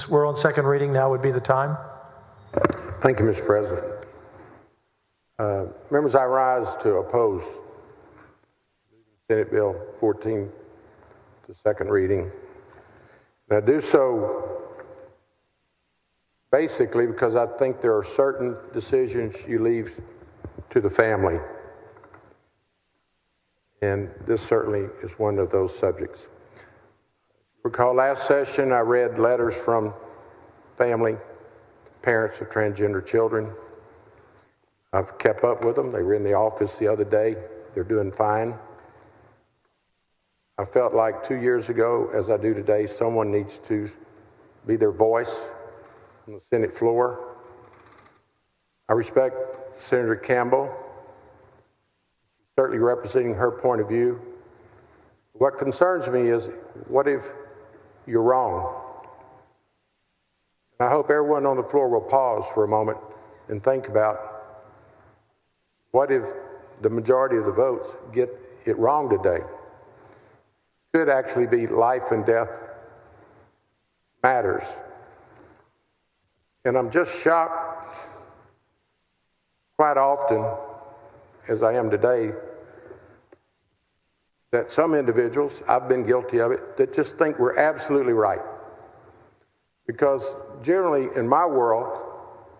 S11: We're on second reading, now would be the time.
S12: Thank you, Mr. President. Members, I rise to oppose Senate Bill 14 to second reading. And I do so basically because I think there are certain decisions you leave to the family. And this certainly is one of those subjects. Recall last session I read letters from family, parents of transgender children. I've kept up with them. They were in the office the other day. They're doing fine. I felt like 2 years ago, as I do today, someone needs to be their voice on the Senate floor. I respect Senator Campbell, certainly representing her point of view. What concerns me is, what if you're wrong? And I hope everyone on the floor will pause for a moment and think about, what if the majority of the votes get it wrong today? It could actually be life and death matters. And I'm just shocked quite often, as I am today, that some individuals, I've been guilty of it, that just think we're absolutely right. Because generally in my world,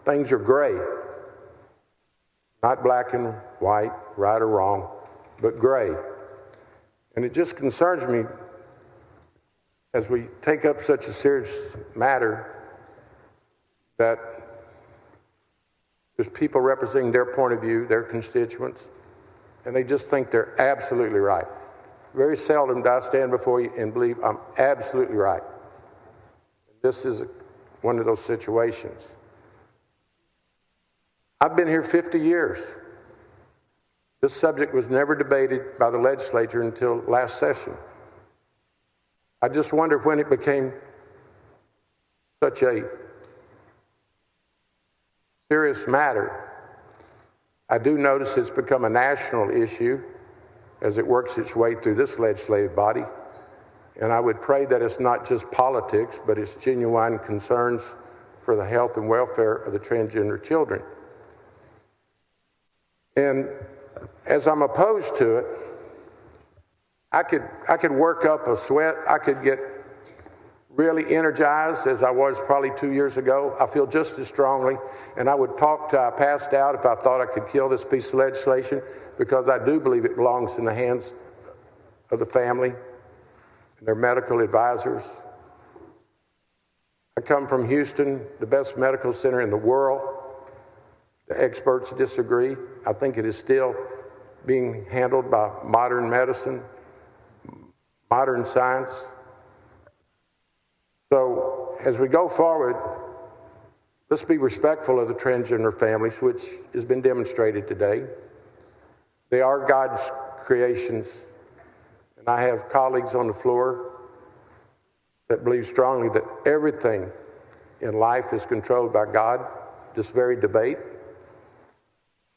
S12: things are gray. Not black and white, right or wrong, but gray. And it just concerns me as we take up such a serious matter that there's people representing their point of view, their constituents, and they just think they're absolutely right. Very seldom do I stand before you and believe I'm absolutely right. This is one of those situations. I've been here 50 years. This subject was never debated by the legislature until last session. I just wonder when it became such a serious matter. I do notice it's become a national issue as it works its way through this legislative body. And I would pray that it's not just politics, but it's genuine concerns for the health and welfare of the transgender children. And as I'm opposed to it, I could work up a sweat. I could get really energized as I was probably 2 years ago. I feel just as strongly, and I would talk till I passed out if I thought I could kill this piece of legislation, because I do believe it belongs in the hands of the family and their medical advisors. I come from Houston, the best medical center in the world. The experts disagree. I think it is still being handled by modern medicine, modern science. So as we go forward, let's be respectful of the transgender families, which has been demonstrated today. They are God's creations, and I have colleagues on the floor that believe strongly that everything in life is controlled by God, this very debate.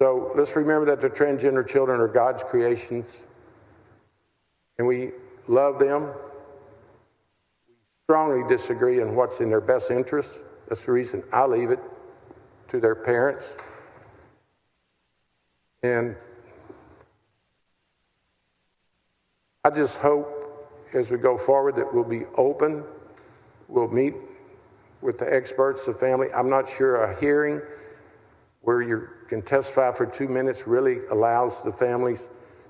S12: So let's remember that the transgender children are God's creations, and we love them. We strongly disagree on what's in their best interest. That's the reason I leave it to their parents. And I just hope as we go forward that we'll be open, we'll meet with the experts, the family. I'm not sure a hearing where you can testify for 2 minutes really allows the families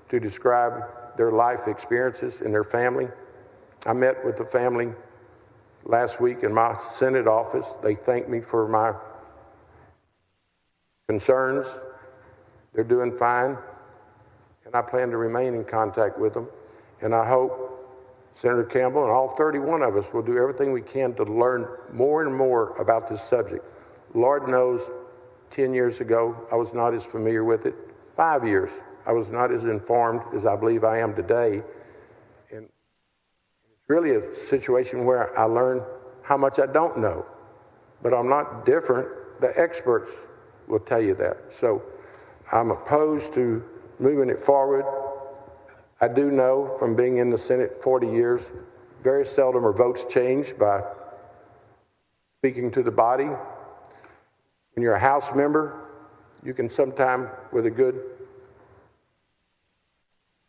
S12: to describe their life experiences in their family. I met with the family last week in my Senate office. They thanked me for my concerns. They're doing fine, and I plan to remain in contact with them. And I hope Senator Campbell and all 31 of us will do everything we can to learn more and more about this subject. Lord knows, 10 years ago, I was not as familiar with it. 5 years, I was not as informed as I believe I am today. And it's really a situation where I learn how much I don't know. But I'm not different. The experts will tell you that. So I'm opposed to moving it forward. I do know from being in the Senate 40 years, very seldom are votes changed by speaking to the body. When you're a House member, you can sometime, with a good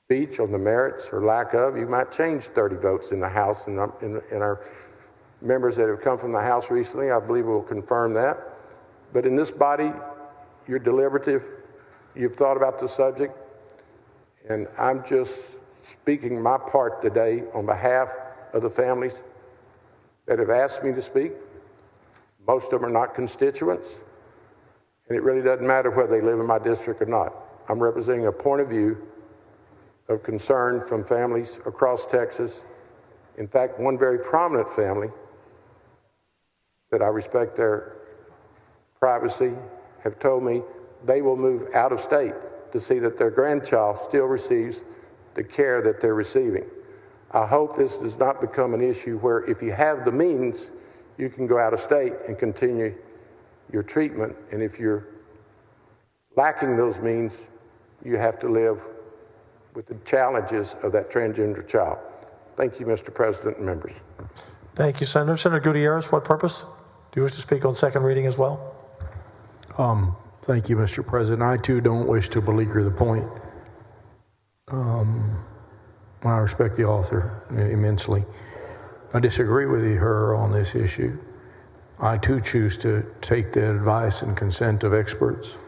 S12: speech on the merits or lack of, you might change 30 votes in the House. And our members that have come from the House recently, I believe, will confirm that. But in this body, you're deliberative. You've thought about the subject. And I'm just speaking my part today on behalf of the families that have asked me to speak. Most of them are not constituents, and it really doesn't matter whether they live in my district or not. I'm representing a point of view of concern from families across Texas. In fact, one very prominent family that I respect their privacy have told me they will move out of state to see that their grandchild still receives the care that they're receiving. I hope this does not become an issue where if you have the means, you can go out of state and continue your treatment. And if you're lacking those means, you have to live with the challenges of that transgender child. Thank you, Mr. President and members.
S11: Thank you, Senator. Senator Gutierrez, what purpose? Do you wish to speak on second reading as well?
S8: Thank you, Mr. President. I, too, don't wish to beleaguer the point. I respect the author immensely. I disagree with her on this issue. I, too, choose to take the advice and consent of experts.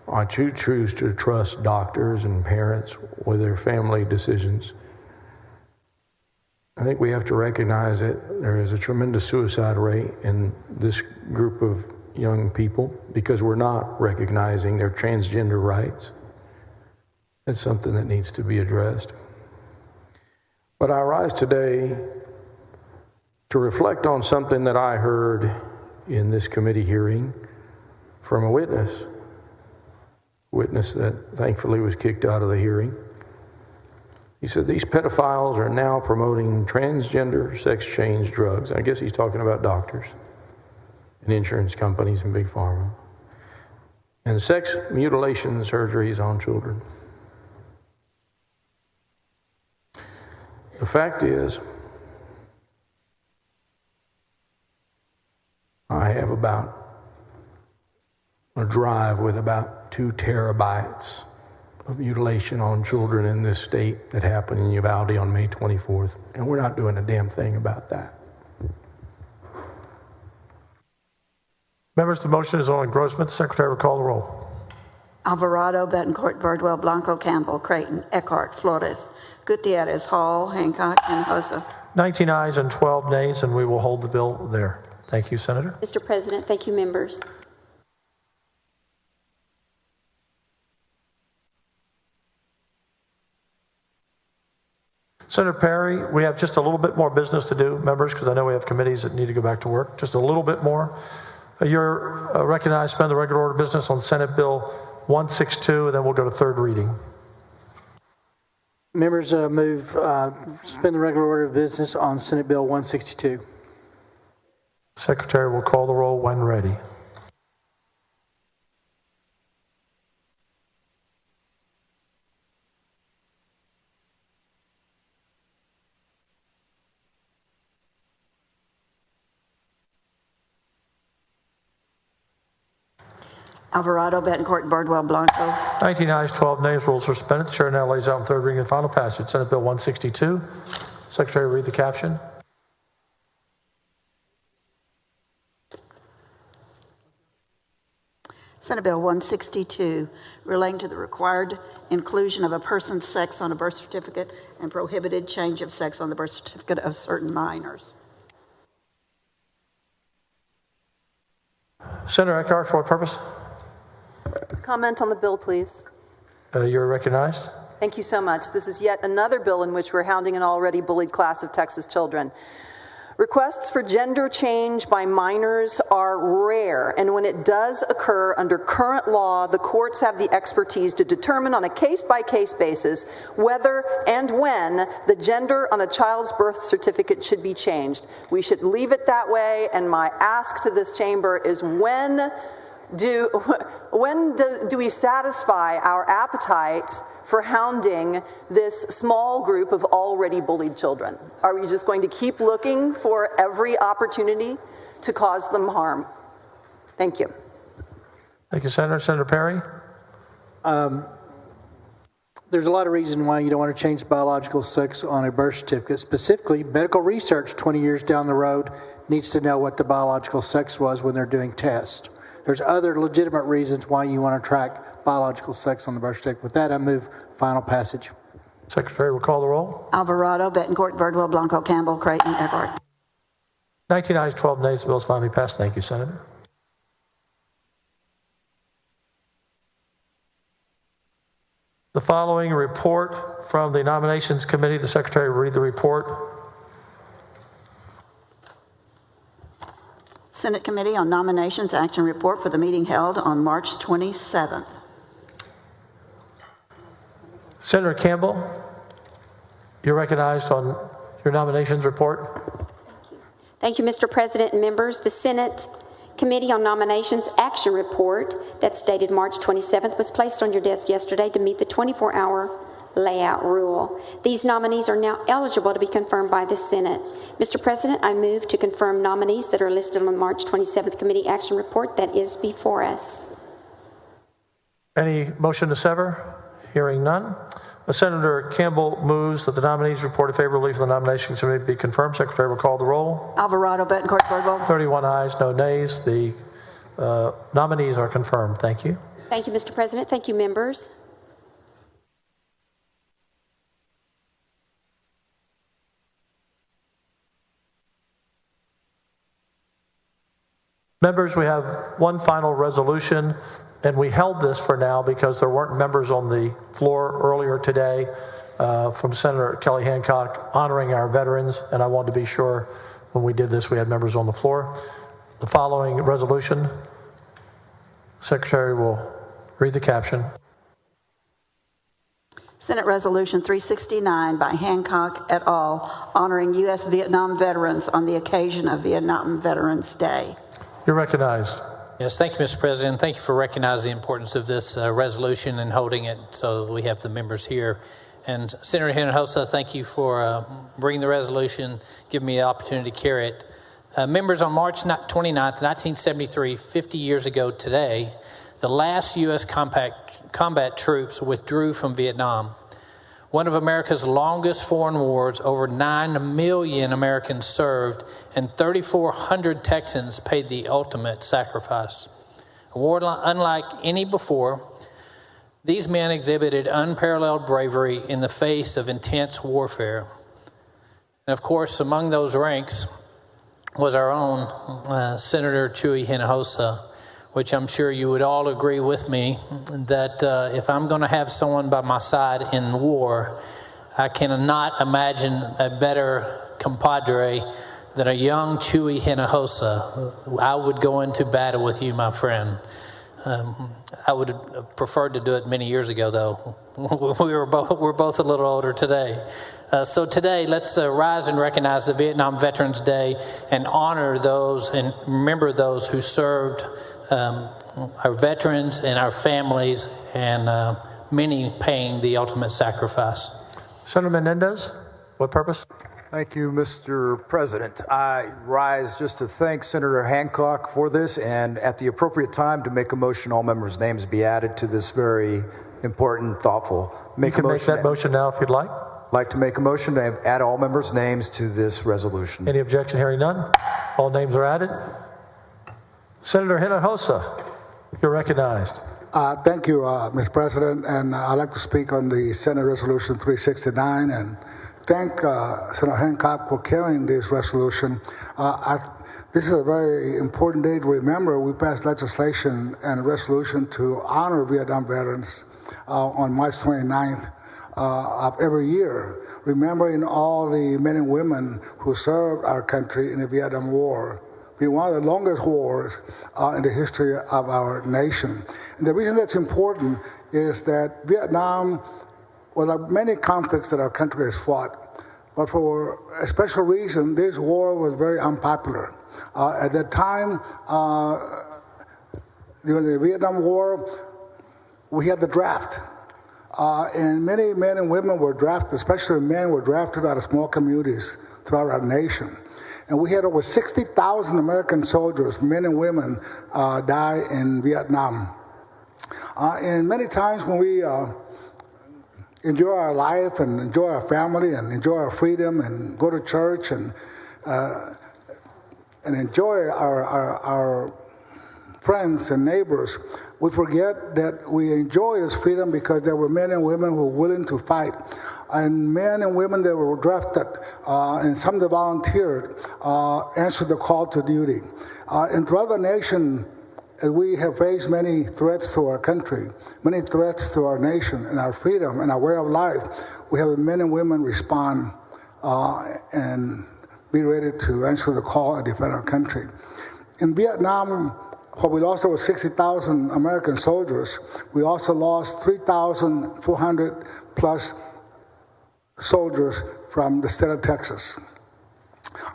S8: I, too, choose to trust doctors and parents with their family decisions. I think we have to recognize that there is a tremendous suicide rate in this group of young people because we're not recognizing their transgender rights. It's something that needs to be addressed. But I rise today to reflect on something that I heard in this committee hearing from a witness that thankfully was kicked out of the hearing. He said, these pedophiles are now promoting transgender sex change drugs. I guess he's talking about doctors and insurance companies and big pharma, and sex mutilation surgeries on children. The fact is, I have about a drive with about 2 terabytes of mutilation on children in this state that happened in Uvalde on May 24th, and we're not doing a damn thing about that.
S11: Members, the motion is on engrossment. The Secretary will call the roll.
S2: Alvarado, Betancourt, Birdwell, Blanco, Campbell, Creighton, Eckhart, Flores, Gutierrez, Hall, Hancock, and Hosa.
S11: 19 ayes and 12 nays, and we will hold the bill there. Thank you, Senator.
S3: Mr. President, thank you, members.
S11: Senator Perry, we have just a little bit more business to do, members, because I know we have committees that need to go back to work. Just a little bit more. You're recognized to suspend the regular order of business on Senate Bill 162, and then we'll go to third reading.
S18: Members, move suspend the regular order of business on Senate Bill 162.
S11: Secretary will call the roll when ready.
S2: Alvarado, Betancourt, Bardwell, Blanco.
S11: 19 ayes, 12 nays. Rules are suspended. The chair now lays out on third reading and final passage Senate Bill 162. Secretary, read the caption.
S2: Senate Bill 162, relating to the required inclusion of a person's sex on a birth certificate and prohibited change of sex on the birth certificate of certain minors.
S11: Senator Eckhart, for what purpose?
S6: Comment on the bill, please.
S11: You're recognized.
S6: Thank you so much. This is yet another bill in which we're hounding an already bullied class of Texas children. Requests for gender change by minors are rare, and when it does occur under current law, the courts have the expertise to determine on a case-by-case basis whether and when the gender on a child's birth certificate should be changed. We should leave it that way, and my ask to this chamber is when do we satisfy our appetite for hounding this small group of already bullied children? Are we just going to keep looking for every opportunity to cause them harm? Thank you.
S11: Thank you, Senator. Senator Perry?
S18: There's a lot of reasons why you don't want to change biological sex on a birth certificate. Specifically, medical research 20 years down the road needs to know what the biological sex was when they're doing tests. There's other legitimate reasons why you want to track biological sex on the birth certificate. With that, I move final passage.
S11: Secretary will call the roll.
S2: Alvarado, Betancourt, Bardwell, Blanco, Campbell, Creighton, Eckhart.
S11: 19 ayes, 12 nays. The bill is finally passed. Thank you, Senator. The following report from the Nominations Committee. The Secretary will read the report.
S2: Senate Committee on Nominations Action Report for the meeting held on March 27th.
S11: Senator Campbell, you're recognized on your nominations report.
S3: Thank you, Mr. President and members. The Senate Committee on Nominations Action Report that's dated March 27th was placed on your desk yesterday to meet the 24-hour layout rule. These nominees are now eligible to be confirmed by the Senate. Mr. President, I move to confirm nominees that are listed on the March 27th Committee Action Report that is before us.
S11: Any motion to sever? Hearing none. Senator Campbell moves that the nominees reported favorably for the nomination committee be confirmed. Secretary will call the roll.
S2: Alvarado, Betancourt, Bardwell.
S11: 31 ayes, no nays. The nominees are confirmed. Thank you.
S3: Thank you, Mr. President. Thank you, members.
S11: Members, we have one final resolution, and we held this for now because there weren't members on the floor earlier today from Senator Kelly Hancock honoring our veterans, and I wanted to be sure when we did this we had members on the floor. The following resolution, Secretary will read the caption.
S2: Senate Resolution 369 by Hancock et al. Honoring U.S. Vietnam veterans on the occasion of Vietnam Veterans Day.
S11: You're recognized.
S19: Yes, thank you, Mr. President. Thank you for recognizing the importance of this resolution and holding it so we have the members here. And Senator Hinojosa, thank you for bringing the resolution, giving me the opportunity to carry it. Members, on March 29th, 1973, 50 years ago today, the last U.S. combat troops withdrew from Vietnam. One of America's longest foreign wars, over 9 million Americans served, and 3,400 Texans paid the ultimate sacrifice. A war unlike any before, these men exhibited unparalleled bravery in the face of intense warfare. And of course, among those ranks was our own Senator Chuy Hinojosa, which I'm sure you would all agree with me that if I'm going to have someone by my side in war, I cannot imagine a better compadre than a young Chewy Hinojosa, I would go into battle with you, my friend. I would have preferred to do it many years ago, though. We're both a little older today. So today, let's rise and recognize the Vietnam Veterans Day and honor those and remember those who served, our veterans and our families, and many paying the ultimate sacrifice.
S11: Senator Menendez, what purpose?
S21: Thank you, Mr. President. I rise just to thank Senator Hancock for this, and at the appropriate time to make a motion all members' names be added to this very important, thoughtful.
S11: You can make that motion now if you'd like.
S21: I'd like to make a motion to add all members' names to this resolution.
S11: Any objection? Hearing none. All names are added. Senator Hinojosa, you're recognized.
S10: Thank you, Mr. President, and I'd like to speak on the Senate Resolution 369 and thank Senator Hancock for carrying this resolution. This is a very important day to remember. We passed legislation and a resolution to honor Vietnam veterans on March 29th of every year, remembering all the men and women who served our country in the Vietnam War, being one of the longest wars in the history of our nation. And the reason that's important is that Vietnam, well, like many conflicts that our country has fought, but for a special reason, this war was very unpopular. At that time, during the Vietnam War, we had the draft. And many men and women were drafted, especially men were drafted out of small communities throughout our nation. And we had over 60,000 American soldiers, men and women, die in Vietnam. And many times when we enjoy our life and enjoy our family and enjoy our freedom and go to church and enjoy our friends and neighbors, we forget that we enjoy this freedom because there were men and women who were willing to fight. And men and women that were drafted, and some that volunteered, answered the call to duty. And throughout the nation, we have faced many threats to our country, many threats to our nation and our freedom and our way of life. We have men and women respond and be ready to answer the call and defend our country. In Vietnam, while we lost over 60,000 American soldiers, we also lost 3,400 plus soldiers from the state of Texas.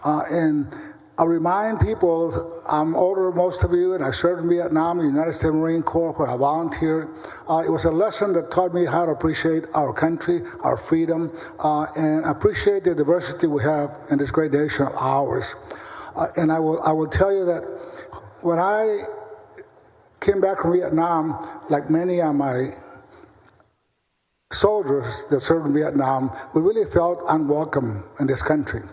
S10: And I remind people, I'm older than most of you, and I served in Vietnam, in the United States Marine Corps, where I volunteered. It was a lesson that taught me how to appreciate our country, our freedom, and appreciate the diversity we have in this great nation of ours. And I will tell you that when I came back from Vietnam, like many of my soldiers that served in Vietnam, we really felt unwelcome in this country.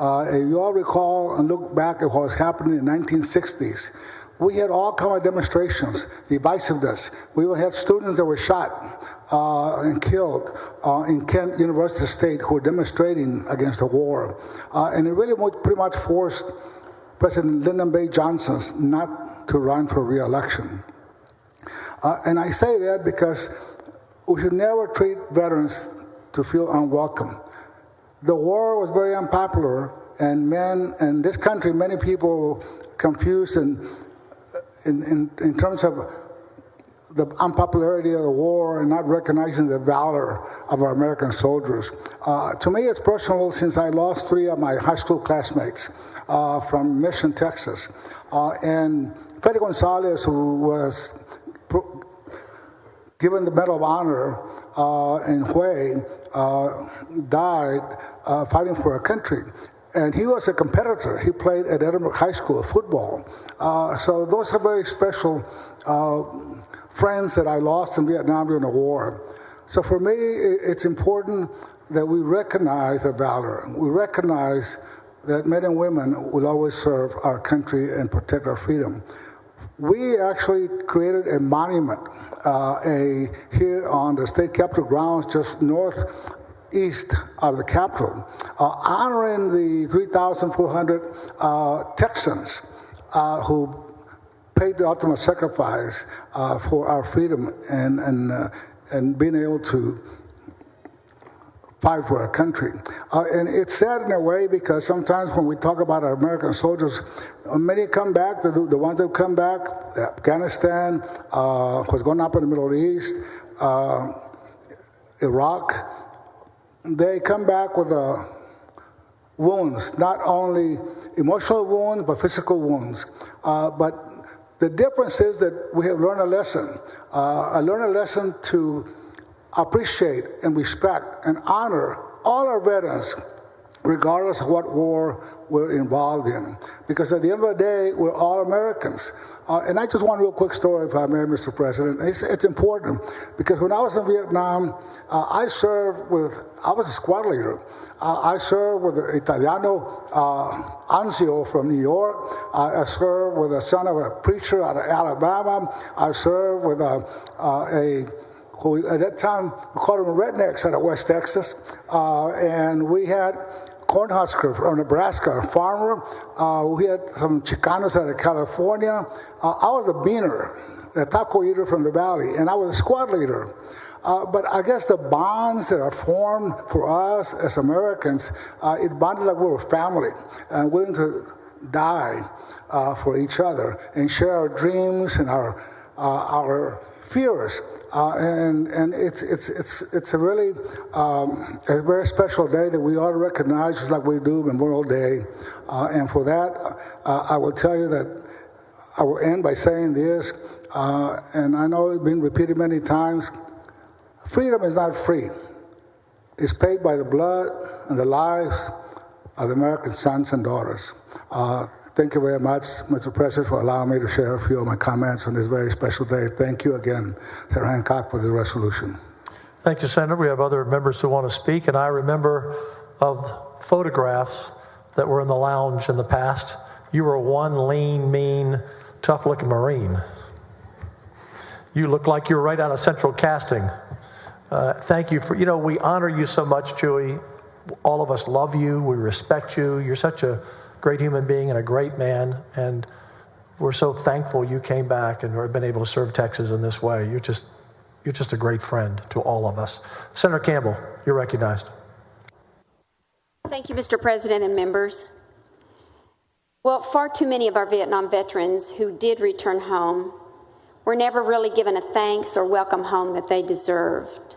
S10: If you all recall and look back at what was happening in the 1960s, we had all kinds of demonstrations, divisiveness. We had students that were shot and killed in Kent University State who were demonstrating against the war. And it really pretty much forced President Lyndon B. Johnson not to run for re-election. And I say that because we should never treat veterans to feel unwelcome. The war was very unpopular, and in this country, many people confused in terms of the unpopularity of the war and not recognizing the valor of our American soldiers. To me, it's personal since I lost 3 of my high school classmates from Mission, Texas. And Freddy Gonzalez, who was given the Medal of Honor in Hue, died fighting for our country. And he was a competitor. He played at Edinburgh High School football. So those are very special friends that I lost in Vietnam during the war. So for me, it's important that we recognize the valor. We recognize that men and women will always serve our country and protect our freedom. We actually created a monument here on the state capitol grounds just northeast of the Capitol, honoring the 3,400 Texans who paid the ultimate sacrifice for our freedom and being able to fight for our country. And it's sad in a way because sometimes when we talk about our American soldiers, many come back, the ones that come back, Afghanistan, what's going on in the Middle East, Iraq, they come back with wounds, not only emotional wounds, but physical wounds. But the difference is that we have learned a lesson. I learned a lesson to appreciate and respect and honor all our veterans, regardless of what war we're involved in. Because at the end of the day, we're all Americans. And I just want a real quick story, if I may, Mr. President. It's important because when I was in Vietnam, I was a squad leader. I served with Italiano Anzio from New York. I served with the son of a preacher out of Alabama. I served with at that time, we called them rednecks out of West Texas. And we had Cornhusker from Nebraska, a farmer. We had some Chicanos out of California. I was a beaner, a taco eater from the valley, and I was a squad leader. But I guess the bonds that are formed for us as Americans, it bonded like we were family and willing to die for each other and share our dreams and our fears. And it's a really a very special day that we ought to recognize, just like we do Memorial Day. And for that, I will tell you that I will end by saying this, and I know it's been repeated many times. Freedom is not free. It's paid by the blood and the lives of the American sons and daughters. Thank you very much, Mr. President, for allowing me to share a few of my comments on this very special day. Thank you again, Senator Hancock, for the resolution.
S11: Thank you, Senator. We have other members who want to speak, and I remember of photographs that were in the lounge in the past. You were one lean, mean, tough-looking Marine. You look like you were right out of Central Casting. Thank you for, we honor you so much, Chewy. All of us love you. We respect you. You're such a great human being and a great man, and we're so thankful you came back and have been able to serve Texas in this way. You're just a great friend to all of us. Senator Campbell, you're recognized.
S3: Thank you, Mr. President and members. Well, far too many of our Vietnam veterans who did return home were never really given a thanks or welcome home that they deserved.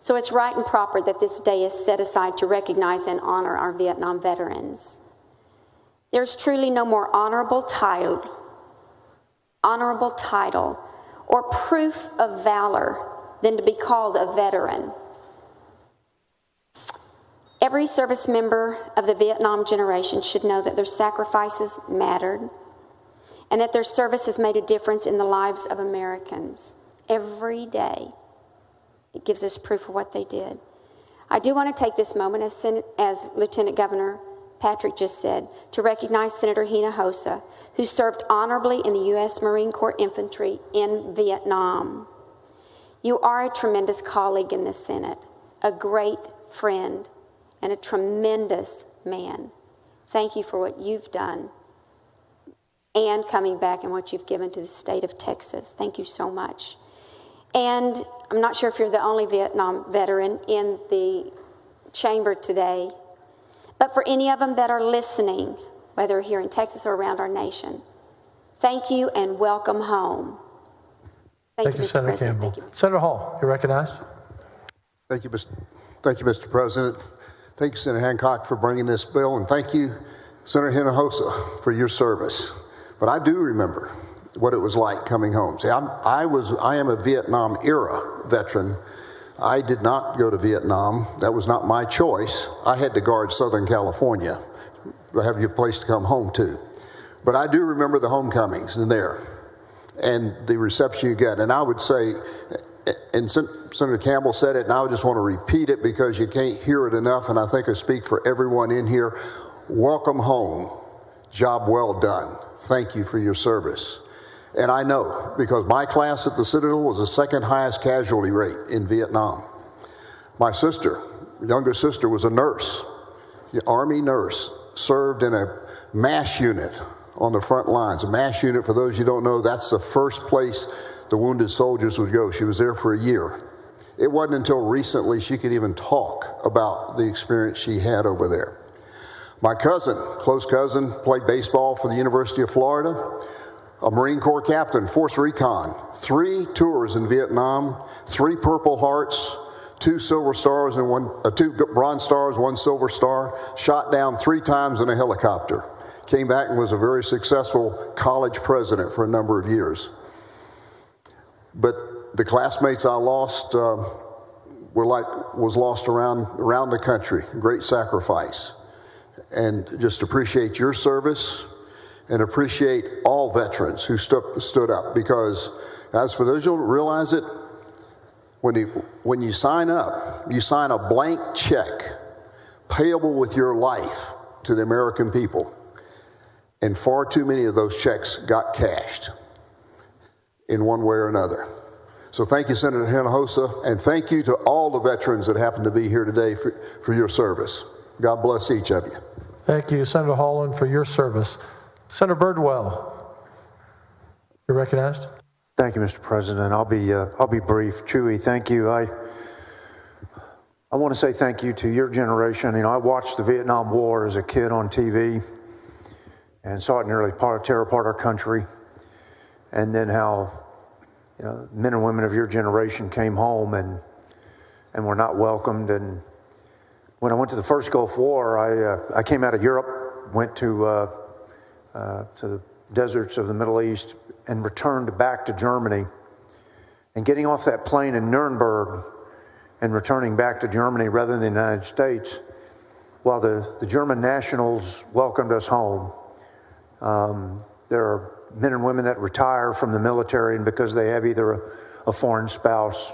S3: So it's right and proper that this day is set aside to recognize and honor our Vietnam veterans. There's truly no more honorable title or proof of valor than to be called a veteran. Every service member of the Vietnam generation should know that their sacrifices mattered and that their service has made a difference in the lives of Americans. Every day, it gives us proof of what they did. I do want to take this moment, as Lieutenant Governor Patrick just said, to recognize Senator Hinojosa, who served honorably in the U.S. Marine Corps Infantry in Vietnam. You are a tremendous colleague in the Senate, a great friend, and a tremendous man. Thank you for what you've done and coming back and what you've given to the state of Texas. Thank you so much. And I'm not sure if you're the only Vietnam veteran in the chamber today, but for any of them that are listening, whether here in Texas or around our nation, thank you and welcome home.
S11: Thank you, Senator Campbell. Thank you. Senator Hall, you're recognized.
S9: Thank you, Mr. President. Thank you, Senator Hancock, for bringing this bill, and thank you, Senator Hinojosa, for your service. But I do remember what it was like coming home. See, I am a Vietnam era veteran. I did not go to Vietnam. That was not my choice. I had to guard Southern California, to have your place to come home to. But I do remember the homecomings in there and the reception you get. And I would say, and Senator Campbell said it, and I just want to repeat it because you can't hear it enough, and I think I speak for everyone in here. Welcome home. Job well done. Thank you for your service. And I know, because my class at the Citadel was the second highest casualty rate in Vietnam. My sister, younger sister, was a nurse, Army nurse, served in a MASH unit on the front lines. A MASH unit, for those you don't know, that's the first place the wounded soldiers would go. She was there for a year. It wasn't until recently she could even talk about the experience she had over there. My cousin, close cousin, played baseball for the University of Florida, a Marine Corps captain, Force Recon, 3 tours in Vietnam, 3 Purple Hearts, 2 Silver Stars and 2 Bronze Stars, 1 Silver Star, shot down 3 times in a helicopter. Came back and was a very successful college president for a number of years. But the classmates I lost was lost around the country. Great sacrifice. And just appreciate your service and appreciate all veterans who stood up, because as for those who don't realize it, when you sign up, you sign a blank check payable with your life to the American people. And far too many of those checks got cashed in one way or another. So thank you, Senator Hinojosa, and thank you to all the veterans that happen to be here today for your service. God bless each of you.
S11: Thank you, Senator Holland, for your service. Senator Birdwell, you're recognized.
S4: Thank you, Mr. President. I'll be brief. Chewy, thank you. I want to say thank you to your generation. You know, I watched the Vietnam War as a kid on TV and saw it nearly tear apart our country. And then how, you know, men and women of your generation came home and were not welcomed. And when I went to the first Gulf War, I came out of Europe, went to the deserts of the Middle East, and returned back to Germany. And getting off that plane in Nuremberg and returning back to Germany rather than the United States, while the German nationals welcomed us home, there are men and women that retire from the military, and because they have either a foreign spouse,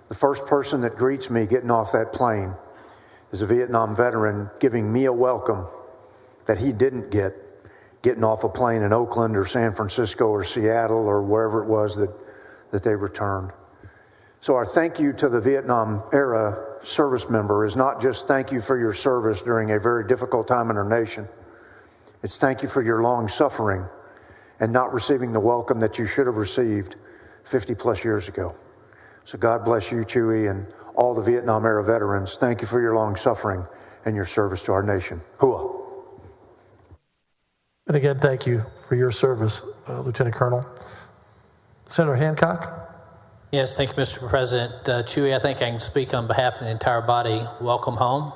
S4: the first person that greets me getting off that plane is a Vietnam veteran giving me a welcome that he didn't get getting off a plane in Oakland or San Francisco or Seattle or wherever it was that they returned. So our thank you to the Vietnam era service member is not just thank you for your service during a very difficult time in our nation. It's thank you for your long suffering and not receiving the welcome that you should have received 50 plus years ago. So God bless you, Chewy, and all the Vietnam era veterans. Thank you for your long suffering and your service to our nation. Hua.
S11: And again, thank you for your service, Lieutenant Colonel. Senator Hancock?
S19: Yes, thank you, Mr. President. Chewy, I think I can speak on behalf of the entire body. Welcome home.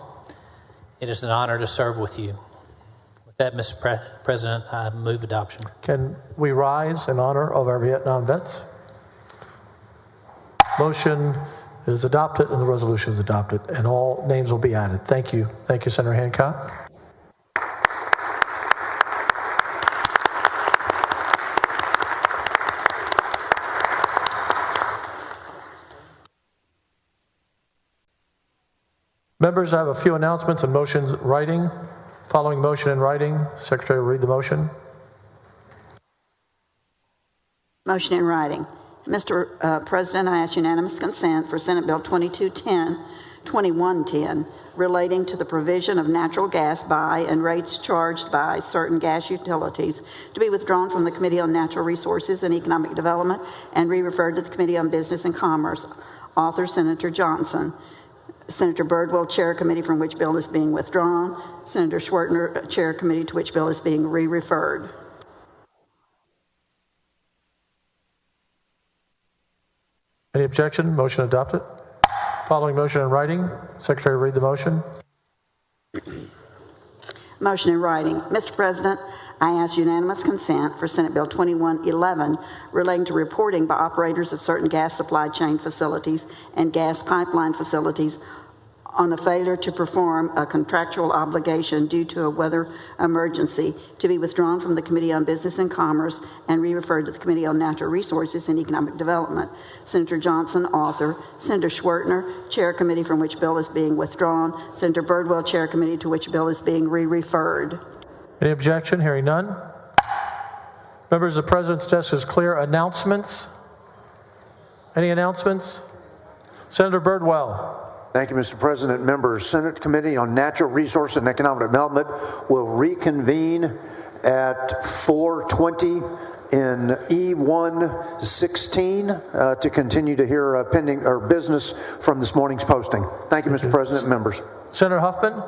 S19: It is an honor to serve with you. With that, Mr. President, I move adoption.
S11: Can we rise in honor of our Vietnam vets? Motion is adopted and the resolution is adopted, and all names will be added. Thank you. Thank you, Senator Hancock. Members, I have a few announcements and motions in writing. Following motion in writing, Secretary will read the motion.
S2: Motion in writing. Mr. President, I ask unanimous consent for Senate Bill 2110, relating to the provision of natural gas by and rates charged by certain gas utilities, to be withdrawn from the Committee on Natural Resources and Economic Development and re-referred to the Committee on Business and Commerce. Author, Senator Johnson. Senator Birdwell, Chair Committee from which bill is being withdrawn. Senator Schwertner, Chair Committee to which bill is being re-referred.
S11: Any objection? Motion adopted. Following motion in writing, Secretary read the motion.
S2: Motion in writing. Mr. President, I ask unanimous consent for Senate Bill 2111 relating to reporting by operators of certain gas supply chain facilities and gas pipeline facilities on a failure to perform a contractual obligation due to a weather emergency, to be withdrawn from the Committee on Business and Commerce and re-referred to the Committee on Natural Resources and Economic Development. Senator Johnson, author. Senator Schwertner, Chair Committee from which bill is being withdrawn. Senator Birdwell, Chair Committee to which bill is being re-referred.
S11: Any objection? Hearing none. Members, the President's desk is clear. Announcements? Any announcements? Senator Birdwell.
S4: Thank you, Mr. President. Members, Senate Committee on Natural Resources and Economic Development will reconvene at 4:20 in E116 to continue to hear pending or business from this morning's posting. Thank you, Mr. President, members.
S8: Senator Huffman?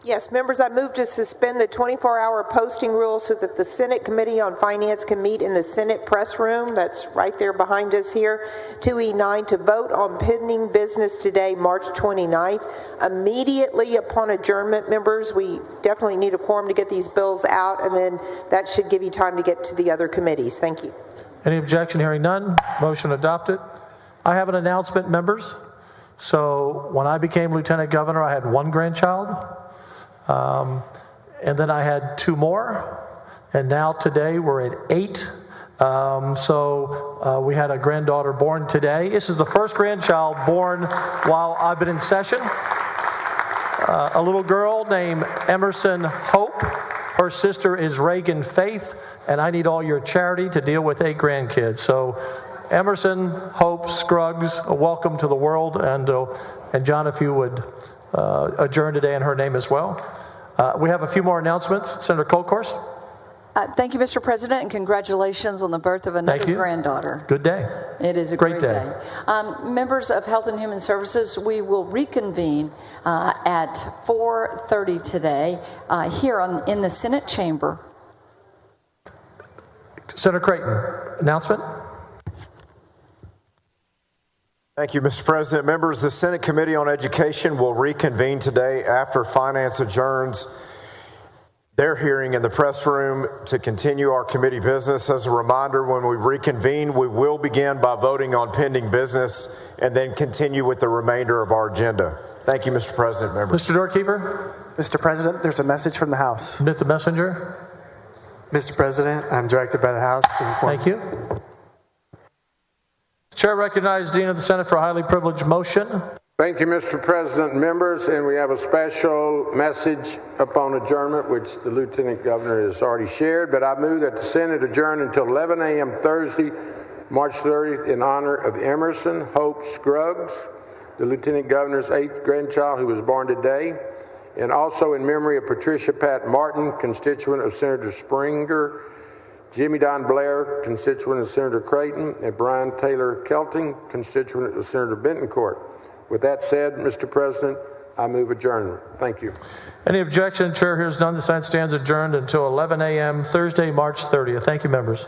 S7: Yes, members, I move to suspend the 24-hour posting rule so that the Senate Committee on Finance can meet in the Senate press room, that's right there behind us here, 2E9, to vote on pending business today, March 29th. Immediately upon adjournment, members, we definitely need a quorum to get these bills out, and then that should give you time to get to the other committees. Thank you.
S8: Any objection? Hearing none. Motion adopted. I have an announcement, members. So when I became lieutenant governor, I had one grandchild. And then I had two more, and now today we're at 8. So we had a granddaughter born today. This is the first grandchild born while I've been in session. A little girl named Emerson Hope. Her sister is Reagan Faith, and I need all your charity to deal with 8 grandkids. So Emerson Hope Scruggs, welcome to the world, and John, if you would adjourn today in her name as well. We have a few more announcements. Senator Kolkhorst.
S22: Thank you, Mr. President, and congratulations on the birth of another granddaughter.
S8: Good day.
S22: It is a great day. Members of Health and Human Services, we will reconvene at 4:30 today here in the Senate chamber.
S8: Senator Creighton, announcement.
S23: Thank you, Mr. President. Members, the Senate Committee on Education will reconvene today after Finance adjourns their hearing in the press room to continue our committee business. As a reminder, when we reconvene, we will begin by voting on pending business and then continue with the remainder of our agenda. Thank you, Mr. President, members.
S8: Mr. Doorkeeper.
S24: Mr. President, there's a message from the House.
S8: Submit the messenger.
S24: Mr. President, I'm directed by the House to inform.
S8: Thank you. The chair recognizes Dean of the Senate for a highly privileged motion.
S12: Thank you, Mr. President and members. And we have a special message upon adjournment, which the Lieutenant Governor has already shared. But I move that the Senate adjourn until 11 a.m. Thursday, March 30th, in honor of Emerson Hope Scruggs, the Lieutenant Governor's 8th grandchild who was born today, and also in memory of Patricia Pat Martin, constituent of Senator Springer, Jimmy Don Blair, constituent of Senator Creighton, and Brian Taylor Kelting, constituent of Senator Bentoncourt. With that said, Mr. President, I move adjournment. Thank you.
S8: Any objection? Chair hears none. The Senate stands adjourned until 11 a.m. Thursday, March 30th. Thank you, members.